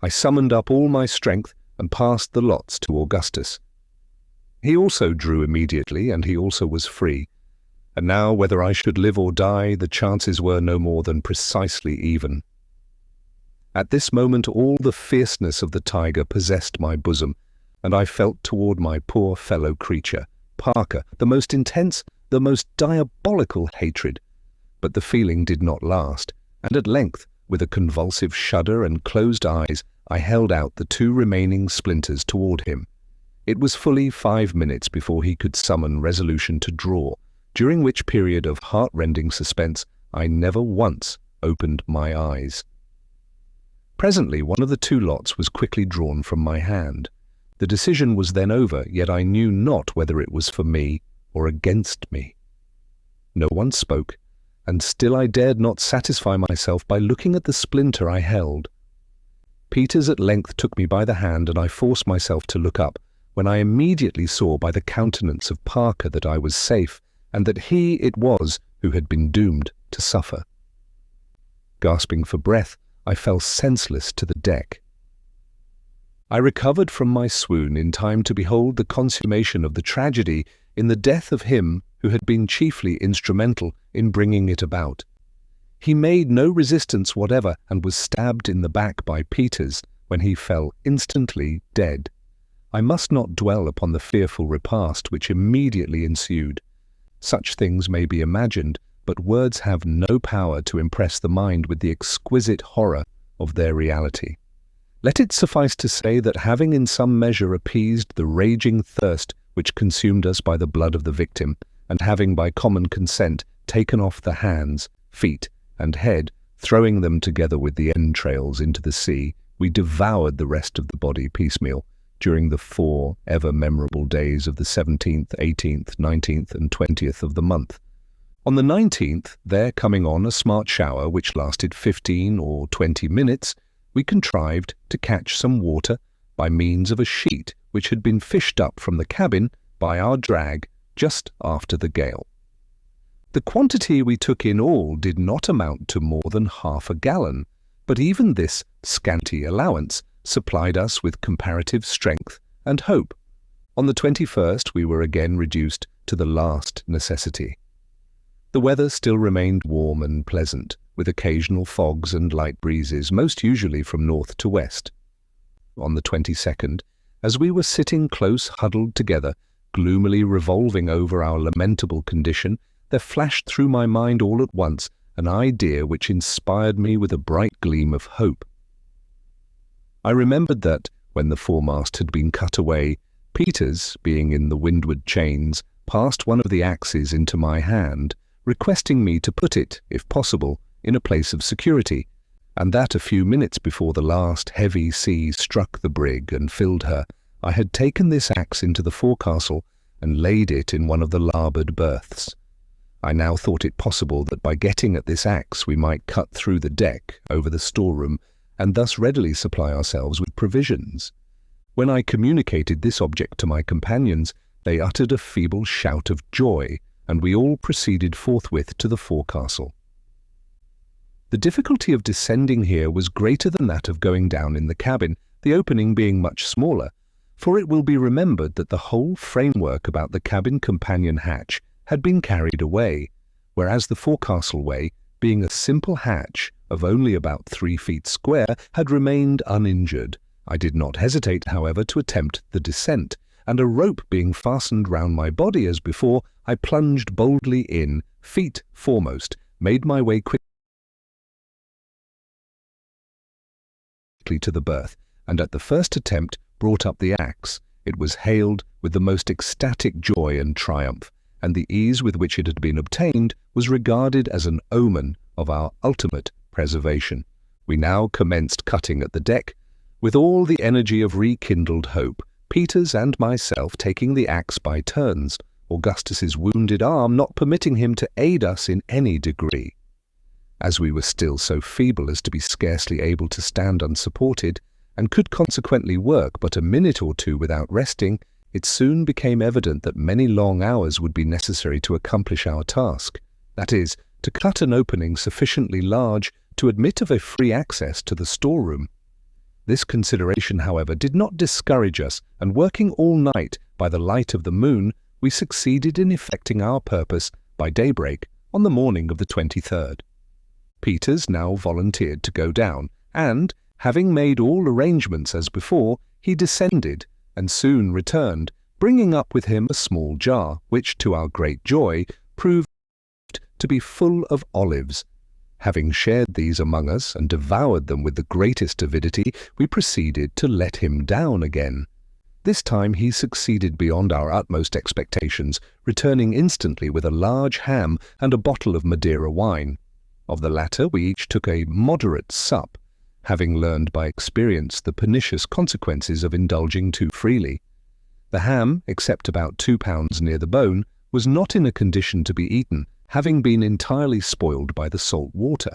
I summoned up all my strength and passed the lots to Augustus. He also drew immediately, and he also was free. And now, whether I should live or die, the chances were no more than precisely even. At this moment all the fierceness of the tiger possessed my bosom, and I felt toward my poor fellow creature, Parker, the most intense, the most diabolical hatred. But the feeling did not last, and at length, with a convulsive shudder and closed eyes, I held out the 2 remaining splinters toward him. It was fully 5 minutes before he could summon resolution to draw, during which period of heart-rending suspense I never once opened my eyes. Presently one of the 2 lots was quickly drawn from my hand. The decision was then over, yet I knew not whether it was for me or against me. No one spoke, and still I dared not satisfy myself by looking at the splinter I held. Peters at length took me by the hand, and I forced myself to look up, when I immediately saw by the countenance of Parker that I was safe, and that he it was who had been doomed to suffer. Gasping for breath, I fell senseless to the deck. I recovered from my swoon in time to behold the consummation of the tragedy in the death of him who had been chiefly instrumental in bringing it about. He made no resistance whatever, and was stabbed in the back by Peters, when he fell instantly dead. I must not dwell upon the fearful repast which immediately ensued. Such things may be imagined, but words have no power to impress the mind with the exquisite horror of their reality. Let it suffice to say that, having in some measure appeased the raging thirst which consumed us by the blood of the victim, and having by common consent taken off the hands, feet, and head, throwing them together with the entrails into the sea, we devoured the rest of the body piecemeal during the 4 ever memorable days of the 17th, 18th, 19th, and 20th of the month. On the 19th, there coming on a smart shower which lasted 15 or 20 minutes, we contrived to catch some water by means of a sheet which had been fished up from the cabin by our drag just after the gale. The quantity we took in all did not amount to more than 1/2 gallon, but even this scanty allowance supplied us with comparative strength and hope. On the 21st we were again reduced to the last necessity. The weather still remained warm and pleasant, with occasional fogs and light breezes, most usually from north to west. On the 22nd, as we were sitting close huddled together, gloomily revolving over our lamentable condition, there flashed through my mind all at once an idea which inspired me with a bright gleam of hope. I remembered that, when the foremast had been cut away, Peters, being in the windward chains, passed one of the axes into my hand, requesting me to put it, if possible, in a place of security, and that a few minutes before the last heavy sea struck the brig and filled her, I had taken this axe into the forecastle and laid it in one of the larboard berths. I now thought it possible that by getting at this axe we might cut through the deck over the storeroom, and thus readily supply ourselves with provisions. When I communicated this object to my companions, they uttered a feeble shout of joy, and we all proceeded forthwith to the forecastle. The difficulty of descending here was greater than that of going down in the cabin, the opening being much smaller, for it will be remembered that the whole framework about the cabin companion hatch had been carried away, whereas the forecastle way, being a simple hatch of only about 3 feet square, had remained uninjured. I did not hesitate, however, to attempt the descent, and a rope being fastened round my body as before, I plunged boldly in, feet foremost, made my way quickly to the berth, and at the first attempt brought up the axe, it was hailed with the most ecstatic joy and triumph, and the ease with which it had been obtained was regarded as an omen of our ultimate preservation. We now commenced cutting at the deck, with all the energy of rekindled hope, Peters and myself taking the axe by turns, Augustus's wounded arm not permitting him to aid us in any degree. As we were still so feeble as to be scarcely able to stand unsupported, and could consequently work but a minute or two without resting, it soon became evident that many long hours would be necessary to accomplish our task, that is, to cut an opening sufficiently large to admit of a free access to the storeroom. This consideration, however, did not discourage us, and working all night by the light of the moon, we succeeded in effecting our purpose by daybreak on the morning of the 23rd. Peters now volunteered to go down, and, having made all arrangements as before, he descended, and soon returned, bringing up with him a small jar, which, to our great joy, proved to be full of olives. Having shared these among us and devoured them with the greatest avidity, we proceeded to let him down again. This time he succeeded beyond our utmost expectations, returning instantly with a large ham and a bottle of Madeira wine. Of the latter we each took a moderate sup, having learned by experience the pernicious consequences of indulging too freely. The ham, except about 2 pounds near the bone, was not in a condition to be eaten, having been entirely spoiled by the salt water.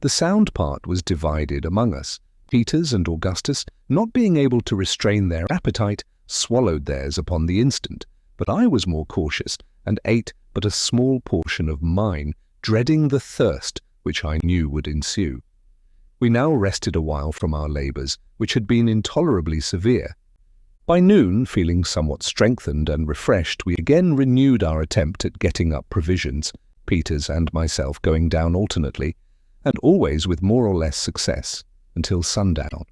The sound part was divided among us. Peters and Augustus, not being able to restrain their appetite, swallowed theirs upon the instant, but I was more cautious, and ate but a small portion of mine, dreading the thirst which I knew would ensue. We now rested a while from our labours, which had been intolerably severe. By noon, feeling somewhat strengthened and refreshed, we again renewed our attempt at getting up provisions, Peters and myself going down alternately, and always with more or less success, until sundown.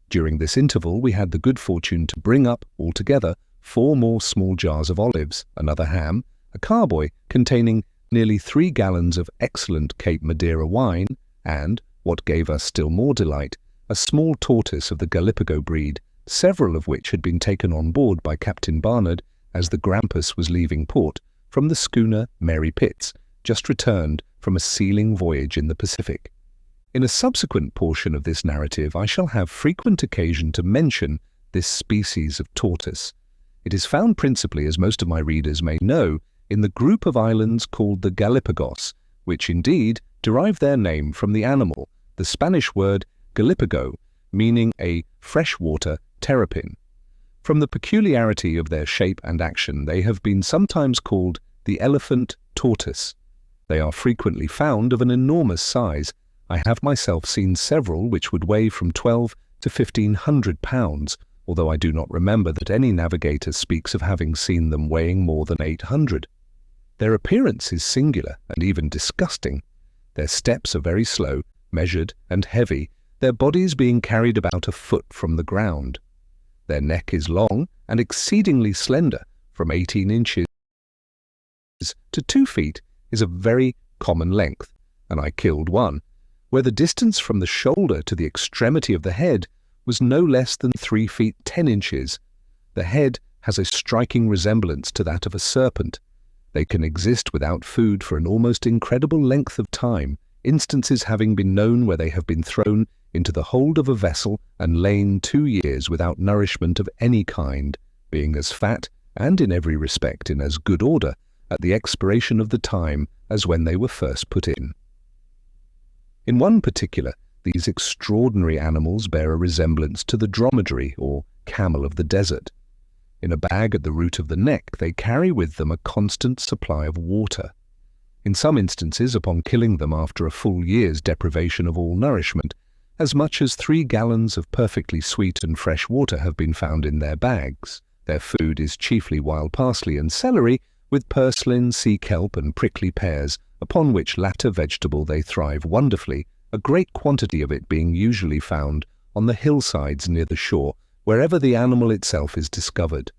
During this interval we had the good fortune to bring up, altogether, 4 more small jars of olives, another ham, a carboy containing nearly 3 gallons of excellent Cape Madeira wine, and, what gave us still more delight, a small tortoise of the Gallipago breed, several of which had been taken on board by Captain Barnard as the Grampus was leaving port from the schooner Mary Pitts, just returned from a sealing voyage in the Pacific. In a subsequent portion of this narrative I shall have frequent occasion to mention this species of tortoise. It is found principally, as most of my readers may know, in the group of islands called the Galapagos, which indeed derive their name from the animal, the Spanish word Gallipago, meaning a freshwater terrapin. From the peculiarity of their shape and action, they have been sometimes called the elephant tortoise. They are frequently found of an enormous size. I have myself seen several which would weigh from 12 to 1,500 pounds, although I do not remember that any navigator speaks of having seen them weighing more than 800. Their appearance is singular and even disgusting. Their steps are very slow, measured, and heavy, their bodies being carried about a foot from the ground. Their neck is long and exceedingly slender, from 18 inches to 2 feet is a very common length, and I killed one, where the distance from the shoulder to the extremity of the head was no less than 3 feet 10 inches. The head has a striking resemblance to that of a serpent. They can exist without food for an almost incredible length of time, instances having been known where they have been thrown into the hold of a vessel and lain 2 years without nourishment of any kind, being as fat, and in every respect in as good order, at the expiration of the time as when they were first put in. In one particular, these extraordinary animals bear a resemblance to the dromedary or camel of the desert. In a bag at the root of the neck they carry with them a constant supply of water. In some instances, upon killing them after a full year's deprivation of all nourishment, as much as 3 gallons of perfectly sweet and fresh water have been found in their bags. Their food is chiefly wild parsley and celery, with purslane, sea kelp, and prickly pears, upon which latter vegetable they thrive wonderfully, a great quantity of it being usually found on the hillsides near the shore, wherever the animal itself is discovered.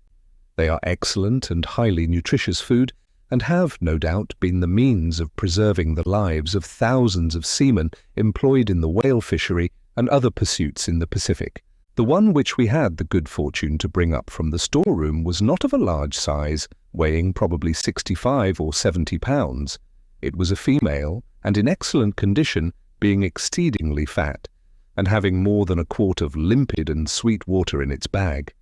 They are excellent and highly nutritious food, and have, no doubt, been the means of preserving the lives of thousands of seamen employed in the whale fishery and other pursuits in the Pacific, The one which we had the good fortune to bring up from the storeroom was not of a large size, weighing probably 65 or 70 pounds. It was a female, and in excellent condition, being exceedingly fat, and having more than a quart of limpid and sweet water in its bag.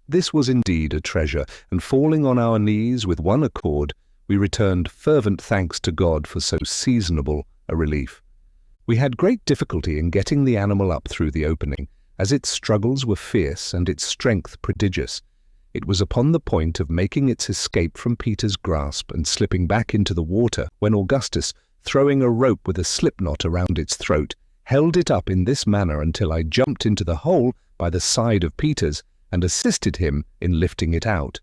This was indeed a treasure, and falling on our knees with one accord, we returned fervent thanks to God for so seasonable a relief. We had great difficulty in getting the animal up through the opening, as its struggles were fierce and its strength prodigious. It was upon the point of making its escape from Peter's grasp and slipping back into the water when Augustus, throwing a rope with a slipknot around its throat, held it up in this manner until I jumped into the hole by the side of Peter's and assisted him in lifting it out.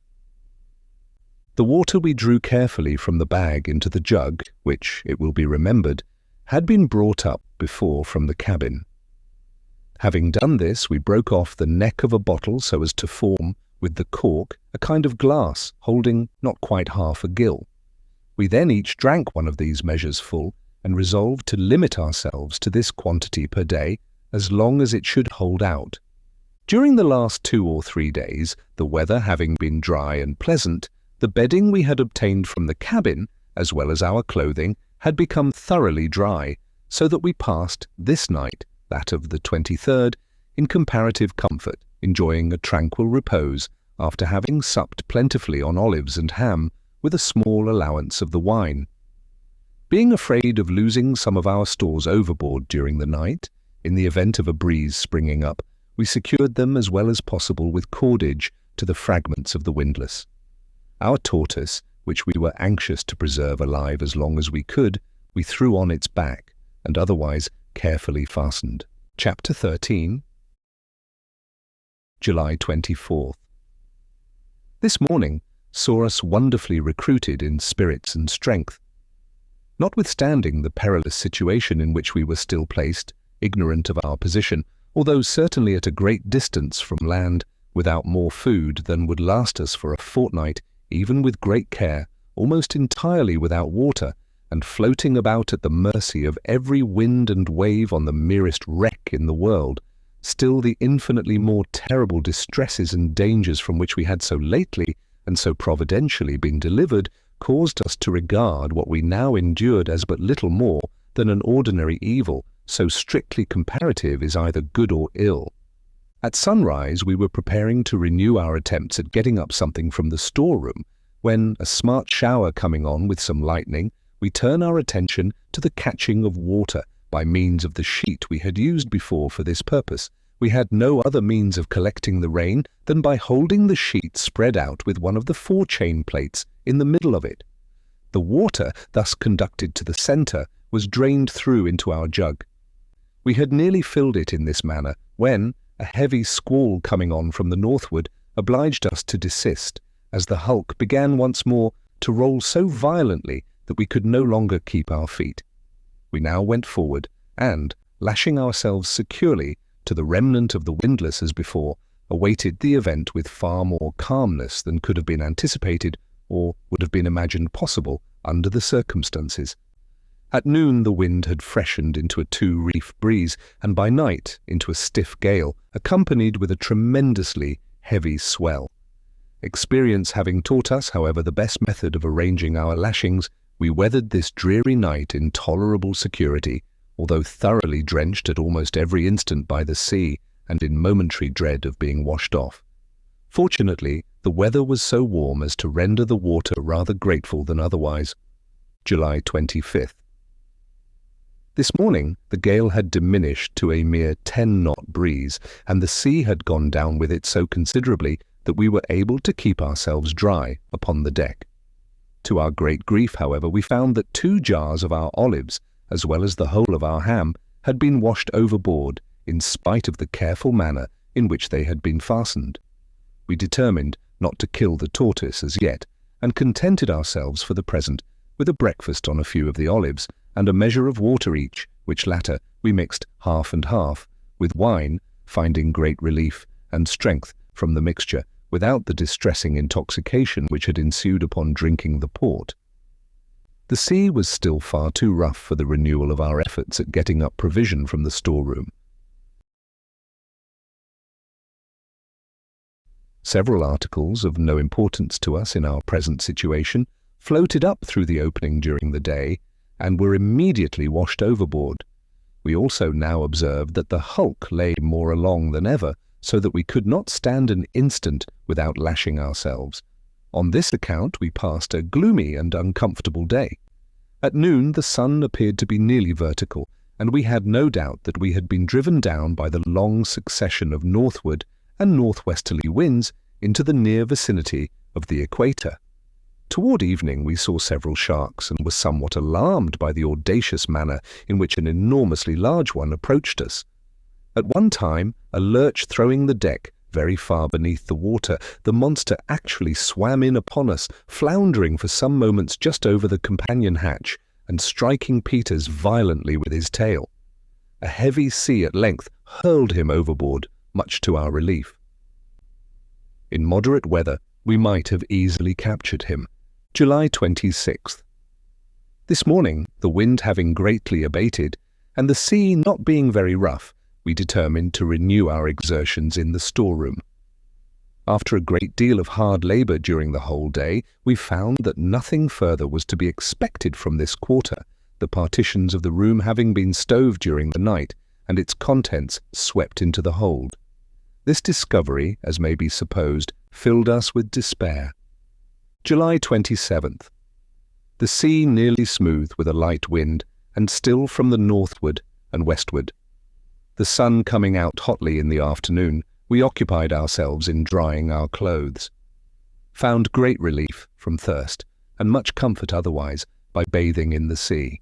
The water we drew carefully from the bag into the jug, which, it will be remembered, had been brought up before from the cabin. Having done this, we broke off the neck of a bottle so as to form, with the cork, a kind of glass holding not quite half a gill. We then each drank one of these measures full, and resolved to limit ourselves to this quantity per day, as long as it should hold out. During the last 2 or 3 days, the weather having been dry and pleasant, the bedding we had obtained from the cabin, as well as our clothing, had become thoroughly dry, so that we passed this night, that of the 23rd, in comparative comfort, enjoying a tranquil repose after having supped plentifully on olives and ham, with a small allowance of the wine. Being afraid of losing some of our stores overboard during the night, in the event of a breeze springing up, we secured them as well as possible with cordage to the fragments of the windlass. Our tortoise, which we were anxious to preserve alive as long as we could, we threw on its back, and otherwise carefully fastened. Chapter 13. July 24th. This morning saw us wonderfully recruited in spirits and strength. Notwithstanding the perilous situation in which we were still placed, ignorant of our position, although certainly at a great distance from land, without more food than would last us for a fortnight, even with great care, almost entirely without water, and floating about at the mercy of every wind and wave on the merest wreck in the world, still the infinitely more terrible distresses and dangers from which we had so lately and so providentially been delivered caused us to regard what we now endured as but little more than an ordinary evil, so strictly comparative is either good or ill. At sunrise we were preparing to renew our attempts at getting up something from the storeroom, when, a smart shower coming on with some lightning, we turn our attention to the catching of water by means of the sheet we had used before for this purpose. We had no other means of collecting the rain than by holding the sheet spread out with one of the forechain plates in the middle of it. The water, thus conducted to the centre, was drained through into our jug. We had nearly filled it in this manner when, a heavy squall coming on from the northward, obliged us to desist, as the hulk began once more to roll so violently that we could no longer keep our feet. We now went forward, and, lashing ourselves securely to the remnant of the windlass as before, awaited the event with far more calmness than could have been anticipated or would have been imagined possible under the circumstances. At noon the wind had freshened into a 2-reef breeze, and by night into a stiff gale, accompanied with a tremendously heavy swell. Experience having taught us, however, the best method of arranging our lashings, we weathered this dreary night in tolerable security, although thoroughly drenched at almost every instant by the sea and in momentary dread of being washed off. Fortunately, the weather was so warm as to render the water rather grateful than otherwise. July 25th. This morning the gale had diminished to a mere 10-knot breeze, and the sea had gone down with it so considerably that we were able to keep ourselves dry upon the deck. To our great grief, however, we found that 2 jars of our olives, as well as the whole of our ham, had been washed overboard, in spite of the careful manner in which they had been fastened. We determined not to kill the tortoise as yet, and contented ourselves for the present with a breakfast on a few of the olives, and a measure of water each, which latter we mixed half and half, with wine, finding great relief and strength from the mixture, without the distressing intoxication which had ensued upon drinking the port. The sea was still far too rough for the renewal of our efforts at getting up provision from the storeroom. Several articles of no importance to us in our present situation floated up through the opening during the day and were immediately washed overboard. We also now observed that the hulk lay more along than ever, so that we could not stand an instant without lashing ourselves. On this account we passed a gloomy and uncomfortable day. At noon the sun appeared to be nearly vertical, and we had no doubt that we had been driven down by the long succession of northward and northwesterly winds into the near vicinity of the equator. Toward evening we saw several sharks and were somewhat alarmed by the audacious manner in which an enormously large one approached us. At one time, a lurch throwing the deck very far beneath the water, the monster actually swam in upon us, floundering for some moments just over the companion hatch and striking Peters violently with his tail. A heavy sea at length hurled him overboard, much to our relief. In moderate weather, we might have easily captured him. July 26th. This morning, the wind having greatly abated, and the sea not being very rough, we determined to renew our exertions in the storeroom. After a great deal of hard labour during the whole day, we found that nothing further was to be expected from this quarter, the partitions of the room having been stoved during the night, and its contents swept into the hold. This discovery, as may be supposed, filled us with despair. July 27th. The sea nearly smooth with a light wind, and still from the northward and westward. The sun coming out hotly in the afternoon, we occupied ourselves in drying our clothes. Found great relief from thirst, and much comfort otherwise, by bathing in the sea.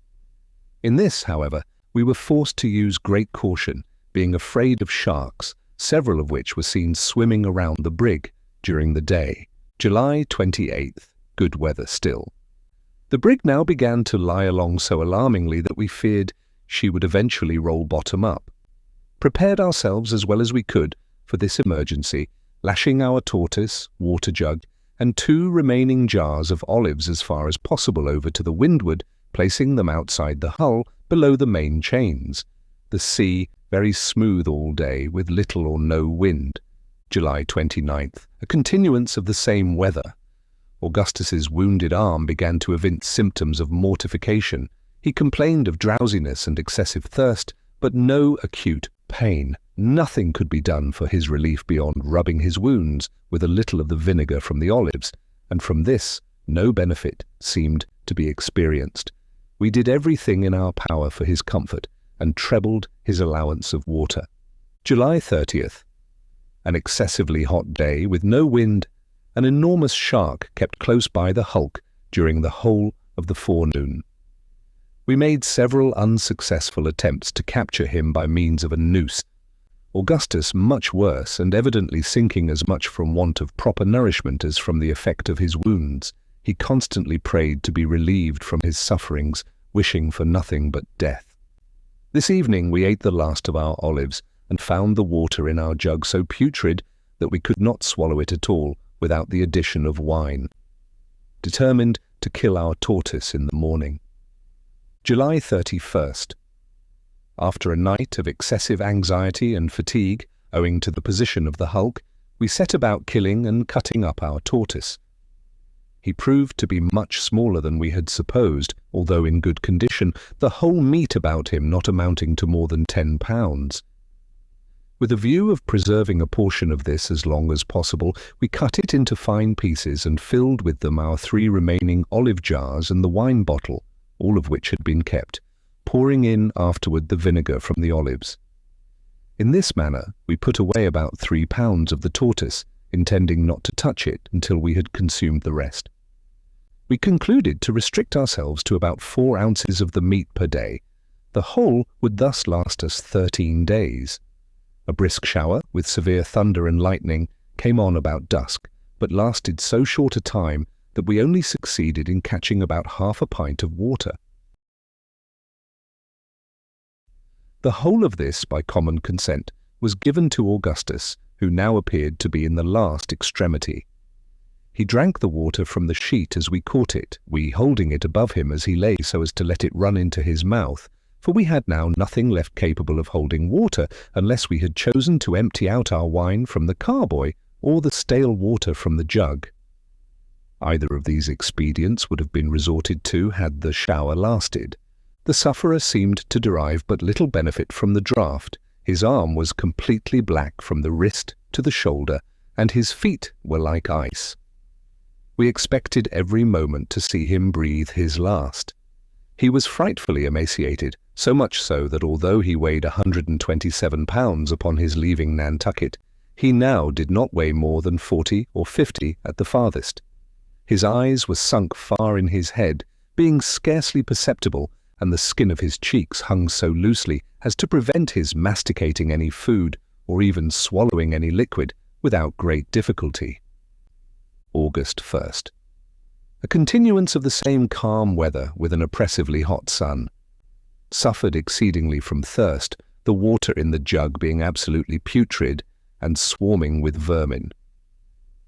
In this, however, we were forced to use great caution, being afraid of sharks, several of which were seen swimming around the brig during the day. July 28th. Good weather still. The brig now began to lie along so alarmingly that we feared she would eventually roll bottom up. Prepared ourselves as well as we could for this emergency, lashing our tortoise, water jug, and 2 remaining jars of olives as far as possible over to the windward, placing them outside the hull below the main chains. The sea very smooth all day with little or no wind. July 29th, a continuance of the same weather. Augustus's wounded arm began to evince symptoms of mortification. He complained of drowsiness and excessive thirst, but no acute pain. Nothing could be done for his relief beyond rubbing his wounds with a little of the vinegar from the olives, and from this no benefit seemed to be experienced. We did everything in our power for his comfort, and trebled his allowance of water. July 30th. An excessively hot day with no wind. An enormous shark kept close by the hulk during the whole of the forenoon. We made several unsuccessful attempts to capture him by means of a noose. Augustus much worse, and evidently sinking as much from want of proper nourishment as from the effect of his wounds. He constantly prayed to be relieved from his sufferings, wishing for nothing but death. This evening we ate the last of our olives, and found the water in our jug so putrid that we could not swallow it at all without the addition of wine. Determined to kill our tortoise in the morning. July 31st. After a night of excessive anxiety and fatigue, owing to the position of the hulk, we set about killing and cutting up our tortoise. He proved to be much smaller than we had supposed, although in good condition, the whole meat about him not amounting to more than 10 pounds. With a view of preserving a portion of this as long as possible, we cut it into fine pieces and filled with them our 3 remaining olive jars and the wine bottle, all of which had been kept, pouring in afterward the vinegar from the olives. In this manner we put away about 3 pounds of the tortoise, intending not to touch it until we had consumed the rest. We concluded to restrict ourselves to about 4 ounces of the meat per day. The whole would thus last us 13 days. A brisk shower, with severe thunder and lightning, came on about dusk, but lasted so short a time that we only succeeded in catching about half a pint of water. The whole of this, by common consent, was given to Augustus, who now appeared to be in the last extremity. He drank the water from the sheet as we caught it, we holding it above him as he lay so as to let it run into his mouth, for we had now nothing left capable of holding water unless we had chosen to empty out our wine from the carboy or the stale water from the jug. Either of these expedients would have been resorted to had the shower lasted. The sufferer seemed to derive but little benefit from the draught. His arm was completely black from the wrist to the shoulder, and his feet were like ice. We expected every moment to see him breathe his last. He was frightfully emaciated, so much so that although he weighed 127 pounds upon his leaving Nantucket, he now did not weigh more than 40 or 50 at the farthest. His eyes were sunk far in his head, being scarcely perceptible, and the skin of his cheeks hung so loosely as to prevent his masticating any food or even swallowing any liquid without great difficulty. August 1st. A continuance of the same calm weather with an oppressively hot sun. Suffered exceedingly from thirst, the water in the jug being absolutely putrid and swarming with vermin.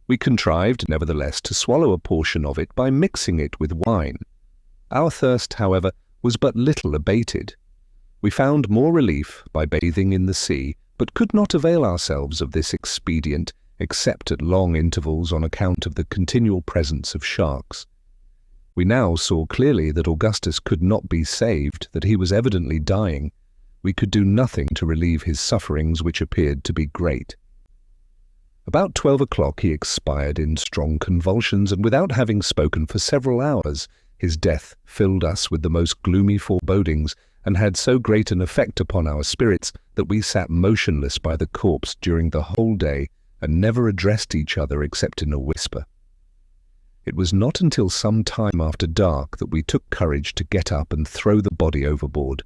We contrived, nevertheless, to swallow a portion of it by mixing it with wine. Our thirst, however, was but little abated. We found more relief by bathing in the sea, but could not avail ourselves of this expedient except at long intervals on account of the continual presence of sharks. We now saw clearly that Augustus could not be saved, that he was evidently dying. We could do nothing to relieve his sufferings, which appeared to be great. About 12 o'clock he expired in strong convulsions, and without having spoken for several hours, his death filled us with the most gloomy forebodings, and had so great an effect upon our spirits that we sat motionless by the corpse during the whole day, and never addressed each other except in a whisper. It was not until some time after dark that we took courage to get up and throw the body overboard.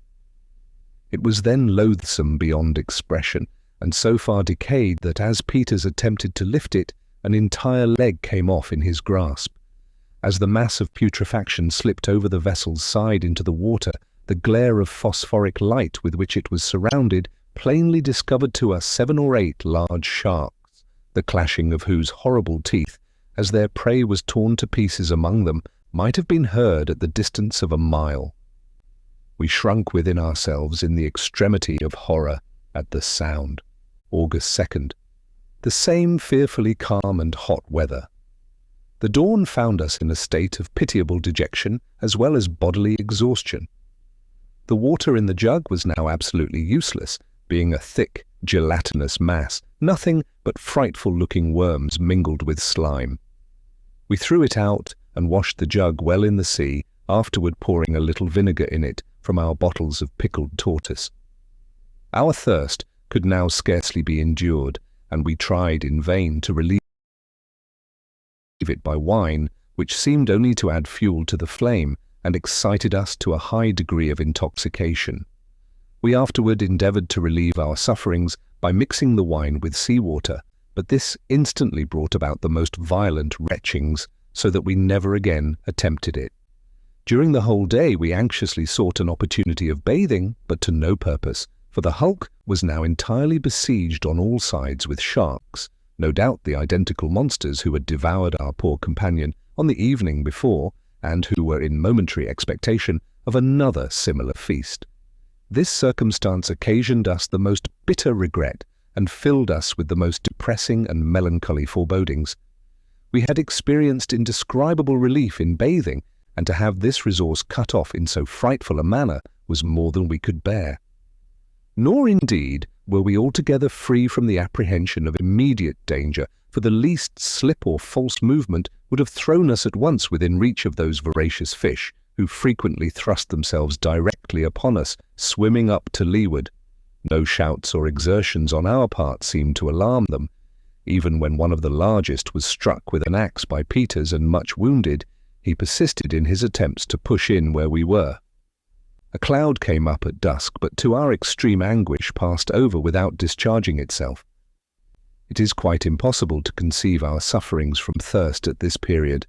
It was then loathsome beyond expression, and so far decayed that as Peters attempted to lift it, an entire leg came off in his grasp. As the mass of putrefaction slipped over the vessel's side into the water, the glare of phosphoric light with which it was surrounded plainly discovered to us 7 or 8 large sharks, the clashing of whose horrible teeth, as their prey was torn to pieces among them, might have been heard at the distance of a mile. We shrunk within ourselves in the extremity of horror at the sound. August 2nd. The same fearfully calm and hot weather. The dawn found us in a state of pitiable dejection as well as bodily exhaustion. The water in the jug was now absolutely useless, being a thick, gelatinous mass, nothing but frightful-looking worms mingled with slime. We threw it out and washed the jug well in the sea, afterward pouring a little vinegar in it from our bottles of pickled tortoise. Our thirst could now scarcely be endured, and we tried in vain to relieve it by wine, which seemed only to add fuel to the flame and excited us to a high degree of intoxication. We afterward endeavoured to relieve our sufferings by mixing the wine with sea-water, but this instantly brought about the most violent retchings, so that we never again attempted it. During the whole day we anxiously sought an opportunity of bathing, but to no purpose, for the hulk was now entirely besieged on all sides with sharks, no doubt the identical monsters who had devoured our poor companion on the evening before, and who were in momentary expectation of another similar feast. This circumstance occasioned us the most bitter regret, and filled us with the most depressing and melancholy forebodings. We had experienced indescribable relief in bathing, and to have this resource cut off in so frightful a manner was more than we could bear. Nor indeed were we altogether free from the apprehension of immediate danger, for the least slip or false movement would have thrown us at once within reach of those voracious fish, who frequently thrust themselves directly upon us, swimming up to leeward. No shouts or exertions on our part seemed to alarm them. Even when one of the largest was struck with an axe by Peters and much wounded, he persisted in his attempts to push in where we were. A cloud came up at dusk, but to our extreme anguish passed over without discharging itself. It is quite impossible to conceive our sufferings from thirst at this period.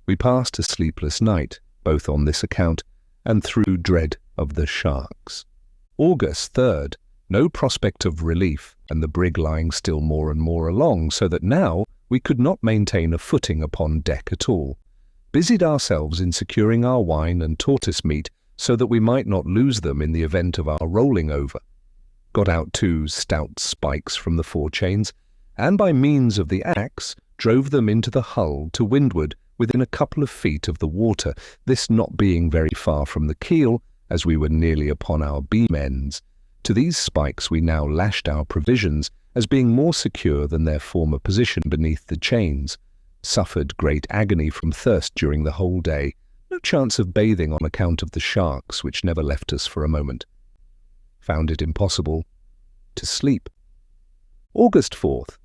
We passed a sleepless night, both on this account and through dread of the sharks. August 3rd. No prospect of relief, and the brig lying still more and more along, so that now we could not maintain a footing upon deck at all. Busied ourselves in securing our wine and tortoise meat, so that we might not lose them in the event of our rolling over. Got out 2 stout spikes from the forechains, and by means of the axe drove them into the hull to windward within a couple of feet of the water, this not being very far from the keel, as we were nearly upon our beam ends. To these spikes we now lashed our provisions, as being more secure than their former position beneath the chains. Suffered great agony from thirst during the whole day, no chance of bathing on account of the sharks, which never left us for a moment. Found it impossible to sleep. August 4th.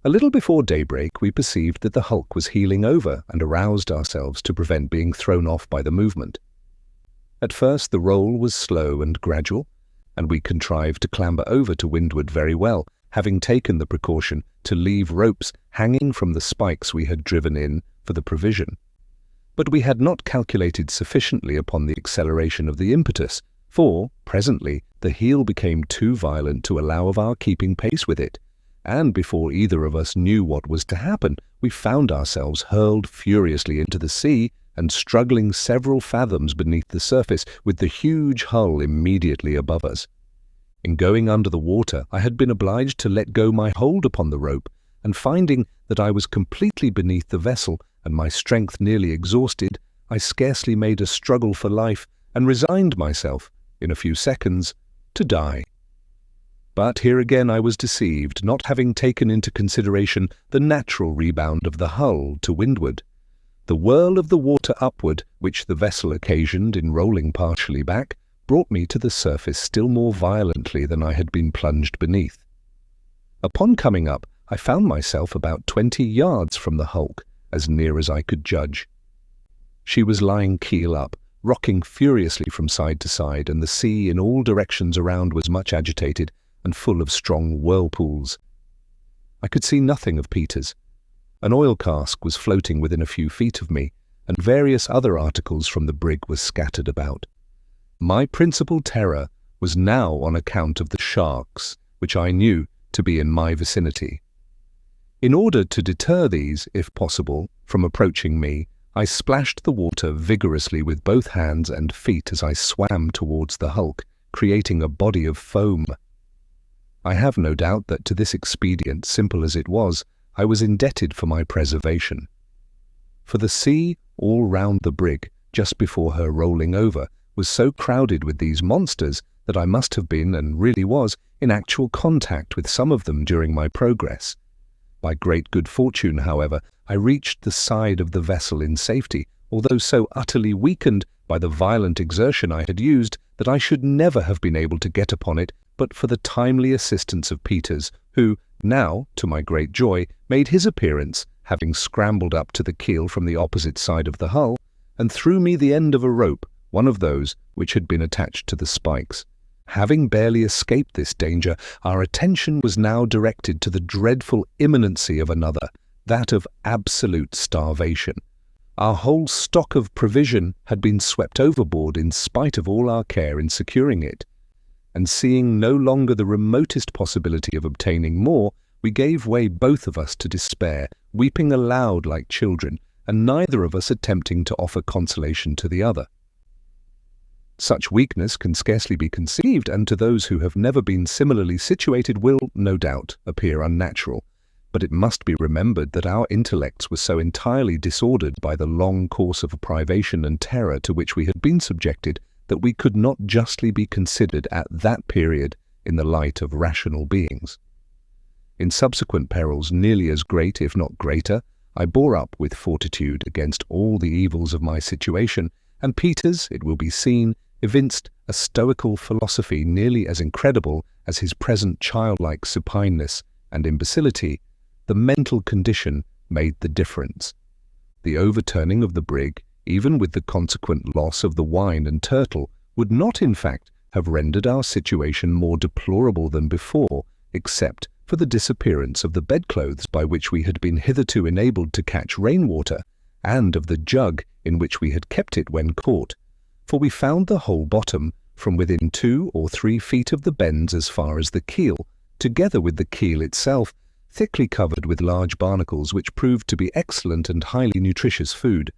A little before daybreak we perceived that the hulk was heeling over and aroused ourselves to prevent being thrown off by the movement. At first the roll was slow and gradual, and we contrived to clamber over to windward very well, having taken the precaution to leave ropes hanging from the spikes we had driven in for the provision. But we had not calculated sufficiently upon the acceleration of the impetus, for, presently, the heel became too violent to allow of our keeping pace with it, and before either of us knew what was to happen, we found ourselves hurled furiously into the sea and struggling several fathoms beneath the surface with the huge hull immediately above us. In going under the water, I had been obliged to let go my hold upon the rope, and finding that I was completely beneath the vessel and my strength nearly exhausted, I scarcely made a struggle for life and resigned myself, in a few seconds, to die. But here again I was deceived, not having taken into consideration the natural rebound of the hull to windward. The whirl of the water upward, which the vessel occasioned in rolling partially back, brought me to the surface still more violently than I had been plunged beneath. Upon coming up, I found myself about 20 yards from the hulk, as near as I could judge. She was lying keel up, rocking furiously from side to side, and the sea in all directions around was much agitated and full of strong whirlpools. I could see nothing of Peters. An oil cask was floating within a few feet of me, and various other articles from the brig were scattered about. My principal terror was now on account of the sharks, which I knew to be in my vicinity. In order to deter these, if possible, from approaching me, I splashed the water vigorously with both hands and feet as I swam towards the hulk, creating a body of foam. I have no doubt that to this expedient, simple as it was, I was indebted for my preservation. For the sea all round the brig, just before her rolling over, was so crowded with these monsters that I must have been, and really was, in actual contact with some of them during my progress. By great good fortune, however, I reached the side of the vessel in safety, although so utterly weakened by the violent exertion I had used that I should never have been able to get upon it but for the timely assistance of Peters, who, now, to my great joy, made his appearance, having scrambled up to the keel from the opposite side of the hull, and threw me the end of a rope, one of those which had been attached to the spikes. Having barely escaped this danger, our attention was now directed to the dreadful imminency of another, that of absolute starvation. Our whole stock of provision had been swept overboard in spite of all our care in securing it, and seeing no longer the remotest possibility of obtaining more, we gave way both of us to despair, weeping aloud like children, and neither of us attempting to offer consolation to the other. Such weakness can scarcely be conceived, and to those who have never been similarly situated will, no doubt, appear unnatural. But it must be remembered that our intellects were so entirely disordered by the long course of privation and terror to which we had been subjected that we could not justly be considered at that period in the light of rational beings. In subsequent perils nearly as great, if not greater, I bore up with fortitude against all the evils of my situation, and Peters, it will be seen, evinced a stoical philosophy nearly as incredible as his present childlike supineness and imbecility. The mental condition made the difference. The overturning of the brig, even with the consequent loss of the wine and turtle, would not in fact have rendered our situation more deplorable than before, except for the disappearance of the bedclothes by which we had been hitherto enabled to catch rainwater, and of the jug in which we had kept it when caught, for we found the whole bottom, from within 2 or 3 feet of the bends as far as the keel, together with the keel itself, thickly covered with large barnacles which proved to be excellent and highly nutritious food.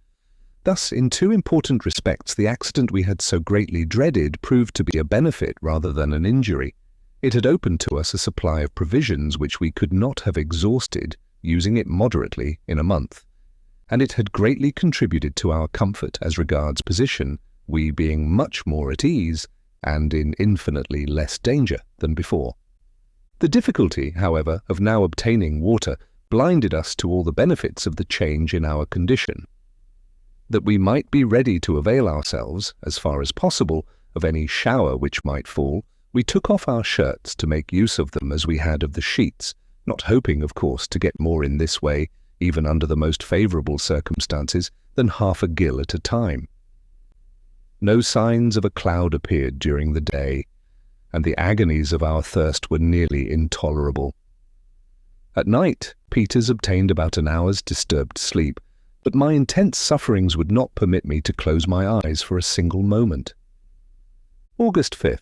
Thus, in 2 important respects, the accident we had so greatly dreaded proved to be a benefit rather than an injury. It had opened to us a supply of provisions which we could not have exhausted, using it moderately, in a month, and it had greatly contributed to our comfort as regards position, we being much more at ease and in infinitely less danger than before. The difficulty, however, of now obtaining water blinded us to all the benefits of the change in our condition. That we might be ready to avail ourselves, as far as possible, of any shower which might fall, we took off our shirts to make use of them as we had of the sheets, not hoping, of course, to get more in this way, even under the most favourable circumstances, than half a gill at a time. No signs of a cloud appeared during the day, and the agonies of our thirst were nearly intolerable. At night, Peters obtained about an hour's disturbed sleep, but my intense sufferings would not permit me to close my eyes for a single moment. August 5th.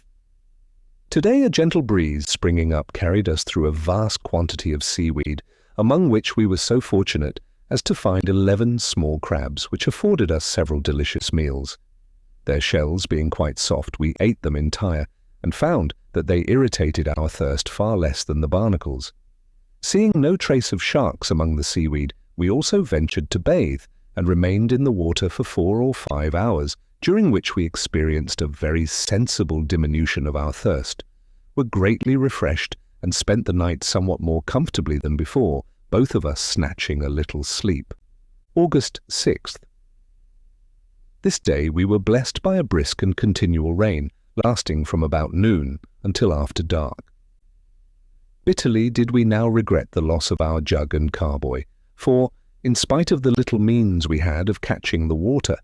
Today a gentle breeze springing up carried us through a vast quantity of seaweed, among which we were so fortunate as to find 11 small crabs, which afforded us several delicious meals. Their shells being quite soft, we ate them entire, and found that they irritated our thirst far less than the barnacles. Seeing no trace of sharks among the seaweed, we also ventured to bathe, and remained in the water for 4 or 5 hours, during which we experienced a very sensible diminution of our thirst, were greatly refreshed, and spent the night somewhat more comfortably than before, both of us snatching a little sleep. August 6th. This day we were blessed by a brisk and continual rain, lasting from about noon until after dark. Bitterly did we now regret the loss of our jug and carboy, for, in spite of the little means we had of catching the water,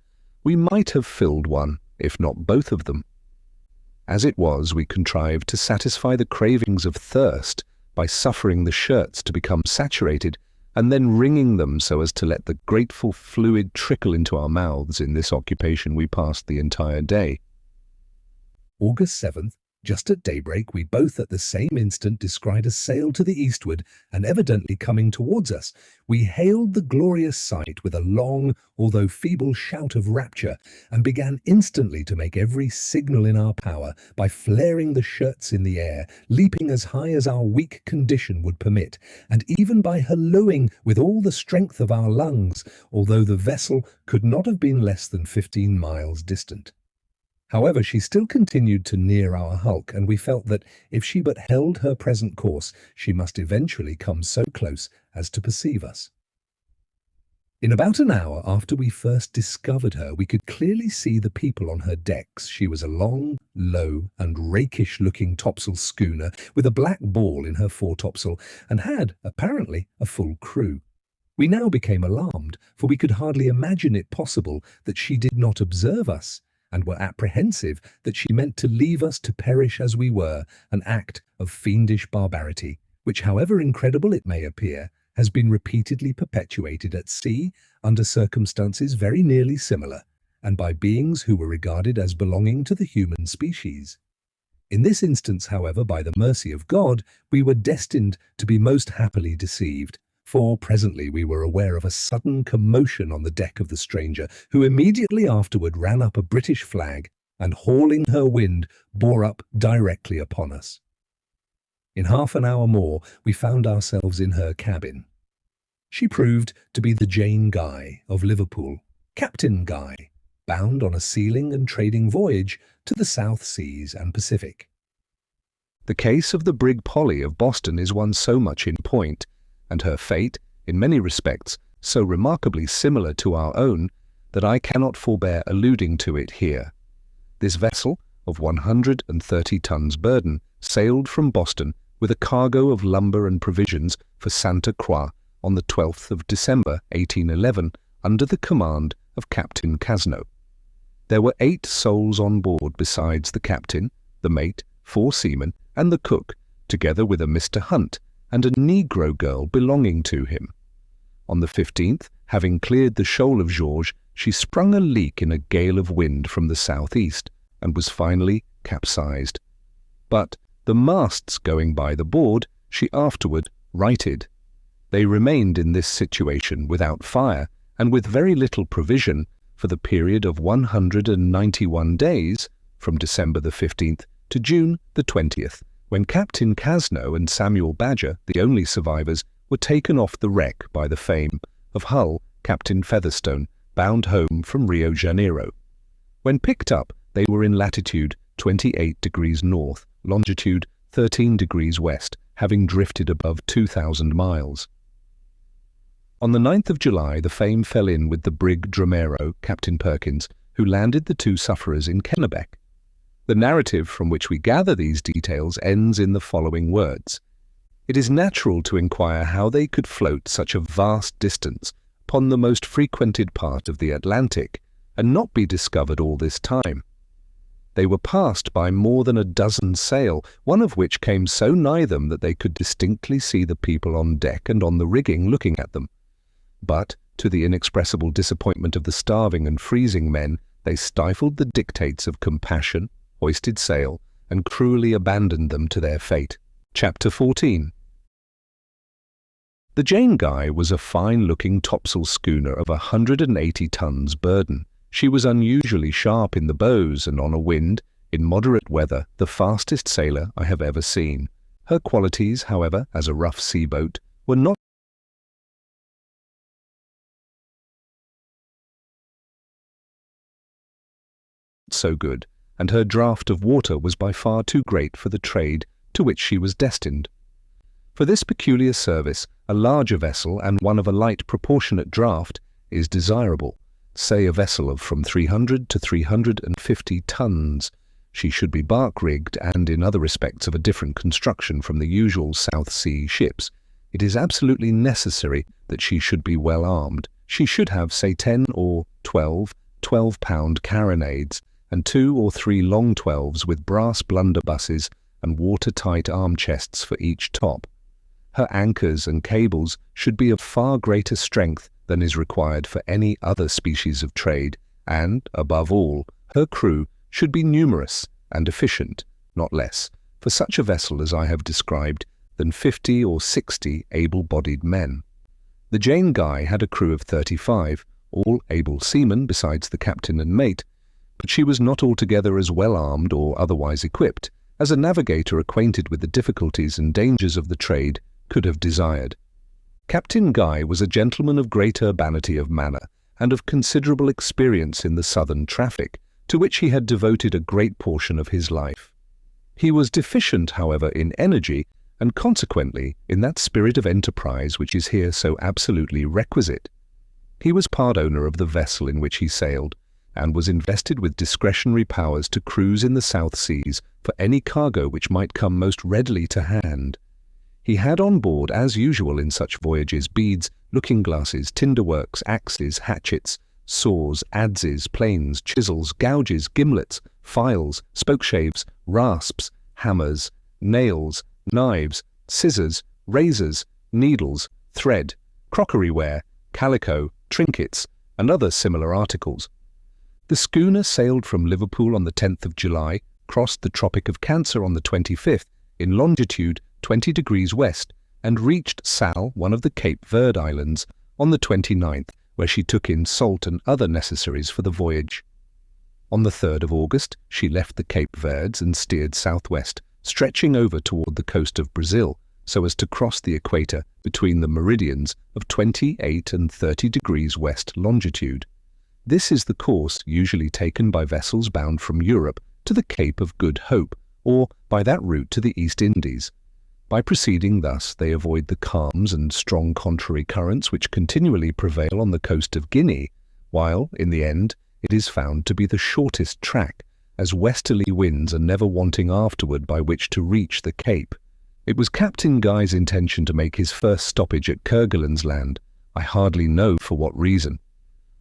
we might have filled one, if not both of them. As it was, we contrived to satisfy the cravings of thirst by suffering the shirts to become saturated, and then wringing them so as to let the grateful fluid trickle into our mouths. In this occupation we passed the entire day. August 7th. Just at daybreak, we both at the same instant descried a sail to the eastward, and evidently coming towards us, we hailed the glorious sight with a long, although feeble shout of rapture, and began instantly to make every signal in our power by flaring the shirts in the air, leaping as high as our weak condition would permit, and even by hallooing with all the strength of our lungs, although the vessel could not have been less than 15 miles distant. However, she still continued to near our hulk, and we felt that if she but held her present course, she must eventually come so close as to perceive us. In about an hour after we first discovered her, we could clearly see the people on her decks. She was a long, low, and rakish-looking topsail schooner with a black ball in her foretopsail, and had, apparently, a full crew. We now became alarmed, for we could hardly imagine it possible that she did not observe us, and were apprehensive that she meant to leave us to perish as we were, an act of fiendish barbarity, which, however incredible it may appear, has been repeatedly perpetuated at sea under circumstances very nearly similar, and by beings who were regarded as belonging to the human species. In this instance, however, by the mercy of God, we were destined to be most happily deceived, for presently we were aware of a sudden commotion on the deck of the stranger, who immediately afterward ran up a British flag, and hauling her wind, bore up directly upon us. In half an hour more we found ourselves in her cabin. She proved to be the Jane Guy of Liverpool, Captain Guy, bound on a sealing and trading voyage to the South Seas and Pacific. The case of the brig Polly of Boston is one so much in point, and her fate, in many respects, so remarkably similar to our own, that I cannot forbear alluding to it here. This vessel, of 130 tons burden, sailed from Boston with a cargo of lumber and provisions for Santa Croix on the 12th of December 1811, under the command of Captain Casno. There were 8 souls on board besides the captain, the mate, 4 seamen, and the cook, together with a Mr. Hunt, and a Negro girl belonging to him. On the 15th, having cleared the shoal of Georges, she sprung a leak in a gale of wind from the southeast, and was finally capsized. But, the masts going by the board, she afterward righted. They remained in this situation without fire, and with very little provision, for the period of 191 days, from December the 15th to June the 20th, when Captain Casno and Samuel Badger, the only survivors, were taken off the wreck by the fame of Hull Captain Featherstone, bound home from Rio Janeiro. When picked up, they were in latitude 28 degrees north, longitude 13 degrees west, having drifted above 2,000 miles. On the 9th of July, the Fame fell in with the brig Dromero, Captain Perkins, who landed the two sufferers in Kennebec. The narrative from which we gather these details ends in the following words. It is natural to inquire how they could float such a vast distance upon the most frequented part of the Atlantic and not be discovered all this time. They were passed by more than a dozen sail, one of which came so nigh them that they could distinctly see the people on deck and on the rigging looking at them. But, to the inexpressible disappointment of the starving and freezing men, they stifled the dictates of compassion, hoisted sail, and cruelly abandoned them to their fate. Chapter 14. The Jane Guy was a fine-looking topsail schooner of 180 tons burden. She was unusually sharp in the bows and on a wind, in moderate weather, the fastest sailer I have ever seen. Her qualities, however, as a rough sea-boat, were not so good, and her draught of water was by far too great for the trade to which she was destined. For this peculiar service, a larger vessel and one of a light proportionate draught is desirable, say a vessel of from 300 to 350 tons. She should be bark-rigged and in other respects of a different construction from the usual South Sea ships. It is absolutely necessary that she should be well armed. She should have, say, 10 or 12-pound carronades, and 2 or 3 long 12s with brass blunderbusses and watertight arm chests for each top. Her anchors and cables should be of far greater strength than is required for any other species of trade, and, above all, her crew should be numerous and efficient, not less, for such a vessel as I have described, than 50 or 60 able-bodied men. The Jane Guy had a crew of 35, all able seamen besides the captain and mate, but she was not altogether as well armed or otherwise equipped as a navigator acquainted with the difficulties and dangers of the trade could have desired. Captain Guy was a gentleman of great urbanity of manner and of considerable experience in the southern traffic, to which he had devoted a great portion of his life. He was deficient, however, in energy, and consequently in that spirit of enterprise which is here so absolutely requisite. He was part owner of the vessel in which he sailed, and was invested with discretionary powers to cruise in the South Seas for any cargo which might come most readily to hand. He had on board, as usual in such voyages, beads, looking-glasses, tinder-works, axes, hatchets, saws, adzes, planes, chisels, gouges, gimlets, files, spokeshaves, rasps, hammers, nails, knives, scissors, razors, needles, thread, crockeryware, calico, trinkets, and other similar articles. The schooner sailed from Liverpool on the 10th of July, crossed the Tropic of Cancer on the 25th, in longitude 20 degrees west, and reached Sal, one of the Cape Verde Islands, on the 29th, where she took in salt and other necessaries for the voyage. On the 3rd of August, she left the Cape Verdes and steered southwest, stretching over toward the coast of Brazil, so as to cross the equator between the meridians of 28 and 30 degrees west longitude. This is the course usually taken by vessels bound from Europe to the Cape of Good Hope, or by that route to the East Indies. By proceeding thus, they avoid the calms and strong contrary currents which continually prevail on the coast of Guinea, while, in the end, it is found to be the shortest track, as westerly winds are never wanting afterward by which to reach the Cape. It was Captain Guy's intention to make his first stoppage at Kerguelen's Land, I hardly know for what reason.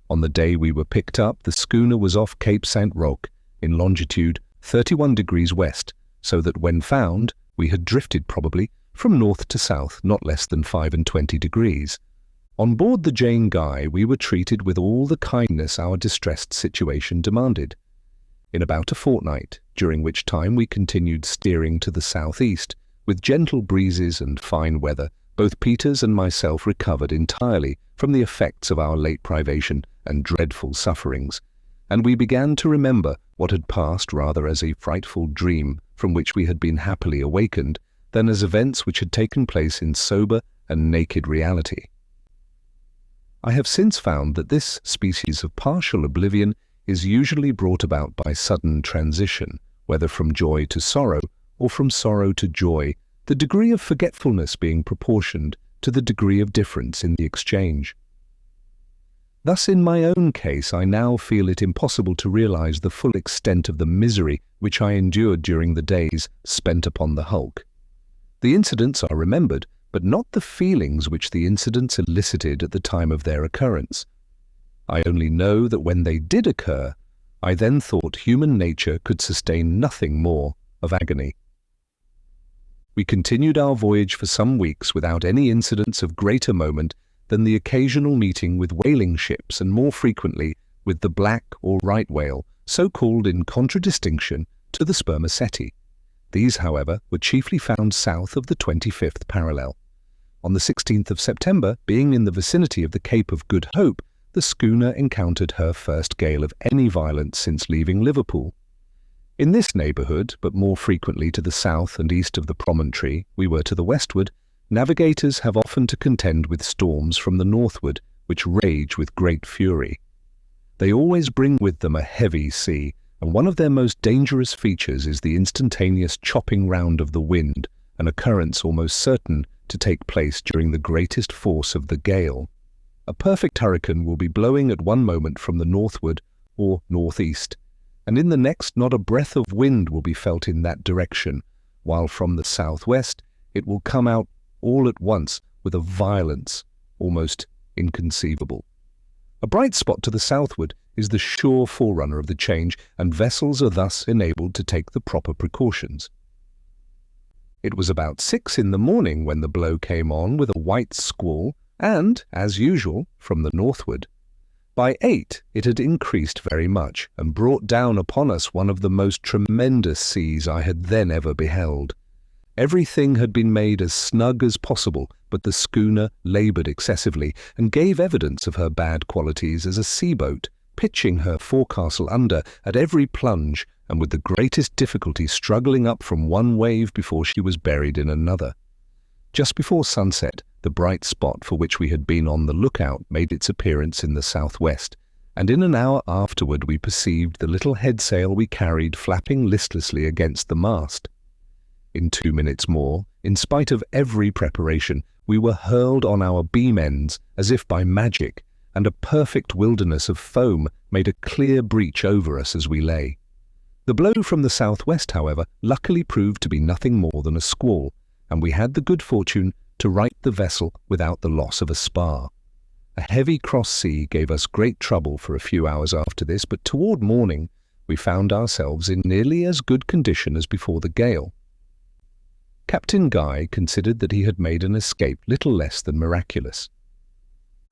On the day we were picked up, the schooner was off Cape St. Roque, in longitude 31 degrees west, so that when found, we had drifted probably from north to south not less than 25 degrees. On board the Jane Guy we were treated with all the kindness our distressed situation demanded. In about a fortnight, during which time we continued steering to the southeast, with gentle breezes and fine weather, both Peters and myself recovered entirely from the effects of our late privation and dreadful sufferings, and we began to remember what had passed rather as a frightful dream from which we had been happily awakened than as events which had taken place in sober and naked reality. I have since found that this species of partial oblivion is usually brought about by sudden transition, whether from joy to sorrow or from sorrow to joy, the degree of forgetfulness being proportioned to the degree of difference in the exchange. Thus, in my own case, I now feel it impossible to realize the full extent of the misery which I endured during the days spent upon the hulk. The incidents are remembered, but not the feelings which the incidents elicited at the time of their occurrence. I only know that when they did occur, I then thought human nature could sustain nothing more of agony. We continued our voyage for some weeks without any incidents of greater moment than the occasional meeting with whaling ships and more frequently with the black or right whale, so called in contradistinction to the spermaceti. These, however, were chiefly found south of the 25th parallel. On the 16th of September, being in the vicinity of the Cape of Good Hope, the schooner encountered her first gale of any violence since leaving Liverpool. In this neighbourhood, but more frequently to the south and east of the promontory we were to the westward, navigators have often to contend with storms from the northward, which rage with great fury. They always bring with them a heavy sea, and one of their most dangerous features is the instantaneous chopping round of the wind, an occurrence almost certain to take place during the greatest force of the gale. A perfect hurricane will be blowing at one moment from the northward or northeast, and in the next not a breath of wind will be felt in that direction, while from the southwest it will come out all at once with a violence almost inconceivable. A bright spot to the southward is the sure forerunner of the change, and vessels are thus enabled to take the proper precautions. It was about 6 in the morning when the blow came on with a white squall, and, as usual, from the northward. By 8 it had increased very much, and brought down upon us one of the most tremendous seas I had then ever beheld. Everything had been made as snug as possible, but the schooner laboured excessively, and gave evidence of her bad qualities as a sea-boat, pitching her forecastle under at every plunge, and with the greatest difficulty struggling up from one wave before she was buried in another. Just before sunset, the bright spot for which we had been on the lookout made its appearance in the southwest, and in an hour afterward we perceived the little headsail we carried flapping listlessly against the mast. In 2 minutes more, in spite of every preparation, we were hurled on our beam ends as if by magic, and a perfect wilderness of foam made a clear breach over us as we lay. The blow from the southwest, however, luckily proved to be nothing more than a squall, and we had the good fortune to right the vessel without the loss of a spar. A heavy cross sea gave us great trouble for a few hours after this, but toward morning we found ourselves in nearly as good condition as before the gale. Captain Guy considered that he had made an escape little less than miraculous.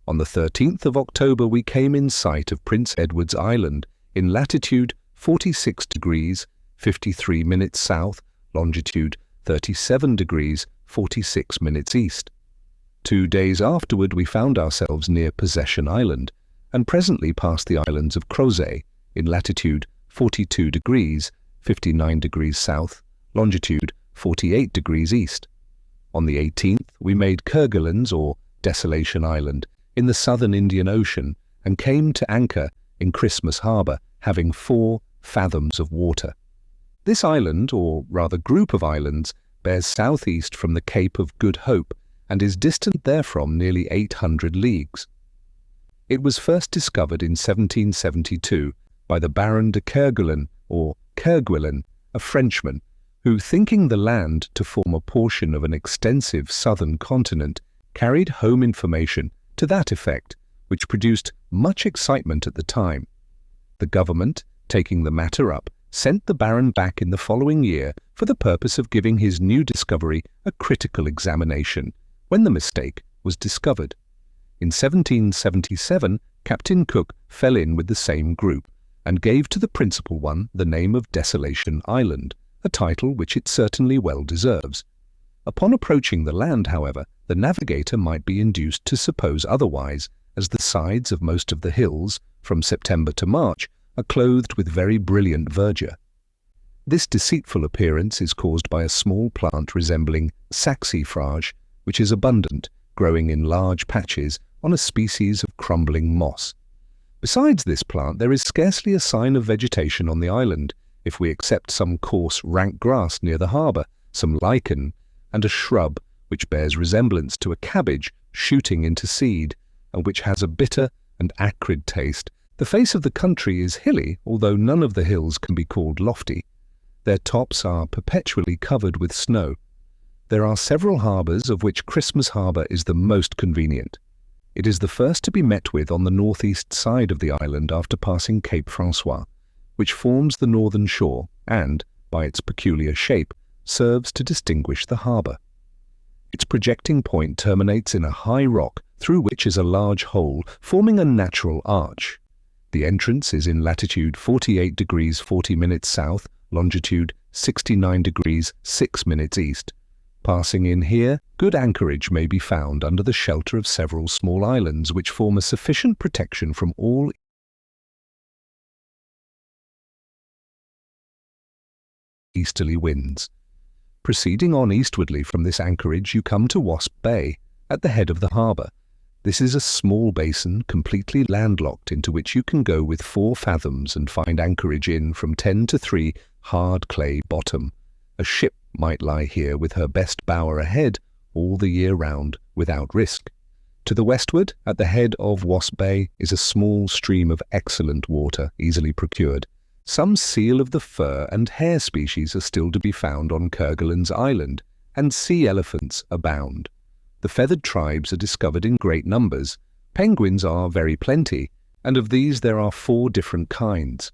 On the 13th of October we came in sight of Prince Edward's Island in latitude 46 degrees 53 minutes south, longitude 37 degrees 46 minutes east. 2 days afterward we found ourselves near Possession Island, and presently passed the islands of Crozet in latitude 42 degrees 59 degrees south, longitude 48 degrees east. On the 18th we made Kerguelen's or Desolation Island in the southern Indian Ocean, and came to anchor in Christmas Harbour, having 4 fathoms of water. This island, or rather group of islands, bears southeast from the Cape of Good Hope, and is distant therefrom nearly 800 leagues. It was first discovered in 1772 by the Baron de Kerguelen, or Kerguelen, a Frenchman, who, thinking the land to form a portion of an extensive southern continent, carried home information to that effect, which produced much excitement at the time. The government, taking the matter up, sent the Baron back in the following year for the purpose of giving his new discovery a critical examination, when the mistake was discovered. In 1777, Captain Cook fell in with the same group, and gave to the principal one the name of Desolation Island, a title which it certainly well deserves. Upon approaching the land, however, the navigator might be induced to suppose otherwise, as the sides of most of the hills, from September to March, are clothed with very brilliant verdure. This deceitful appearance is caused by a small plant resembling saxifrage, which is abundant, growing in large patches on a species of crumbling moss. Besides this plant, there is scarcely a sign of vegetation on the island, if we except some coarse rank grass near the harbour, some lichen, and a shrub which bears resemblance to a cabbage shooting into seed, and which has a bitter and acrid taste. The face of the country is hilly, although none of the hills can be called lofty. Their tops are perpetually covered with snow. There are several harbours, of which Christmas Harbour is the most convenient. It is the first to be met with on the northeast side of the island after passing Cape Francois, which forms the northern shore and, by its peculiar shape, serves to distinguish the harbour. Its projecting point terminates in a high rock through which is a large hole forming a natural arch. The entrance is in latitude 48 degrees 40 minutes south, longitude 69 degrees 6 minutes east. Passing in here, good anchorage may be found under the shelter of several small islands which form a sufficient protection from all easterly winds. Proceeding on eastwardly from this anchorage, you come to Wasp Bay, at the head of the harbour. This is a small basin, completely landlocked, into which you can go with 4 fathoms and find anchorage in from 10 to 3 hard clay bottom. A ship might lie here with her best bower ahead all the year round without risk. To the westward, at the head of Wasp Bay, is a small stream of excellent water, easily procured. Some seal of the fur and hare species are still to be found on Kerguelen's Island, and sea elephants abound. The feathered tribes are discovered in great numbers. Penguins are very plenty, and of these there are 4 different kinds.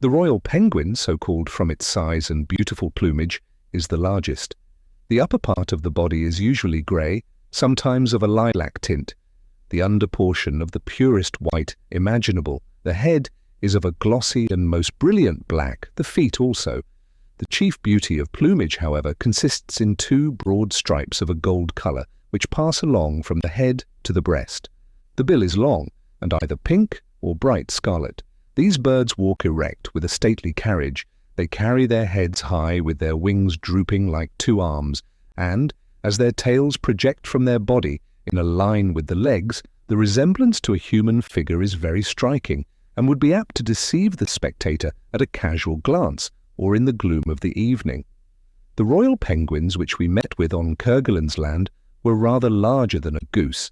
The royal penguin, so called from its size and beautiful plumage, is the largest. The upper part of the body is usually grey, sometimes of a lilac tint. The under portion of the purest white imaginable. The head is of a glossy and most brilliant black, the feet also. The chief beauty of plumage, however, consists in 2 broad stripes of a gold colour, which pass along from the head to the breast. The bill is long, and either pink or bright scarlet. These birds walk erect with a stately carriage. They carry their heads high with their wings drooping like 2 arms, and, as their tails project from their body in a line with the legs, the resemblance to a human figure is very striking, and would be apt to deceive the spectator at a casual glance or in the gloom of the evening. The royal penguins which we met with on Kerguelen's Land were rather larger than a goose.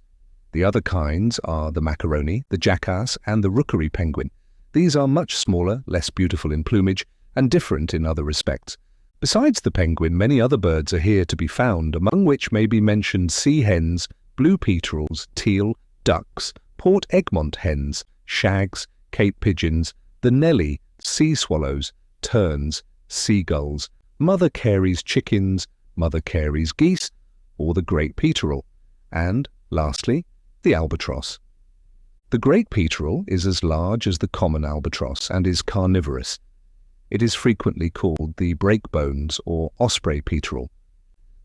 The other kinds are the macaroni, the jackass, and the rookery penguin. These are much smaller, less beautiful in plumage, and different in other respects. Besides the penguin, many other birds are here to be found, among which may be mentioned sea hens, blue petrels, teal, ducks, Port Egmont hens, shags, Cape pigeons, the Nelly, sea swallows, terns, seagulls, Mother Carey's chickens, Mother Carey's geese, or the great peterel, and, lastly, the albatross. The great peterel is as large as the common albatross and is carnivorous. It is frequently called the breakbones or osprey peterel.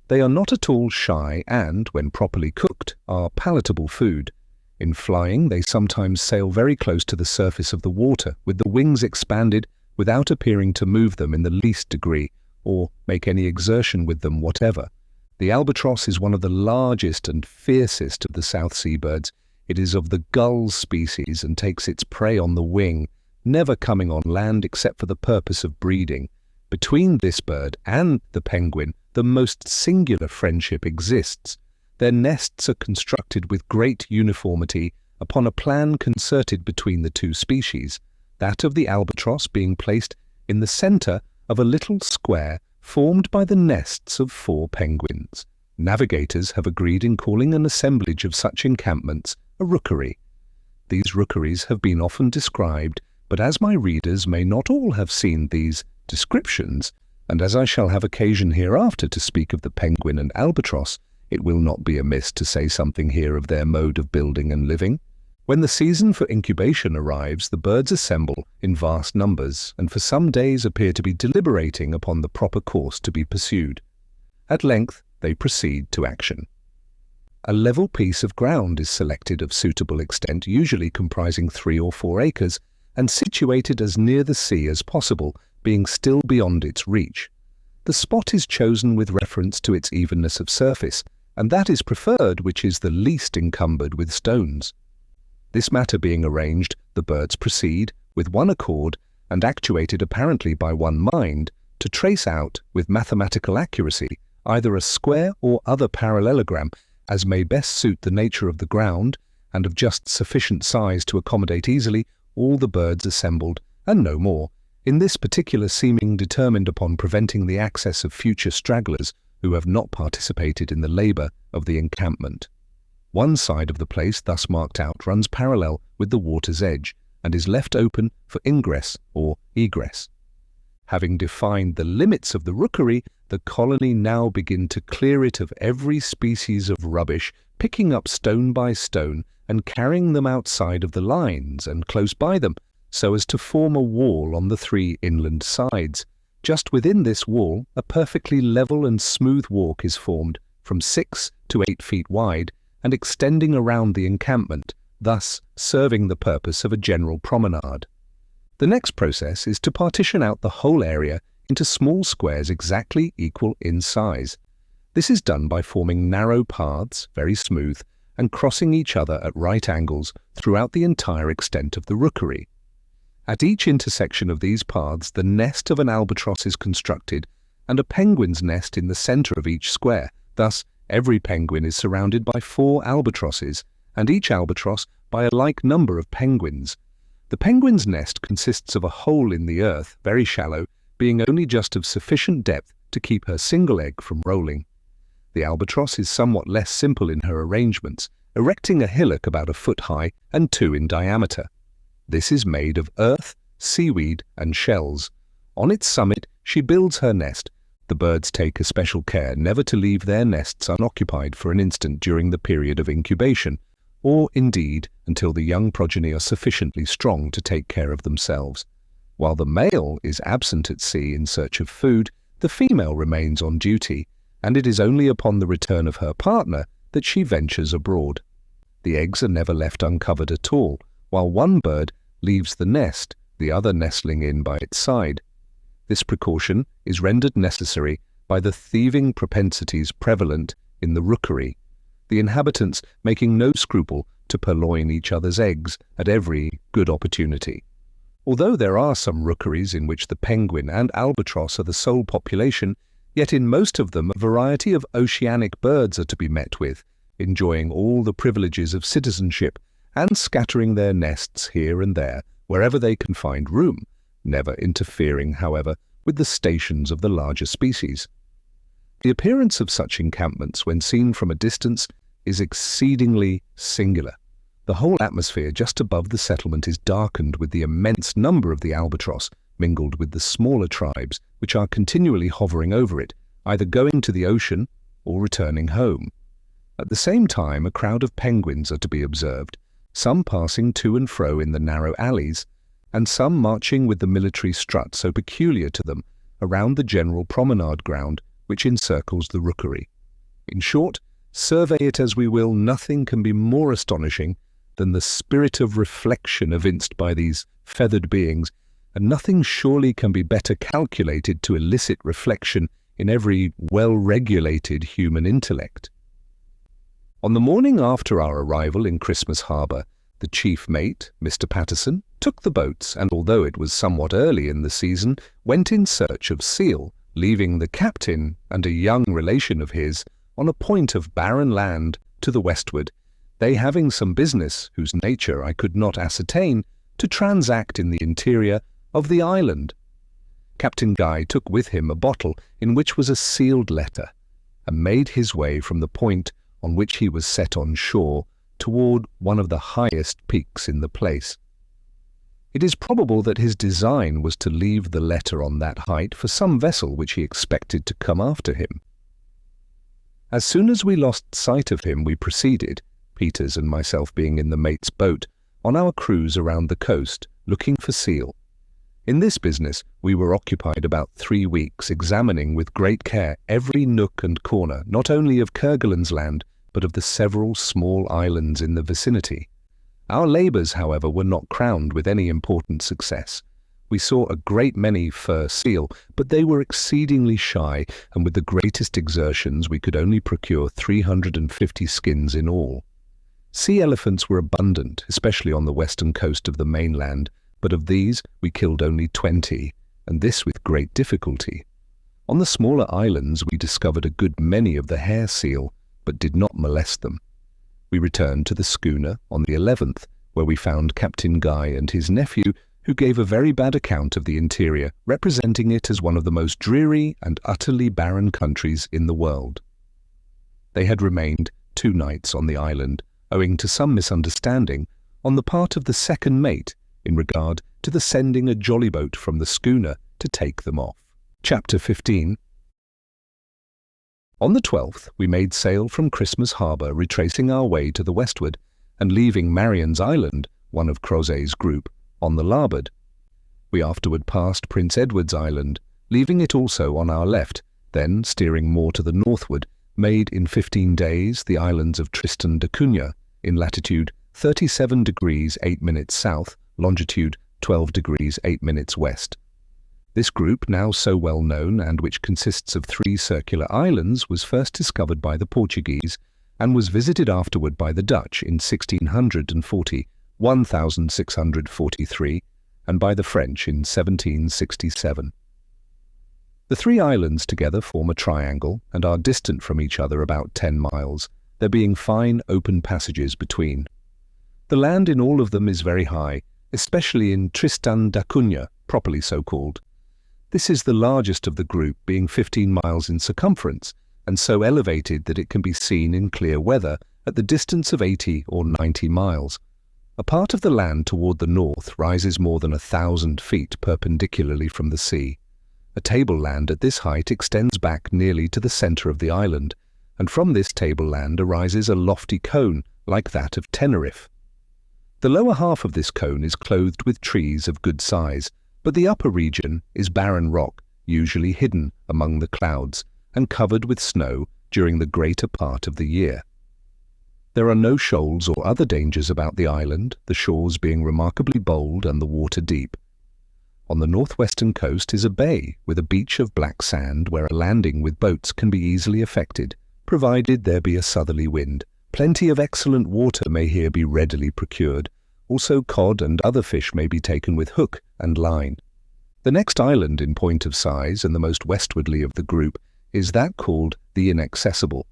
They are not at all shy and, when properly cooked, are palatable food. In flying, they sometimes sail very close to the surface of the water, with the wings expanded without appearing to move them in the least degree, or make any exertion with them whatever. The albatross is one of the largest and fiercest of the South Sea birds. It is of the gull species and takes its prey on the wing, never coming on land except for the purpose of breeding. Between this bird and the penguin, the most singular friendship exists. Their nests are constructed with great uniformity upon a plan concerted between the 2 species, that of the albatross being placed in the centre of a little square formed by the nests of 4 penguins. Navigators have agreed in calling an assemblage of such encampments a rookery. These rookeries have been often described, but as my readers may not all have seen these descriptions, and as I shall have occasion hereafter to speak of the penguin and albatross, it will not be amiss to say something here of their mode of building and living. When the season for incubation arrives, the birds assemble in vast numbers, and for some days appear to be deliberating upon the proper course to be pursued. At length they proceed to action. A level piece of ground is selected of suitable extent, usually comprising 3 or 4 acres, and situated as near the sea as possible, being still beyond its reach. The spot is chosen with reference to its evenness of surface, and that is preferred which is the least encumbered with stones. This matter being arranged, the birds proceed, with one accord, and actuated apparently by one mind, to trace out, with mathematical accuracy, either a square or other parallelogram, as may best suit the nature of the ground, and of just sufficient size to accommodate easily all the birds assembled, and no more, in this particular seeming determined upon preventing the access of future stragglers who have not participated in the labour of the encampment. One side of the place thus marked out runs parallel with the water's edge, and is left open for ingress or egress. Having defined the limits of the rookery, the colony now begin to clear it of every species of rubbish, picking up stone by stone and carrying them outside of the lines and close by them, so as to form a wall on the 3 inland sides. Just within this wall, a perfectly level and smooth walk is formed, from 6 to 8 feet wide, and extending around the encampment, thus serving the purpose of a general promenade. The next process is to partition out the whole area into small squares exactly equal in size. This is done by forming narrow paths, very smooth, and crossing each other at right angles throughout the entire extent of the rookery. At each intersection of these paths, the nest of an albatross is constructed, and a penguin's nest in the centre of each square. Thus, every penguin is surrounded by 4 albatrosses, and each albatross by a like number of penguins. The penguin's nest consists of a hole in the earth, very shallow, being only just of sufficient depth to keep her single egg from rolling. The albatross is somewhat less simple in her arrangements, erecting a hillock about a foot high and 2 in diameter. This is made of earth, seaweed, and shells. On its summit she builds her nest. The birds take especial care never to leave their nests unoccupied for an instant during the period of incubation, or indeed until the young progeny are sufficiently strong to take care of themselves. While the male is absent at sea in search of food, the female remains on duty, and it is only upon the return of her partner that she ventures abroad. The eggs are never left uncovered at all, while one bird leaves the nest, the other nestling in by its side. This precaution is rendered necessary by the thieving propensities prevalent in the rookery, the inhabitants making no scruple to purloin each other's eggs at every good opportunity. Although there are some rookeries in which the penguin and albatross are the sole population, yet in most of them a variety of oceanic birds are to be met with, enjoying all the privileges of citizenship and scattering their nests here and there wherever they can find room, never interfering, however, with the stations of the larger species. The appearance of such encampments when seen from a distance is exceedingly singular. The whole atmosphere just above the settlement is darkened with the immense number of the albatross, mingled with the smaller tribes which are continually hovering over it, either going to the ocean or returning home. At the same time, a crowd of penguins are to be observed, some passing to and fro in the narrow alleys, and some marching with the military strut so peculiar to them around the general promenade ground which encircles the rookery. In short, survey it as we will, nothing can be more astonishing than the spirit of reflection evinced by these feathered beings, and nothing surely can be better calculated to elicit reflection in every well-regulated human intellect. On the morning after our arrival in Christmas Harbour, the chief mate, Mr. Patterson, took the boats, and although it was somewhat early in the season, went in search of seal, leaving the captain and a young relation of his on a point of barren land to the westward, they having some business, whose nature I could not ascertain, to transact in the interior of the island. Captain Guy took with him a bottle in which was a sealed letter, and made his way from the point on which he was set on shore toward one of the highest peaks in the place. It is probable that his design was to leave the letter on that height for some vessel which he expected to come after him. As soon as we lost sight of him, we proceeded, Peters and myself being in the mate's boat, on our cruise around the coast, looking for seal. In this business we were occupied about 3 weeks, examining with great care every nook and corner, not only of Kerguelen's land, but of the several small islands in the vicinity. Our labours, however, were not crowned with any important success. We saw a great many fur seal, but they were exceedingly shy, and with the greatest exertions we could only procure 350 skins in all. Sea elephants were abundant, especially on the western coast of the mainland, but of these we killed only 20, and this with great difficulty. On the smaller islands we discovered a good many of the hair seal, but did not molest them. We returned to the schooner on the 11th, where we found Captain Guy and his nephew, who gave a very bad account of the interior, representing it as one of the most dreary and utterly barren countries in the world. They had remained 2 nights on the island, owing to some misunderstanding on the part of the second mate in regard to the sending a jolly boat from the schooner to take them off. Chapter 15. On the 12th, we made sail from Christmas Harbour, retracing our way to the westward, and leaving Marion's Island, one of Crozet's group, on the larboard. We afterward passed Prince Edward's Island, leaving it also on our left, then, steering more to the northward, made in 15 days the islands of Tristan da Cunha, in latitude 37 degrees 8 minutes south, longitude 12 degrees 8 minutes west. This group, now so well known and which consists of 3 circular islands, was first discovered by the Portuguese and was visited afterward by the Dutch in 1643, and by the French in 1767. The 3 islands together form a triangle and are distant from each other about 10 miles, there being fine open passages between. The land in all of them is very high, especially in Tristan da Cunha, properly so called. This is the largest of the group, being 15 miles in circumference, and so elevated that it can be seen in clear weather at the distance of 80 or 90 miles. A part of the land toward the north rises more than 1,000 feet perpendicularly from the sea. A tableland at this height extends back nearly to the center of the island, and from this tableland arises a lofty cone like that of Tenerife. The lower half of this cone is clothed with trees of good size, but the upper region is barren rock, usually hidden among the clouds, and covered with snow during the greater part of the year. There are no shoals or other dangers about the island, the shores being remarkably bold and the water deep. On the northwestern coast is a bay with a beach of black sand where a landing with boats can be easily effected, provided there be a southerly wind. Plenty of excellent water may here be readily procured. Also cod and other fish may be taken with hook and line. The next island in point of size and the most westwardly of the group is that called the Inaccessible.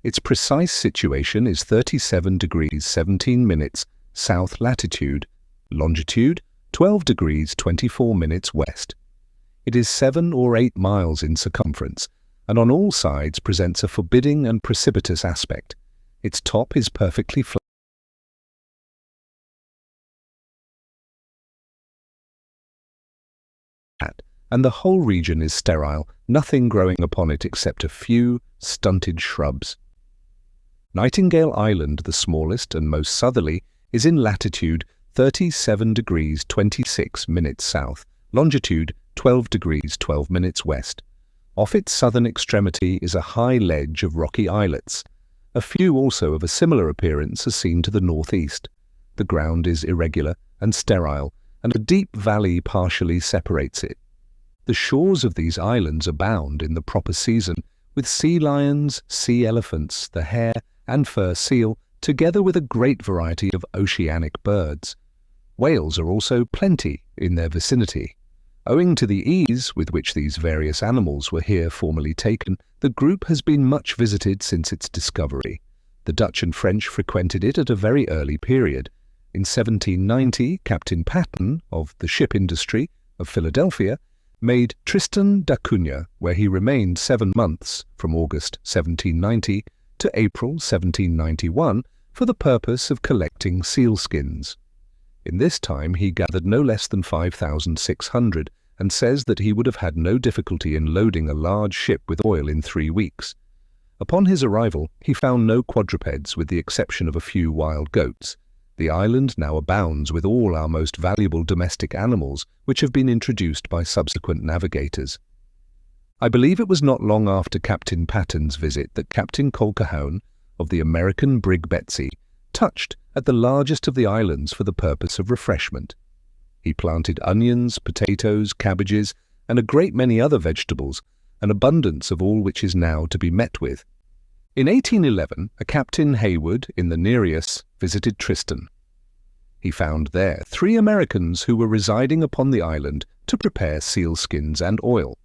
Its precise situation is 37 degrees 17 minutes south latitude, longitude 12 degrees 24 minutes west. It is 7 or 8 miles in circumference, and on all sides presents a forbidding and precipitous aspect. Its top is perfectly flat, and the whole region is sterile, nothing growing upon it except a few stunted shrubs. Nightingale Island, the smallest and most southerly, is in latitude 37 degrees 26 minutes south, longitude 12 degrees 12 minutes west. Off its southern extremity is a high ledge of rocky islets. A few also of a similar appearance are seen to the northeast. The ground is irregular and sterile, and a deep valley partially separates it. The shores of these islands abound in the proper season with sea lions, sea elephants, the hair and fur seal, together with a great variety of oceanic birds. Whales are also plenty in their vicinity. Owing to the ease with which these various animals were here formerly taken, the group has been much visited since its discovery. The Dutch and French frequented it at a very early period. In 1790, Captain Patton, of the ship industry of Philadelphia, made Tristan da Cunha, where he remained 7 months, from August 1790 to April 1791, for the purpose of collecting sealskins. In this time he gathered no less than 5,600, and says that he would have had no difficulty in loading a large ship with oil in 3 weeks. Upon his arrival he found no quadrupeds with the exception of a few wild goats. The island now abounds with all our most valuable domestic animals, which have been introduced by subsequent navigators. I believe it was not long after Captain Patton's visit that Captain Colquhoun, of the American brig Betsy, touched at the largest of the islands for the purpose of refreshment. He planted onions, potatoes, cabbages, and a great many other vegetables, an abundance of all which is now to be met with. In 1811, a Captain Hayward in the Nereus visited Tristan. He found there 3 Americans who were residing upon the island to prepare sealskins and oil.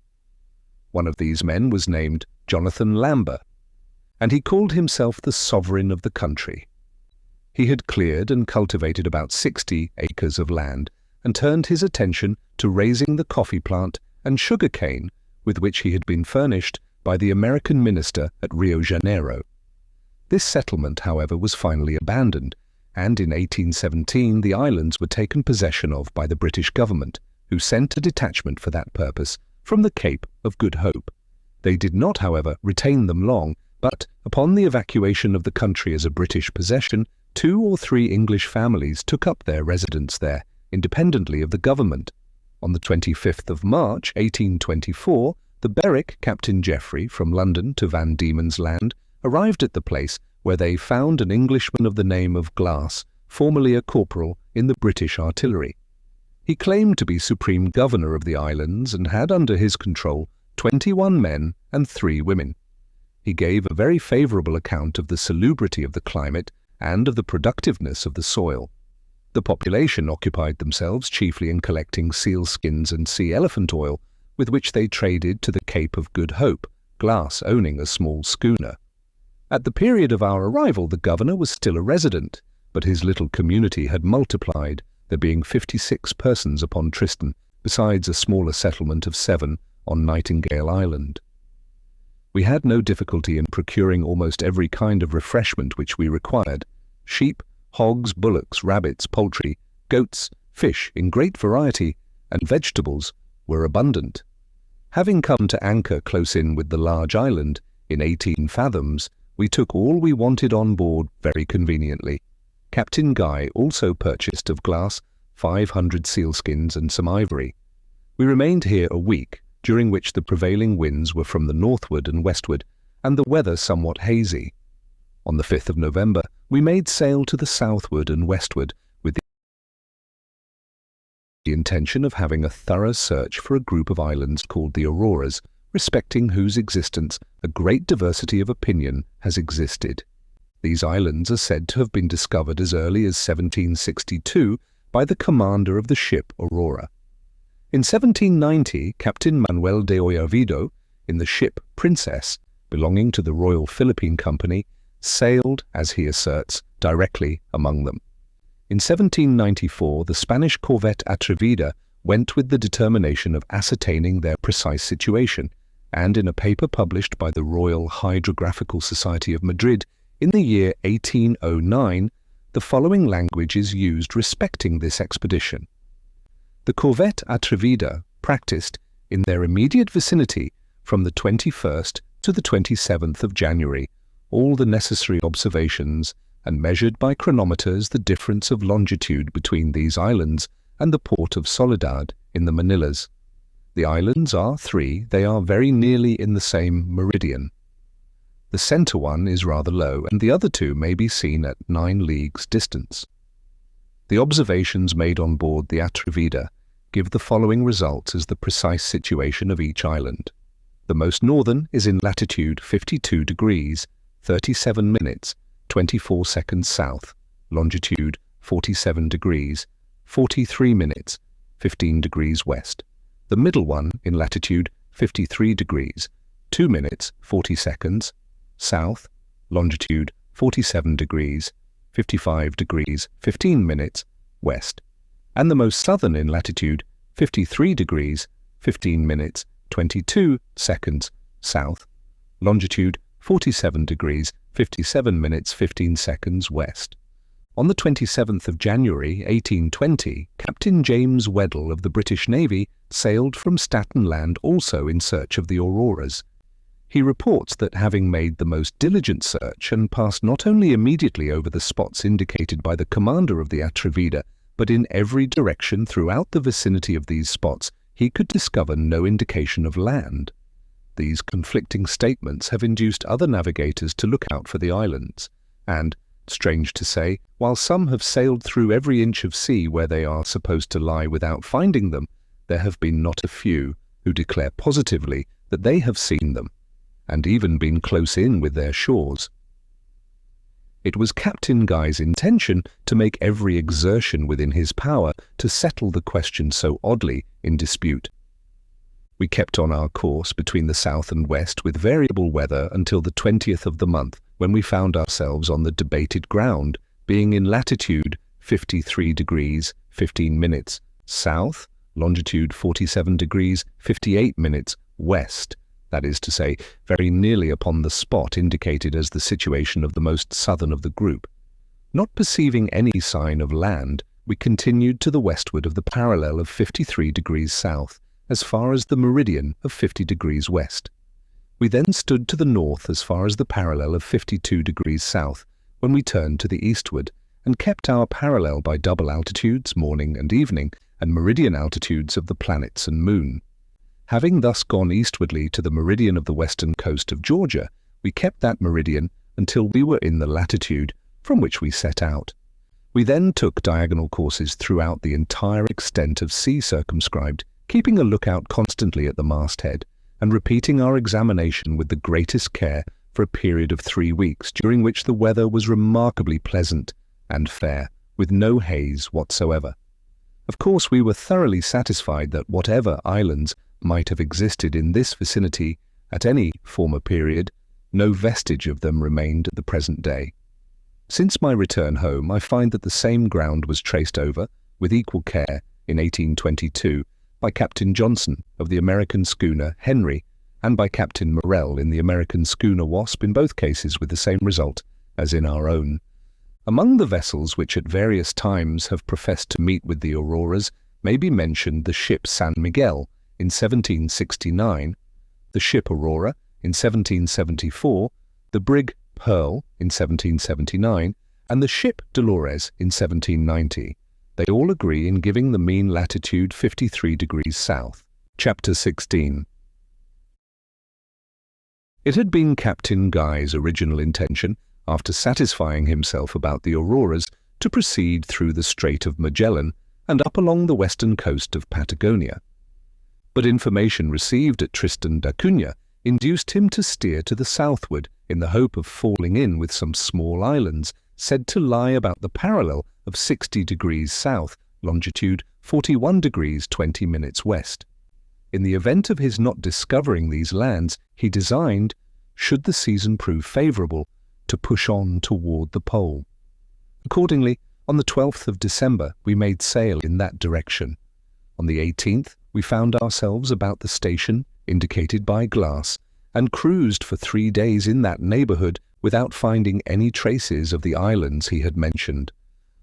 One of these men was named Jonathan Lambert, and he called himself the sovereign of the country. He had cleared and cultivated about 60 acres of land and turned his attention to raising the coffee plant and sugar cane with which he had been furnished by the American minister at Rio Janeiro. This settlement, however, was finally abandoned, and in 1817 the islands were taken possession of by the British government, who sent a detachment for that purpose from the Cape of Good Hope. They did not, however, retain them long, but upon the evacuation of the country as a British possession, 2 or 3 English families took up their residence there, independently of the government. On the 25th of March, 1824, the Berwick Captain Geoffrey from London to Van Diemen's Land arrived at the place where they found an Englishman of the name of Glass, formerly a corporal in the British artillery. He claimed to be supreme governor of the islands and had under his control 21 men and 3 women. He gave a very favourable account of the salubrity of the climate and of the productiveness of the soil. The population occupied themselves chiefly in collecting seal skins and sea elephant oil, with which they traded to the Cape of Good Hope, Glass owning a small schooner. At the period of our arrival, the governor was still a resident, but his little community had multiplied, there being 56 persons upon Tristan, besides a smaller settlement of 7 on Nightingale Island. We had no difficulty in procuring almost every kind of refreshment which we required. Sheep, hogs, bullocks, rabbits, poultry, goats, fish in great variety, and vegetables were abundant. Having come to anchor close in with the large island, in 18 fathoms, we took all we wanted on board very conveniently. Captain Guy also purchased of Glass 500 sealskins and some ivory. We remained here a week, during which the prevailing winds were from the northward and westward, and the weather somewhat hazy. On the 5th of November, we made sail to the southward and westward, with the intention of having a thorough search for a group of islands called the Auroras, respecting whose existence a great diversity of opinion has existed. These islands are said to have been discovered as early as 1762 by the commander of the ship Aurora. In 1790, Captain Manuel de Oyavido, in the ship Princess, belonging to the Royal Philippine Company, sailed, as he asserts, directly among them. In 1794, the Spanish corvette Atrevida went with the determination of ascertaining their precise situation, and in a paper published by the Royal Hydrographical Society of Madrid in the year 1809, the following language is used respecting this expedition. The corvette Atrevida practiced in their immediate vicinity from the 21st to the 27th of January all the necessary observations and measured by chronometers the difference of longitude between these islands and the port of Soledad in the Manillas. The islands are 3, they are very nearly in the same meridian. The centre one is rather low, and the other 2 may be seen at 9 leagues distance. The observations made on board the Atrevida give the following results as the precise situation of each island. The most northern is in latitude 52 degrees, 37 minutes, 24 seconds south, longitude 47 degrees, 43 minutes, 15 degrees west. The middle one in latitude 53 degrees, 2 minutes, 40 seconds, south, longitude 47 degrees, 55 degrees, 15 minutes, west. And the most southern in latitude 53 degrees, 15 minutes, 22 seconds, south, longitude 47 degrees, 57 minutes, 15 seconds, west. On the 27th of January, 1820, Captain James Weddell of the British Navy sailed from Staten Land also in search of the Auroras. He reports that having made the most diligent search and passed not only immediately over the spots indicated by the commander of the Atrevida, but in every direction throughout the vicinity of these spots, he could discover no indication of land. These conflicting statements have induced other navigators to look out for the islands, and, Strange to say, while some have sailed through every inch of sea where they are supposed to lie without finding them, there have been not a few who declare positively that they have seen them, and even been close in with their shores. It was Captain Guy's intention to make every exertion within his power to settle the question so oddly in dispute. We kept on our course between the south and west with variable weather until the 20th of the month, when we found ourselves on the debated ground, being in latitude 53 degrees 15 minutes south, longitude 47 degrees 58 minutes west, that is to say, very nearly upon the spot indicated as the situation of the most southern of the group. Not perceiving any sign of land, we continued to the westward of the parallel of 53 degrees south, as far as the meridian of 50 degrees west. We then stood to the north as far as the parallel of 52 degrees south, when we turned to the eastward, and kept our parallel by double altitudes, morning and evening, and meridian altitudes of the planets and moon. Having thus gone eastwardly to the meridian of the western coast of Georgia, we kept that meridian until we were in the latitude from which we set out. We then took diagonal courses throughout the entire extent of sea circumscribed, keeping a lookout constantly at the masthead, and repeating our examination with the greatest care for a period of 3 weeks, during which the weather was remarkably pleasant and fair, with no haze whatsoever. Of course, we were thoroughly satisfied that whatever islands might have existed in this vicinity at any former period, no vestige of them remained at the present day. Since my return home, I find that the same ground was traced over, with equal care, in 1822, by Captain Johnson of the American schooner Henry, and by Captain Morrell in the American schooner Wasp, in both cases with the same result as in our own. Among the vessels which at various times have professed to meet with the auroras may be mentioned the ship San Miguel in 1769, the ship Aurora in 1774, the brig Pearl in 1779, and the ship Dolores in 1790. They all agree in giving the mean latitude 53 degrees south. Chapter 16. It had been Captain Guy's original intention, after satisfying himself about the auroras, to proceed through the Strait of Magellan and up along the western coast of Patagonia. But information received at Tristan da Cunha induced him to steer to the southward in the hope of falling in with some small islands said to lie about the parallel of 60 degrees south, longitude 41 degrees 20 minutes west. In the event of his not discovering these lands, he designed, should the season prove favourable, to push on toward the pole. Accordingly, on the 12th of December, we made sail in that direction. On the 18th, we found ourselves about the station indicated by glass, and cruised for 3 days in that neighbourhood without finding any traces of the islands he had mentioned.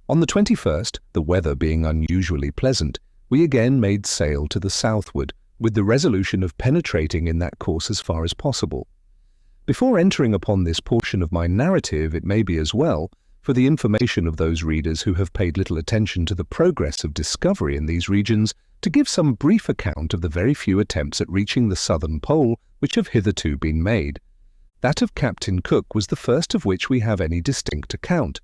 On the 21st, the weather being unusually pleasant, we again made sail to the southward, with the resolution of penetrating in that course as far as possible. Before entering upon this portion of my narrative, it may be as well, for the information of those readers who have paid little attention to the progress of discovery in these regions, to give some brief account of the very few attempts at reaching the southern pole which have hitherto been made. That of Captain Cook was the first of which we have any distinct account.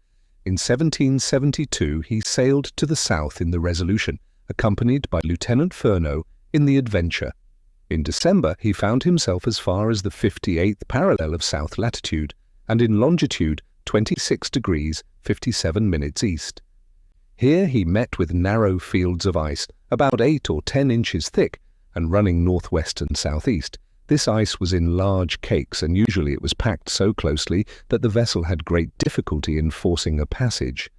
In 1772 he sailed to the south in the Resolution, accompanied by Lieutenant Furneaux in the Adventure. In December he found himself as far as the 58th parallel of south latitude, and in longitude 26 degrees 57 minutes east. Here he met with narrow fields of ice, about 8 or 10 inches thick, and running northwest and southeast. This ice was in large cakes, and usually it was packed so closely that the vessel had great difficulty in forcing a passage.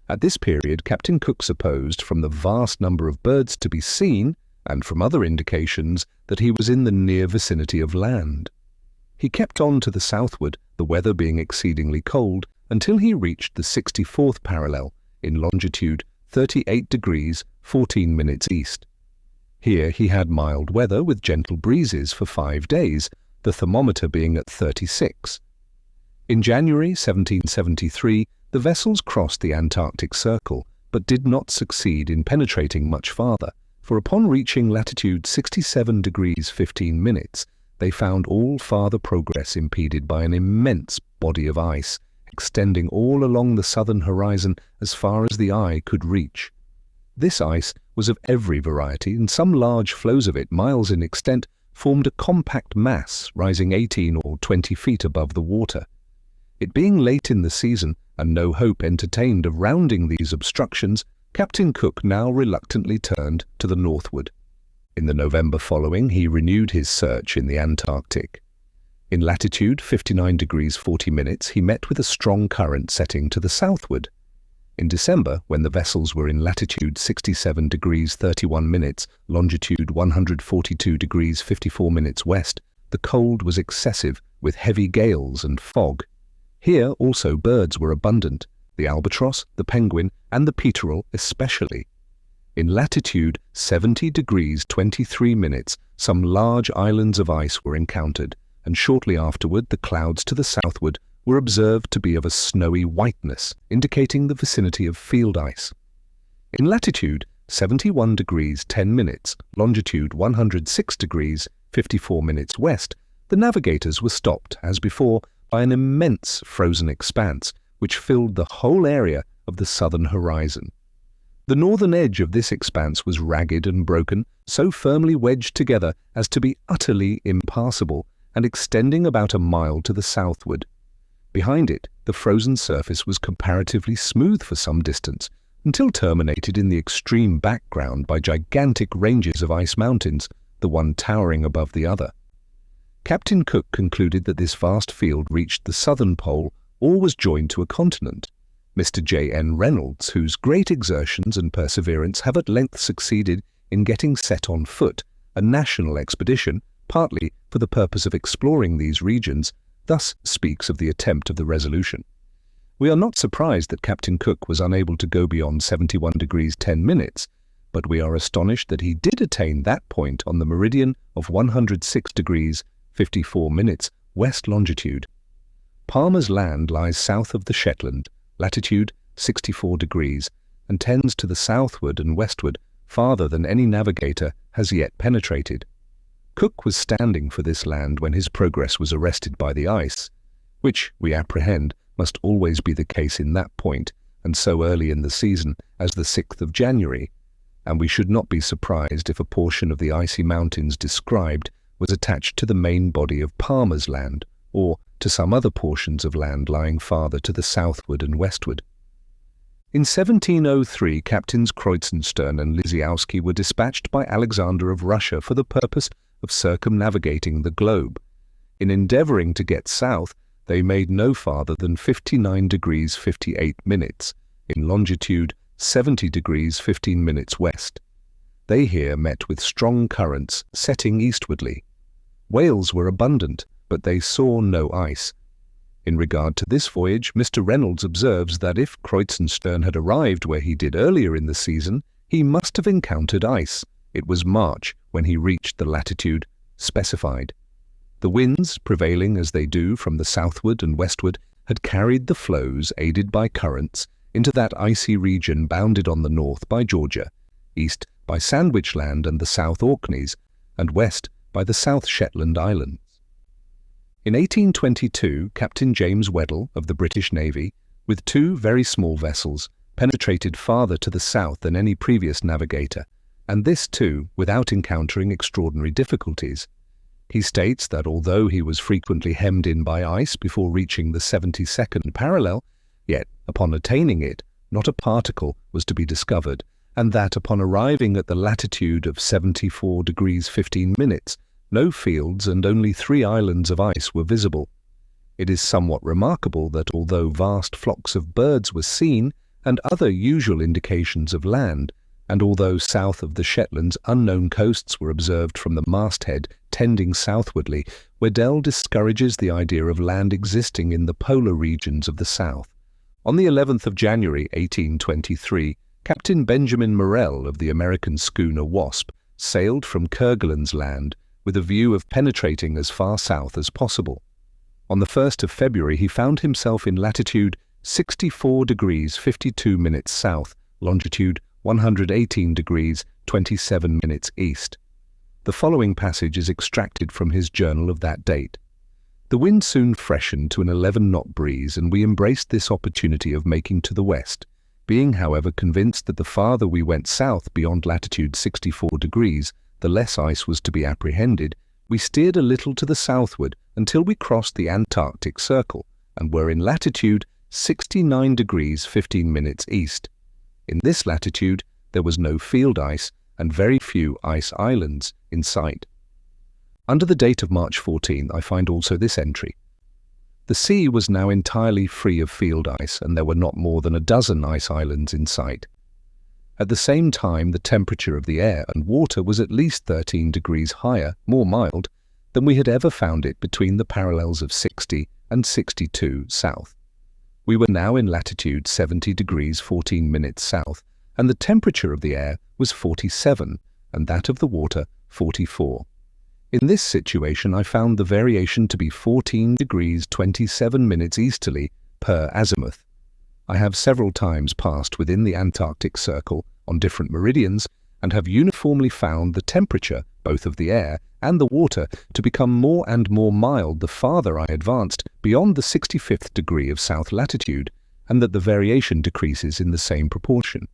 At this period Captain Cook supposed, from the vast number of birds to be seen, and from other indications, that he was in the near vicinity of land. He kept on to the southward, the weather being exceedingly cold, until he reached the 64th parallel, in longitude 38 degrees 14 minutes east. Here he had mild weather with gentle breezes for 5 days, the thermometer being at 36. In January 1773, the vessels crossed the Antarctic Circle, but did not succeed in penetrating much farther, for upon reaching latitude 67 degrees 15 minutes, they found all farther progress impeded by an immense body of ice, extending all along the southern horizon as far as the eye could reach. This ice was of every variety, and some large floes of it, miles in extent, formed a compact mass rising 18 or 20 feet above the water. It being late in the season, and no hope entertained of rounding these obstructions, Captain Cook now reluctantly turned to the northward. In the November following, he renewed his search in the Antarctic. In latitude 59 degrees 40 minutes, he met with a strong current setting to the southward. In December, when the vessels were in latitude 67 degrees 31 minutes, longitude 142 degrees 54 minutes west, the cold was excessive, with heavy gales and fog. Here also birds were abundant, the albatross, the penguin, and the peterel especially. In latitude 70 degrees 23 minutes, some large islands of ice were encountered, and shortly afterward the clouds to the southward were observed to be of a snowy whiteness, indicating the vicinity of field ice. In latitude 71 degrees 10 minutes, longitude 106 degrees 54 minutes west, the navigators were stopped, as before, by an immense frozen expanse, which filled the whole area of the southern horizon. The northern edge of this expanse was ragged and broken, so firmly wedged together as to be utterly impassable, and extending about a mile to the southward. Behind it, the frozen surface was comparatively smooth for some distance, until terminated in the extreme background by gigantic ranges of ice mountains, the one towering above the other. Captain Cook concluded that this vast field reached the southern pole or was joined to a continent. Mr. J.N. Reynolds, whose great exertions and perseverance have at length succeeded in getting set on foot a national expedition, partly for the purpose of exploring these regions, thus speaks of the attempt of the Resolution. We are not surprised that Captain Cook was unable to go beyond 71 degrees 10 minutes, but we are astonished that he did attain that point on the meridian of 106 degrees 54 minutes west longitude. Palmer's Land lies south of the Shetland, latitude 64 degrees, and tends to the southward and westward farther than any navigator has yet penetrated. Cook was standing for this land when his progress was arrested by the ice, which, we apprehend, must always be the case in that point, and so early in the season as the 6th of January, and we should not be surprised if a portion of the icy mountains described was attached to the main body of Palmer's Land, or to some other portions of land lying farther to the southward and westward. In 1703, Captains Kreutzenstern and Lisiowski were dispatched by Alexander of Russia for the purpose of circumnavigating the globe. In endeavouring to get south, they made no farther than 59 degrees 58 minutes, in longitude 70 degrees 15 minutes west. They here met with strong currents setting eastwardly. Whales were abundant, but they saw no ice. In regard to this voyage, Mr. Reynolds observes that if Kreutzenstern had arrived where he did earlier in the season, he must have encountered ice. It was March when he reached the latitude specified. The winds, prevailing as they do from the southward and westward, had carried the floes, aided by currents, into that icy region bounded on the north by Georgia, east by Sandwich Land and the South Orkneys, and west by the South Shetland Islands. In 1822, Captain James Weddell of the British Navy, with two very small vessels, penetrated farther to the south than any previous navigator, and this too without encountering extraordinary difficulties. He states that although he was frequently hemmed in by ice before reaching the 72nd parallel, yet upon attaining it, not a particle was to be discovered, and that upon arriving at the latitude of 74 degrees 15 minutes, no fields and only 3 islands of ice were visible. It is somewhat remarkable that although vast flocks of birds were seen and other usual indications of land, and although south of the Shetlands unknown coasts were observed from the masthead tending southwardly, Weddell discourages the idea of land existing in the polar regions of the south. On the 11th of January 1823, Captain Benjamin Morrell of the American schooner Wasp sailed from Kerguelen's Land with a view of penetrating as far south as possible. On the 1st of February he found himself in latitude 64 degrees 52 minutes south, longitude 118 degrees 27 minutes east. The following passage is extracted from his journal of that date. The wind soon freshened to an 11-knot breeze, and we embraced this opportunity of making to the west, being, however, convinced that the farther we went south beyond latitude 64 degrees, the less ice was to be apprehended. We steered a little to the southward until we crossed the Antarctic Circle and were in latitude 69 degrees 15 minutes east. In this latitude, there was no field ice and very few ice islands in sight. Under the date of March 14, I find also this entry. The sea was now entirely free of field ice, and there were not more than a dozen ice islands in sight. At the same time, the temperature of the air and water was at least 13 degrees higher, more mild, than we had ever found it between the parallels of 60 and 62 south. We were now in latitude 70 degrees 14 minutes south, and the temperature of the air was 47, and that of the water 44. In this situation, I found the variation to be 14 degrees 27 minutes easterly per azimuth. I have several times passed within the Antarctic Circle on different meridians and have uniformly found the temperature, both of the air and the water, to become more and more mild the farther I advanced beyond the 65th degree of south latitude, and that the variation decreases in the same proportion.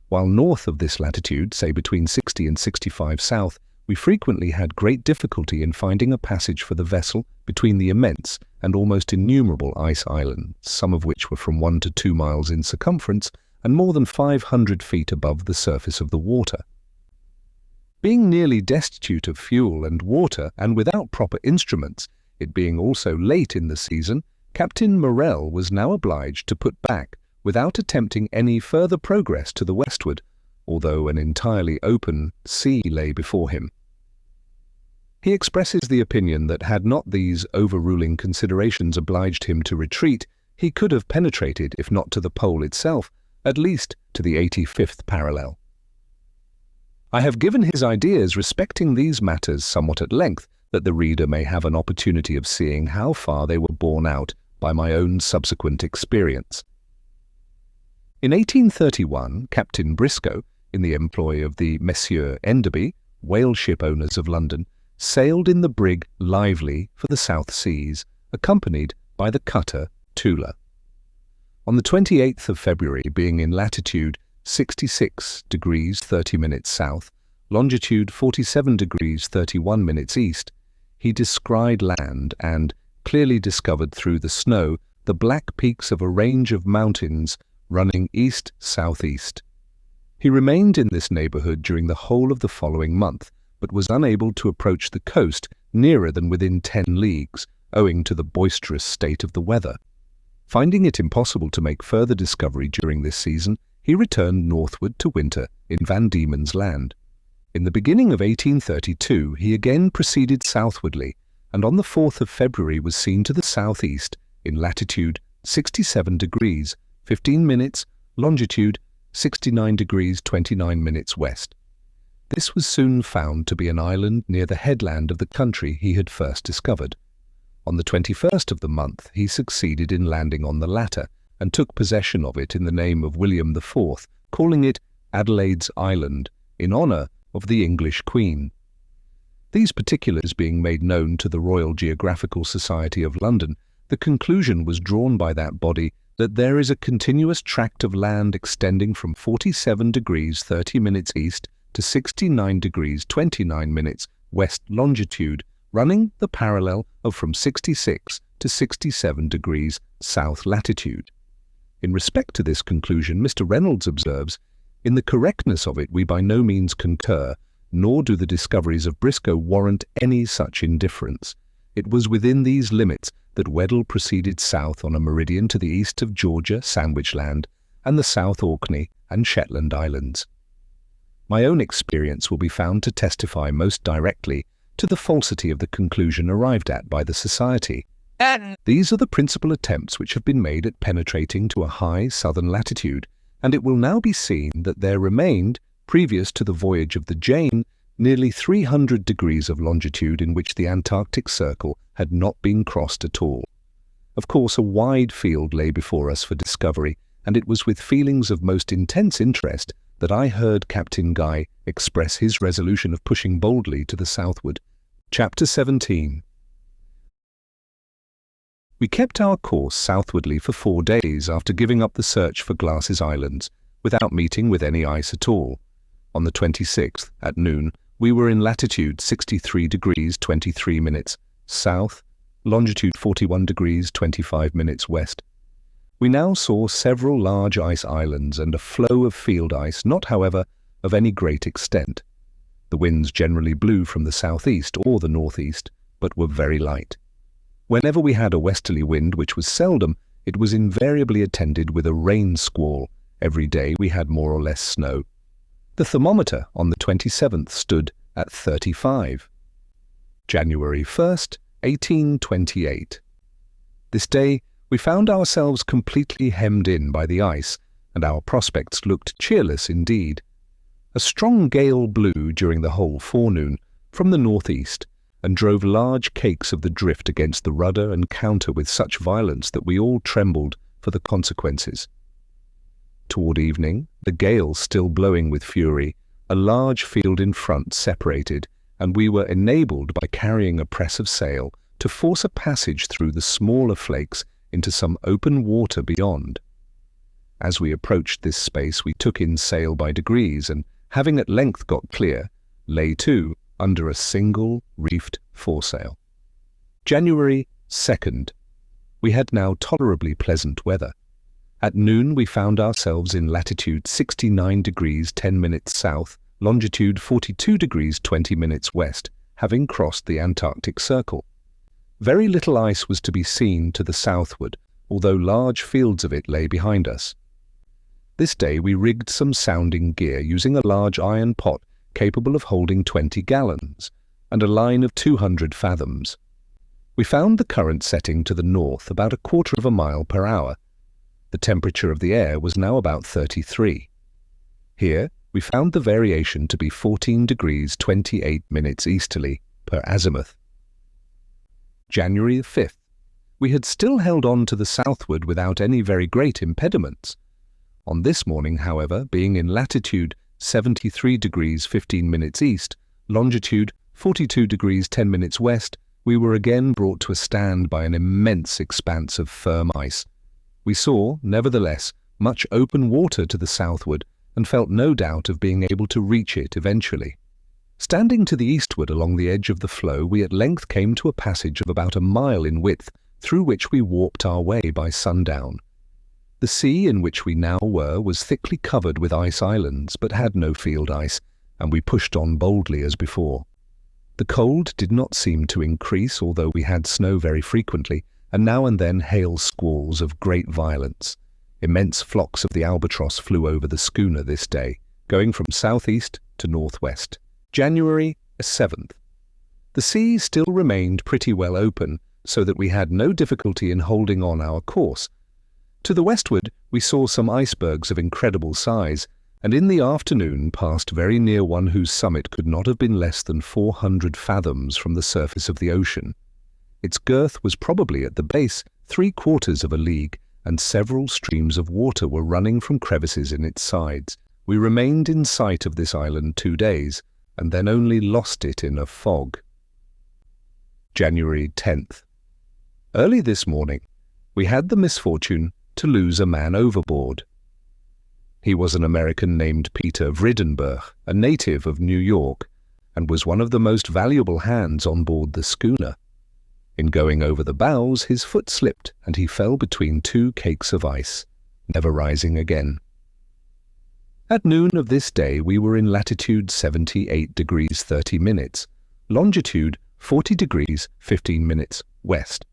While north of this latitude, say between 60 and 65 south, we frequently had great difficulty in finding a passage for the vessel between the immense and almost innumerable ice islands, some of which were from 1 to 2 miles in circumference and more than 500 feet above the surface of the water. Being nearly destitute of fuel and water and without proper instruments, it being also late in the season, Captain Morrell was now obliged to put back without attempting any further progress to the westward, although an entirely open sea lay before him. He expresses the opinion that had not these overruling considerations obliged him to retreat, he could have penetrated, if not to the pole itself, at least to the 85th parallel. I have given his ideas respecting these matters somewhat at length, that the reader may have an opportunity of seeing how far they were borne out by my own subsequent experience. In 1831, Captain Briscoe, in the employ of the Messieurs Enderby, whale ship owners of London, sailed in the brig Lively for the South Seas, accompanied by the cutter Tula. On the 28th of February, being in latitude 66 degrees 30 minutes south, longitude 47 degrees 31 minutes east, he descried land and clearly discovered through the snow the black peaks of a range of mountains running east-southeast. He remained in this neighborhood during the whole of the following month, but was unable to approach the coast nearer than within 10 leagues, owing to the boisterous state of the weather. Finding it impossible to make further discovery during this season, he returned northward to winter in Van Diemen's Land. In the beginning of 1832, he again proceeded southwardly, and on the 4th of February was seen to the southeast in latitude 67 degrees 15 minutes, longitude 69 degrees 29 minutes west. This was soon found to be an island near the headland of the country he had first discovered. On the 21st of the month he succeeded in landing on the latter, and took possession of it in the name of William IV, calling it Adelaide's Island, in honour of the English Queen. These particulars being made known to the Royal Geographical Society of London, the conclusion was drawn by that body that there is a continuous tract of land extending from 47 degrees 30 minutes east to 69 degrees 29 minutes west longitude, running the parallel of from 66 to 67 degrees south latitude. In respect to this conclusion, Mr. Reynolds observes, "In the correctness of it we by no means concur, nor do the discoveries of Briscoe warrant any such indifference. It was within these limits that Weddell proceeded south on a meridian to the east of Georgia, Sandwich Land, and the South Orkney and Shetland Islands." My own experience will be found to testify most directly to the falsity of the conclusion arrived at by the Society. These are the principal attempts which have been made at penetrating to a high southern latitude, and it will now be seen that there remained, previous to the voyage of the Jane, nearly 300 degrees of longitude in which the Antarctic Circle had not been crossed at all. Of course, a wide field lay before us for discovery, and it was with feelings of most intense interest that I heard Captain Guy express his resolution of pushing boldly to the southward. Chapter 17. We kept our course southwardly for 4 days after giving up the search for Glass's Islands, without meeting with any ice at all. On the 26th, at noon, we were in latitude 63 degrees 23 minutes south, longitude 41 degrees 25 minutes west. We now saw several large ice islands and a floe of field ice, not, however, of any great extent. The winds generally blew from the southeast or the northeast, but were very light. Whenever we had a westerly wind, which was seldom, it was invariably attended with a rain squall. Every day we had more or less snow. The thermometer on the 27th stood at 35. January 1st, 1828. This day we found ourselves completely hemmed in by the ice, and our prospects looked cheerless indeed. A strong gale blew during the whole forenoon from the northeast, and drove large cakes of the drift against the rudder and counter with such violence that we all trembled for the consequences. Toward evening, the gale still blowing with fury, a large field in front separated, and we were enabled by carrying a press of sail to force a passage through the smaller flakes into some open water beyond. As we approached this space, we took in sail by degrees, and, having at length got clear, lay to under a single reefed foresail. January 2nd. We had now tolerably pleasant weather. At noon we found ourselves in latitude 69 degrees 10 minutes south, longitude 42 degrees 20 minutes west, having crossed the Antarctic Circle. Very little ice was to be seen to the southward, although large fields of it lay behind us. This day we rigged some sounding gear using a large iron pot capable of holding 20 gallons, and a line of 200 fathoms. We found the current setting to the north about 1/4 mile per hour. The temperature of the air was now about 33. Here we found the variation to be 14 degrees 28 minutes easterly per azimuth. January 5th. We had still held on to the southward without any very great impediments. On this morning, however, being in latitude 73 degrees 15 minutes east, longitude 42 degrees 10 minutes west, we were again brought to a stand by an immense expanse of firm ice. We saw, nevertheless, much open water to the southward, and felt no doubt of being able to reach it eventually. Standing to the eastward along the edge of the floe, we at length came to a passage of about 1 mile in width, through which we warped our way by sundown. The sea in which we now were was thickly covered with ice islands, but had no field ice, and we pushed on boldly as before. The cold did not seem to increase, although we had snow very frequently, and now and then hail squalls of great violence. Immense flocks of the albatross flew over the schooner this day, going from southeast to northwest. January 7th. The sea still remained pretty well open, so that we had no difficulty in holding on our course. To the westward we saw some icebergs of incredible size, and in the afternoon passed very near one whose summit could not have been less than 400 fathoms from the surface of the ocean. Its girth was probably at the base 3/4 of a league, and several streams of water were running from crevices in its sides. We remained in sight of this island 2 days, and then only lost it in a fog. January 10th. Early this morning we had the misfortune to lose a man overboard. He was an American named Peter Vredenberg, a native of New York, and was one of the most valuable hands on board the schooner. In going over the bows, his foot slipped, and he fell between 2 cakes of ice, never rising again. At noon of this day we were in latitude 78 degrees 30 minutes, longitude 40 degrees 15 minutes west.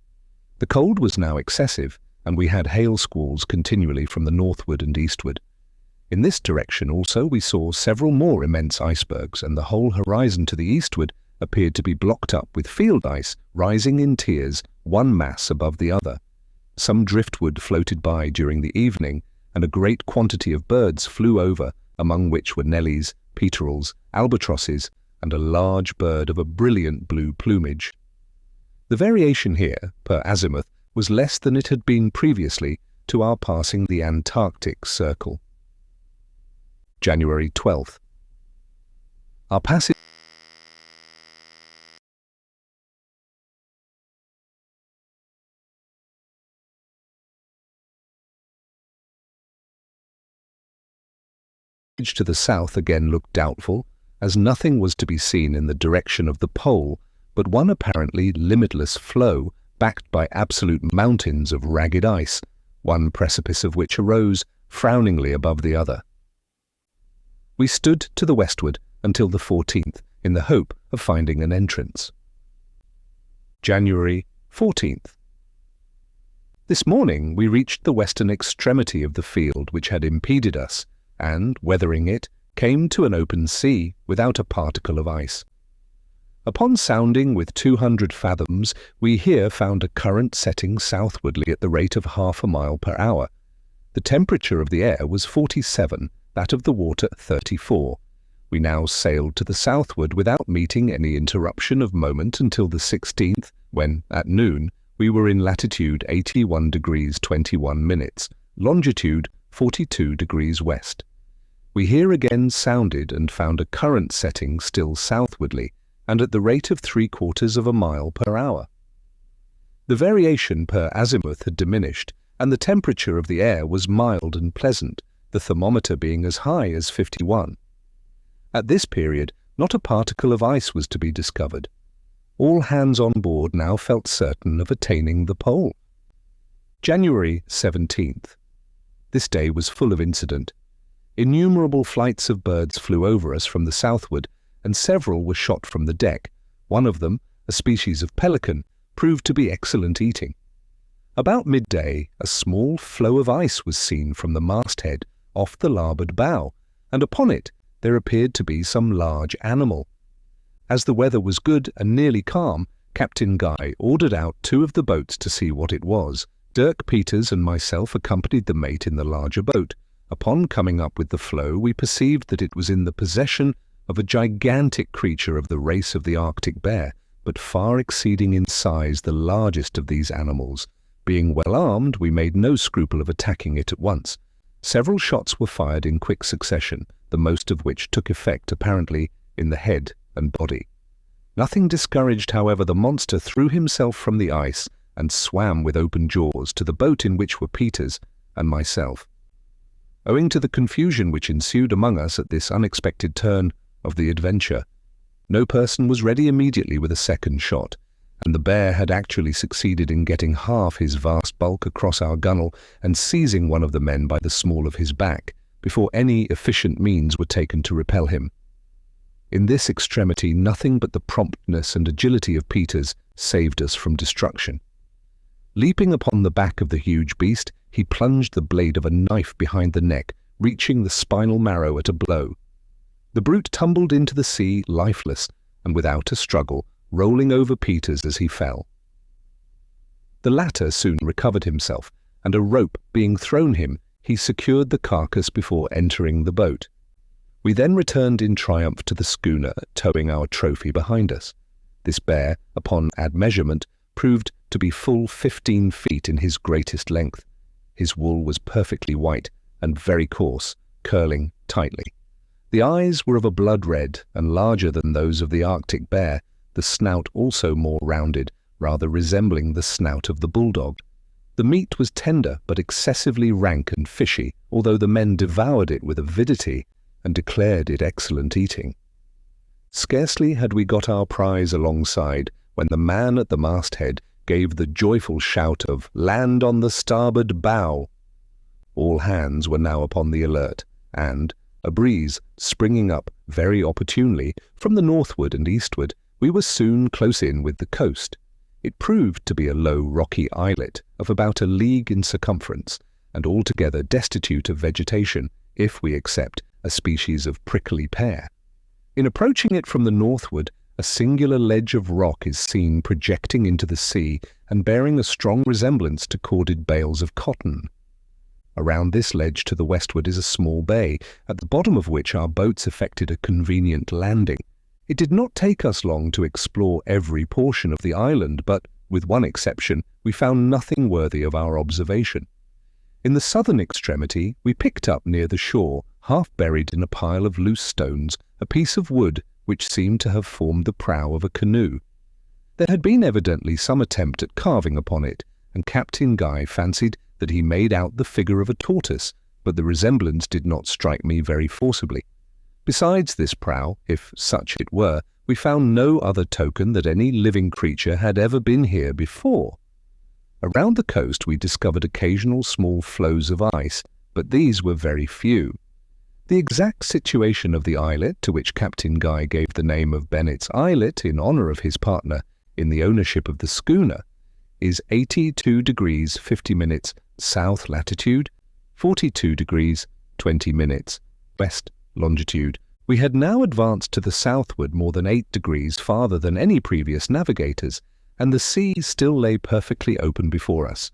The cold was now excessive, and we had hail squalls continually from the northward and eastward. In this direction also we saw several more immense icebergs, and the whole horizon to the eastward appeared to be blocked up with field ice rising in tiers, one mass above the other. Some driftwood floated by during the evening, and a great quantity of birds flew over, among which were nellies, peterels, albatrosses, and a large bird of a brilliant blue plumage. The variation here, per azimuth, was less than it had been previously to our passing the Antarctic Circle. January 12th. Our passage To the south again looked doubtful, as nothing was to be seen in the direction of the pole, but one apparently limitless floe backed by absolute mountains of ragged ice, one precipice of which arose frowningly above the other. We stood to the westward until the 14th, in the hope of finding an entrance. January 14th. This morning we reached the western extremity of the field which had impeded us, and, weathering it, came to an open sea without a particle of ice. Upon sounding with 200 fathoms, we here found a current setting southwardly at the rate of half a mile per hour. The temperature of the air was 47, that of the water 34. We now sailed to the southward without meeting any interruption of moment until the 16th, when, at noon, we were in latitude 81 degrees 21 minutes, longitude 42 degrees west. We here again sounded and found a current setting still southwardly, and at the rate of 3/4 of a mile per hour. The variation per azimuth had diminished, and the temperature of the air was mild and pleasant, the thermometer being as high as 51. At this period, not a particle of ice was to be discovered. All hands on board now felt certain of attaining the pole. January 17th. This day was full of incident. Innumerable flights of birds flew over us from the southward, and several were shot from the deck. One of them, a species of pelican, proved to be excellent eating. About midday, a small floe of ice was seen from the masthead off the larboard bow, and upon it there appeared to be some large animal. As the weather was good and nearly calm, Captain Guy ordered out 2 of the boats to see what it was. Dirk Peters and myself accompanied the mate in the larger boat. Upon coming up with the floe, we perceived that it was in the possession of a gigantic creature of the race of the Arctic bear, but far exceeding in size the largest of these animals. Being well armed, we made no scruple of attacking it at once. Several shots were fired in quick succession, the most of which took effect apparently in the head and body. Nothing discouraged, however, the monster threw himself from the ice and swam with open jaws to the boat in which were Peters and myself. Owing to the confusion which ensued among us at this unexpected turn of the adventure, no person was ready immediately with a second shot, and the bear had actually succeeded in getting half his vast bulk across our gunwale and seizing one of the men by the small of his back, before any efficient means were taken to repel him. In this extremity, nothing but the promptness and agility of Peters saved us from destruction. Leaping upon the back of the huge beast, he plunged the blade of a knife behind the neck, reaching the spinal marrow at a blow. The brute tumbled into the sea lifeless, and without a struggle, rolling over Peters as he fell. The latter soon recovered himself, and a rope being thrown him, he secured the carcass before entering the boat. We then returned in triumph to the schooner, towing our trophy behind us. This bear, upon admeasurement, proved to be full 15 feet in his greatest length. His wool was perfectly white and very coarse, curling tightly. The eyes were of a blood red and larger than those of the Arctic bear, the snout also more rounded, rather resembling the snout of the bulldog. The meat was tender but excessively rank and fishy, although the men devoured it with avidity and declared it excellent eating. Scarcely had we got our prize alongside when the man at the masthead gave the joyful shout of "Land on the starboard bow!" All hands were now upon the alert, and, a breeze springing up very opportunely from the northward and eastward, we were soon close in with the coast. It proved to be a low rocky islet of about a league in circumference, and altogether destitute of vegetation, if we except a species of prickly pear. In approaching it from the northward, a singular ledge of rock is seen projecting into the sea and bearing a strong resemblance to corded bales of cotton. Around this ledge to the westward is a small bay, at the bottom of which our boats effected a convenient landing. It did not take us long to explore every portion of the island, but, with one exception, we found nothing worthy of our observation. In the southern extremity, we picked up near the shore, half buried in a pile of loose stones, a piece of wood which seemed to have formed the prow of a canoe. There had been evidently some attempt at carving upon it, and Captain Guy fancied that he made out the figure of a tortoise, but the resemblance did not strike me very forcibly. Besides this prow, if such it were, we found no other token that any living creature had ever been here before. Around the coast we discovered occasional small floes of ice, but these were very few. The exact situation of the islet, to which Captain Guy gave the name of Bennet's Islet in honor of his partner in the ownership of the schooner, is 82 degrees 50 minutes south latitude, 42 degrees 20 minutes west longitude. We had now advanced to the southward more than 8 degrees farther than any previous navigators, and the sea still lay perfectly open before us.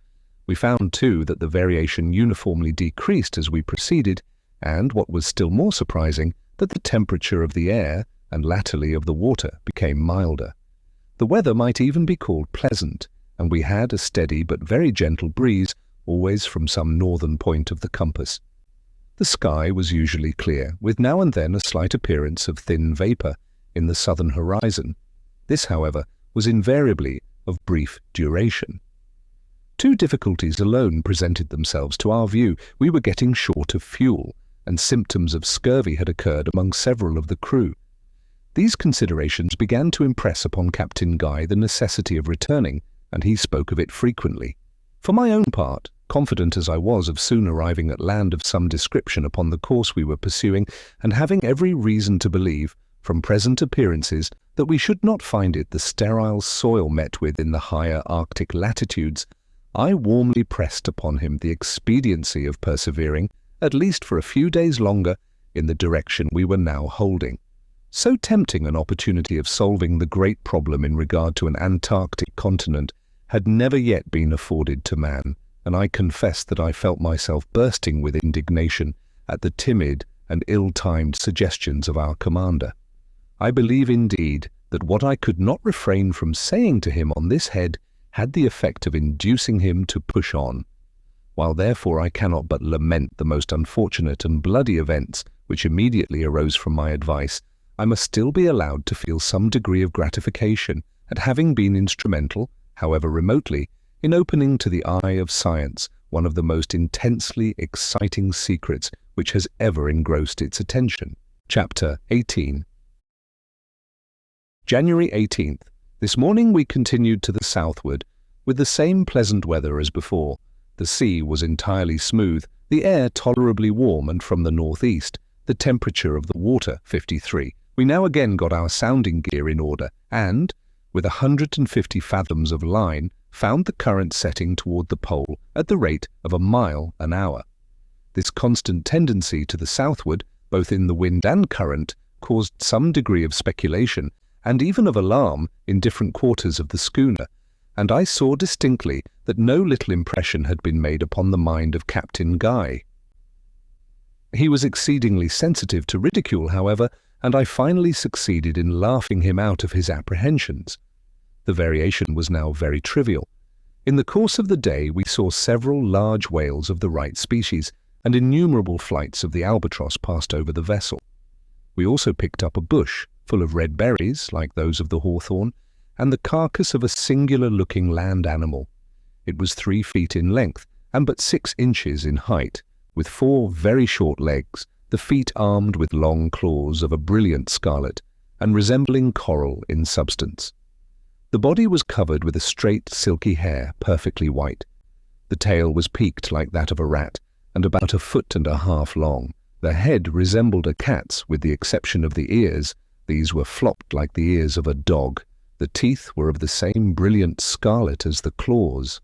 We found, too, that the variation uniformly decreased as we proceeded, and, what was still more surprising, that the temperature of the air, and latterly of the water, became milder. The weather might even be called pleasant, and we had a steady but very gentle breeze, always from some northern point of the compass. The sky was usually clear, with now and then a slight appearance of thin vapour in the southern horizon. This, however, was invariably of brief duration. Two difficulties alone presented themselves to our view. We were getting short of fuel, and symptoms of scurvy had occurred among several of the crew. These considerations began to impress upon Captain Guy the necessity of returning, and he spoke of it frequently. For my own part, confident as I was of soon arriving at land of some description upon the course we were pursuing, and having every reason to believe, from present appearances, that we should not find it the sterile soil met with in the higher Arctic latitudes, I warmly pressed upon him the expediency of persevering, at least for a few days longer, in the direction we were now holding. So tempting an opportunity of solving the great problem in regard to an Antarctic continent had never yet been afforded to man, and I confess that I felt myself bursting with indignation at the timid and ill-timed suggestions of our commander. I believe indeed that what I could not refrain from saying to him on this head had the effect of inducing him to push on. While therefore I cannot but lament the most unfortunate and bloody events which immediately arose from my advice, I must still be allowed to feel some degree of gratification at having been instrumental, however remotely, in opening to the eye of science one of the most intensely exciting secrets which has ever engrossed its attention. Chapter 18. January 18th. This morning we continued to the southward, with the same pleasant weather as before. The sea was entirely smooth, the air tolerably warm, and from the northeast, the temperature of the water 53. We now again got our sounding gear in order, and, with 150 fathoms of line, found the current setting toward the pole at the rate of a mile an hour. This constant tendency to the southward, both in the wind and current, caused some degree of speculation, and even of alarm in different quarters of the schooner, and I saw distinctly that no little impression had been made upon the mind of Captain Guy. He was exceedingly sensitive to ridicule, however, and I finally succeeded in laughing him out of his apprehensions. The variation was now very trivial. In the course of the day we saw several large whales of the right species, and innumerable flights of the albatross passed over the vessel. We also picked up a bush, full of red berries, like those of the hawthorn, and the carcass of a singular-looking land animal. It was 3 feet in length, and but 6 inches in height, with 4 very short legs, the feet armed with long claws of a brilliant scarlet, and resembling coral in substance. The body was covered with a straight, silky hair, perfectly white. The tail was peaked like that of a rat, and about 1.5 feet long. The head resembled a cat's, with the exception of the ears. These were flopped like the ears of a dog. The teeth were of the same brilliant scarlet as the claws.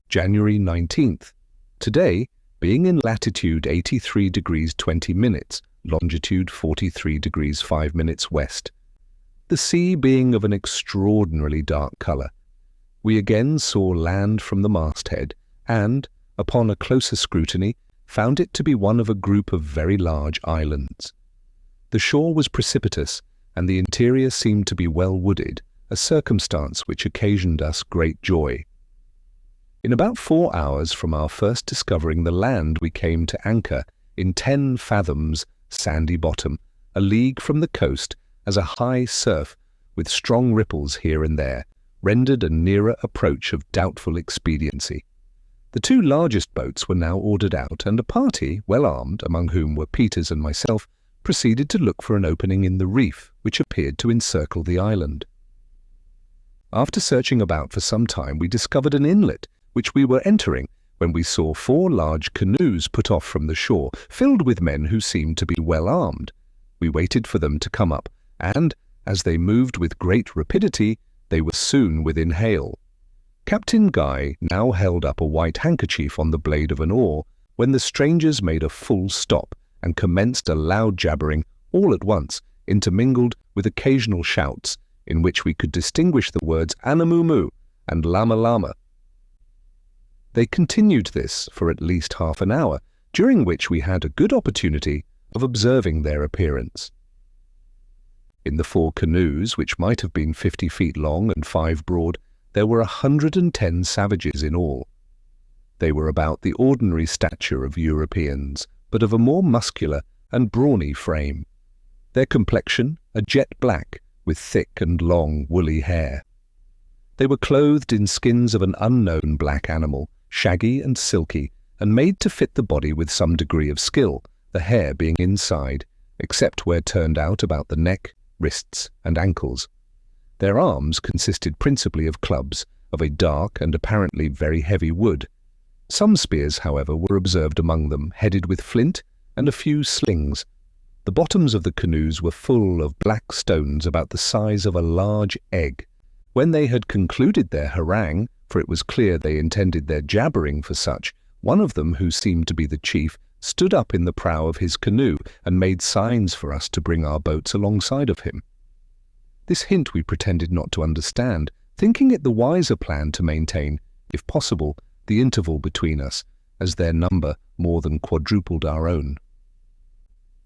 January 19th. Today, being in latitude 83 degrees 20 minutes, longitude 43 degrees 5 minutes west, the sea being of an extraordinarily dark colour, we again saw land from the masthead, and, upon a closer scrutiny, found it to be one of a group of very large islands. The shore was precipitous, and the interior seemed to be well wooded, a circumstance which occasioned us great joy. In about 4 hours from our first discovering the land we came to anchor in 10 fathoms sandy bottom, a league from the coast, as a high surf with strong ripples here and there rendered a nearer approach of doubtful expediency. The two largest boats were now ordered out, and a party, well armed, among whom were Peters and myself, proceeded to look for an opening in the reef which appeared to encircle the island. After searching about for some time, we discovered an inlet which we were entering when we saw 4 large canoes put off from the shore, filled with men who seemed to be well armed. We waited for them to come up, and, as they moved with great rapidity, they were soon within hail. Captain Guy now held up a white handkerchief on the blade of an oar when the strangers made a full stop and commenced a loud jabbering all at once, intermingled with occasional shouts in which we could distinguish the words anamumu and lama lama. They continued this for at least half an hour, during which we had a good opportunity of observing their appearance. In the 4 canoes, which might have been 50 feet long and 5 broad, there were 110 savages in all. They were about the ordinary stature of Europeans, but of a more muscular and brawny frame. Their complexion a jet black, with thick and long woolly hair. They were clothed in skins of an unknown black animal, shaggy and silky, and made to fit the body with some degree of skill, the hair being inside, except where turned out about the neck, wrists, and ankles. Their arms consisted principally of clubs, of a dark and apparently very heavy wood. Some spears, however, were observed among them, headed with flint, and a few slings. The bottoms of the canoes were full of black stones about the size of a large egg. When they had concluded their harangue, for it was clear they intended their jabbering for such, one of them, who seemed to be the chief, stood up in the prow of his canoe and made signs for us to bring our boats alongside of him. This hint we pretended not to understand, thinking it the wiser plan to maintain, if possible, the interval between us, as their number more than quadrupled our own.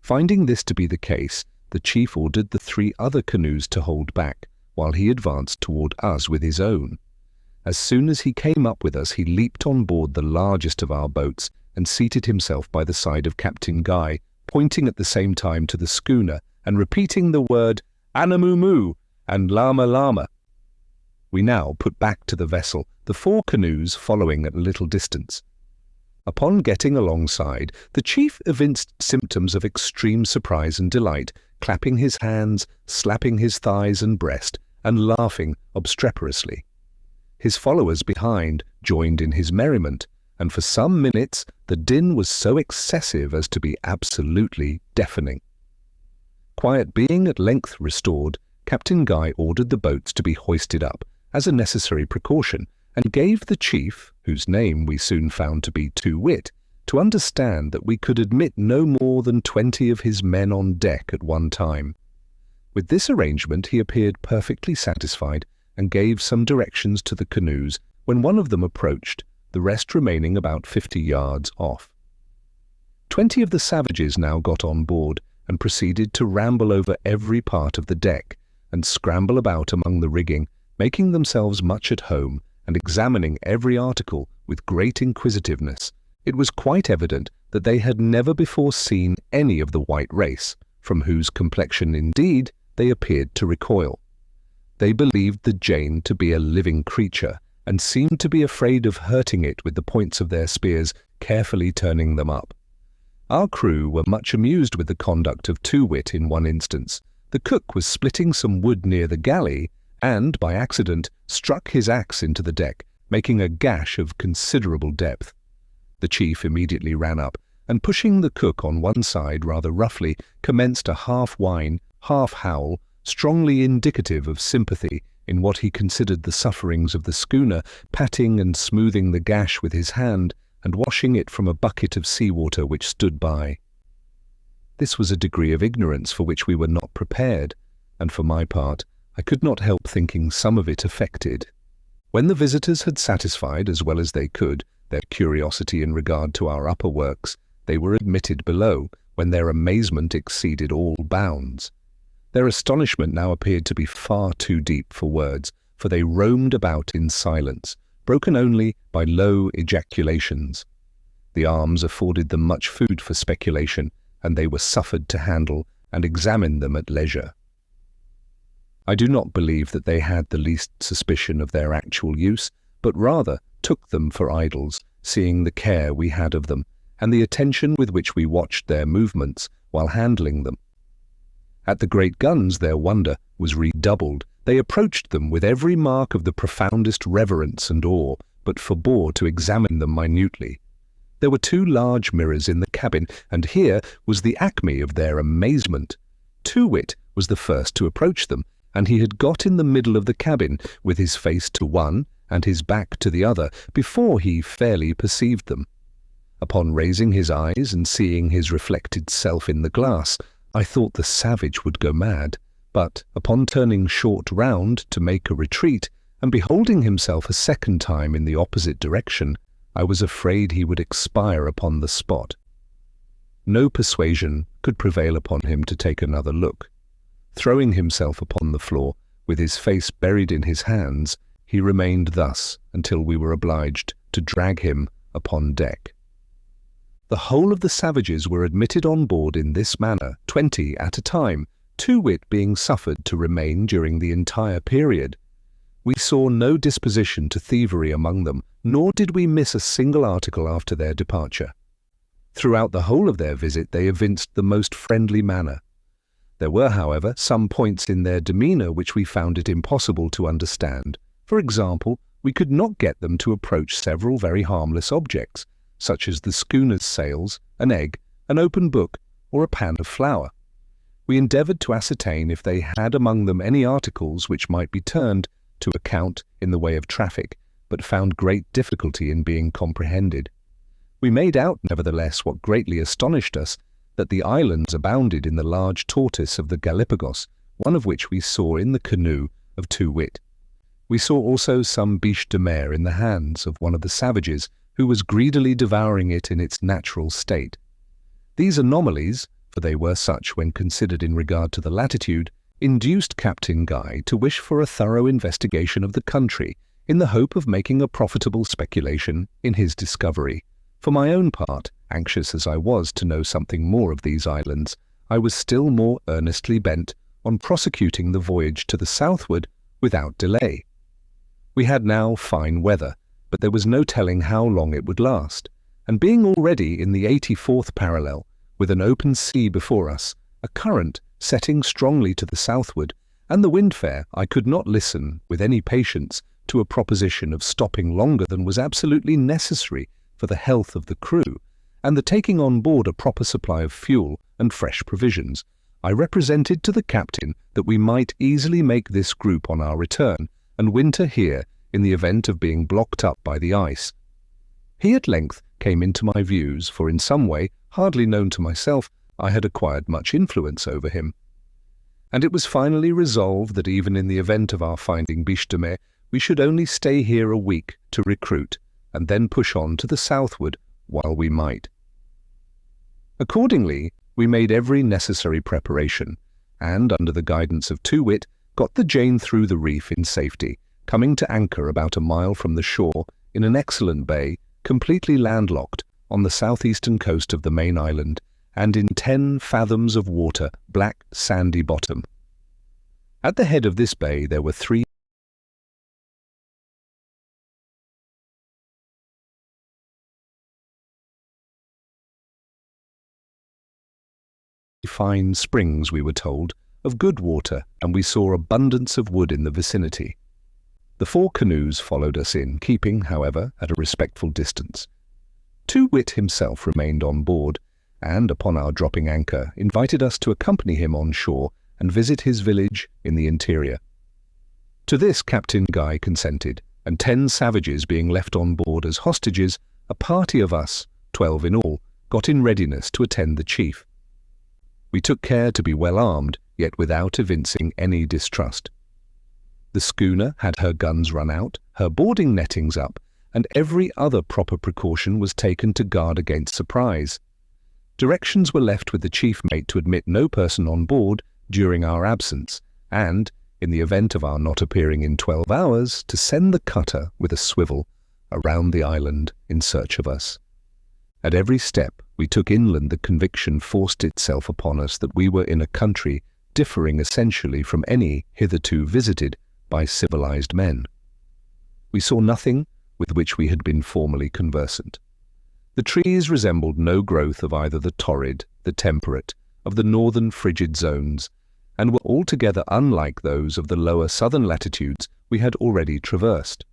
Finding this to be the case, the chief ordered the 3 other canoes to hold back, while he advanced toward us with his own. As soon as he came up with us, he leaped on board the largest of our boats and seated himself by the side of Captain Guy, pointing at the same time to the schooner and repeating the word anamumu and lama lama. We now put back to the vessel, the 4 canoes following at a little distance. Upon getting alongside, the chief evinced symptoms of extreme surprise and delight, clapping his hands, slapping his thighs and breast, and laughing obstreperously. His followers behind joined in his merriment, and for some minutes the din was so excessive as to be absolutely deafening. Quiet being at length restored, Captain Guy ordered the boats to be hoisted up, as a necessary precaution, and gave the chief, whose name we soon found to be Two Wit, to understand that we could admit no more than 20 of his men on deck at one time. With this arrangement he appeared perfectly satisfied, and gave some directions to the canoes when one of them approached, the rest remaining about 50 yards off. 20 of the savages now got on board, and proceeded to ramble over every part of the deck, and scramble about among the rigging, making themselves much at home, and examining every article with great inquisitiveness. It was quite evident that they had never before seen any of the white race, from whose complexion indeed they appeared to recoil. They believed the Jane to be a living creature, and seemed to be afraid of hurting it with the points of their spears, carefully turning them up. Our crew were much amused with the conduct of Two Wit in one instance. The cook was splitting some wood near the galley, and, by accident, struck his axe into the deck, making a gash of considerable depth. The chief immediately ran up, and pushing the cook on one side rather roughly, commenced a half-whine, half-howl, strongly indicative of sympathy in what he considered the sufferings of the schooner, patting and smoothing the gash with his hand, and washing it from a bucket of sea-water which stood by. This was a degree of ignorance for which we were not prepared, and for my part, I could not help thinking some of it affected. When the visitors had satisfied, as well as they could, their curiosity in regard to our upper works, they were admitted below, when their amazement exceeded all bounds. Their astonishment now appeared to be far too deep for words, for they roamed about in silence, broken only by low ejaculations. The arms afforded them much food for speculation, and they were suffered to handle and examine them at leisure. I do not believe that they had the least suspicion of their actual use, but rather took them for idols, seeing the care we had of them and the attention with which we watched their movements while handling them. At the great guns their wonder was redoubled. They approached them with every mark of the profoundest reverence and awe, but forbore to examine them minutely. There were 2 large mirrors in the cabin, and here was the acme of their amazement. Too-wit was the first to approach them, and he had got in the middle of the cabin, with his face to one and his back to the other, before he fairly perceived them. Upon raising his eyes and seeing his reflected self in the glass, I thought the savage would go mad, but upon turning short round to make a retreat, and beholding himself a second time in the opposite direction, I was afraid he would expire upon the spot. No persuasion could prevail upon him to take another look. Throwing himself upon the floor, with his face buried in his hands, he remained thus until we were obliged to drag him upon deck. The whole of the savages were admitted on board in this manner, 20 at a time, Too-wit being suffered to remain during the entire period. We saw no disposition to thievery among them, nor did we miss a single article after their departure. Throughout the whole of their visit they evinced the most friendly manner. There were, however, some points in their demeanour which we found it impossible to understand. For example, we could not get them to approach several very harmless objects, such as the schooner's sails, an egg, an open book, or a pan of flour. We endeavoured to ascertain if they had among them any articles which might be turned to account in the way of traffic, but found great difficulty in being comprehended. We made out, nevertheless, what greatly astonished us, that the islands abounded in the large tortoise of the Galapagos, one of which we saw in the canoe of Too-wit. We saw also some biche de mer in the hands of one of the savages, who was greedily devouring it in its natural state. These anomalies, for they were such when considered in regard to the latitude, induced Captain Guy to wish for a thorough investigation of the country, in the hope of making a profitable speculation in his discovery. For my own part, anxious as I was to know something more of these islands, I was still more earnestly bent on prosecuting the voyage to the southward without delay. We had now fine weather, but there was no telling how long it would last, and being already in the 84th parallel, with an open sea before us, a current setting strongly to the southward, and the wind fair, I could not listen with any patience to a proposition of stopping longer than was absolutely necessary for the health of the crew, and the taking on board a proper supply of fuel and fresh provisions. I represented to the captain that we might easily make this group on our return, and winter here in the event of being blocked up by the ice. He at length came into my views, for in some way, hardly known to myself, I had acquired much influence over him. And it was finally resolved that even in the event of our finding biche de mer, we should only stay here a week to recruit, and then push on to the southward while we might. Accordingly, we made every necessary preparation, and, under the guidance of Too-wit, got the Jane through the reef in safety, coming to anchor about a mile from the shore in an excellent bay, completely landlocked on the southeastern coast of the main island, and in 10 fathoms of water, black, sandy bottom. At the head of this bay there were 3 fine springs, we were told, of good water, and we saw abundance of wood in the vicinity. The 4 canoes followed us in, keeping, however, at a respectful distance. Too-wit himself remained on board, and, upon our dropping anchor, invited us to accompany him on shore and visit his village in the interior. To this Captain Guy consented, and 10 savages being left on board as hostages, a party of us, 12 in all, got in readiness to attend the chief. We took care to be well armed, yet without evincing any distrust. The schooner had her guns run out, her boarding nettings up, and every other proper precaution was taken to guard against surprise. Directions were left with the chief mate to admit no person on board during our absence, and, in the event of our not appearing in 12 hours, to send the cutter with a swivel around the island in search of us. At every step we took inland, the conviction forced itself upon us that we were in a country differing essentially from any hitherto visited by civilized men. We saw nothing with which we had been formerly conversant. The trees resembled no growth of either the torrid, the temperate, of the northern frigid zones, and were altogether unlike those of the lower southern latitudes we had already traversed.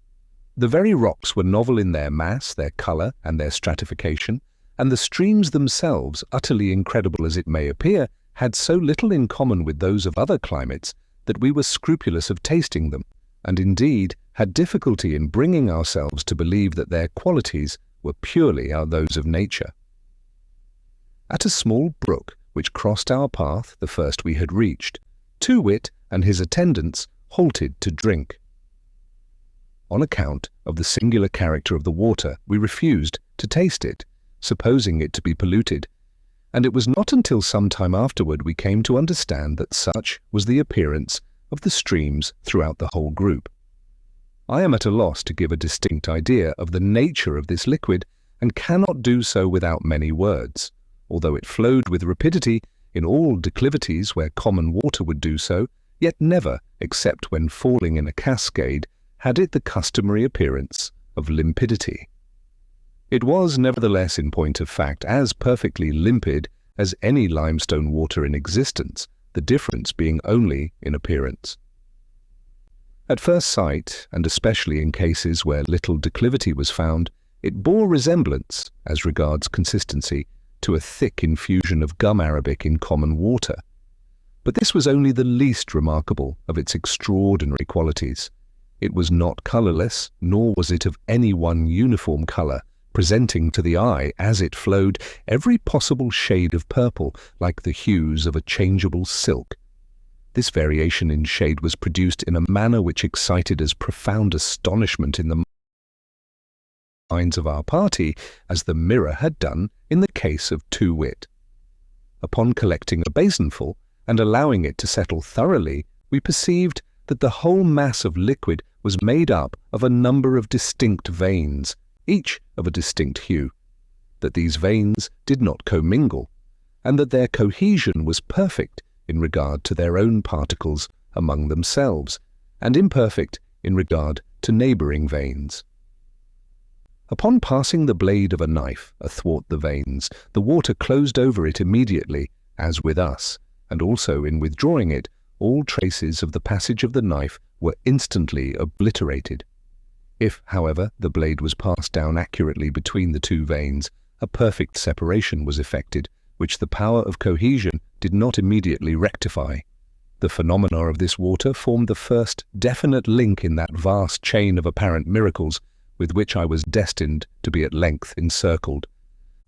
The very rocks were novel in their mass, their colour, and their stratification, and the streams themselves, utterly incredible as it may appear, had so little in common with those of other climates that we were scrupulous of tasting them, and indeed had difficulty in bringing ourselves to believe that their qualities were purely those of nature. At a small brook which crossed our path, the first we had reached, Too-wit and his attendants halted to drink. On account of the singular character of the water, we refused to taste it, supposing it to be polluted, and it was not until some time afterward we came to understand that such was the appearance of the streams throughout the whole group. I am at a loss to give a distinct idea of the nature of this liquid, and cannot do so without many words. Although it flowed with rapidity in all declivities where common water would do so, yet never, except when falling in a cascade, had it the customary appearance of limpidity. It was, nevertheless, in point of fact, as perfectly limpid as any limestone water in existence, the difference being only in appearance. At first sight, and especially in cases where little declivity was found, it bore resemblance, as regards consistency, to a thick infusion of gum arabic in common water. But this was only the least remarkable of its extraordinary qualities. It was not colourless, nor was it of any one uniform colour, presenting to the eye, as it flowed, every possible shade of purple, like the hues of a changeable silk. This variation in shade was produced in a manner which excited as profound astonishment in the minds of our party as the mirror had done in the case of Too-wit. Upon collecting a basinful and allowing it to settle thoroughly, we perceived that the whole mass of liquid was made up of a number of distinct veins, each of a distinct hue, that these veins did not commingle, and that their cohesion was perfect in regard to their own particles among themselves, and imperfect in regard to neighbouring veins. Upon passing the blade of a knife athwart the veins, the water closed over it immediately, as with us, and also in withdrawing it, all traces of the passage of the knife were instantly obliterated. If, however, the blade was passed down accurately between the two veins, a perfect separation was effected, which the power of cohesion did not immediately rectify. The phenomena of this water formed the first definite link in that vast chain of apparent miracles with which I was destined to be at length encircled.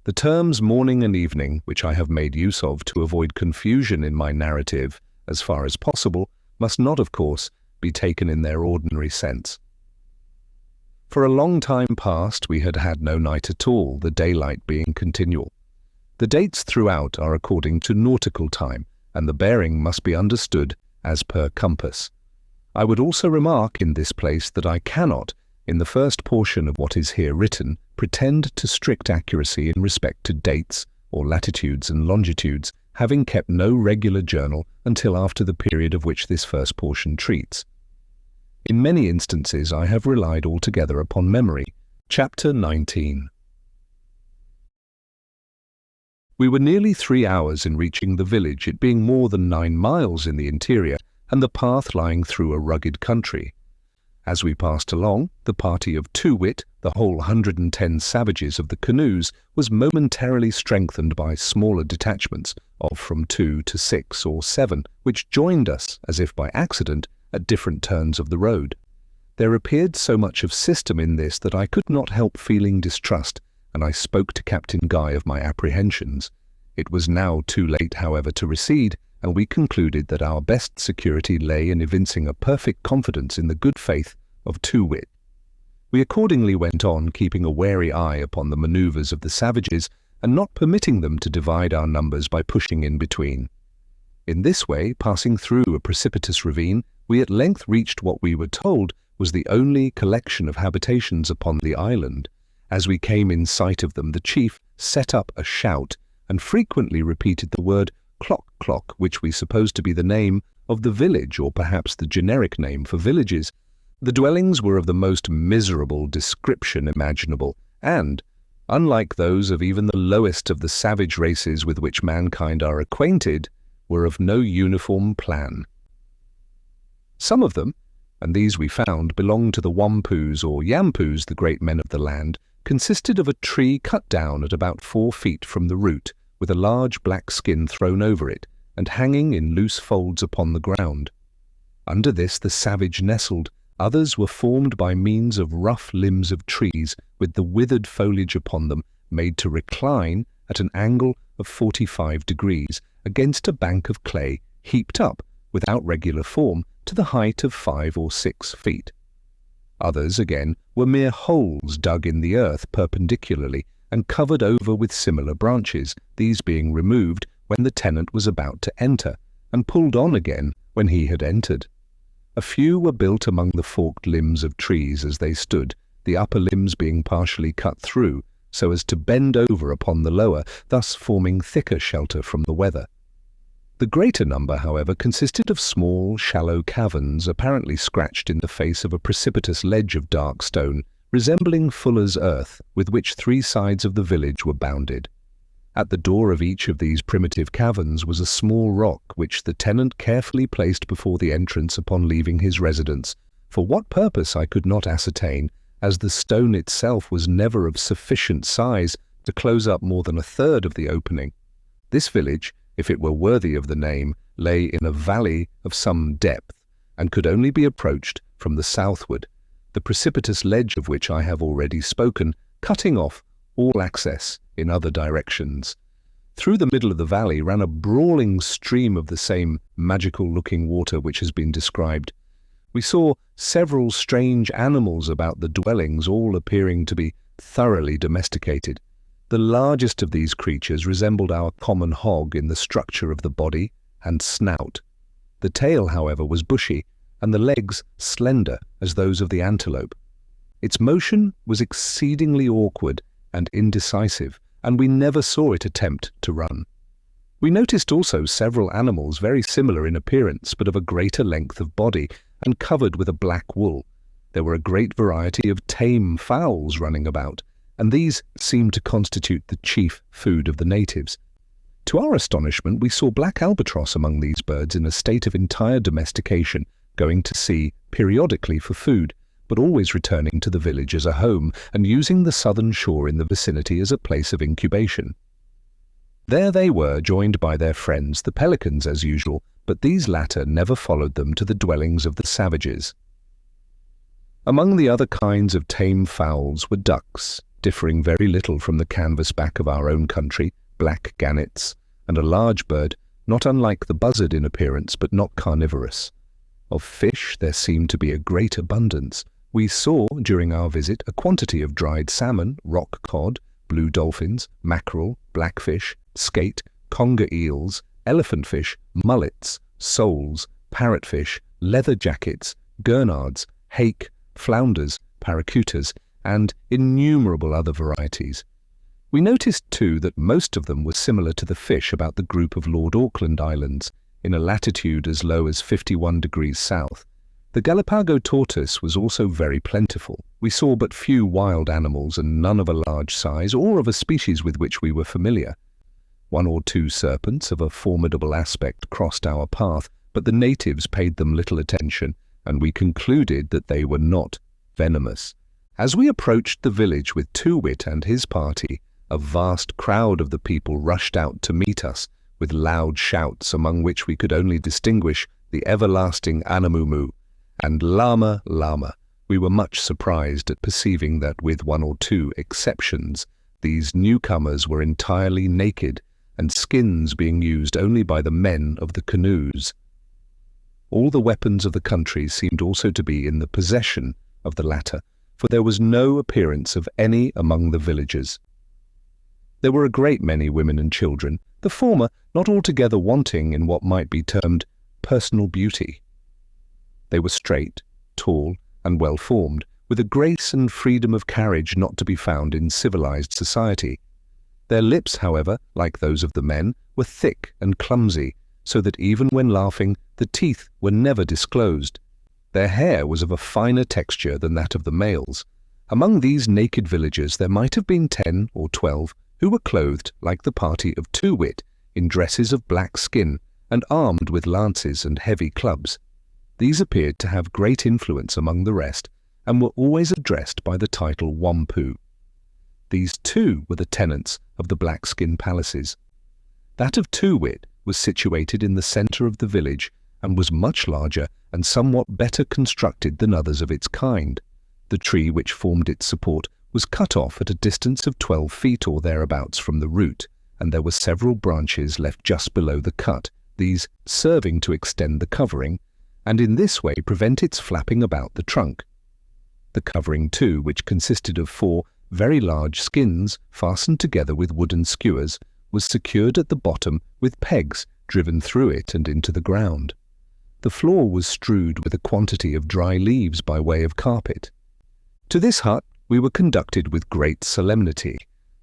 The terms morning and evening, which I have made use of to avoid confusion in my narrative, as far as possible, must not, of course, be taken in their ordinary sense. For a long time past we had had no night at all, the daylight being continual. The dates throughout are according to nautical time, and the bearing must be understood as per compass. I would also remark in this place that I cannot, in the first portion of what is here written, pretend to strict accuracy in respect to dates or latitudes and longitudes, having kept no regular journal until after the period of which this first portion treats. In many instances I have relied altogether upon memory. Chapter 19. We were nearly 3 hours in reaching the village, it being more than 9 miles in the interior, and the path lying through a rugged country. As we passed along, the party of Too-wit, the whole 110 savages of the canoes, was momentarily strengthened by smaller detachments of from 2 to 6 or 7, which joined us, as if by accident, at different turns of the road. There appeared so much of system in this that I could not help feeling distrust, and I spoke to Captain Guy of my apprehensions. It was now too late, however, to recede, and we concluded that our best security lay in evincing a perfect confidence in the good faith of Too-wit. We accordingly went on, keeping a wary eye upon the manoeuvres of the savages, and not permitting them to divide our numbers by pushing in between. In this way, passing through a precipitous ravine, we at length reached what we were told was the only collection of habitations upon the island. As we came in sight of them, the chief set up a shout, and frequently repeated the word clock clock, which we supposed to be the name of the village, or perhaps the generic name for villages, The dwellings were of the most miserable description imaginable, and, unlike those of even the lowest of the savage races with which mankind are acquainted, were of no uniform plan. Some of them, and these we found belonged to the Wampoos or Yampoos, the great men of the land, consisted of a tree cut down at about 4 feet from the root, with a large black skin thrown over it, and hanging in loose folds upon the ground. Under this the savage nestled. Others were formed by means of rough limbs of trees, with the withered foliage upon them made to recline at an angle of 45 degrees against a bank of clay heaped up, without regular form, to the height of 5 or 6 feet. Others, again, were mere holes dug in the earth perpendicularly and covered over with similar branches, these being removed when the tenant was about to enter, and pulled on again when he had entered. A few were built among the forked limbs of trees as they stood, the upper limbs being partially cut through, so as to bend over upon the lower, thus forming thicker shelter from the weather. The greater number, however, consisted of small, shallow caverns apparently scratched in the face of a precipitous ledge of dark stone, resembling fuller's earth, with which 3 sides of the village were bounded. At the door of each of these primitive caverns was a small rock which the tenant carefully placed before the entrance upon leaving his residence. For what purpose I could not ascertain, as the stone itself was never of sufficient size to close up more than 1/3 of the opening. This village, if it were worthy of the name, lay in a valley of some depth, and could only be approached from the southward, the precipitous ledge of which I have already spoken, cutting off all access in other directions. Through the middle of the valley ran a brawling stream of the same magical-looking water which has been described. We saw several strange animals about the dwellings, all appearing to be thoroughly domesticated. The largest of these creatures resembled our common hog in the structure of the body and snout. The tail, however, was bushy, and the legs slender as those of the antelope. Its motion was exceedingly awkward and indecisive, and we never saw it attempt to run. We noticed also several animals very similar in appearance, but of a greater length of body, and covered with a black wool. There were a great variety of tame fowls running about, and these seemed to constitute the chief food of the natives. To our astonishment, we saw black albatross among these birds in a state of entire domestication, going to sea periodically for food, but always returning to the village as a home and using the southern shore in the vicinity as a place of incubation. There they were, joined by their friends, the pelicans as usual, but these latter never followed them to the dwellings of the savages. Among the other kinds of tame fowls were ducks, differing very little from the canvas back of our own country, black gannets, and a large bird, not unlike the buzzard in appearance, but not carnivorous. Of fish there seemed to be a great abundance. We saw, during our visit, a quantity of dried salmon, rock cod, blue dolphins, mackerel, blackfish, skate, conger eels, elephant fish, mullets, soles, parrotfish, leather jackets, gurnards, hake, flounders, paracutas, and innumerable other varieties. We noticed, too, that most of them were similar to the fish about the group of Lord Auckland Islands, in a latitude as low as 51 degrees south. The Galapagos tortoise was also very plentiful. We saw but few wild animals, and none of a large size or of a species with which we were familiar. 1 or 2 serpents of a formidable aspect crossed our path, but the natives paid them little attention, and we concluded that they were not venomous. As we approached the village with Too-Wit and his party, a vast crowd of the people rushed out to meet us, with loud shouts, among which we could only distinguish the everlasting Anamumu and Lama Lama. We were much surprised at perceiving that, with 1 or 2 exceptions, these newcomers were entirely naked, and skins being used only by the men of the canoes. All the weapons of the country seemed also to be in the possession of the latter, for there was no appearance of any among the villagers. There were a great many women and children, the former not altogether wanting in what might be termed personal beauty. They were straight, tall, and well-formed, with a grace and freedom of carriage not to be found in civilized society. Their lips, however, like those of the men, were thick and clumsy, so that even when laughing, the teeth were never disclosed. Their hair was of a finer texture than that of the males. Among these naked villagers there might have been 10 or 12 who were clothed like the party of Too-wit, in dresses of black skin and armed with lances and heavy clubs. These appeared to have great influence among the rest, and were always addressed by the title Wampu. These too were the tenants of the black-skin palaces. That of Too-wit was situated in the centre of the village, and was much larger and somewhat better constructed than others of its kind. The tree which formed its support was cut off at a distance of 12 feet or thereabouts from the root, and there were several branches left just below the cut, these serving to extend the covering, and in this way prevent its flapping about the trunk. The covering too, which consisted of 4 very large skins fastened together with wooden skewers, was secured at the bottom with pegs driven through it and into the ground. The floor was strewed with a quantity of dry leaves by way of carpet. To this hut we were conducted with great solemnity,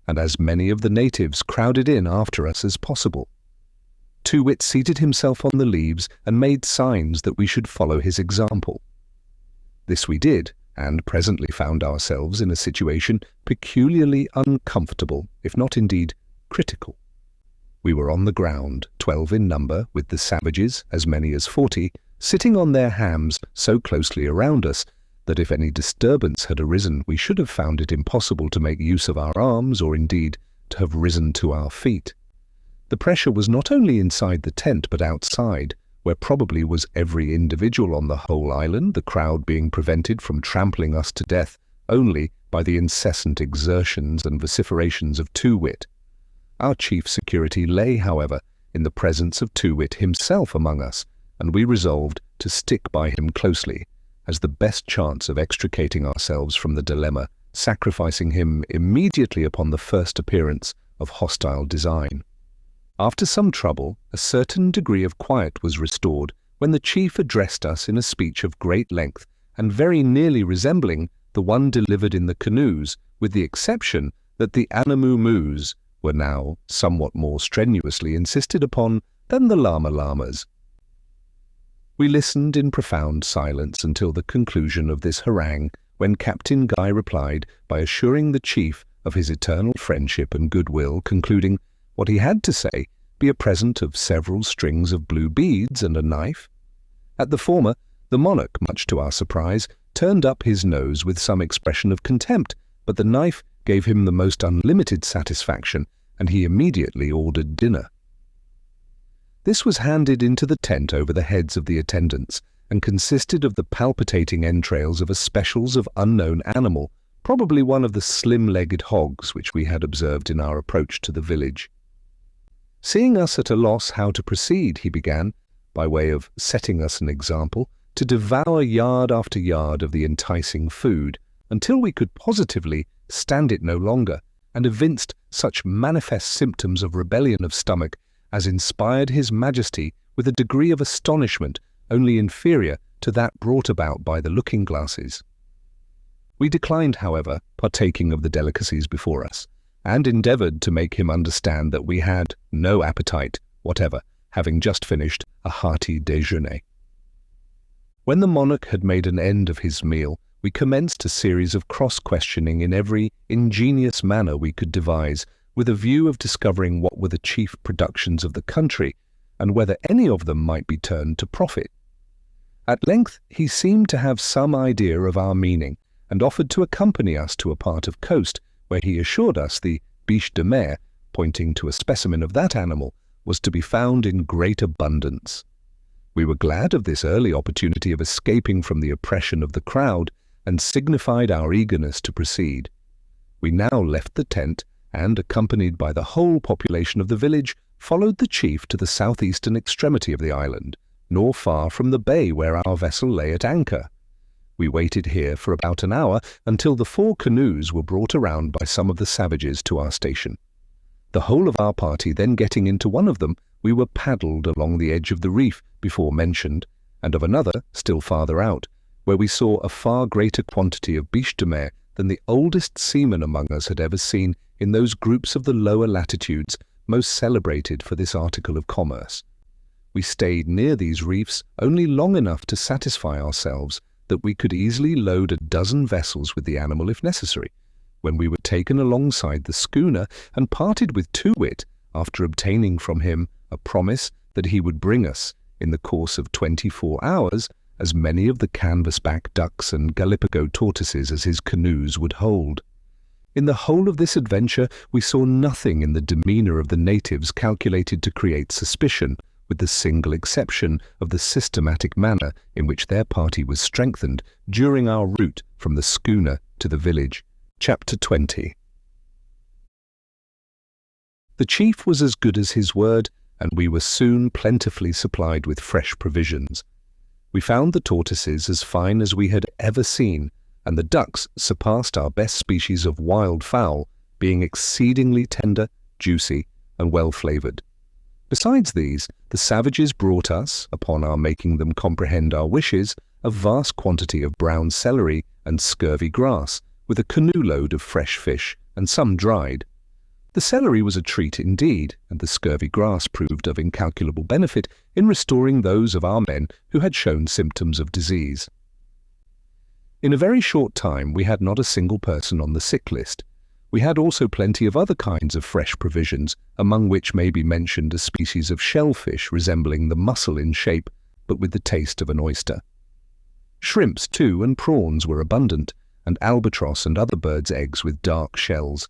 and as many of the natives crowded in after us as possible. Too-wit seated himself on the leaves and made signs that we should follow his example. This we did, and presently found ourselves in a situation peculiarly uncomfortable, if not indeed critical. We were on the ground, 12 in number, with the savages, as many as 40, sitting on their hams so closely around us that if any disturbance had arisen we should have found it impossible to make use of our arms, or indeed to have risen to our feet. The pressure was not only inside the tent but outside, where probably was every individual on the whole island, the crowd being prevented from trampling us to death only by the incessant exertions and vociferations of Too-wit. Our chief security lay, however, in the presence of Too-wit himself among us, and we resolved to stick by him closely, as the best chance of extricating ourselves from the dilemma, sacrificing him immediately upon the first appearance of hostile design. After some trouble, a certain degree of quiet was restored when the chief addressed us in a speech of great length and very nearly resembling the one delivered in the canoes, with the exception that the Anamoo-moos were now somewhat more strenuously insisted upon than the Lama-lamas. We listened in profound silence until the conclusion of this harangue, when Captain Guy replied by assuring the chief of his eternal friendship and goodwill, concluding what he had to say be a present of several strings of blue beads and a knife. At the former, the monarch, much to our surprise, turned up his nose with some expression of contempt, but the knife gave him the most unlimited satisfaction, and he immediately ordered dinner. This was handed into the tent over the heads of the attendants, and consisted of the palpitating entrails of a species of unknown animal, probably one of the slim-legged hogs which we had observed in our approach to the village. Seeing us at a loss how to proceed, he began, by way of setting us an example, to devour yard after yard of the enticing food, until we could positively stand it no longer, and evinced such manifest symptoms of rebellion of stomach as inspired His Majesty with a degree of astonishment only inferior to that brought about by the looking-glasses. We declined, however, partaking of the delicacies before us, and endeavoured to make him understand that we had no appetite whatever, having just finished a hearty déjeuner. When the monarch had made an end of his meal, we commenced a series of cross-questioning in every ingenious manner we could devise, with a view of discovering what were the chief productions of the country, and whether any of them might be turned to profit. At length he seemed to have some idea of our meaning, and offered to accompany us to a part of coast, where he assured us the biche de mer, pointing to a specimen of that animal, was to be found in great abundance. We were glad of this early opportunity of escaping from the oppression of the crowd, and signified our eagerness to proceed. We now left the tent, and, accompanied by the whole population of the village, followed the chief to the southeastern extremity of the island, nor far from the bay where our vessel lay at anchor. We waited here for about an hour until the 4 canoes were brought around by some of the savages to our station. The whole of our party then getting into one of them, we were paddled along the edge of the reef before mentioned, and of another still farther out, where we saw a far greater quantity of biche de mer than the oldest seaman among us had ever seen in those groups of the lower latitudes most celebrated for this article of commerce. We We stayed near these reefs only long enough to satisfy ourselves that we could easily load a dozen vessels with the animal if necessary, when we were taken alongside the schooner and parted with Too-Wit after obtaining from him a promise that he would bring us, in the course of 24 hours, as many of the canvasback ducks and Gallipago tortoises as his canoes would hold. In the whole of this adventure we saw nothing in the demeanour of the natives calculated to create suspicion, with the single exception of the systematic manner in which their party was strengthened during our route from the schooner to the village. Chapter 20. The chief was as good as his word, and we were soon plentifully supplied with fresh provisions. We found the tortoises as fine as we had ever seen, and the ducks surpassed our best species of wild fowl, being exceedingly tender, juicy, and well-flavoured. Besides these, the savages brought us, upon our making them comprehend our wishes, a vast quantity of brown celery and scurvy grass, with a canoe-load of fresh fish, and some dried. The celery was a treat indeed, and the scurvy grass proved of incalculable benefit in restoring those of our men who had shown symptoms of disease. In a very short time we had not a single person on the sick list. We had also plenty of other kinds of fresh provisions, among which may be mentioned a species of shellfish resembling the mussel in shape, but with the taste of an oyster. Shrimps, too, and prawns were abundant, and albatross and other birds' eggs with dark shells.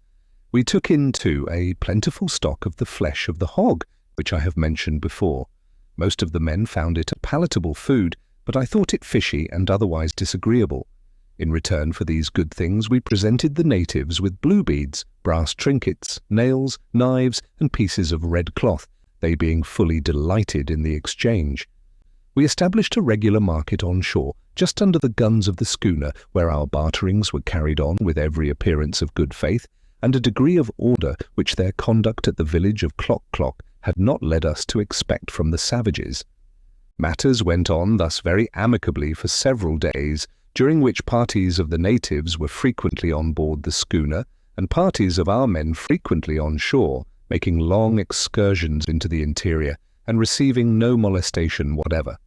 We took in, too, a plentiful stock of the flesh of the hog, which I have mentioned before. Most of the men found it a palatable food, but I thought it fishy and otherwise disagreeable. In return for these good things we presented the natives with blue beads, brass trinkets, nails, knives, and pieces of red cloth, they being fully delighted in the exchange. We established a regular market on shore, just under the guns of the schooner, where our barterings were carried on with every appearance of good faith, and a degree of order which their conduct at the village of Clock had not led us to expect from the savages. Matters went on thus very amicably for several days, during which parties of the natives were frequently on board the schooner, and parties of our men frequently on shore, making long excursions into the interior, and receiving no molestation whatever.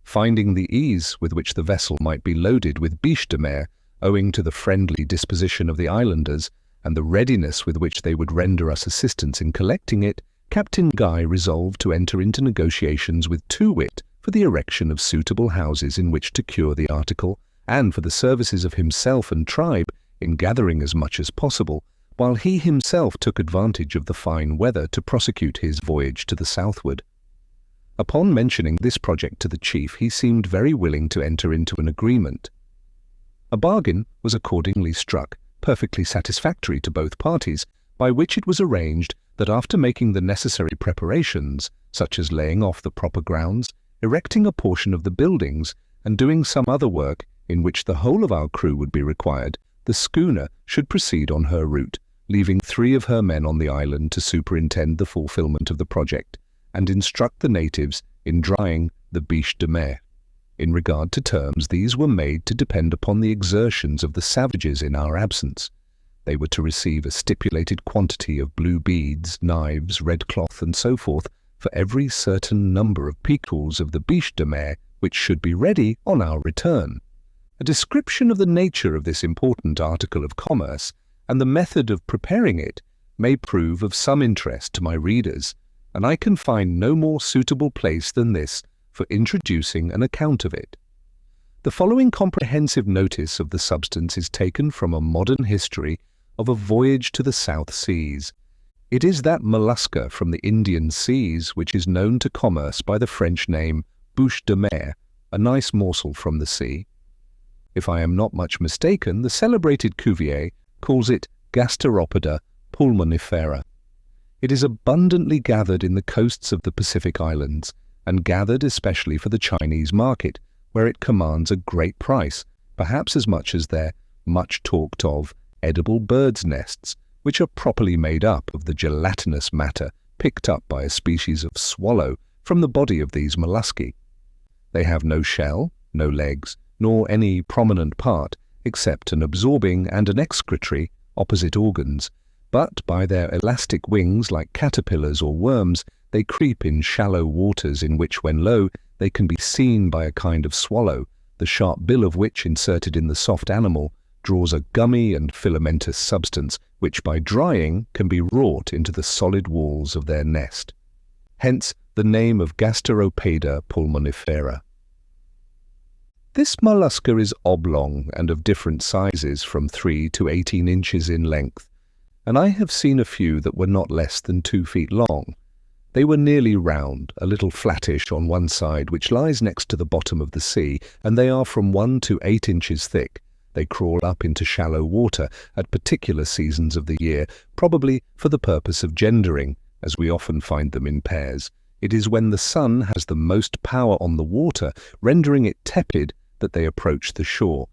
Finding the ease with which the vessel might be loaded with biche de mer, owing to the friendly disposition of the islanders, and the readiness with which they would render us assistance in collecting it, Captain Guy resolved to enter into negotiations with Too-Wit for the erection of suitable houses in which to cure the article, and for the services of himself and tribe in gathering as much as possible, while he himself took advantage of the fine weather to prosecute his voyage to the southward. Upon mentioning this project to the chief, he seemed very willing to enter into an agreement. A bargain was accordingly struck, perfectly satisfactory to both parties, by which it was arranged that after making the necessary preparations, such as laying off the proper grounds, erecting a portion of the buildings, and doing some other work in which the whole of our crew would be required, the schooner should proceed on her route, leaving 3 of her men on the island to superintend the fulfillment of the project, and instruct the natives in drying the biche de mer. In regard to terms, these were made to depend upon the exertions of the savages in our absence. They were to receive a stipulated quantity of blue beads, knives, red cloth, and so forth, for every certain number of piculs of the biche de mer which should be ready on our return. A description of the nature of this important article of commerce, and the method of preparing it, may prove of some interest to my readers, and I can find no more suitable place than this for introducing an account of it. The following comprehensive notice of the substance is taken from a modern history of a voyage to the South Seas. It is that mollusca from the Indian seas which is known to commerce by the French name bouche de mer, a nice morsel from the sea. If I am not much mistaken, the celebrated Cuvier calls it Gasteropoda pulmonifera. It is abundantly gathered in the coasts of the Pacific Islands, and gathered especially for the Chinese market, where it commands a great price, perhaps as much as their much talked of edible birds' nests, which are properly made up of the gelatinous matter picked up by a species of swallow from the body of these mollusci. They have no shell, no legs, nor any prominent part, except an absorbing and an excretory opposite organs, but by their elastic wings, like caterpillars or worms, They creep in shallow waters in which, when low, they can be seen by a kind of swallow, the sharp bill of which, inserted in the soft animal, draws a gummy and filamentous substance which, by drying, can be wrought into the solid walls of their nest. Hence the name of Gasteropoda pulmonifera. This mollusca is oblong and of different sizes from 3 to 18 inches in length, and I have seen a few that were not less than 2 feet long. They were nearly round, a little flattish on one side, which lies next to the bottom of the sea, and they are from 1 to 8 inches thick. They crawl up into shallow water at particular seasons of the year, probably for the purpose of gendering, as we often find them in pairs. It is when the sun has the most power on the water, rendering it tepid, that they approach the shore.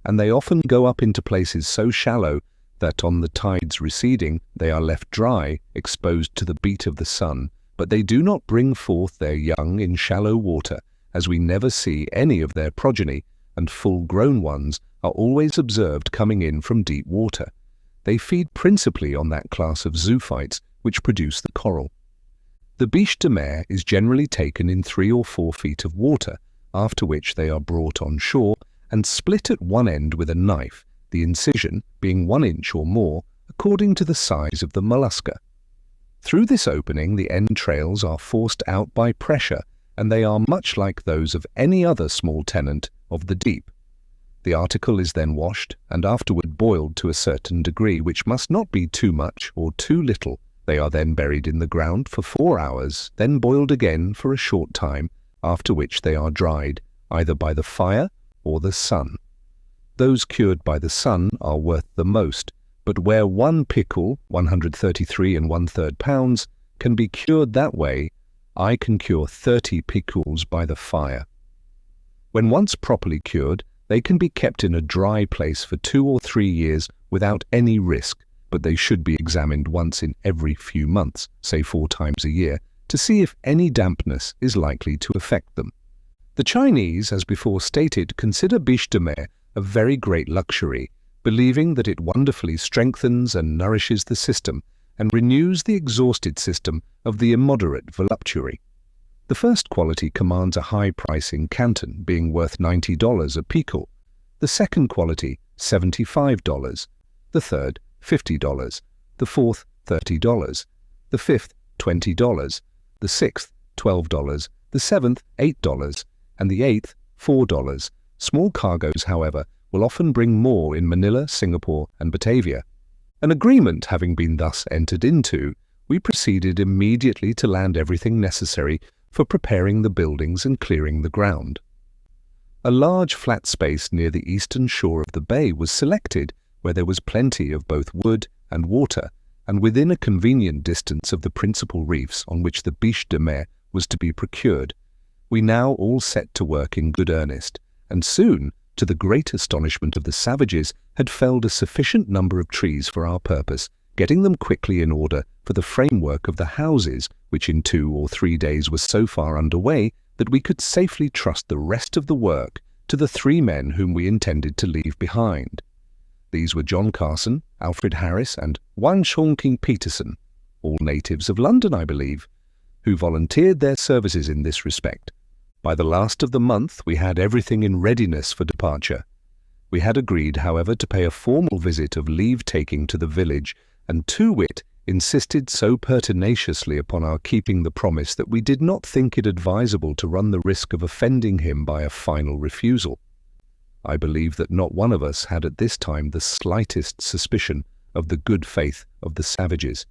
And they often go up into places so shallow that on the tides receding they are left dry, exposed to the beat of the sun, but they do not bring forth their young in shallow water, as we never see any of their progeny, and full-grown ones are always observed coming in from deep water. They feed principally on that class of zoophytes which produce the coral. The biche de mer is generally taken in 3 or 4 feet of water, after which they are brought on shore and split at one end with a knife, the incision being 1 inch or more, according to the size of the mollusca. Through this opening the entrails are forced out by pressure, and they are much like those of any other small tenant of the deep. The article is then washed and afterward boiled to a certain degree, which must not be too much or too little. They are then buried in the ground for 4 hours, then boiled again for a short time, after which they are dried, either by the fire or the sun. Those cured by the sun are worth the most, but where 1 pickle, 133 1/3 pounds, can be cured that way, I can cure 30 pickles by the fire. When once properly cured, they can be kept in a dry place for 2 or 3 years without any risk, but they should be examined once in every few months, say 4 times a year, to see if any dampness is likely to affect them. The Chinese, as before stated, consider biche de mer a very great luxury, believing that it wonderfully strengthens and nourishes the system and renews the exhausted system of the immoderate voluptuary. The first quality commands a high price in Canton, being worth $90 a pickle. The second quality, $75. The third, $50. The fourth, $30. The fifth, $20. The sixth, $12. The seventh, $8. And the eighth, $4. Small cargoes, however, will often bring more in Manila, Singapore, and Batavia. An agreement having been thus entered into, we proceeded immediately to land everything necessary for preparing the buildings and clearing the ground. A large flat space near the eastern shore of the bay was selected, where there was plenty of both wood and water, and within a convenient distance of the principal reefs on which the biche de mer was to be procured. We now all set to work in good earnest, and soon, to the great astonishment of the savages, had felled a sufficient number of trees for our purpose, getting them quickly in order for the framework of the houses, which in 2 or 3 days was so far underway that we could safely trust the rest of the work to the 3 men whom we intended to leave behind. These were John Carson, Alfred Harris, and Wang Chongqing Peterson, all natives of London, I believe, who volunteered their services in this respect. By the last of the month we had everything in readiness for departure. We had agreed, however, to pay a formal visit of leave-taking to the village, and Too-Wit insisted so pertinaciously upon our keeping the promise that we did not think it advisable to run the risk of offending him by a final refusal. I believe that not one of us had at this time the slightest suspicion of the good faith of the savages.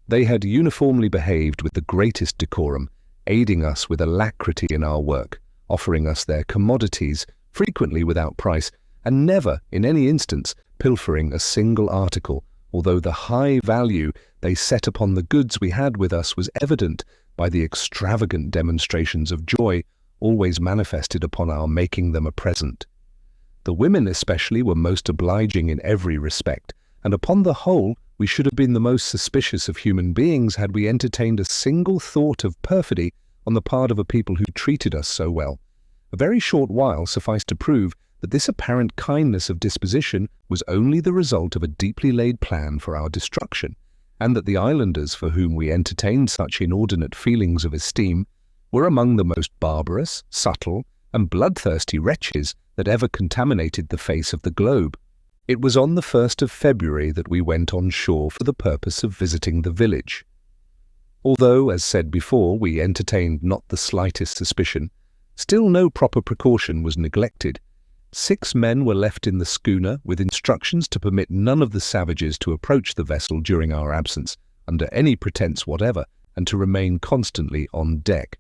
They had uniformly behaved with the greatest decorum, aiding us with alacrity in our work, offering us their commodities, frequently without price, and never, in any instance, pilfering a single article, although the high value they set upon the goods we had with us was evident by the extravagant demonstrations of joy always manifested upon our making them a present. The women especially were most obliging in every respect, and upon the whole we should have been the most suspicious of human beings had we entertained a single thought of perfidy on the part of a people who treated us so well. A very short while sufficed to prove that this apparent kindness of disposition was only the result of a deeply laid plan for our destruction, and that the islanders for whom we entertained such inordinate feelings of esteem were among the most barbarous, subtle, and bloodthirsty wretches that ever contaminated the face of the globe. It was on the 1st of February that we went on shore for the purpose of visiting the village. Although, as said before, we entertained not the slightest suspicion, still no proper precaution was neglected. 6 men were left in the schooner with instructions to permit none of the savages to approach the vessel during our absence, under any pretence whatever, and to remain constantly on deck.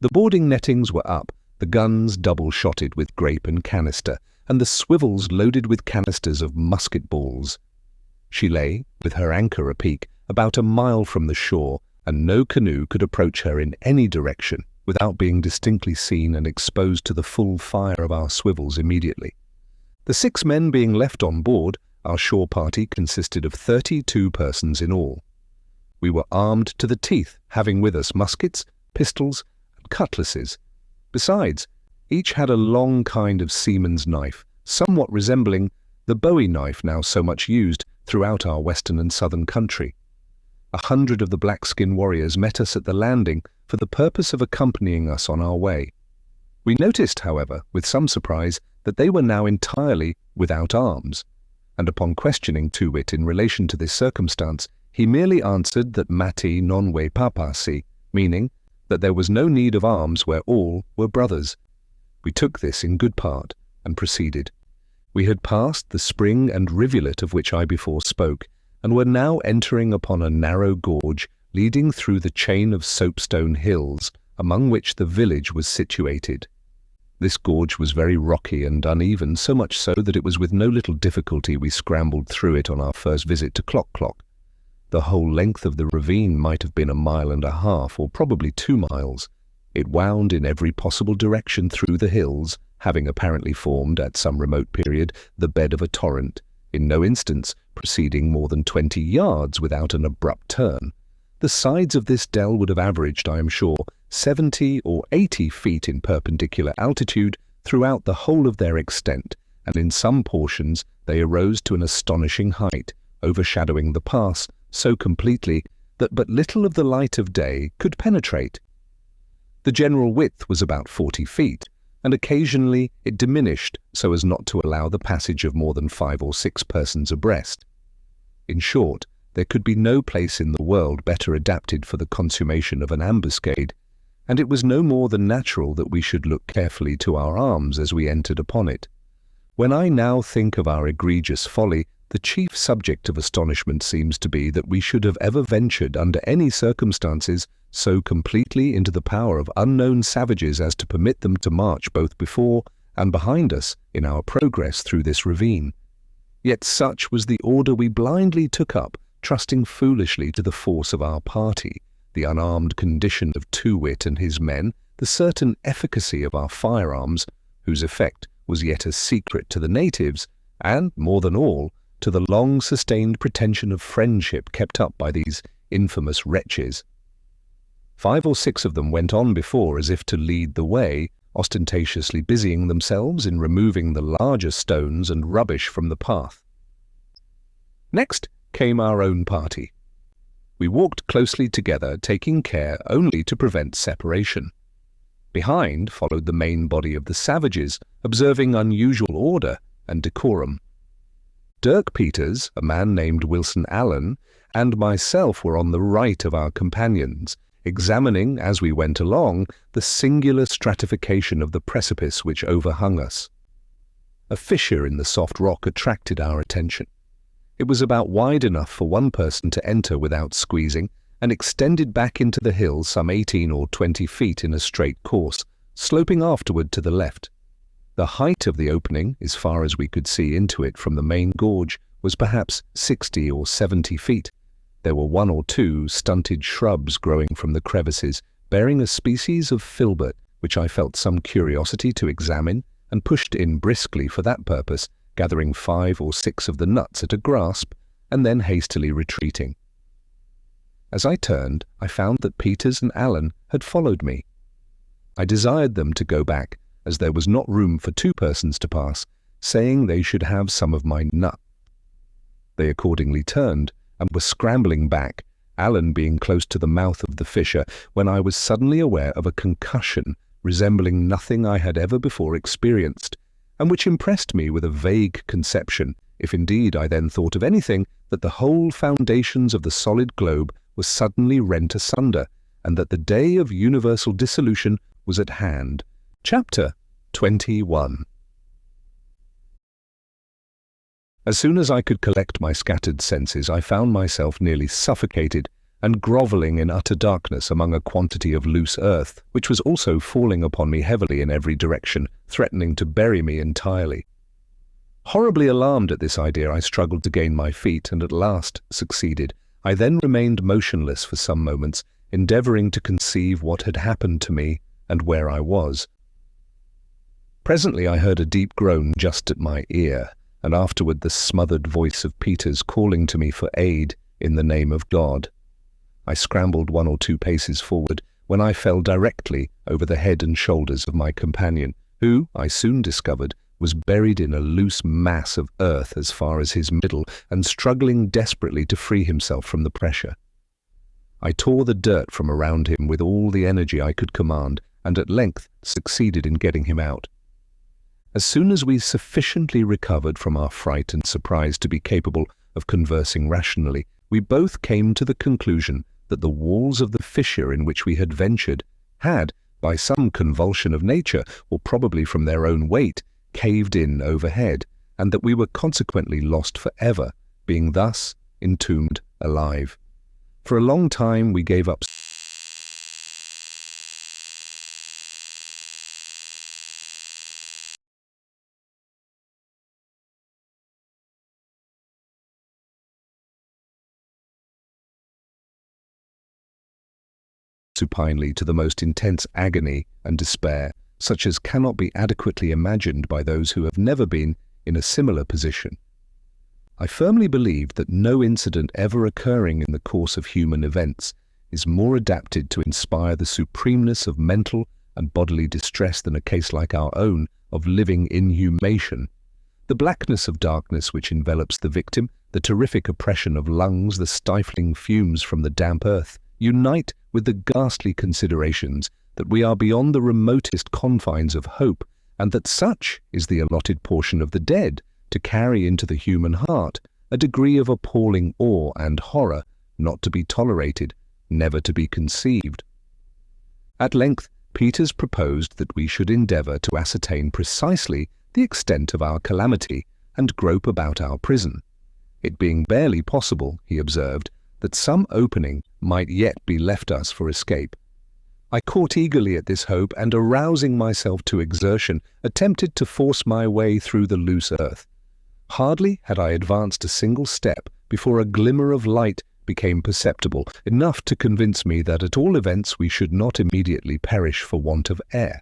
The boarding nettings were up, the guns double-shotted with grape and canister, and the swivels loaded with canisters of musket balls. She lay, with her anchor apeak, about a mile from the shore, and no canoe could approach her in any direction without being distinctly seen and exposed to the full fire of our swivels immediately. The 6 men being left on board, our shore party consisted of 32 persons in all. We were armed to the teeth, having with us muskets, pistols, and cutlasses. Besides, each had a long kind of seaman's knife, somewhat resembling the Bowie knife now so much used throughout our western and southern country. 100 of the black-skin warriors met us at the landing for the purpose of accompanying us on our way. We noticed, however, with some surprise, that they were now entirely without arms, and upon questioning Too-wit in relation to this circumstance, he merely answered that mati non we papasi, meaning that there was no need of arms where all were brothers. We took this in good part, and proceeded. We had passed the spring and rivulet of which I before spoke, and were now entering upon a narrow gorge leading through the chain of soapstone hills, among which the village was situated. This gorge was very rocky and uneven, so much so that it was with no little difficulty we scrambled through it on our first visit to Clock Clock. The whole length of the ravine might have been 1.5 miles, or probably 2 miles. It wound in every possible direction through the hills, having apparently formed, at some remote period, the bed of a torrent, in no instance proceeding more than 20 yards without an abrupt turn. The sides of this dell would have averaged, I am sure, 70 or 80 feet in perpendicular altitude throughout the whole of their extent, and in some portions they arose to an astonishing height, overshadowing the pass so completely that but little of the light of day could penetrate. The general width was about 40 feet, and occasionally it diminished so as not to allow the passage of more than 5 or 6 persons abreast. In short, there could be no place in the world better adapted for the consummation of an ambuscade, and it was no more than natural that we should look carefully to our arms as we entered upon it. When I now think of our egregious folly, the chief subject of astonishment seems to be that we should have ever ventured under any circumstances so completely into the power of unknown savages as to permit them to march both before and behind us in our progress through this ravine. Yet such was the order we blindly took up, trusting foolishly to the force of our party, the unarmed condition of Too-wit and his men, the certain efficacy of our firearms, whose effect was yet a secret to the natives, and, more than all, to the long-sustained pretension of friendship kept up by these infamous wretches. 5 or 6 of them went on before as if to lead the way, ostentatiously busying themselves in removing the larger stones and rubbish from the path. Next came our own party. We walked closely together, taking care only to prevent separation. Behind followed the main body of the savages, observing unusual order and decorum. Dirk Peters, a man named Wilson Allen, and myself were on the right of our companions, examining, as we went along, the singular stratification of the precipice which overhung us. A fissure in the soft rock attracted our attention. It was about wide enough for one person to enter without squeezing, and extended back into the hill some 18 or 20 feet in a straight course, sloping afterward to the left. The height of the opening, as far as we could see into it from the main gorge, was perhaps 60 or 70 feet. There were 1 or 2 stunted shrubs growing from the crevices, bearing a species of filbert, which I felt some curiosity to examine, and pushed in briskly for that purpose, gathering 5 or 6 of the nuts at a grasp, and then hastily retreating. As I turned, I found that Peters and Allen had followed me. I desired them to go back, as there was not room for 2 persons to pass, saying they should have some of my nut. They accordingly turned, and were scrambling back, Alan being close to the mouth of the fissure, when I was suddenly aware of a concussion resembling nothing I had ever before experienced, and which impressed me with a vague conception, if indeed I then thought of anything, that the whole foundations of the solid globe were suddenly rent asunder, and that the day of universal dissolution was at hand. Chapter 21. As soon as I could collect my scattered senses, I found myself nearly suffocated and grovelling in utter darkness among a quantity of loose earth, which was also falling upon me heavily in every direction, threatening to bury me entirely. Horribly alarmed at this idea, I struggled to gain my feet, and at last succeeded. I then remained motionless for some moments, endeavouring to conceive what had happened to me and where I was. Presently I heard a deep groan just at my ear, and afterward the smothered voice of Peters calling to me for aid in the name of God. I scrambled 1 or 2 paces forward, when I fell directly over the head and shoulders of my companion, who, I soon discovered, was buried in a loose mass of earth as far as his middle, and struggling desperately to free himself from the pressure. I tore the dirt from around him with all the energy I could command, and at length succeeded in getting him out. As soon as we sufficiently recovered from our fright and surprise to be capable of conversing rationally, we both came to the conclusion that the walls of the fissure in which we had ventured had, by some convulsion of nature, or probably from their own weight, caved in overhead, and that we were consequently lost forever, being thus entombed alive. For a long time we gave up supinely to the most intense agony and despair, such as cannot be adequately imagined by those who have never been in a similar position. I firmly believe that no incident ever occurring in the course of human events is more adapted to inspire the supremeness of mental and bodily distress than a case like our own of living inhumation. The blackness of darkness which envelops the victim, the terrific oppression of lungs, the stifling fumes from the damp earth, unite with the ghastly considerations that we are beyond the remotest confines of hope, and that such is the allotted portion of the dead, to carry into the human heart a degree of appalling awe and horror, not to be tolerated, never to be conceived. At length, Peters proposed that we should endeavour to ascertain precisely the extent of our calamity, and grope about our prison. It being barely possible, he observed, that some opening might yet be left us for escape. I caught eagerly at this hope, and arousing myself to exertion, attempted to force my way through the loose earth. Hardly had I advanced a single step before a glimmer of light became perceptible, enough to convince me that at all events we should not immediately perish for want of air.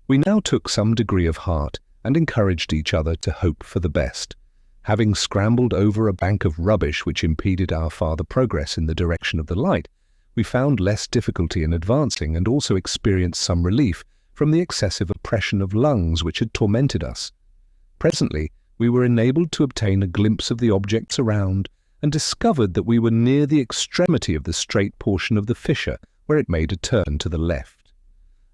We now took some degree of heart, and encouraged each other to hope for the best. Having scrambled over a bank of rubbish which impeded our farther progress in the direction of the light, we found less difficulty in advancing, and also experienced some relief from the excessive oppression of lungs which had tormented us. Presently we were enabled to obtain a glimpse of the objects around, and discovered that we were near the extremity of the straight portion of the fissure, where it made a turn to the left.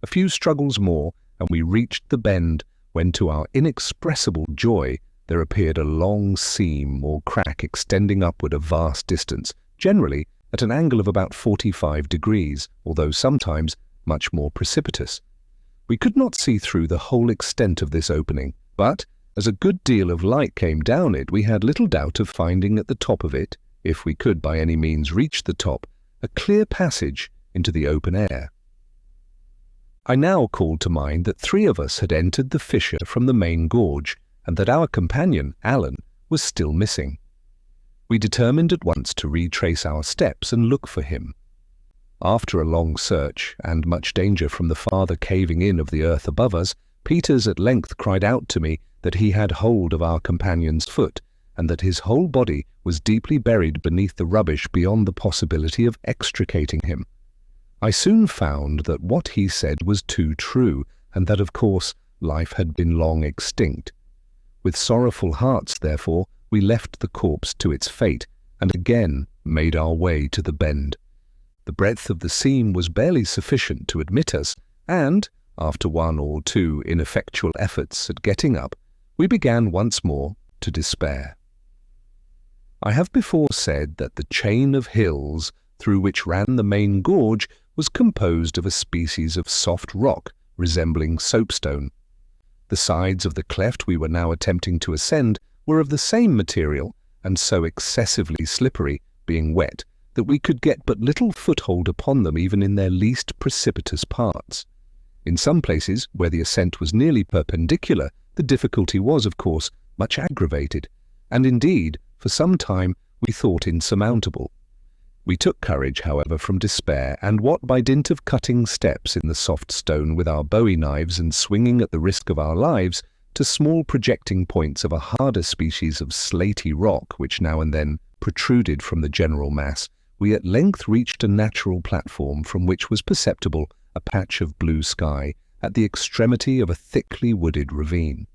A few struggles more, and we reached the bend, when to our inexpressible joy there appeared a long seam or crack extending upward a vast distance, generally at an angle of about 45 degrees, although sometimes much more precipitous. We could not see through the whole extent of this opening, but as a good deal of light came down it, we had little doubt of finding at the top of it, if we could by any means reach the top, a clear passage into the open air. I now called to mind that 3 of us had entered the fissure from the main gorge, and that our companion, Alan, was still missing. We determined at once to retrace our steps and look for him. After a long search, and much danger from the farther caving in of the earth above us, Peters at length cried out to me that he had hold of our companion's foot, and that his whole body was deeply buried beneath the rubbish beyond the possibility of extricating him. I soon found that what he said was too true, and that of course life had been long extinct. With sorrowful hearts, therefore, we left the corpse to its fate, and again made our way to the bend. The breadth of the seam was barely sufficient to admit us, and, after one or two ineffectual efforts at getting up, we began once more to despair. I have before said that the chain of hills through which ran the main gorge was composed of a species of soft rock resembling soapstone. The sides of the cleft we were now attempting to ascend were of the same material and so excessively slippery, being wet, that we could get but little foothold upon them even in their least precipitous parts. In some places, where the ascent was nearly perpendicular, the difficulty was, of course, much aggravated, and indeed, for some time, we thought insurmountable. We took courage, however, from despair, and what by dint of cutting steps in the soft stone with our bowie knives and swinging at the risk of our lives to small projecting points of a harder species of slaty rock which now and then protruded from the general mass, we at length reached a natural platform from which was perceptible a patch of blue sky at the extremity of a thickly wooded ravine.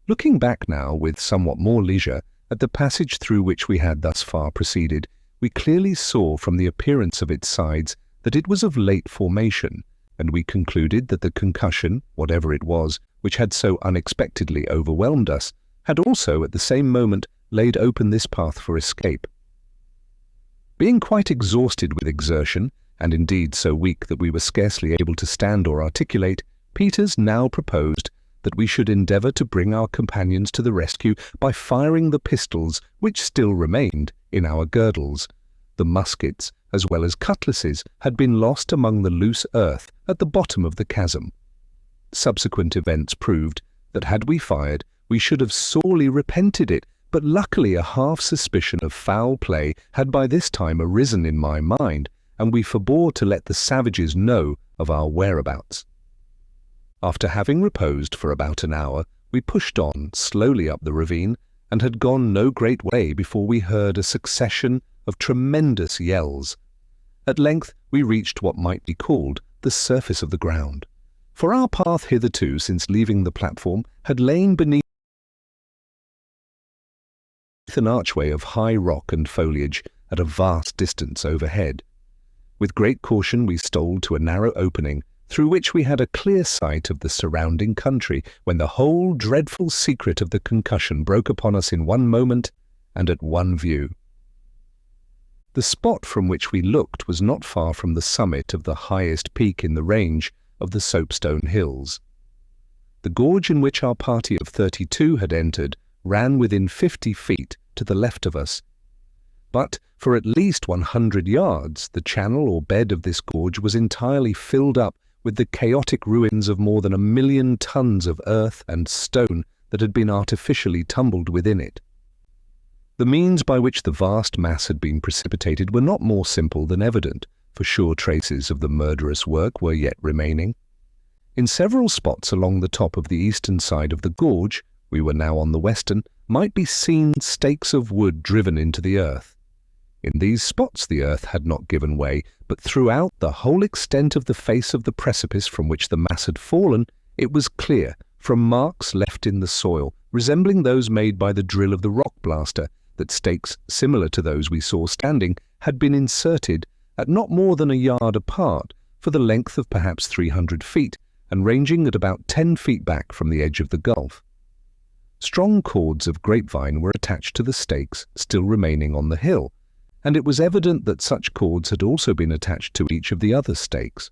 Looking back now with somewhat more leisure at the passage through which we had thus far proceeded, we clearly saw from the appearance of its sides that it was of late formation, and we concluded that the concussion, whatever it was, which had so unexpectedly overwhelmed us, had also at the same moment laid open this path for escape. Being quite exhausted with exertion, and indeed so weak that we were scarcely able to stand or articulate, Peters now proposed that we should endeavour to bring our companions to the rescue by firing the pistols which still remained in our girdles. The muskets, as well as cutlasses, had been lost among the loose earth at the bottom of the chasm. Subsequent events proved that had we fired, we should have sorely repented it, but luckily a half-suspicion of foul play had by this time arisen in my mind, and we forbore to let the savages know of our whereabouts. After having reposed for about an hour, we pushed on slowly up the ravine, and had gone no great way before we heard a succession of tremendous yells. At length we reached what might be called the surface of the ground, for our path hitherto since leaving the platform had lain beneath an archway of high rock and foliage at a vast distance overhead. With great caution we stole to a narrow opening, through which we had a clear sight of the surrounding country, when the whole dreadful secret of the concussion broke upon us in one moment and at one view. The spot from which we looked was not far from the summit of the highest peak in the range of the Soapstone Hills. The gorge in which our party of 32 had entered ran within 50 feet to the left of us, but for at least 100 yards the channel or bed of this gorge was entirely filled up with the chaotic ruins of more than 1,000,000 tons of earth and stone that had been artificially tumbled within it. The means by which the vast mass had been precipitated were not more simple than evident, for sure traces of the murderous work were yet remaining. In several spots along the top of the eastern side of the gorge, we were now on the western, might be seen stakes of wood driven into the earth. In these spots the earth had not given way, but throughout the whole extent of the face of the precipice from which the mass had fallen, it was clear, from marks left in the soil, resembling those made by the drill of the rock blaster, that stakes similar to those we saw standing had been inserted at not more than a yard apart, for the length of perhaps 300 feet, and ranging at about 10 feet back from the edge of the gulf. Strong cords of grapevine were attached to the stakes still remaining on the hill, and it was evident that such cords had also been attached to each of the other stakes.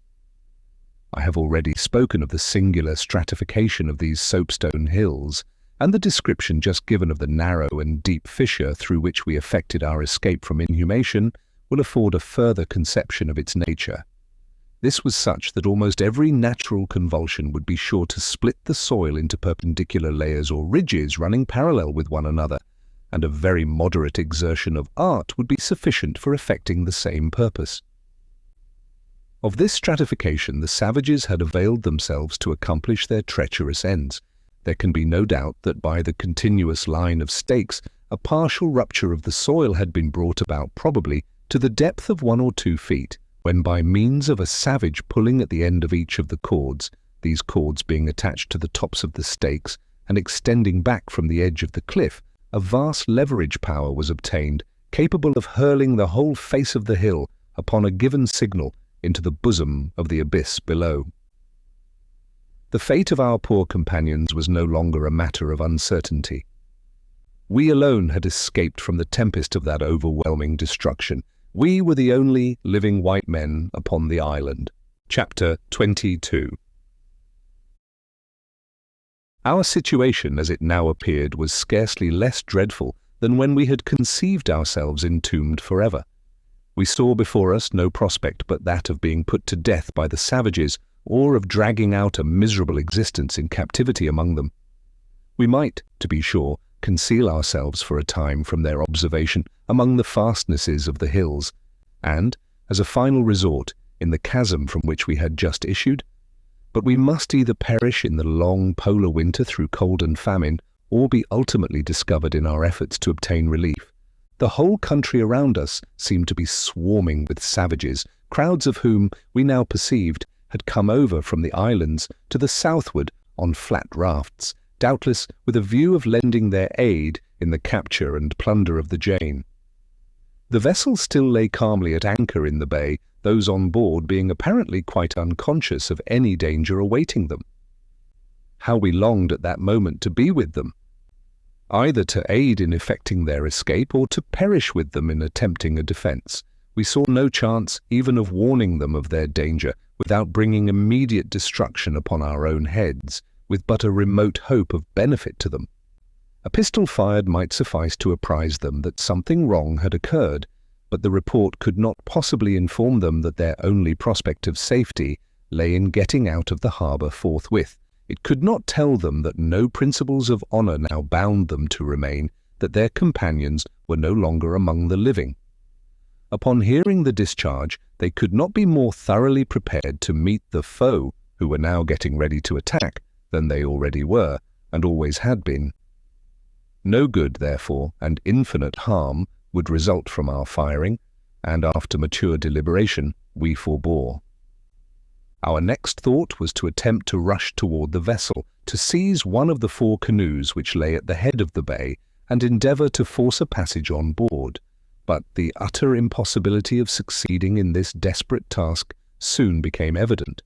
I have already spoken of the singular stratification of these soapstone hills, and the description just given of the narrow and deep fissure through which we effected our escape from inhumation will afford a further conception of its nature. This was such that almost every natural convulsion would be sure to split the soil into perpendicular layers or ridges running parallel with one another, and a very moderate exertion of art would be sufficient for effecting the same purpose. Of this stratification the savages had availed themselves to accomplish their treacherous ends. There can be no doubt that by the continuous line of stakes a partial rupture of the soil had been brought about, probably to the depth of 1 or 2 feet, when by means of a savage pulling at the end of each of the cords, these cords being attached to the tops of the stakes and extending back from the edge of the cliff, a vast leverage power was obtained, capable of hurling the whole face of the hill upon a given signal into the bosom of the abyss below. The fate of our poor companions was no longer a matter of uncertainty. We alone had escaped from the tempest of that overwhelming destruction. We were the only living white men upon the island. Chapter 22. Our situation, as it now appeared, was scarcely less dreadful than when we had conceived ourselves entombed forever. We saw before us no prospect but that of being put to death by the savages, or of dragging out a miserable existence in captivity among them. We might, to be sure, conceal ourselves for a time from their observation among the fastnesses of the hills, and, as a final resort, in the chasm from which we had just issued. But we must either perish in the long polar winter through cold and famine, or be ultimately discovered in our efforts to obtain relief. The whole country around us seemed to be swarming with savages, crowds of whom, we now perceived, had come over from the islands to the southward on flat rafts, doubtless with a view of lending their aid in the capture and plunder of the Jane. The vessel still lay calmly at anchor in the bay, those on board being apparently quite unconscious of any danger awaiting them. How we longed at that moment to be with them, either to aid in effecting their escape or to perish with them in attempting a defence. We saw no chance even of warning them of their danger without bringing immediate destruction upon our own heads, with but a remote hope of benefit to them. A pistol fired might suffice to apprise them that something wrong had occurred, but the report could not possibly inform them that their only prospect of safety lay in getting out of the harbour forthwith. It could not tell them that no principles of honour now bound them to remain, that their companions were no longer among the living. Upon hearing the discharge, they could not be more thoroughly prepared to meet the foe who were now getting ready to attack than they already were, and always had been. No good, therefore, and infinite harm would result from our firing, and after mature deliberation, we forbore. Our next thought was to attempt to rush toward the vessel, to seize one of the 4 canoes which lay at the head of the bay, and endeavour to force a passage on board. But the utter impossibility of succeeding in this desperate task soon became evident.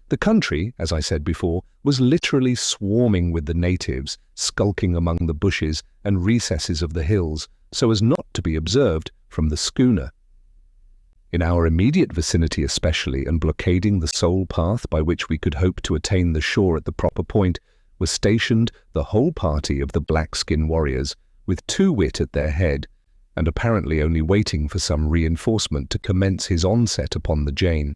The country, as I said before, was literally swarming with the natives, skulking among the bushes and recesses of the hills, so as not to be observed from the schooner. In our immediate vicinity especially, and blockading the sole path by which we could hope to attain the shore at the proper point, was stationed the whole party of the black-skin warriors, with Too-Wit at their head, and apparently only waiting for some reinforcement to commence his onset upon the Jane.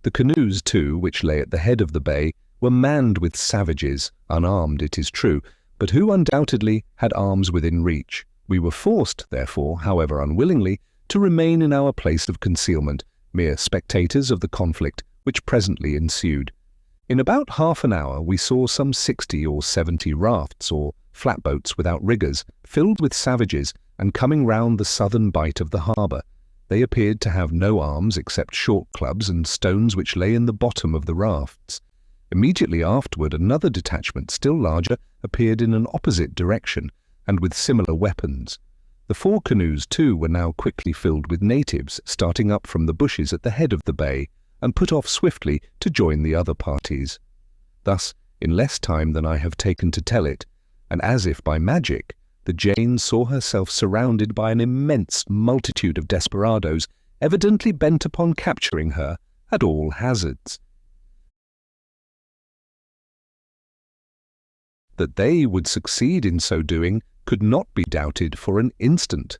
The canoes, too, which lay at the head of the bay, were manned with savages, unarmed, it is true, but who undoubtedly had arms within reach. We were forced, therefore, however unwillingly, to remain in our place of concealment, mere spectators of the conflict which presently ensued. In about half an hour we saw some 60 or 70 rafts or flatboats without riggers, filled with savages, and coming round the southern bight of the harbour. They appeared to have no arms except short clubs and stones which lay in the bottom of the rafts. Immediately afterward another detachment, still larger, appeared in an opposite direction, and with similar weapons. The 4 canoes, too, were now quickly filled with natives, starting up from the bushes at the head of the bay, and put off swiftly to join the other parties. Thus, in less time than I have taken to tell it, and as if by magic, the Jane saw herself surrounded by an immense multitude of desperadoes, evidently bent upon capturing her at all hazards. That they would succeed in so doing could not be doubted for an instant.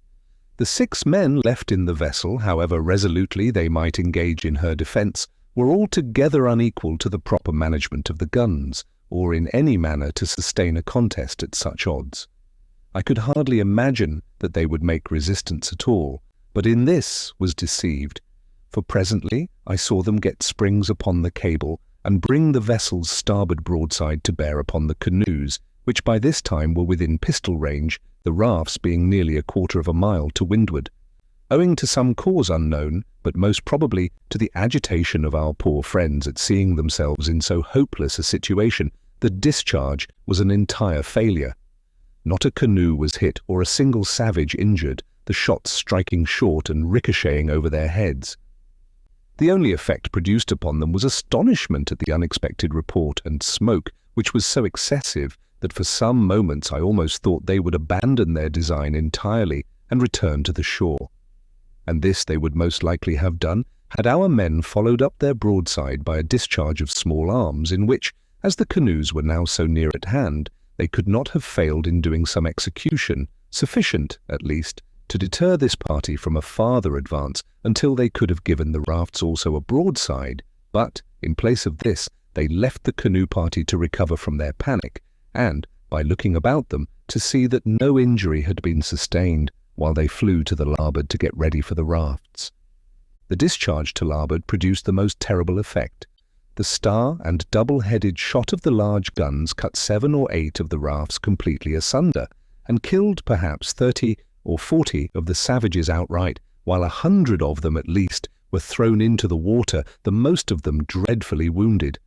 The 6 men left in the vessel, however resolutely they might engage in her defence, were altogether unequal to the proper management of the guns, or in any manner to sustain a contest at such odds. I could hardly imagine that they would make resistance at all, but in this was deceived, for presently I saw them get springs upon the cable and bring the vessel's starboard broadside to bear upon the canoes, which by this time were within pistol range, the rafts being nearly a quarter of a mile to windward. Owing to some cause unknown, but most probably to the agitation of our poor friends at seeing themselves in so hopeless a situation, the discharge was an entire failure. Not a canoe was hit or a single savage injured, the shots striking short and ricocheting over their heads. The only effect produced upon them was astonishment at the unexpected report and smoke, which was so excessive that for some moments I almost thought they would abandon their design entirely and return to the shore. And this they would most likely have done had our men followed up their broadside by a discharge of small arms in which, as the canoes were now so near at hand, they could not have failed in doing some execution, sufficient, at least, to deter this party from a farther advance until they could have given the rafts also a broadside. But, in place of this, they left the canoe party to recover from their panic, and, by looking about them, to see that no injury had been sustained, while they flew to the larboard to get ready for the rafts. The discharge to larboard produced the most terrible effect. The star and double-headed shot of the large guns cut 7 or 8 of the rafts completely asunder, and killed perhaps 30 or 40 of the savages outright, while 100 of them at least were thrown into the water, the most of them dreadfully wounded.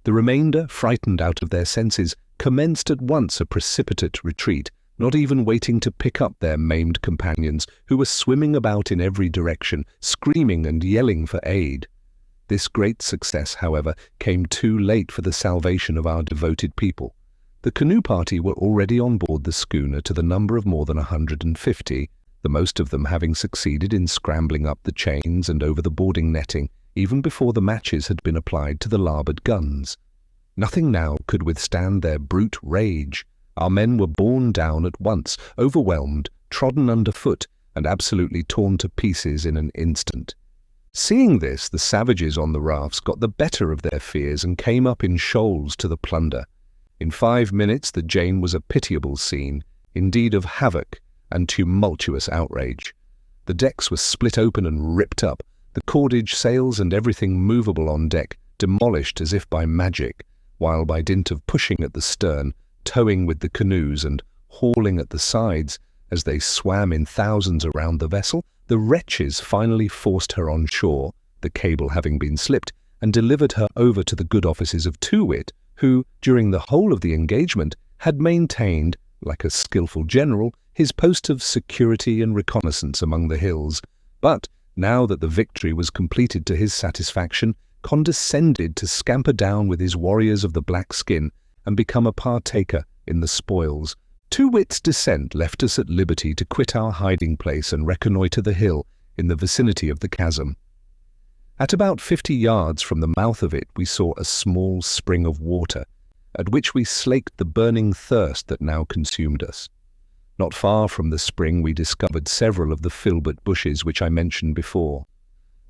The remainder, frightened out of their senses, commenced at once a precipitate retreat, not even waiting to pick up their maimed companions, who were swimming about in every direction, screaming and yelling for aid. This great success, however, came too late for the salvation of our devoted people. The canoe party were already on board the schooner to the number of more than 150, the most of them having succeeded in scrambling up the chains and over the boarding netting, even before the matches had been applied to the larboard guns. Nothing now could withstand their brute rage. Our men were borne down at once, overwhelmed, trodden underfoot, and absolutely torn to pieces in an instant. Seeing this, the savages on the rafts got the better of their fears and came up in shoals to the plunder. In 5 minutes the Jane was a pitiable scene, indeed of havoc and tumultuous outrage. The decks were split open and ripped up, the cordage, sails, and everything movable on deck demolished as if by magic, while by dint of pushing at the stern, towing with the canoes, and hauling at the sides, as they swam in thousands around the vessel, the wretches finally forced her on shore, the cable having been slipped, and delivered her over to the good offices of Too-wit, who, during the whole of the engagement, had maintained, like a skilful general, his post of security and reconnaissance among the hills, but, now that the victory was completed to his satisfaction, condescended to scamper down with his warriors of the black skin and become a partaker in the spoils. Too-wit's descent left us at liberty to quit our hiding-place and reconnoitre the hill in the vicinity of the chasm. At about 50 yards from the mouth of it we saw a small spring of water, at which we slaked the burning thirst that now consumed us. Not far from the spring we discovered several of the filbert bushes which I mentioned before.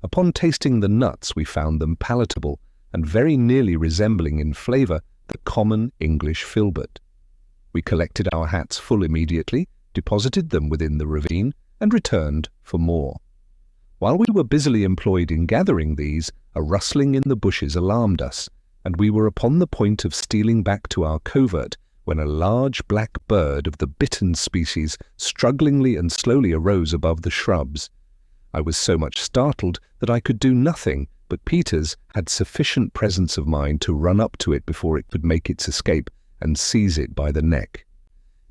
Upon tasting the nuts we found them palatable and very nearly resembling in flavour the common English filbert. We collected our hats full immediately, deposited them within the ravine, and returned for more. While we were busily employed in gathering these, a rustling in the bushes alarmed us, and we were upon the point of stealing back to our covert when a large black bird of the bittern species strugglingly and slowly arose above the shrubs. I was so much startled that I could do nothing, but Peters had sufficient presence of mind to run up to it before it could make its escape and seize it by the neck.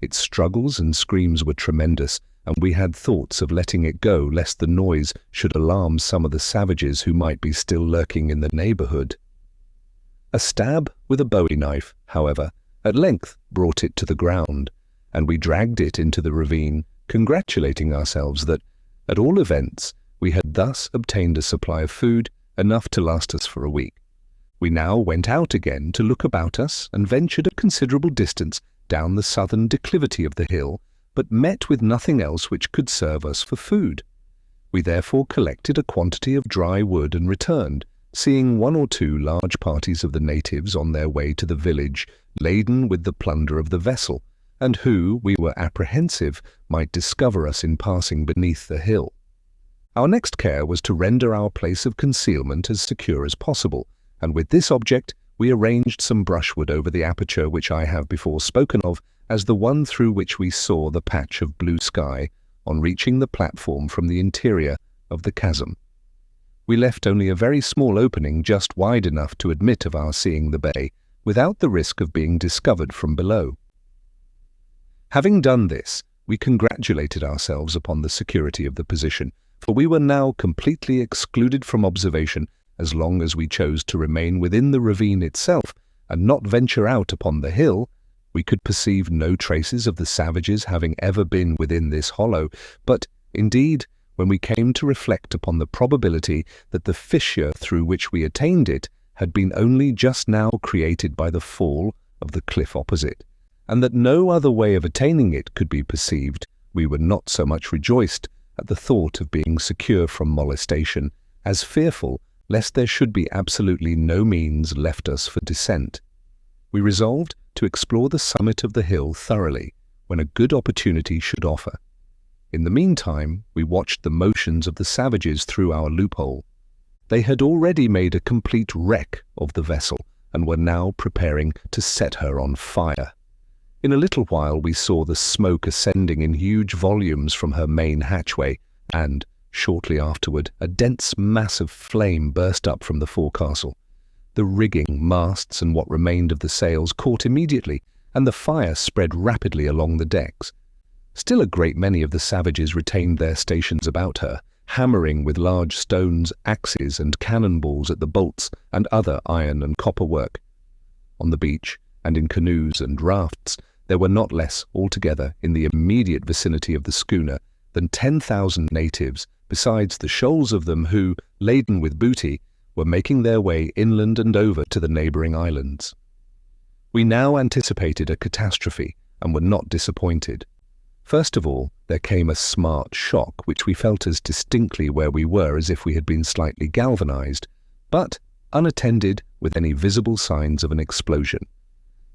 Its struggles and screams were tremendous, and we had thoughts of letting it go lest the noise should alarm some of the savages who might be still lurking in the neighbourhood. A stab with a bowie knife, however, at length brought it to the ground, and we dragged it into the ravine, congratulating ourselves that, at all events, we had thus obtained a supply of food enough to last us for a week. We now went out again to look about us and ventured a considerable distance down the southern declivity of the hill, but met with nothing else which could serve us for food. We therefore collected a quantity of dry wood and returned, seeing 1 or 2 large parties of the natives on their way to the village, laden with the plunder of the vessel, and who, we were apprehensive, might discover us in passing beneath the hill. Our next care was to render our place of concealment as secure as possible, and with this object we arranged some brushwood over the aperture which I have before spoken of as the one through which we saw the patch of blue sky on reaching the platform from the interior of the chasm. We left only a very small opening just wide enough to admit of our seeing the bay, without the risk of being discovered from below. Having done this, We congratulated ourselves upon the security of the position, for we were now completely excluded from observation as long as we chose to remain within the ravine itself and not venture out upon the hill. We could perceive no traces of the savages having ever been within this hollow, but, indeed, when we came to reflect upon the probability that the fissure through which we attained it had been only just now created by the fall of the cliff opposite, and that no other way of attaining it could be perceived, we were not so much rejoiced at the thought of being secure from molestation, as fearful lest there should be absolutely no means left us for descent. We resolved to explore the summit of the hill thoroughly when a good opportunity should offer. In the meantime, we watched the motions of the savages through our loophole. They had already made a complete wreck of the vessel and were now preparing to set her on fire. In a little while we saw the smoke ascending in huge volumes from her main hatchway, and, shortly afterward, a dense mass of flame burst up from the forecastle. The rigging, masts, and what remained of the sails caught immediately, and the fire spread rapidly along the decks. Still a great many of the savages retained their stations about her, hammering with large stones, axes, and cannonballs at the bolts and other iron and copper work. On the beach, and in canoes and rafts, there were not less altogether in the immediate vicinity of the schooner than 10,000 natives, besides the shoals of them who, laden with booty, were making their way inland and over to the neighbouring islands. We now anticipated a catastrophe, and were not disappointed. First of all, there came a smart shock, which we felt as distinctly where we were as if we had been slightly galvanized, but unattended with any visible signs of an explosion.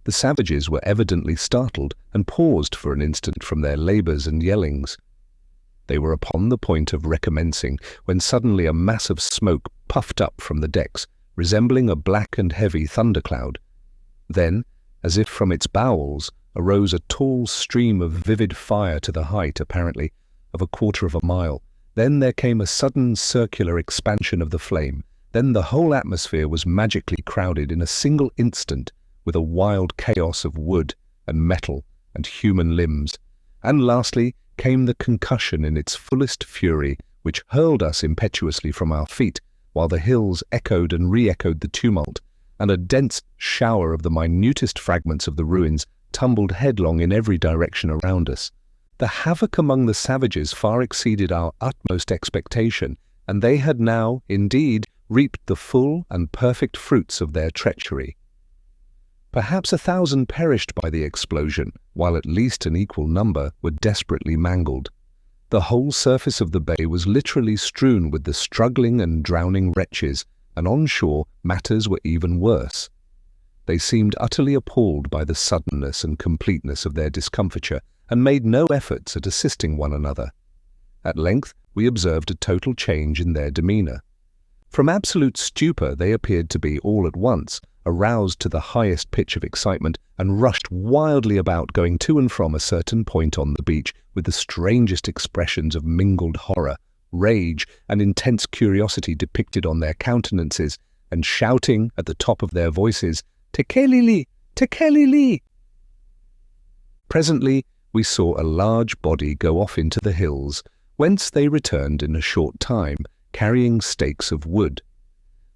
The savages were evidently startled and paused for an instant from their labours and yellings. They were upon the point of recommencing when suddenly a mass of smoke puffed up from the decks, resembling a black and heavy thundercloud. Then, as if from its bowels, arose a tall stream of vivid fire to the height, apparently, of a quarter of a mile. Then there came a sudden circular expansion of the flame. Then the whole atmosphere was magically crowded in a single instant with a wild chaos of wood and metal and human limbs. And lastly came the concussion in its fullest fury, which hurled us impetuously from our feet, while the hills echoed and re-echoed the tumult, and a dense shower of the minutest fragments of the ruins tumbled headlong in every direction around us. The havoc among the savages far exceeded our utmost expectation, and they had now, indeed, reaped the full and perfect fruits of their treachery. Perhaps 1,000 perished by the explosion, while at least an equal number were desperately mangled. The whole surface of the bay was literally strewn with the struggling and drowning wretches, and on shore matters were even worse. They seemed utterly appalled by the suddenness and completeness of their discomfiture, and made no efforts at assisting one another. At length we observed a total change in their demeanour. From absolute stupor they appeared to be, all at once, aroused to the highest pitch of excitement, and rushed wildly about, going to and from a certain point on the beach with the strangest expressions of mingled horror, rage, and intense curiosity depicted on their countenances, and shouting at the top of their voices, "Tekelili! Tekelili!" Presently we saw a large body go off into the hills, whence they returned in a short time, carrying stakes of wood.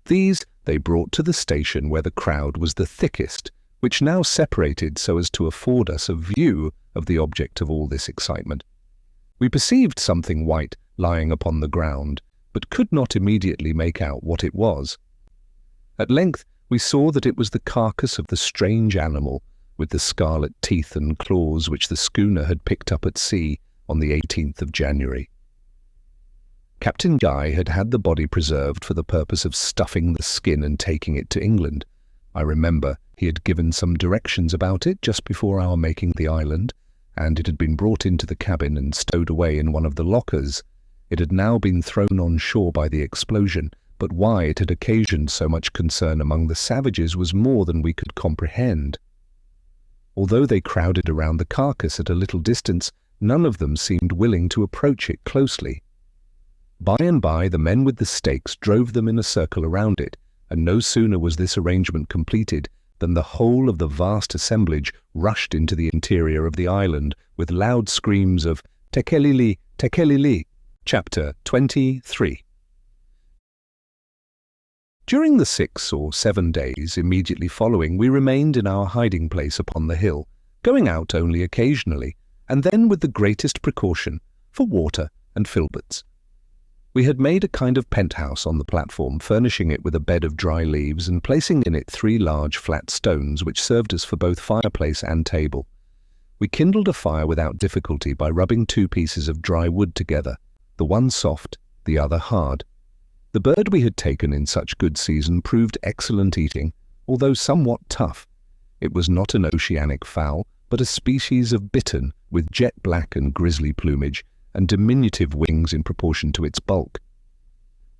These they brought to the station where the crowd was the thickest, which now separated so as to afford us a view of the object of all this excitement. We perceived something white lying upon the ground, but could not immediately make out what it was. At length we saw that it was the carcass of the strange animal with the scarlet teeth and claws which the schooner had picked up at sea on the 18th of January. Captain Guy had had the body preserved for the purpose of stuffing the skin and taking it to England. I remember he had given some directions about it just before our making the island, and it had been brought into the cabin and stowed away in one of the lockers. It had now been thrown on shore by the explosion, but why it had occasioned so much concern among the savages was more than we could comprehend. Although they crowded around the carcass at a little distance, none of them seemed willing to approach it closely. By and by the men with the stakes drove them in a circle around it, and no sooner was this arrangement completed than the whole of the vast assemblage rushed into the interior of the island with loud screams of "Tekelili, Tekelili." Chapter 23. During the 6 or 7 days immediately following, we remained in our hiding place upon the hill, going out only occasionally, and then with the greatest precaution, for water and filberts. We had made a kind of penthouse on the platform, furnishing it with a bed of dry leaves and placing in it 3 large flat stones which served us for both fireplace and table. We kindled a fire without difficulty by rubbing 2 pieces of dry wood together, the one soft, the other hard. The bird we had taken in such good season proved excellent eating, although somewhat tough. It was not an oceanic fowl, but a species of bittern with jet black and grisly plumage, and diminutive wings in proportion to its bulk.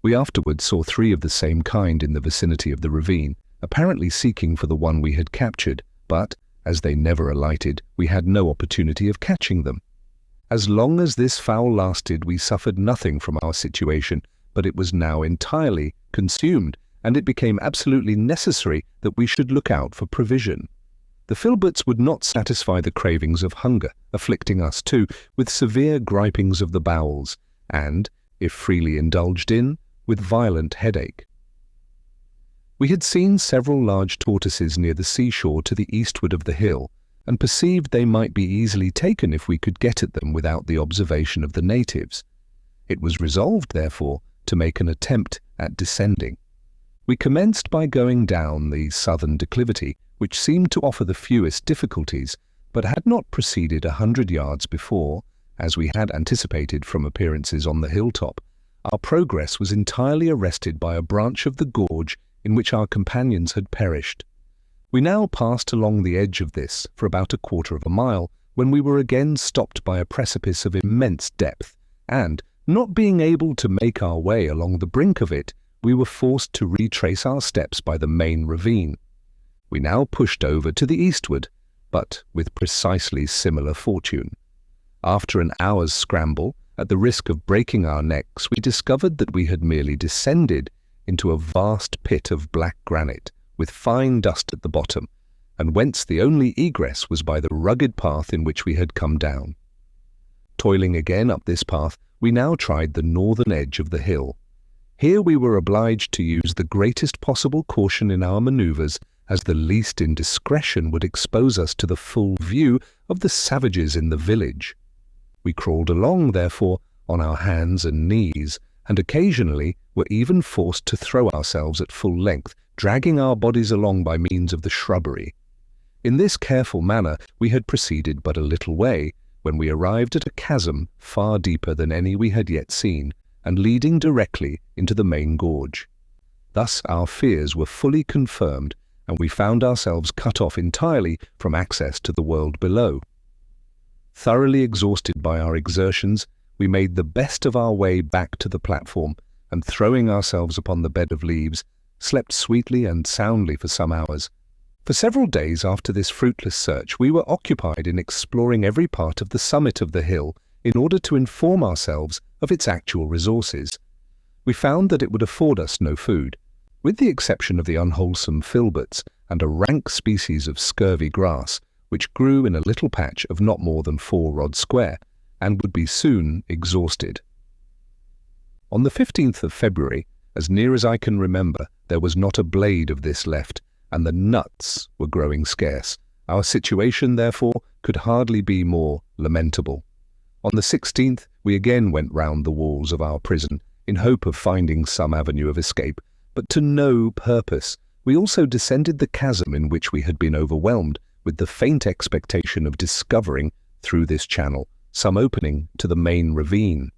We afterwards saw 3 of the same kind in the vicinity of the ravine, apparently seeking for the one we had captured, but, as they never alighted, we had no opportunity of catching them. As long as this fowl lasted, we suffered nothing from our situation, but it was now entirely consumed, and it became absolutely necessary that we should look out for provision. The filberts would not satisfy the cravings of hunger, afflicting us too with severe gripings of the bowels, and, if freely indulged in, with violent headache. We had seen several large tortoises near the seashore to the eastward of the hill, and perceived they might be easily taken if we could get at them without the observation of the natives. It was resolved, therefore, to make an attempt at descending. We commenced by going down the southern declivity, which seemed to offer the fewest difficulties, but had not proceeded 100 yards before, as we had anticipated from appearances on the hilltop, our progress was entirely arrested by a branch of the gorge in which our companions had perished. We now passed along the edge of this for about 1/4 of a mile, when we were again stopped by a precipice of immense depth, and, not being able to make our way along the brink of it, we were forced to retrace our steps by the main ravine. We now pushed over to the eastward, but with precisely similar fortune. After an hour's scramble, at the risk of breaking our necks, we discovered that we had merely descended into a vast pit of black granite, with fine dust at the bottom, and whence the only egress was by the rugged path in which we had come down. Toiling again up this path, we now tried the northern edge of the hill. Here we were obliged to use the greatest possible caution in our manoeuvres, as the least indiscretion would expose us to the full view of the savages in the village. We crawled along, therefore, on our hands and knees, and occasionally were even forced to throw ourselves at full length, dragging our bodies along by means of the shrubbery. In this careful manner we had proceeded but a little way, when we arrived at a chasm far deeper than any we had yet seen, and leading directly into the main gorge. Thus our fears were fully confirmed, and we found ourselves cut off entirely from access to the world below. Thoroughly exhausted by our exertions, we made the best of our way back to the platform, and throwing ourselves upon the bed of leaves, slept sweetly and soundly for some hours. For several days after this fruitless search, we were occupied in exploring every part of the summit of the hill in order to inform ourselves of its actual resources. We found that it would afford us no food, with the exception of the unwholesome filberts and a rank species of scurvy grass, which grew in a little patch of not more than 4 rods square, and would be soon exhausted. On the 15th of February, as near as I can remember, there was not a blade of this left, and the nuts were growing scarce. Our situation, therefore, could hardly be more lamentable. On the 16th, we again went round the walls of our prison, in hope of finding some avenue of escape, but to no purpose. We also descended the chasm in which we had been overwhelmed, with the faint expectation of discovering, through this channel, some opening to the main ravine.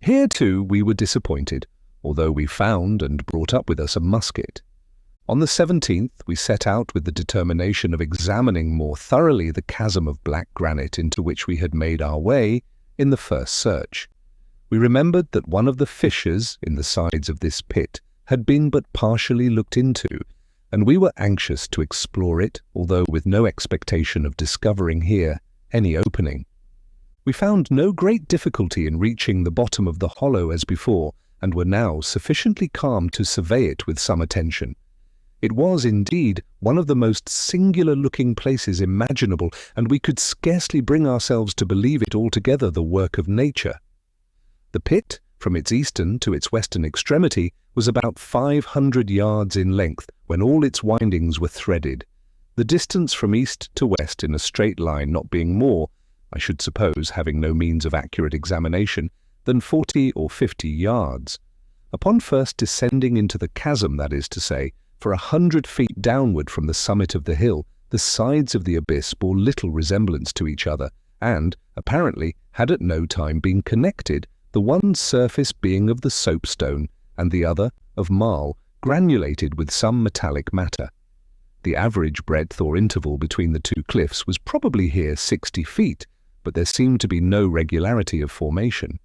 Here, too, we were disappointed, although we found and brought up with us a musket. On the 17th, we set out with the determination of examining more thoroughly the chasm of black granite into which we had made our way in the first search. We remembered that one of the fissures in the sides of this pit had been but partially looked into, and we were anxious to explore it, although with no expectation of discovering here any opening. We found no great difficulty in reaching the bottom of the hollow as before, and were now sufficiently calm to survey it with some attention. It was indeed one of the most singular-looking places imaginable, and we could scarcely bring ourselves to believe it altogether the work of nature. The pit, from its eastern to its western extremity, was about 500 yards in length when all its windings were threaded, the distance from east to west in a straight line not being more, I should suppose, having no means of accurate examination, than 40 or 50 yards. Upon first descending into the chasm, that is to say, for 100 feet downward from the summit of the hill, the sides of the abyss bore little resemblance to each other, and, apparently, had at no time been connected, the one surface being of the soapstone, and the other of marl, granulated with some metallic matter. The average breadth or interval between the two cliffs was probably here 60 feet, but there seemed to be no regularity of formation.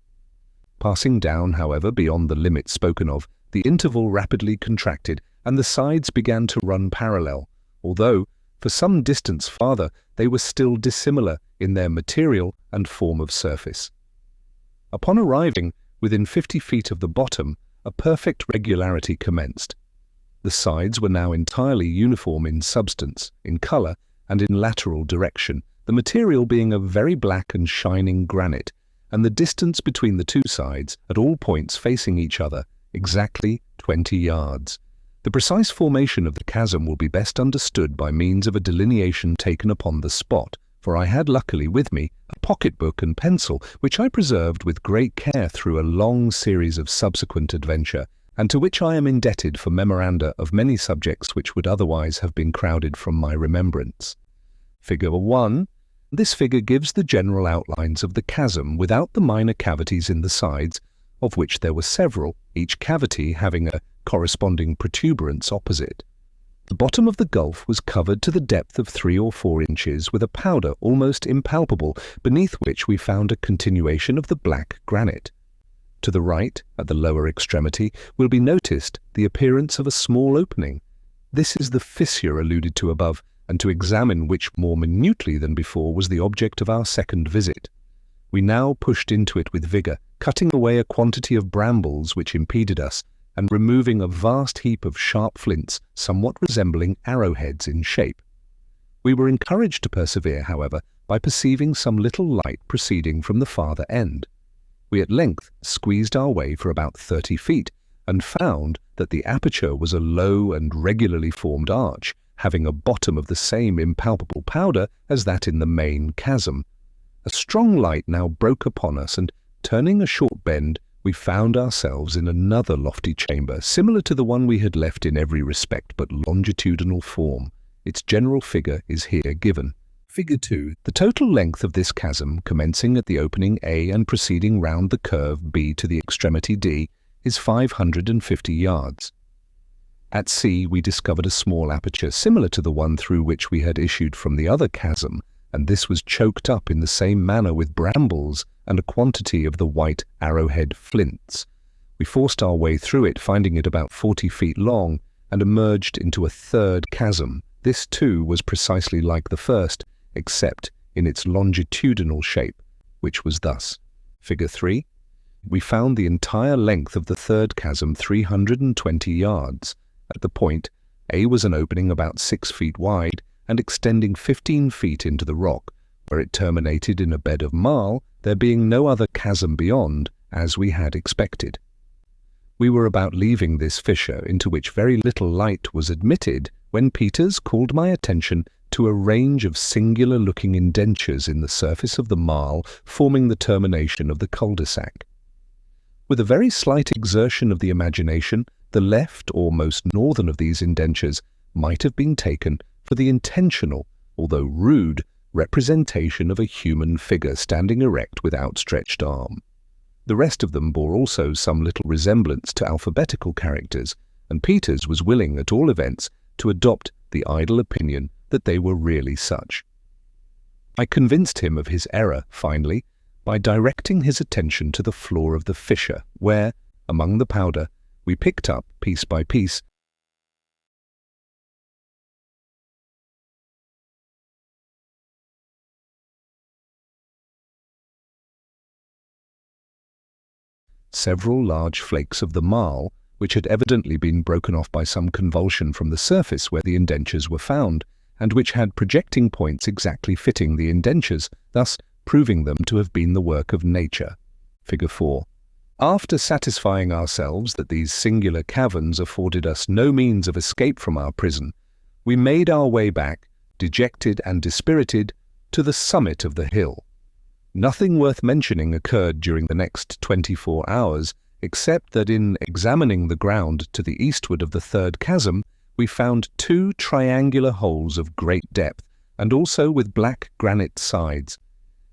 Passing down, however, beyond the limit spoken of, the interval rapidly contracted, and the sides began to run parallel, although, for some distance farther, they were still dissimilar in their material and form of surface. Upon arriving within 50 feet of the bottom, a perfect regularity commenced. The sides were now entirely uniform in substance, in colour, and in lateral direction, the material being of very black and shining granite, and the distance between the two sides, at all points facing each other, exactly 20 yards. The precise formation of the chasm will be best understood by means of a delineation taken upon the spot, for I had luckily with me a pocket-book and pencil, which I preserved with great care through a long series of subsequent adventure, and to which I am indebted for memoranda of many subjects which would otherwise have been crowded from my remembrance. Figure 1. This figure gives the general outlines of the chasm without the minor cavities in the sides, of which there were several, each cavity having a corresponding protuberance opposite. The bottom of the gulf was covered to the depth of 3 or 4 inches with a powder almost impalpable, beneath which we found a continuation of the black granite. To the right, at the lower extremity, will be noticed the appearance of a small opening. This is the fissure alluded to above, and to examine which more minutely than before was the object of our second visit. We now pushed into it with vigour, cutting away a quantity of brambles which impeded us, and removing a vast heap of sharp flints somewhat resembling arrowheads in shape. We were encouraged to persevere, however, by perceiving some little light proceeding from the farther end. We at length squeezed our way for about 30 feet, and found that the aperture was a low and regularly formed arch, having a bottom of the same impalpable powder as that in the main chasm. A strong light now broke upon us, and, turning a short bend, we found ourselves in another lofty chamber, similar to the one we had left in every respect but longitudinal form. Its general figure is here given. Figure 2. The total length of this chasm, commencing at the opening A and proceeding round the curve B to the extremity D, is 550 yards. At C we discovered a small aperture similar to the one through which we had issued from the other chasm, and this was choked up in the same manner with brambles and a quantity of the white arrowhead flints. We forced our way through it, finding it about 40 feet long, and emerged into a third chasm. This too was precisely like the first, except in its longitudinal shape, which was thus. Figure 3. We found the entire length of the third chasm 320 yards. At the point, A was an opening about 6 feet wide and extending 15 feet into the rock, where it terminated in a bed of marl, there being no other chasm beyond, as we had expected. We were about leaving this fissure, into which very little light was admitted, when Peters called my attention to a range of singular-looking indentures in the surface of the marl forming the termination of the cul-de-sac. With a very slight exertion of the imagination, the left or most northern of these indentures might have been taken for the intentional, although rude, representation of a human figure standing erect with outstretched arm. The rest of them bore also some little resemblance to alphabetical characters, and Peters was willing, at all events, to adopt the idle opinion that they were really such. I convinced him of his error, finally, by directing his attention to the floor of the fissure, where, among the powder, we picked up, piece by piece, several large flakes of the marl, which had evidently been broken off by some convulsion from the surface where the indentures were found, and which had projecting points exactly fitting the indentures, thus proving them to have been the work of nature. Figure 4. After satisfying ourselves that these singular caverns afforded us no means of escape from our prison, we made our way back, dejected and dispirited, to the summit of the hill. Nothing worth mentioning occurred during the next 24 hours, except that in examining the ground to the eastward of the third chasm, we found 2 triangular holes of great depth, and also with black granite sides.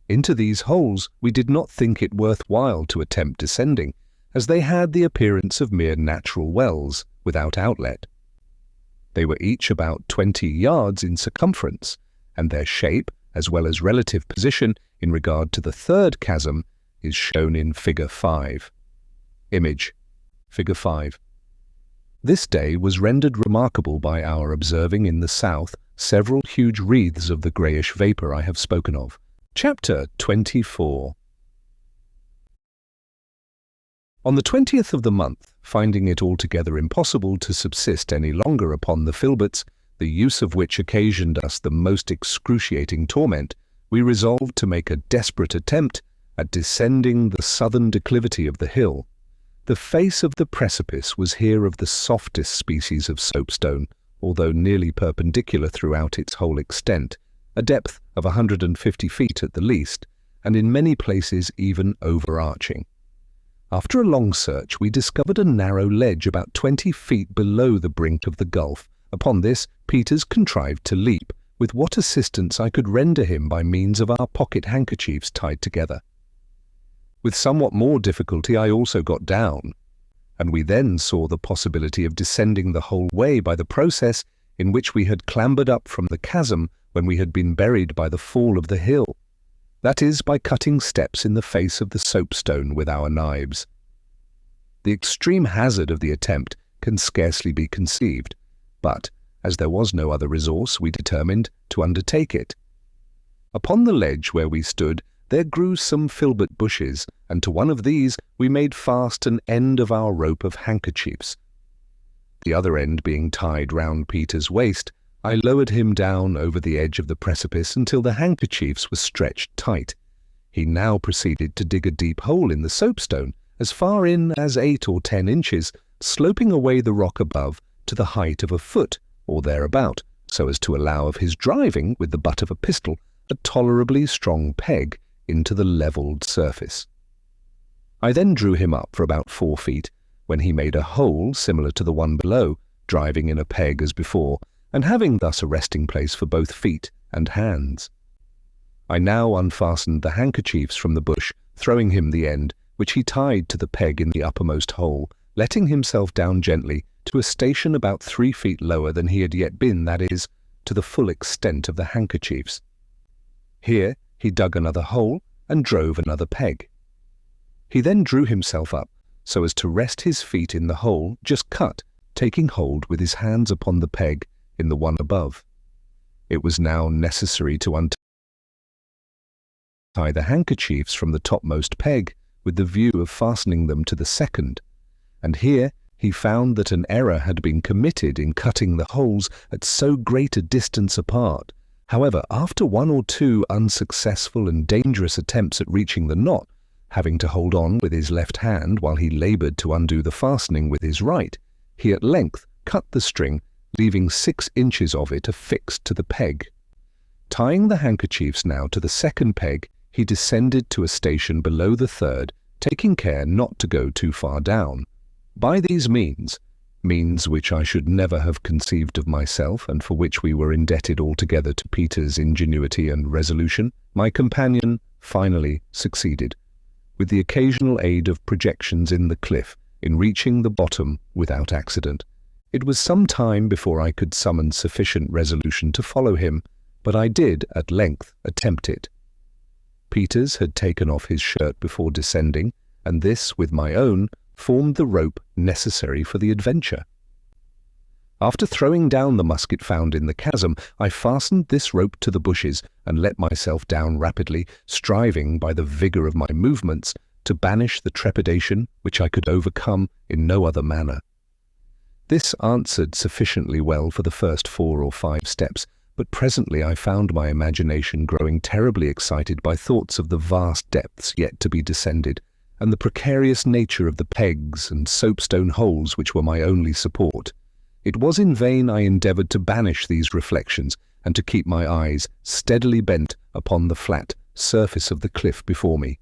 Into these holes we did not think it worth while to attempt descending, as they had the appearance of mere natural wells, without outlet. They were each about 20 yards in circumference, and their shape, as well as relative position in regard to the third chasm, is shown in Figure 5. Image. Figure 5. This day was rendered remarkable by our observing in the south several huge wreaths of the greyish vapour I have spoken of. Chapter 24. On the 20th of the month, finding it altogether impossible to subsist any longer upon the filberts, the use of which occasioned us the most excruciating torment, we resolved to make a desperate attempt at descending the southern declivity of the hill. The face of the precipice was here of the softest species of soapstone, although nearly perpendicular throughout its whole extent, a depth of 150 feet at the least, and in many places even overarching. After a long search, we discovered a narrow ledge about 20 feet below the brink of the gulf. Upon this, Peters contrived to leap, with what assistance I could render him by means of our pocket handkerchiefs tied together. With somewhat more difficulty I also got down, and we then saw the possibility of descending the whole way by the process in which we had clambered up from the chasm when we had been buried by the fall of the hill. That is, by cutting steps in the face of the soapstone with our knives. The extreme hazard of the attempt can scarcely be conceived, but, as there was no other resource, we determined to undertake it. Upon the ledge where we stood, there grew some filbert bushes, and to one of these we made fast an end of our rope of handkerchiefs. The other end being tied round Peter's waist, I lowered him down over the edge of the precipice until the handkerchiefs were stretched tight. He now proceeded to dig a deep hole in the soapstone, as far in as 8 or 10 inches, sloping away the rock above to the height of a foot or thereabout, so as to allow of his driving, with the butt of a pistol, a tolerably strong peg into the levelled surface. I then drew him up for about 4 feet, when he made a hole similar to the one below, driving in a peg as before, and having thus a resting place for both feet and hands. I now unfastened the handkerchiefs from the bush, throwing him the end, which he tied to the peg in the uppermost hole, letting himself down gently to a station about 3 feet lower than he had yet been, that is, to the full extent of the handkerchiefs. Here he dug another hole and drove another peg. He then drew himself up so as to rest his feet in the hole just cut, taking hold with his hands upon the peg in the one above. It was now necessary to untie the handkerchiefs from the topmost peg with the view of fastening them to the second, and here he found that an error had been committed in cutting the holes at so great a distance apart. However, after 1 or 2 unsuccessful and dangerous attempts at reaching the knot, having to hold on with his left hand while he laboured to undo the fastening with his right, he at length cut the string, leaving 6 inches of it affixed to the peg. Tying the handkerchiefs now to the second peg, he descended to a station below the third, taking care not to go too far down. By these means which I should never have conceived of myself, and for which we were indebted altogether to Peter's ingenuity and resolution, my companion finally succeeded, with the occasional aid of projections in the cliff, in reaching the bottom without accident. It was some time before I could summon sufficient resolution to follow him, but I did at length attempt it. Peters had taken off his shirt before descending, and this, with my own, formed the rope necessary for the adventure. After throwing down the musket found in the chasm, I fastened this rope to the bushes and let myself down rapidly, striving by the vigour of my movements to banish the trepidation which I could overcome in no other manner. This answered sufficiently well for the first 4 or 5 steps, but presently I found my imagination growing terribly excited by thoughts of the vast depths yet to be descended, and the precarious nature of the pegs and soapstone holes which were my only support. It was in vain I endeavoured to banish these reflections and to keep my eyes steadily bent upon the flat surface of the cliff before me.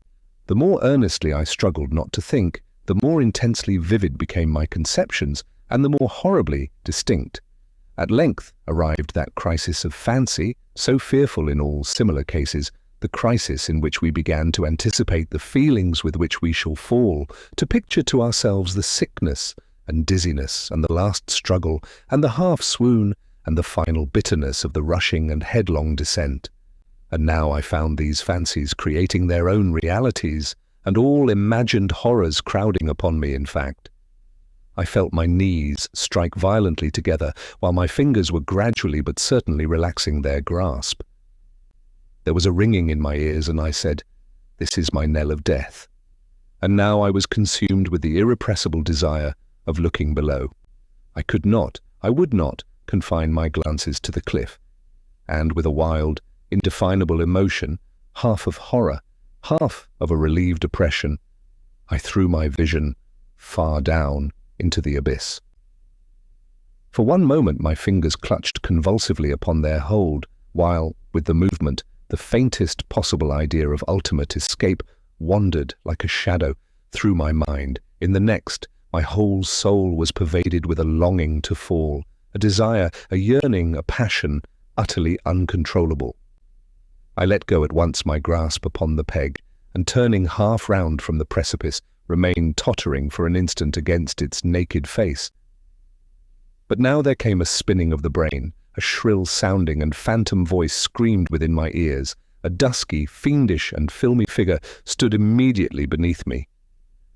The more earnestly I struggled not to think, the more intensely vivid became my conceptions, and the more horribly distinct. At length arrived that crisis of fancy, so fearful in all similar cases, the crisis in which we began to anticipate the feelings with which we shall fall, to picture to ourselves the sickness and dizziness and the last struggle and the half-swoon and the final bitterness of the rushing and headlong descent. And now I found these fancies creating their own realities, and all imagined horrors crowding upon me in fact. I felt my knees strike violently together, while my fingers were gradually but certainly relaxing their grasp. There was a ringing in my ears, and I said, "This is my knell of death." And now I was consumed with the irrepressible desire of looking below. I would not confine my glances to the cliff, and with a wild, indefinable emotion, half of horror, half of a relieved oppression, I threw my vision far down into the abyss. For one moment my fingers clutched convulsively upon their hold, while, with the movement, the faintest possible idea of ultimate escape wandered like a shadow through my mind. In the next, my whole soul was pervaded with a longing to fall, a desire, a yearning, a passion, utterly uncontrollable. I let go at once my grasp upon the peg, and turning half round from the precipice, remained tottering for an instant against its naked face. But now there came a spinning of the brain, a shrill sounding and phantom voice screamed within my ears. A dusky, fiendish and filmy figure stood immediately beneath me,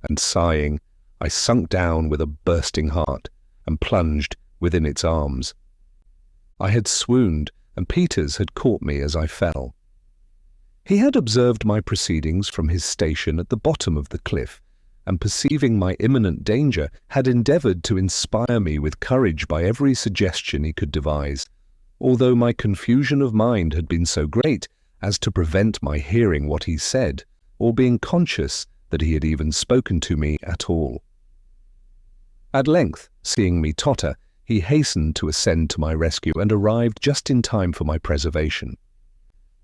and sighing, I sunk down with a bursting heart, and plunged within its arms. I had swooned, and Peters had caught me as I fell. He had observed my proceedings from his station at the bottom of the cliff, and perceiving my imminent danger, had endeavoured to inspire me with courage by every suggestion he could devise, although my confusion of mind had been so great as to prevent my hearing what he said, or being conscious that he had even spoken to me at all. At length, seeing me totter, he hastened to ascend to my rescue and arrived just in time for my preservation.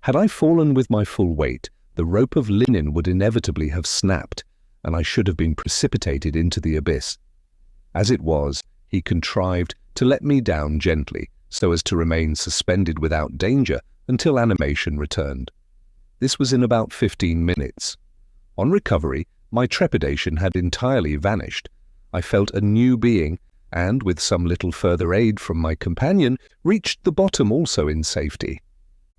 Had I fallen with my full weight, the rope of linen would inevitably have snapped, and I should have been precipitated into the abyss. As it was, he contrived to let me down gently, so as to remain suspended without danger until animation returned. This was in about 15 minutes. On recovery, my trepidation had entirely vanished. I felt a new being, and, with some little further aid from my companion, reached the bottom also in safety.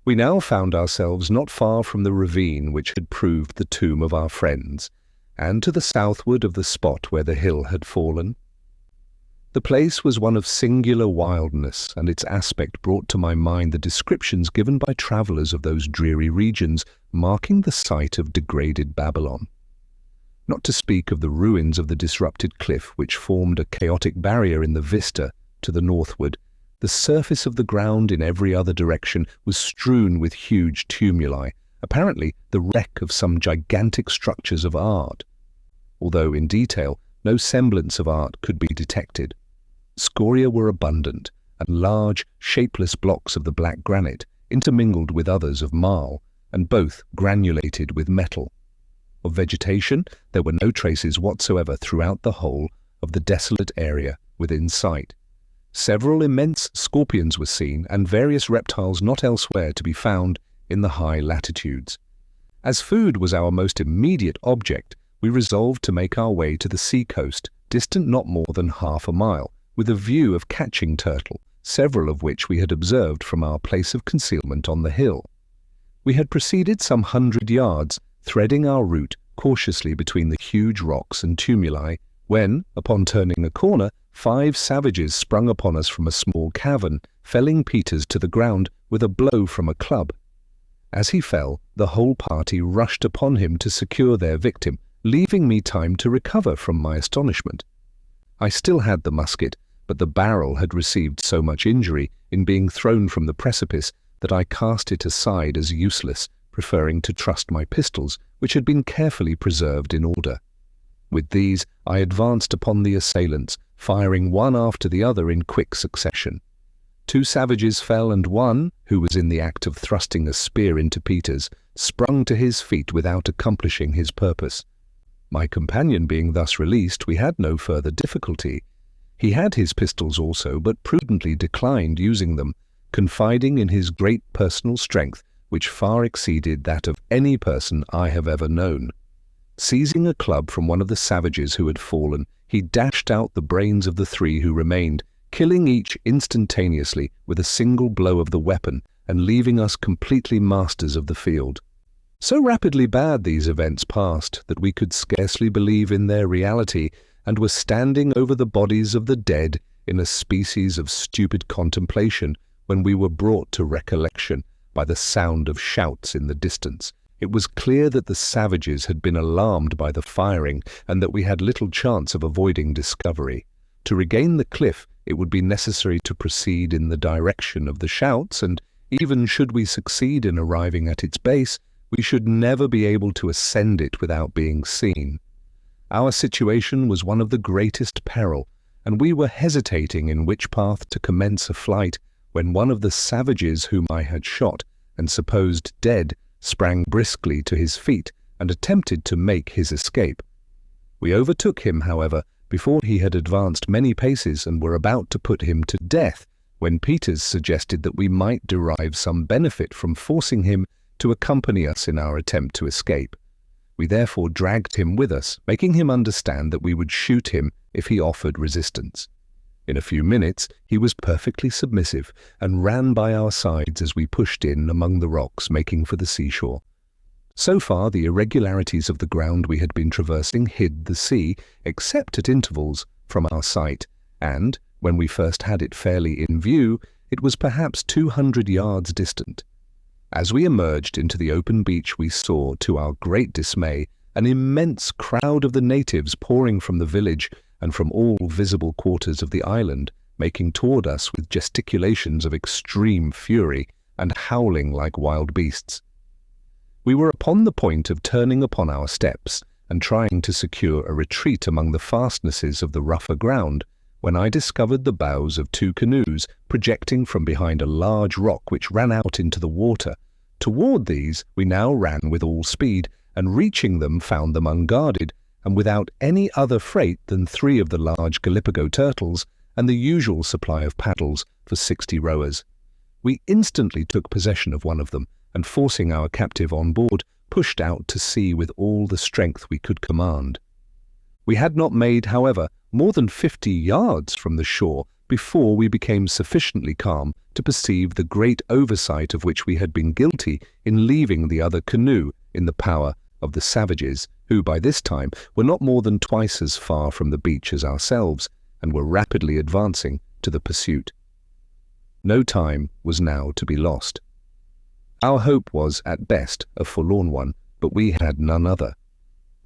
We now found ourselves not far from the ravine which had proved the tomb of our friends, and to the southward of the spot where the hill had fallen. The place was one of singular wildness, and its aspect brought to my mind the descriptions given by travellers of those dreary regions marking the site of degraded Babylon. Not to speak of the ruins of the disrupted cliff which formed a chaotic barrier in the vista to the northward, the surface of the ground in every other direction was strewn with huge tumuli, apparently the wreck of some gigantic structures of art, although in detail no semblance of art could be detected. Scoria were abundant, and large, shapeless blocks of the black granite, intermingled with others of marl, and both granulated with metal. Of vegetation, there were no traces whatsoever throughout the whole of the desolate area within sight. Several immense scorpions were seen, and various reptiles not elsewhere to be found in the high latitudes. As food was our most immediate object, we resolved to make our way to the sea-coast, distant not more than half a mile, with a view of catching turtle, several of which we had observed from our place of concealment on the hill. We had proceeded some 100 yards, threading our route cautiously between the huge rocks and tumuli, when, upon turning a corner, 5 savages sprung upon us from a small cavern, felling Peters to the ground with a blow from a club. As he fell, the whole party rushed upon him to secure their victim, leaving me time to recover from my astonishment. I still had the musket, but the barrel had received so much injury in being thrown from the precipice that I cast it aside as useless, preferring to trust my pistols, which had been carefully preserved in order. With these, I advanced upon the assailants, firing one after the other in quick succession. 2 savages fell, and one, who was in the act of thrusting a spear into Peters, sprung to his feet without accomplishing his purpose. My companion being thus released, we had no further difficulty. He had his pistols also, but prudently declined using them, confiding in his great personal strength, which far exceeded that of any person I have ever known. Seizing a club from one of the savages who had fallen, he dashed out the brains of the 3 who remained, killing each instantaneously with a single blow of the weapon and leaving us completely masters of the field. So rapidly bad these events passed that we could scarcely believe in their reality, and were standing over the bodies of the dead in a species of stupid contemplation when we were brought to recollection by the sound of shouts in the distance. It was clear that the savages had been alarmed by the firing and that we had little chance of avoiding discovery. To regain the cliff, it would be necessary to proceed in the direction of the shouts, and even should we succeed in arriving at its base, we should never be able to ascend it without being seen. Our situation was one of the greatest peril, and we were hesitating in which path to commence a flight, when one of the savages whom I had shot and supposed dead sprang briskly to his feet and attempted to make his escape. We overtook him, however, before he had advanced many paces, and were about to put him to death, when Peters suggested that we might derive some benefit from forcing him to accompany us in our attempt to escape. We therefore dragged him with us, making him understand that we would shoot him if he offered resistance. In a few minutes he was perfectly submissive, and ran by our sides as we pushed in among the rocks, making for the seashore. So far the irregularities of the ground we had been traversing hid the sea, except at intervals, from our sight, and, when we first had it fairly in view, it was perhaps 200 yards distant. As we emerged into the open beach, we saw, to our great dismay, an immense crowd of the natives pouring from the village and from all visible quarters of the island, making toward us with gesticulations of extreme fury and howling like wild beasts. We were upon the point of turning upon our steps and trying to secure a retreat among the fastnesses of the rougher ground, when I discovered the bows of 2 canoes projecting from behind a large rock which ran out into the water. Toward these we now ran with all speed, and reaching them found them unguarded, and without any other freight than 3 of the large Gallipago turtles and the usual supply of paddles for 60 rowers. We instantly took possession of one of them, and forcing our captive on board, pushed out to sea with all the strength we could command. We had not made, however, more than 50 yards from the shore before we became sufficiently calm to perceive the great oversight of which we had been guilty in leaving the other canoe in the power of the savages, who by this time were not more than twice as far from the beach as ourselves, and were rapidly advancing to the pursuit. No time was now to be lost. Our hope was, at best, a forlorn one, but we had none other.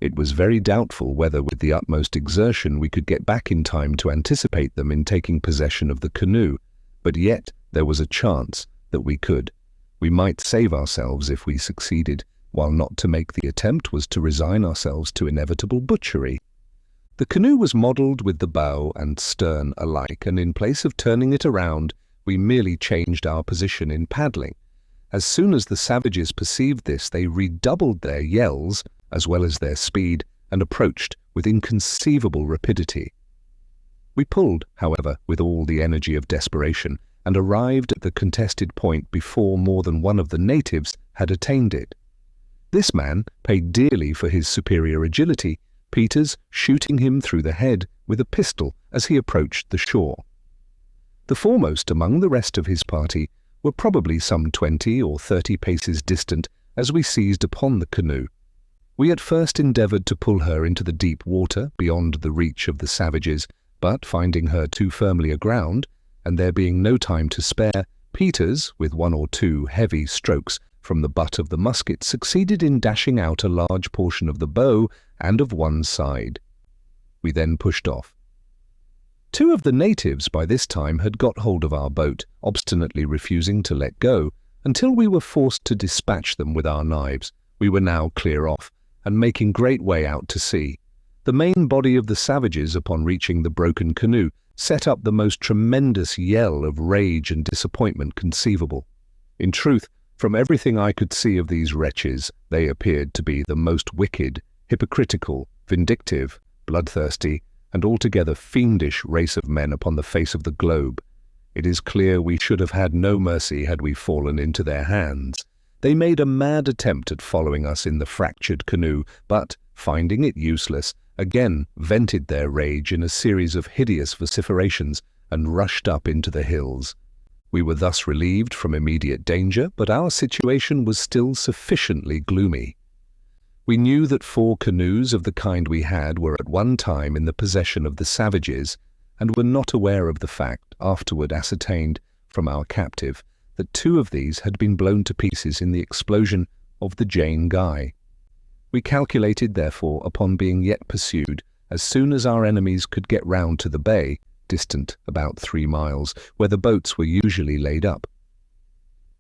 It was very doubtful whether with the utmost exertion we could get back in time to anticipate them in taking possession of the canoe, but yet there was a chance that we could. We might save ourselves if we succeeded, while not to make the attempt was to resign ourselves to inevitable butchery. The canoe was modelled with the bow and stern alike, and in place of turning it around, we merely changed our position in paddling. As soon as the savages perceived this, they redoubled their yells, as well as their speed, and approached with inconceivable rapidity. We pulled, however, with all the energy of desperation, and arrived at the contested point before more than one of the natives had attained it. This man paid dearly for his superior agility, Peters shooting him through the head with a pistol as he approached the shore. The foremost among the rest of his party were probably some 20 or 30 paces distant as we seized upon the canoe. We at first endeavoured to pull her into the deep water beyond the reach of the savages, but finding her too firmly aground, and there being no time to spare, Peters, with 1 or 2 heavy strokes from the butt of the musket, succeeded in dashing out a large portion of the bow and of one side. We then pushed off. Two of the natives by this time had got hold of our boat, obstinately refusing to let go, until we were forced to dispatch them with our knives. We were now clear off, and making great way out to sea. The main body of the savages, upon reaching the broken canoe, set up the most tremendous yell of rage and disappointment conceivable. In truth, from everything I could see of these wretches, they appeared to be the most wicked, hypocritical, vindictive, bloodthirsty, and altogether fiendish race of men upon the face of the globe. It is clear we should have had no mercy had we fallen into their hands. They made a mad attempt at following us in the fractured canoe, but, finding it useless, again vented their rage in a series of hideous vociferations and rushed up into the hills. We were thus relieved from immediate danger, but our situation was still sufficiently gloomy. We knew that 4 canoes of the kind we had were at one time in the possession of the savages, and were not aware of the fact, afterward ascertained from our captive, that 2 of these had been blown to pieces in the explosion of the Jane Guy. We calculated, therefore, upon being yet pursued as soon as our enemies could get round to the bay, distant about 3 miles, where the boats were usually laid up.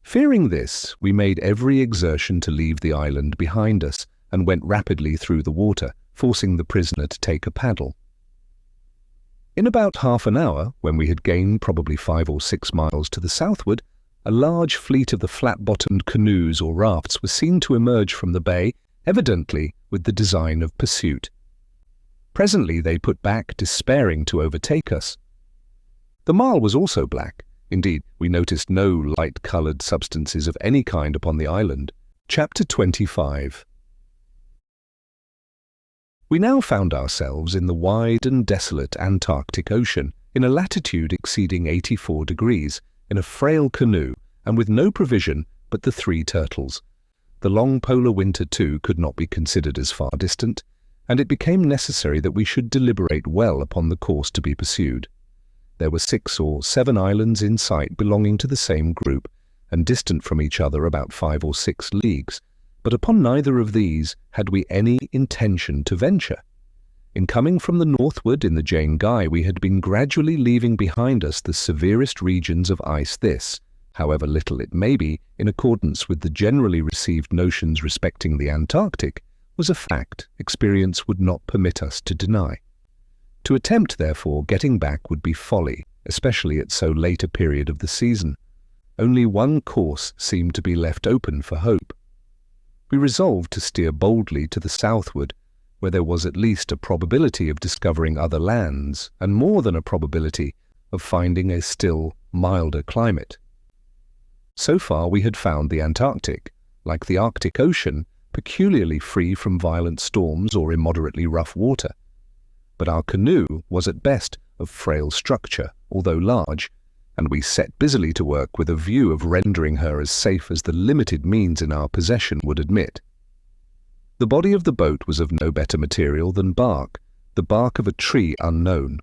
Fearing this, we made every exertion to leave the island behind us, and went rapidly through the water, forcing the prisoner to take a paddle. In about half an hour, when we had gained probably 5 or 6 miles to the southward, a large fleet of the flat-bottomed canoes or rafts was seen to emerge from the bay, evidently with the design of pursuit. Presently they put back, despairing to overtake us. The marl was also black. Indeed, we noticed no light-coloured substances of any kind upon the island. Chapter 25. We now found ourselves in the wide and desolate Antarctic Ocean, in a latitude exceeding 84 degrees, in a frail canoe, and with no provision but the 3 turtles. The long polar winter, too, could not be considered as far distant, and it became necessary that we should deliberate well upon the course to be pursued. There were 6 or 7 islands in sight belonging to the same group, and distant from each other about 5 or 6 leagues, but upon neither of these had we any intention to venture. In coming from the northward in the Jane Guy, we had been gradually leaving behind us the severest regions of ice. This, however little it may be, in accordance with the generally received notions respecting the Antarctic, was a fact experience would not permit us to deny. To attempt, therefore, getting back would be folly, especially at so late a period of the season. Only one course seemed to be left open for hope. We resolved to steer boldly to the southward, where there was at least a probability of discovering other lands, and more than a probability of finding a still milder climate. So far we had found the Antarctic, like the Arctic Ocean, peculiarly free from violent storms or immoderately rough water. But our canoe was at best of frail structure, although large, and we set busily to work with a view of rendering her as safe as the limited means in our possession would admit. The body of the boat was of no better material than bark, the bark of a tree unknown.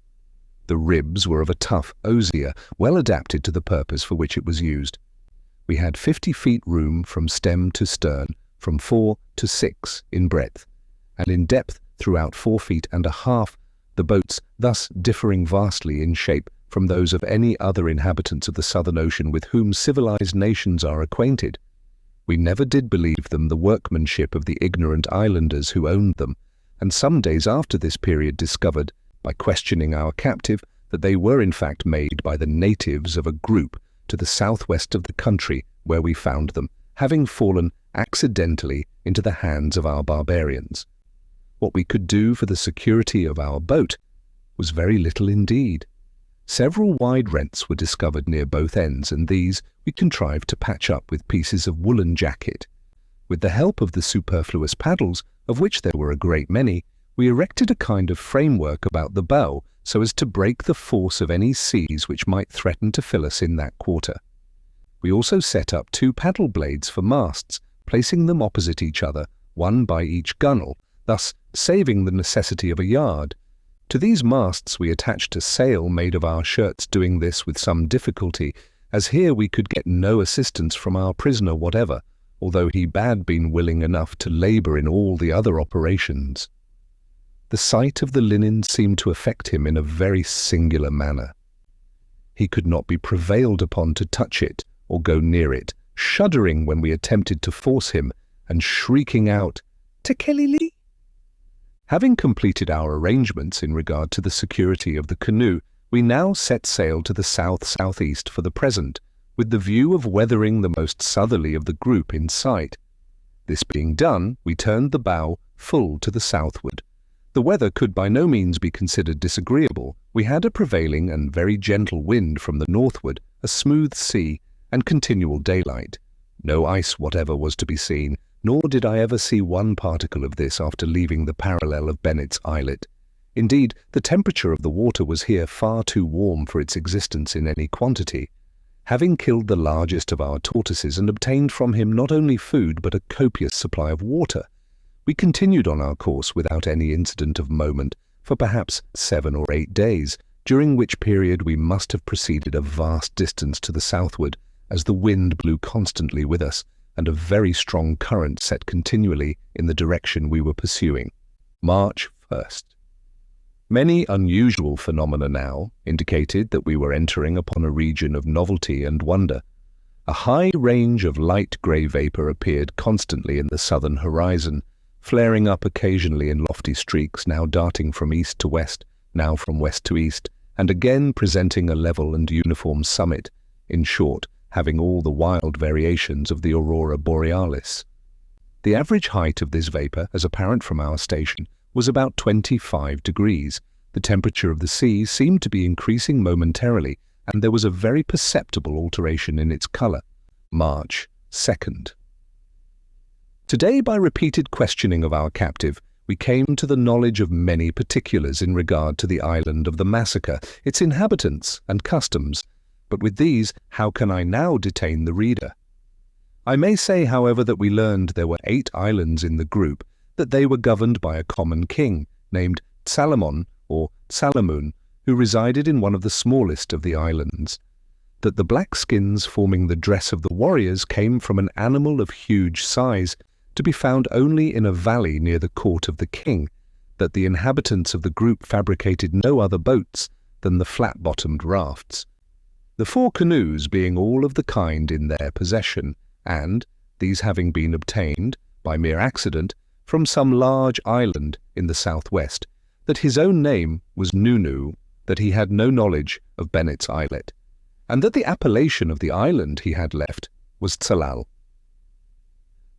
The ribs were of a tough osier, well adapted to the purpose for which it was used. We had 50 feet room from stem to stern, from 4 to 6 in breadth, and in depth throughout 4 feet and a half, the boats thus differing vastly in shape from those of any other inhabitants of the Southern Ocean with whom civilized nations are acquainted. We never did believe them the workmanship of the ignorant islanders who owned them, and some days after this period discovered, by questioning our captive, that they were in fact made by the natives of a group to the southwest of the country where we found them, having fallen accidentally into the hands of our barbarians. What we could do for the security of our boat was very little indeed. Several wide rents were discovered near both ends, and these we contrived to patch up with pieces of woolen jacket. With the help of the superfluous paddles, of which there were a great many, we erected a kind of framework about the bow so as to break the force of any seas which might threaten to fill us in that quarter. We also set up 2 paddle blades for masts, placing them opposite each other, one by each gunwale, thus saving the necessity of a yard. To these masts we attached a sail made of our shirts, doing this with some difficulty, as here we could get no assistance from our prisoner whatever, although he had been willing enough to labour in all the other operations. The sight of the linen seemed to affect him in a very singular manner. He could not be prevailed upon to touch it or go near it, shuddering when we attempted to force him, and shrieking out, "Tekelili!" Having completed our arrangements in regard to the security of the canoe, we now set sail to the south-southeast for the present, with the view of weathering the most southerly of the group in sight. This being done, we turned the bow full to the southward. The weather could by no means be considered disagreeable. We had a prevailing and very gentle wind from the northward, a smooth sea, and continual daylight. No ice whatever was to be seen, nor did I ever see one particle of this after leaving the parallel of Bennet's Islet. Indeed, the temperature of the water was here far too warm for its existence in any quantity. Having killed the largest of our tortoises and obtained from him not only food but a copious supply of water, we continued on our course without any incident of moment for perhaps 7 or 8 days, during which period we must have proceeded a vast distance to the southward, as the wind blew constantly with us, and a very strong current set continually in the direction we were pursuing. March 1st. Many unusual phenomena now indicated that we were entering upon a region of novelty and wonder. A high range of light grey vapour appeared constantly in the southern horizon, flaring up occasionally in lofty streaks, now darting from east to west, now from west to east, and again presenting a level and uniform summit, in short, having all the wild variations of the aurora borealis. The average height of this vapour, as apparent from our station, was about 25 degrees. The temperature of the sea seemed to be increasing momentarily, and there was a very perceptible alteration in its colour. March 2nd. Today, by repeated questioning of our captive, we came to the knowledge of many particulars in regard to the island of the massacre, its inhabitants and customs. But with these, how can I now detain the reader? I may say, however, that we learned there were 8 islands in the group, that they were governed by a common king, named Tsalamon or Tsalamun, who resided in one of the smallest of the islands, that the black skins forming the dress of the warriors came from an animal of huge size, to be found only in a valley near the court of the king, that the inhabitants of the group fabricated no other boats than the flat-bottomed rafts, the 4 canoes being all of the kind in their possession, and, these having been obtained, by mere accident, from some large island in the southwest, that his own name was Nunu, that he had no knowledge of Bennet's Islet, and that the appellation of the island he had left was Tsalal.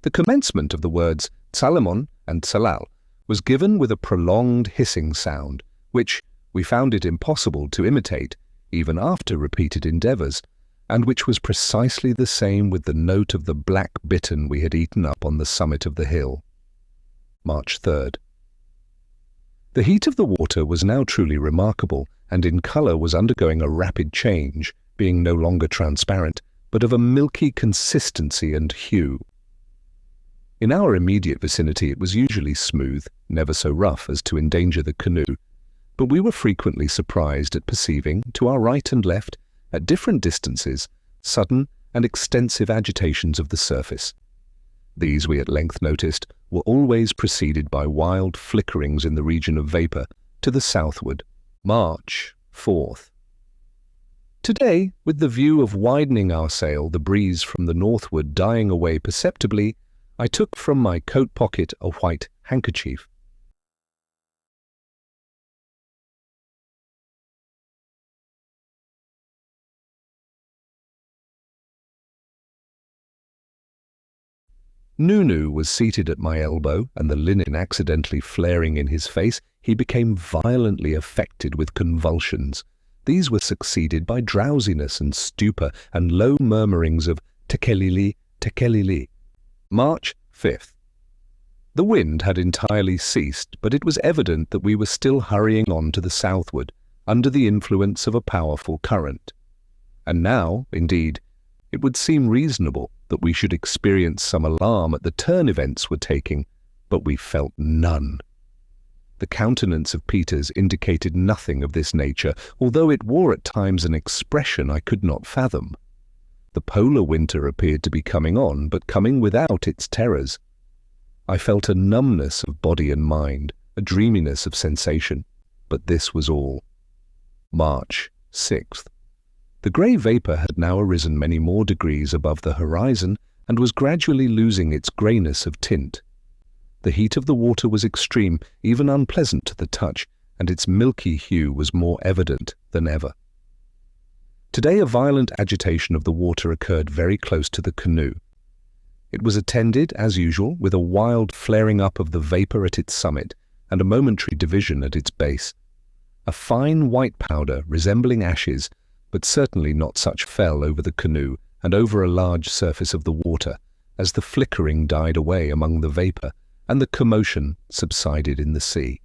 The commencement of the words Tsalamon and Tsalal was given with a prolonged hissing sound, which we found it impossible to imitate, even after repeated endeavours, and which was precisely the same with the note of the black bittern we had eaten up on the summit of the hill. March 3rd. The heat of the water was now truly remarkable, and in colour was undergoing a rapid change, being no longer transparent, but of a milky consistency and hue. In our immediate vicinity it was usually smooth, never so rough as to endanger the canoe, but we were frequently surprised at perceiving, to our right and left, at different distances, sudden and extensive agitations of the surface. These, we at length noticed, were always preceded by wild flickerings in the region of vapour to the southward. March 4th. Today, with the view of widening our sail, the breeze from the northward dying away perceptibly, I took from my coat pocket a white handkerchief. Nunu was seated at my elbow, and the linen accidentally flaring in his face, he became violently affected with convulsions. These were succeeded by drowsiness and stupor, and low murmurings of tekelili, tekelili. March 5th. The wind had entirely ceased, but it was evident that we were still hurrying on to the southward, under the influence of a powerful current. And now, indeed, it would seem reasonable that we should experience some alarm at the turn events were taking, but we felt none. The countenance of Peters indicated nothing of this nature, although it wore at times an expression I could not fathom. The polar winter appeared to be coming on, but coming without its terrors. I felt a numbness of body and mind, a dreaminess of sensation, but this was all. March 6th. The grey vapour had now arisen many more degrees above the horizon and was gradually losing its greyness of tint. The heat of the water was extreme, even unpleasant to the touch, and its milky hue was more evident than ever. Today a violent agitation of the water occurred very close to the canoe. It was attended, as usual, with a wild flaring up of the vapour at its summit and a momentary division at its base. A fine white powder, resembling ashes, but certainly not such, fell over the canoe and over a large surface of the water as the flickering died away among the vapour and the commotion subsided in the sea.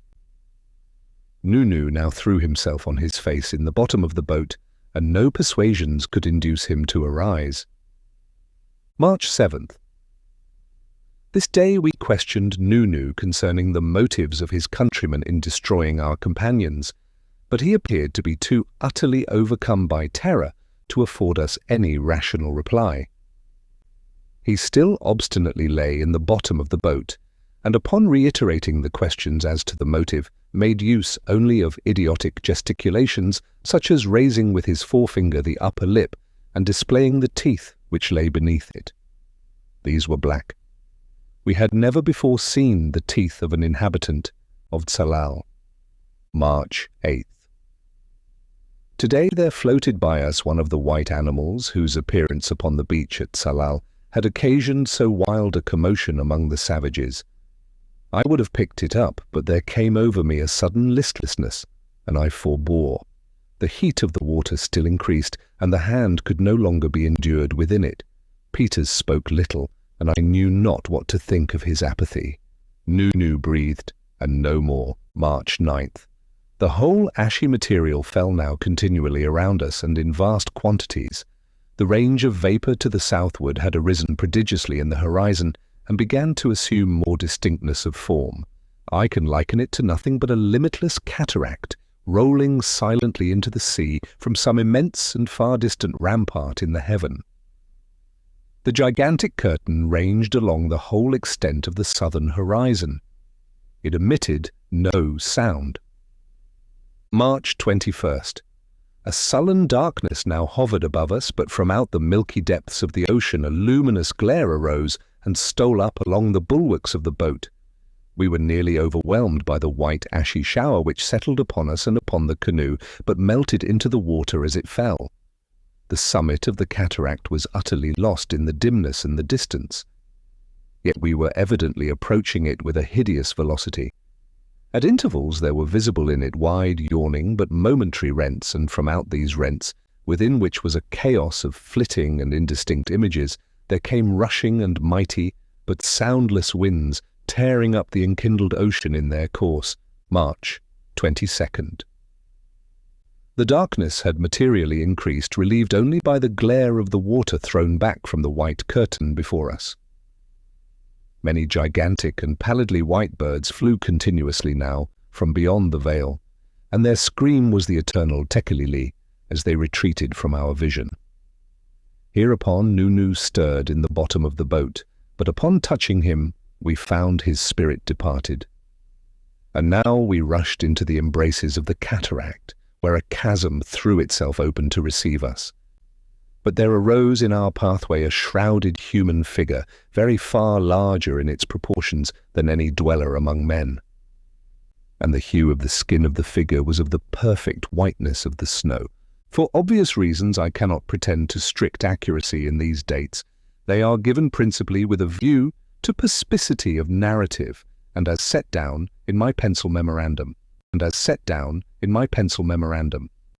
Nunu now threw himself on his face in the bottom of the boat, and no persuasions could induce him to arise. March 7th. This day we questioned Nunu concerning the motives of his countrymen in destroying our companions, but he appeared to be too utterly overcome by terror to afford us any rational reply. He still obstinately lay in the bottom of the boat, and upon reiterating the questions as to the motive, made use only of idiotic gesticulations, such as raising with his forefinger the upper lip and displaying the teeth which lay beneath it. These were black. We had never before seen the teeth of an inhabitant of Tsalal. March 8th. Today there floated by us one of the white animals whose appearance upon the beach at Tsalal had occasioned so wild a commotion among the savages. I would have picked it up, but there came over me a sudden listlessness, and I forbore. The heat of the water still increased, and the hand could no longer be endured within it. Peters spoke little, and I knew not what to think of his apathy. Nunu breathed, and no more. March 9th. The whole ashy material fell now continually around us and in vast quantities. The range of vapour to the southward had arisen prodigiously in the horizon, and began to assume more distinctness of form. I can liken it to nothing but a limitless cataract, rolling silently into the sea from some immense and far distant rampart in the heaven. The gigantic curtain ranged along the whole extent of the southern horizon. It emitted no sound. March 21st. A sullen darkness now hovered above us, but from out the milky depths of the ocean a luminous glare arose and stole up along the bulwarks of the boat. We were nearly overwhelmed by the white ashy shower which settled upon us and upon the canoe, but melted into the water as it fell. The summit of the cataract was utterly lost in the dimness and the distance. Yet we were evidently approaching it with a hideous velocity. At intervals there were visible in it wide, yawning, but momentary rents, and from out these rents, within which was a chaos of flitting and indistinct images, there came rushing and mighty, but soundless winds, tearing up the enkindled ocean in their course. March 22nd. The darkness had materially increased, relieved only by the glare of the water thrown back from the white curtain before us. Many gigantic and pallidly white birds flew continuously now from beyond the veil, and their scream was the eternal tekelili as they retreated from our vision. Hereupon Nunu stirred in the bottom of the boat, but upon touching him we found his spirit departed. And now we rushed into the embraces of the cataract, where a chasm threw itself open to receive us. But there arose in our pathway a shrouded human figure, very far larger in its proportions than any dweller among men. And the hue of the skin of the figure was of the perfect whiteness of the snow. For obvious reasons I cannot pretend to strict accuracy in these dates. They are given principally with a view to perspicity of narrative, and as set down in my pencil memorandum.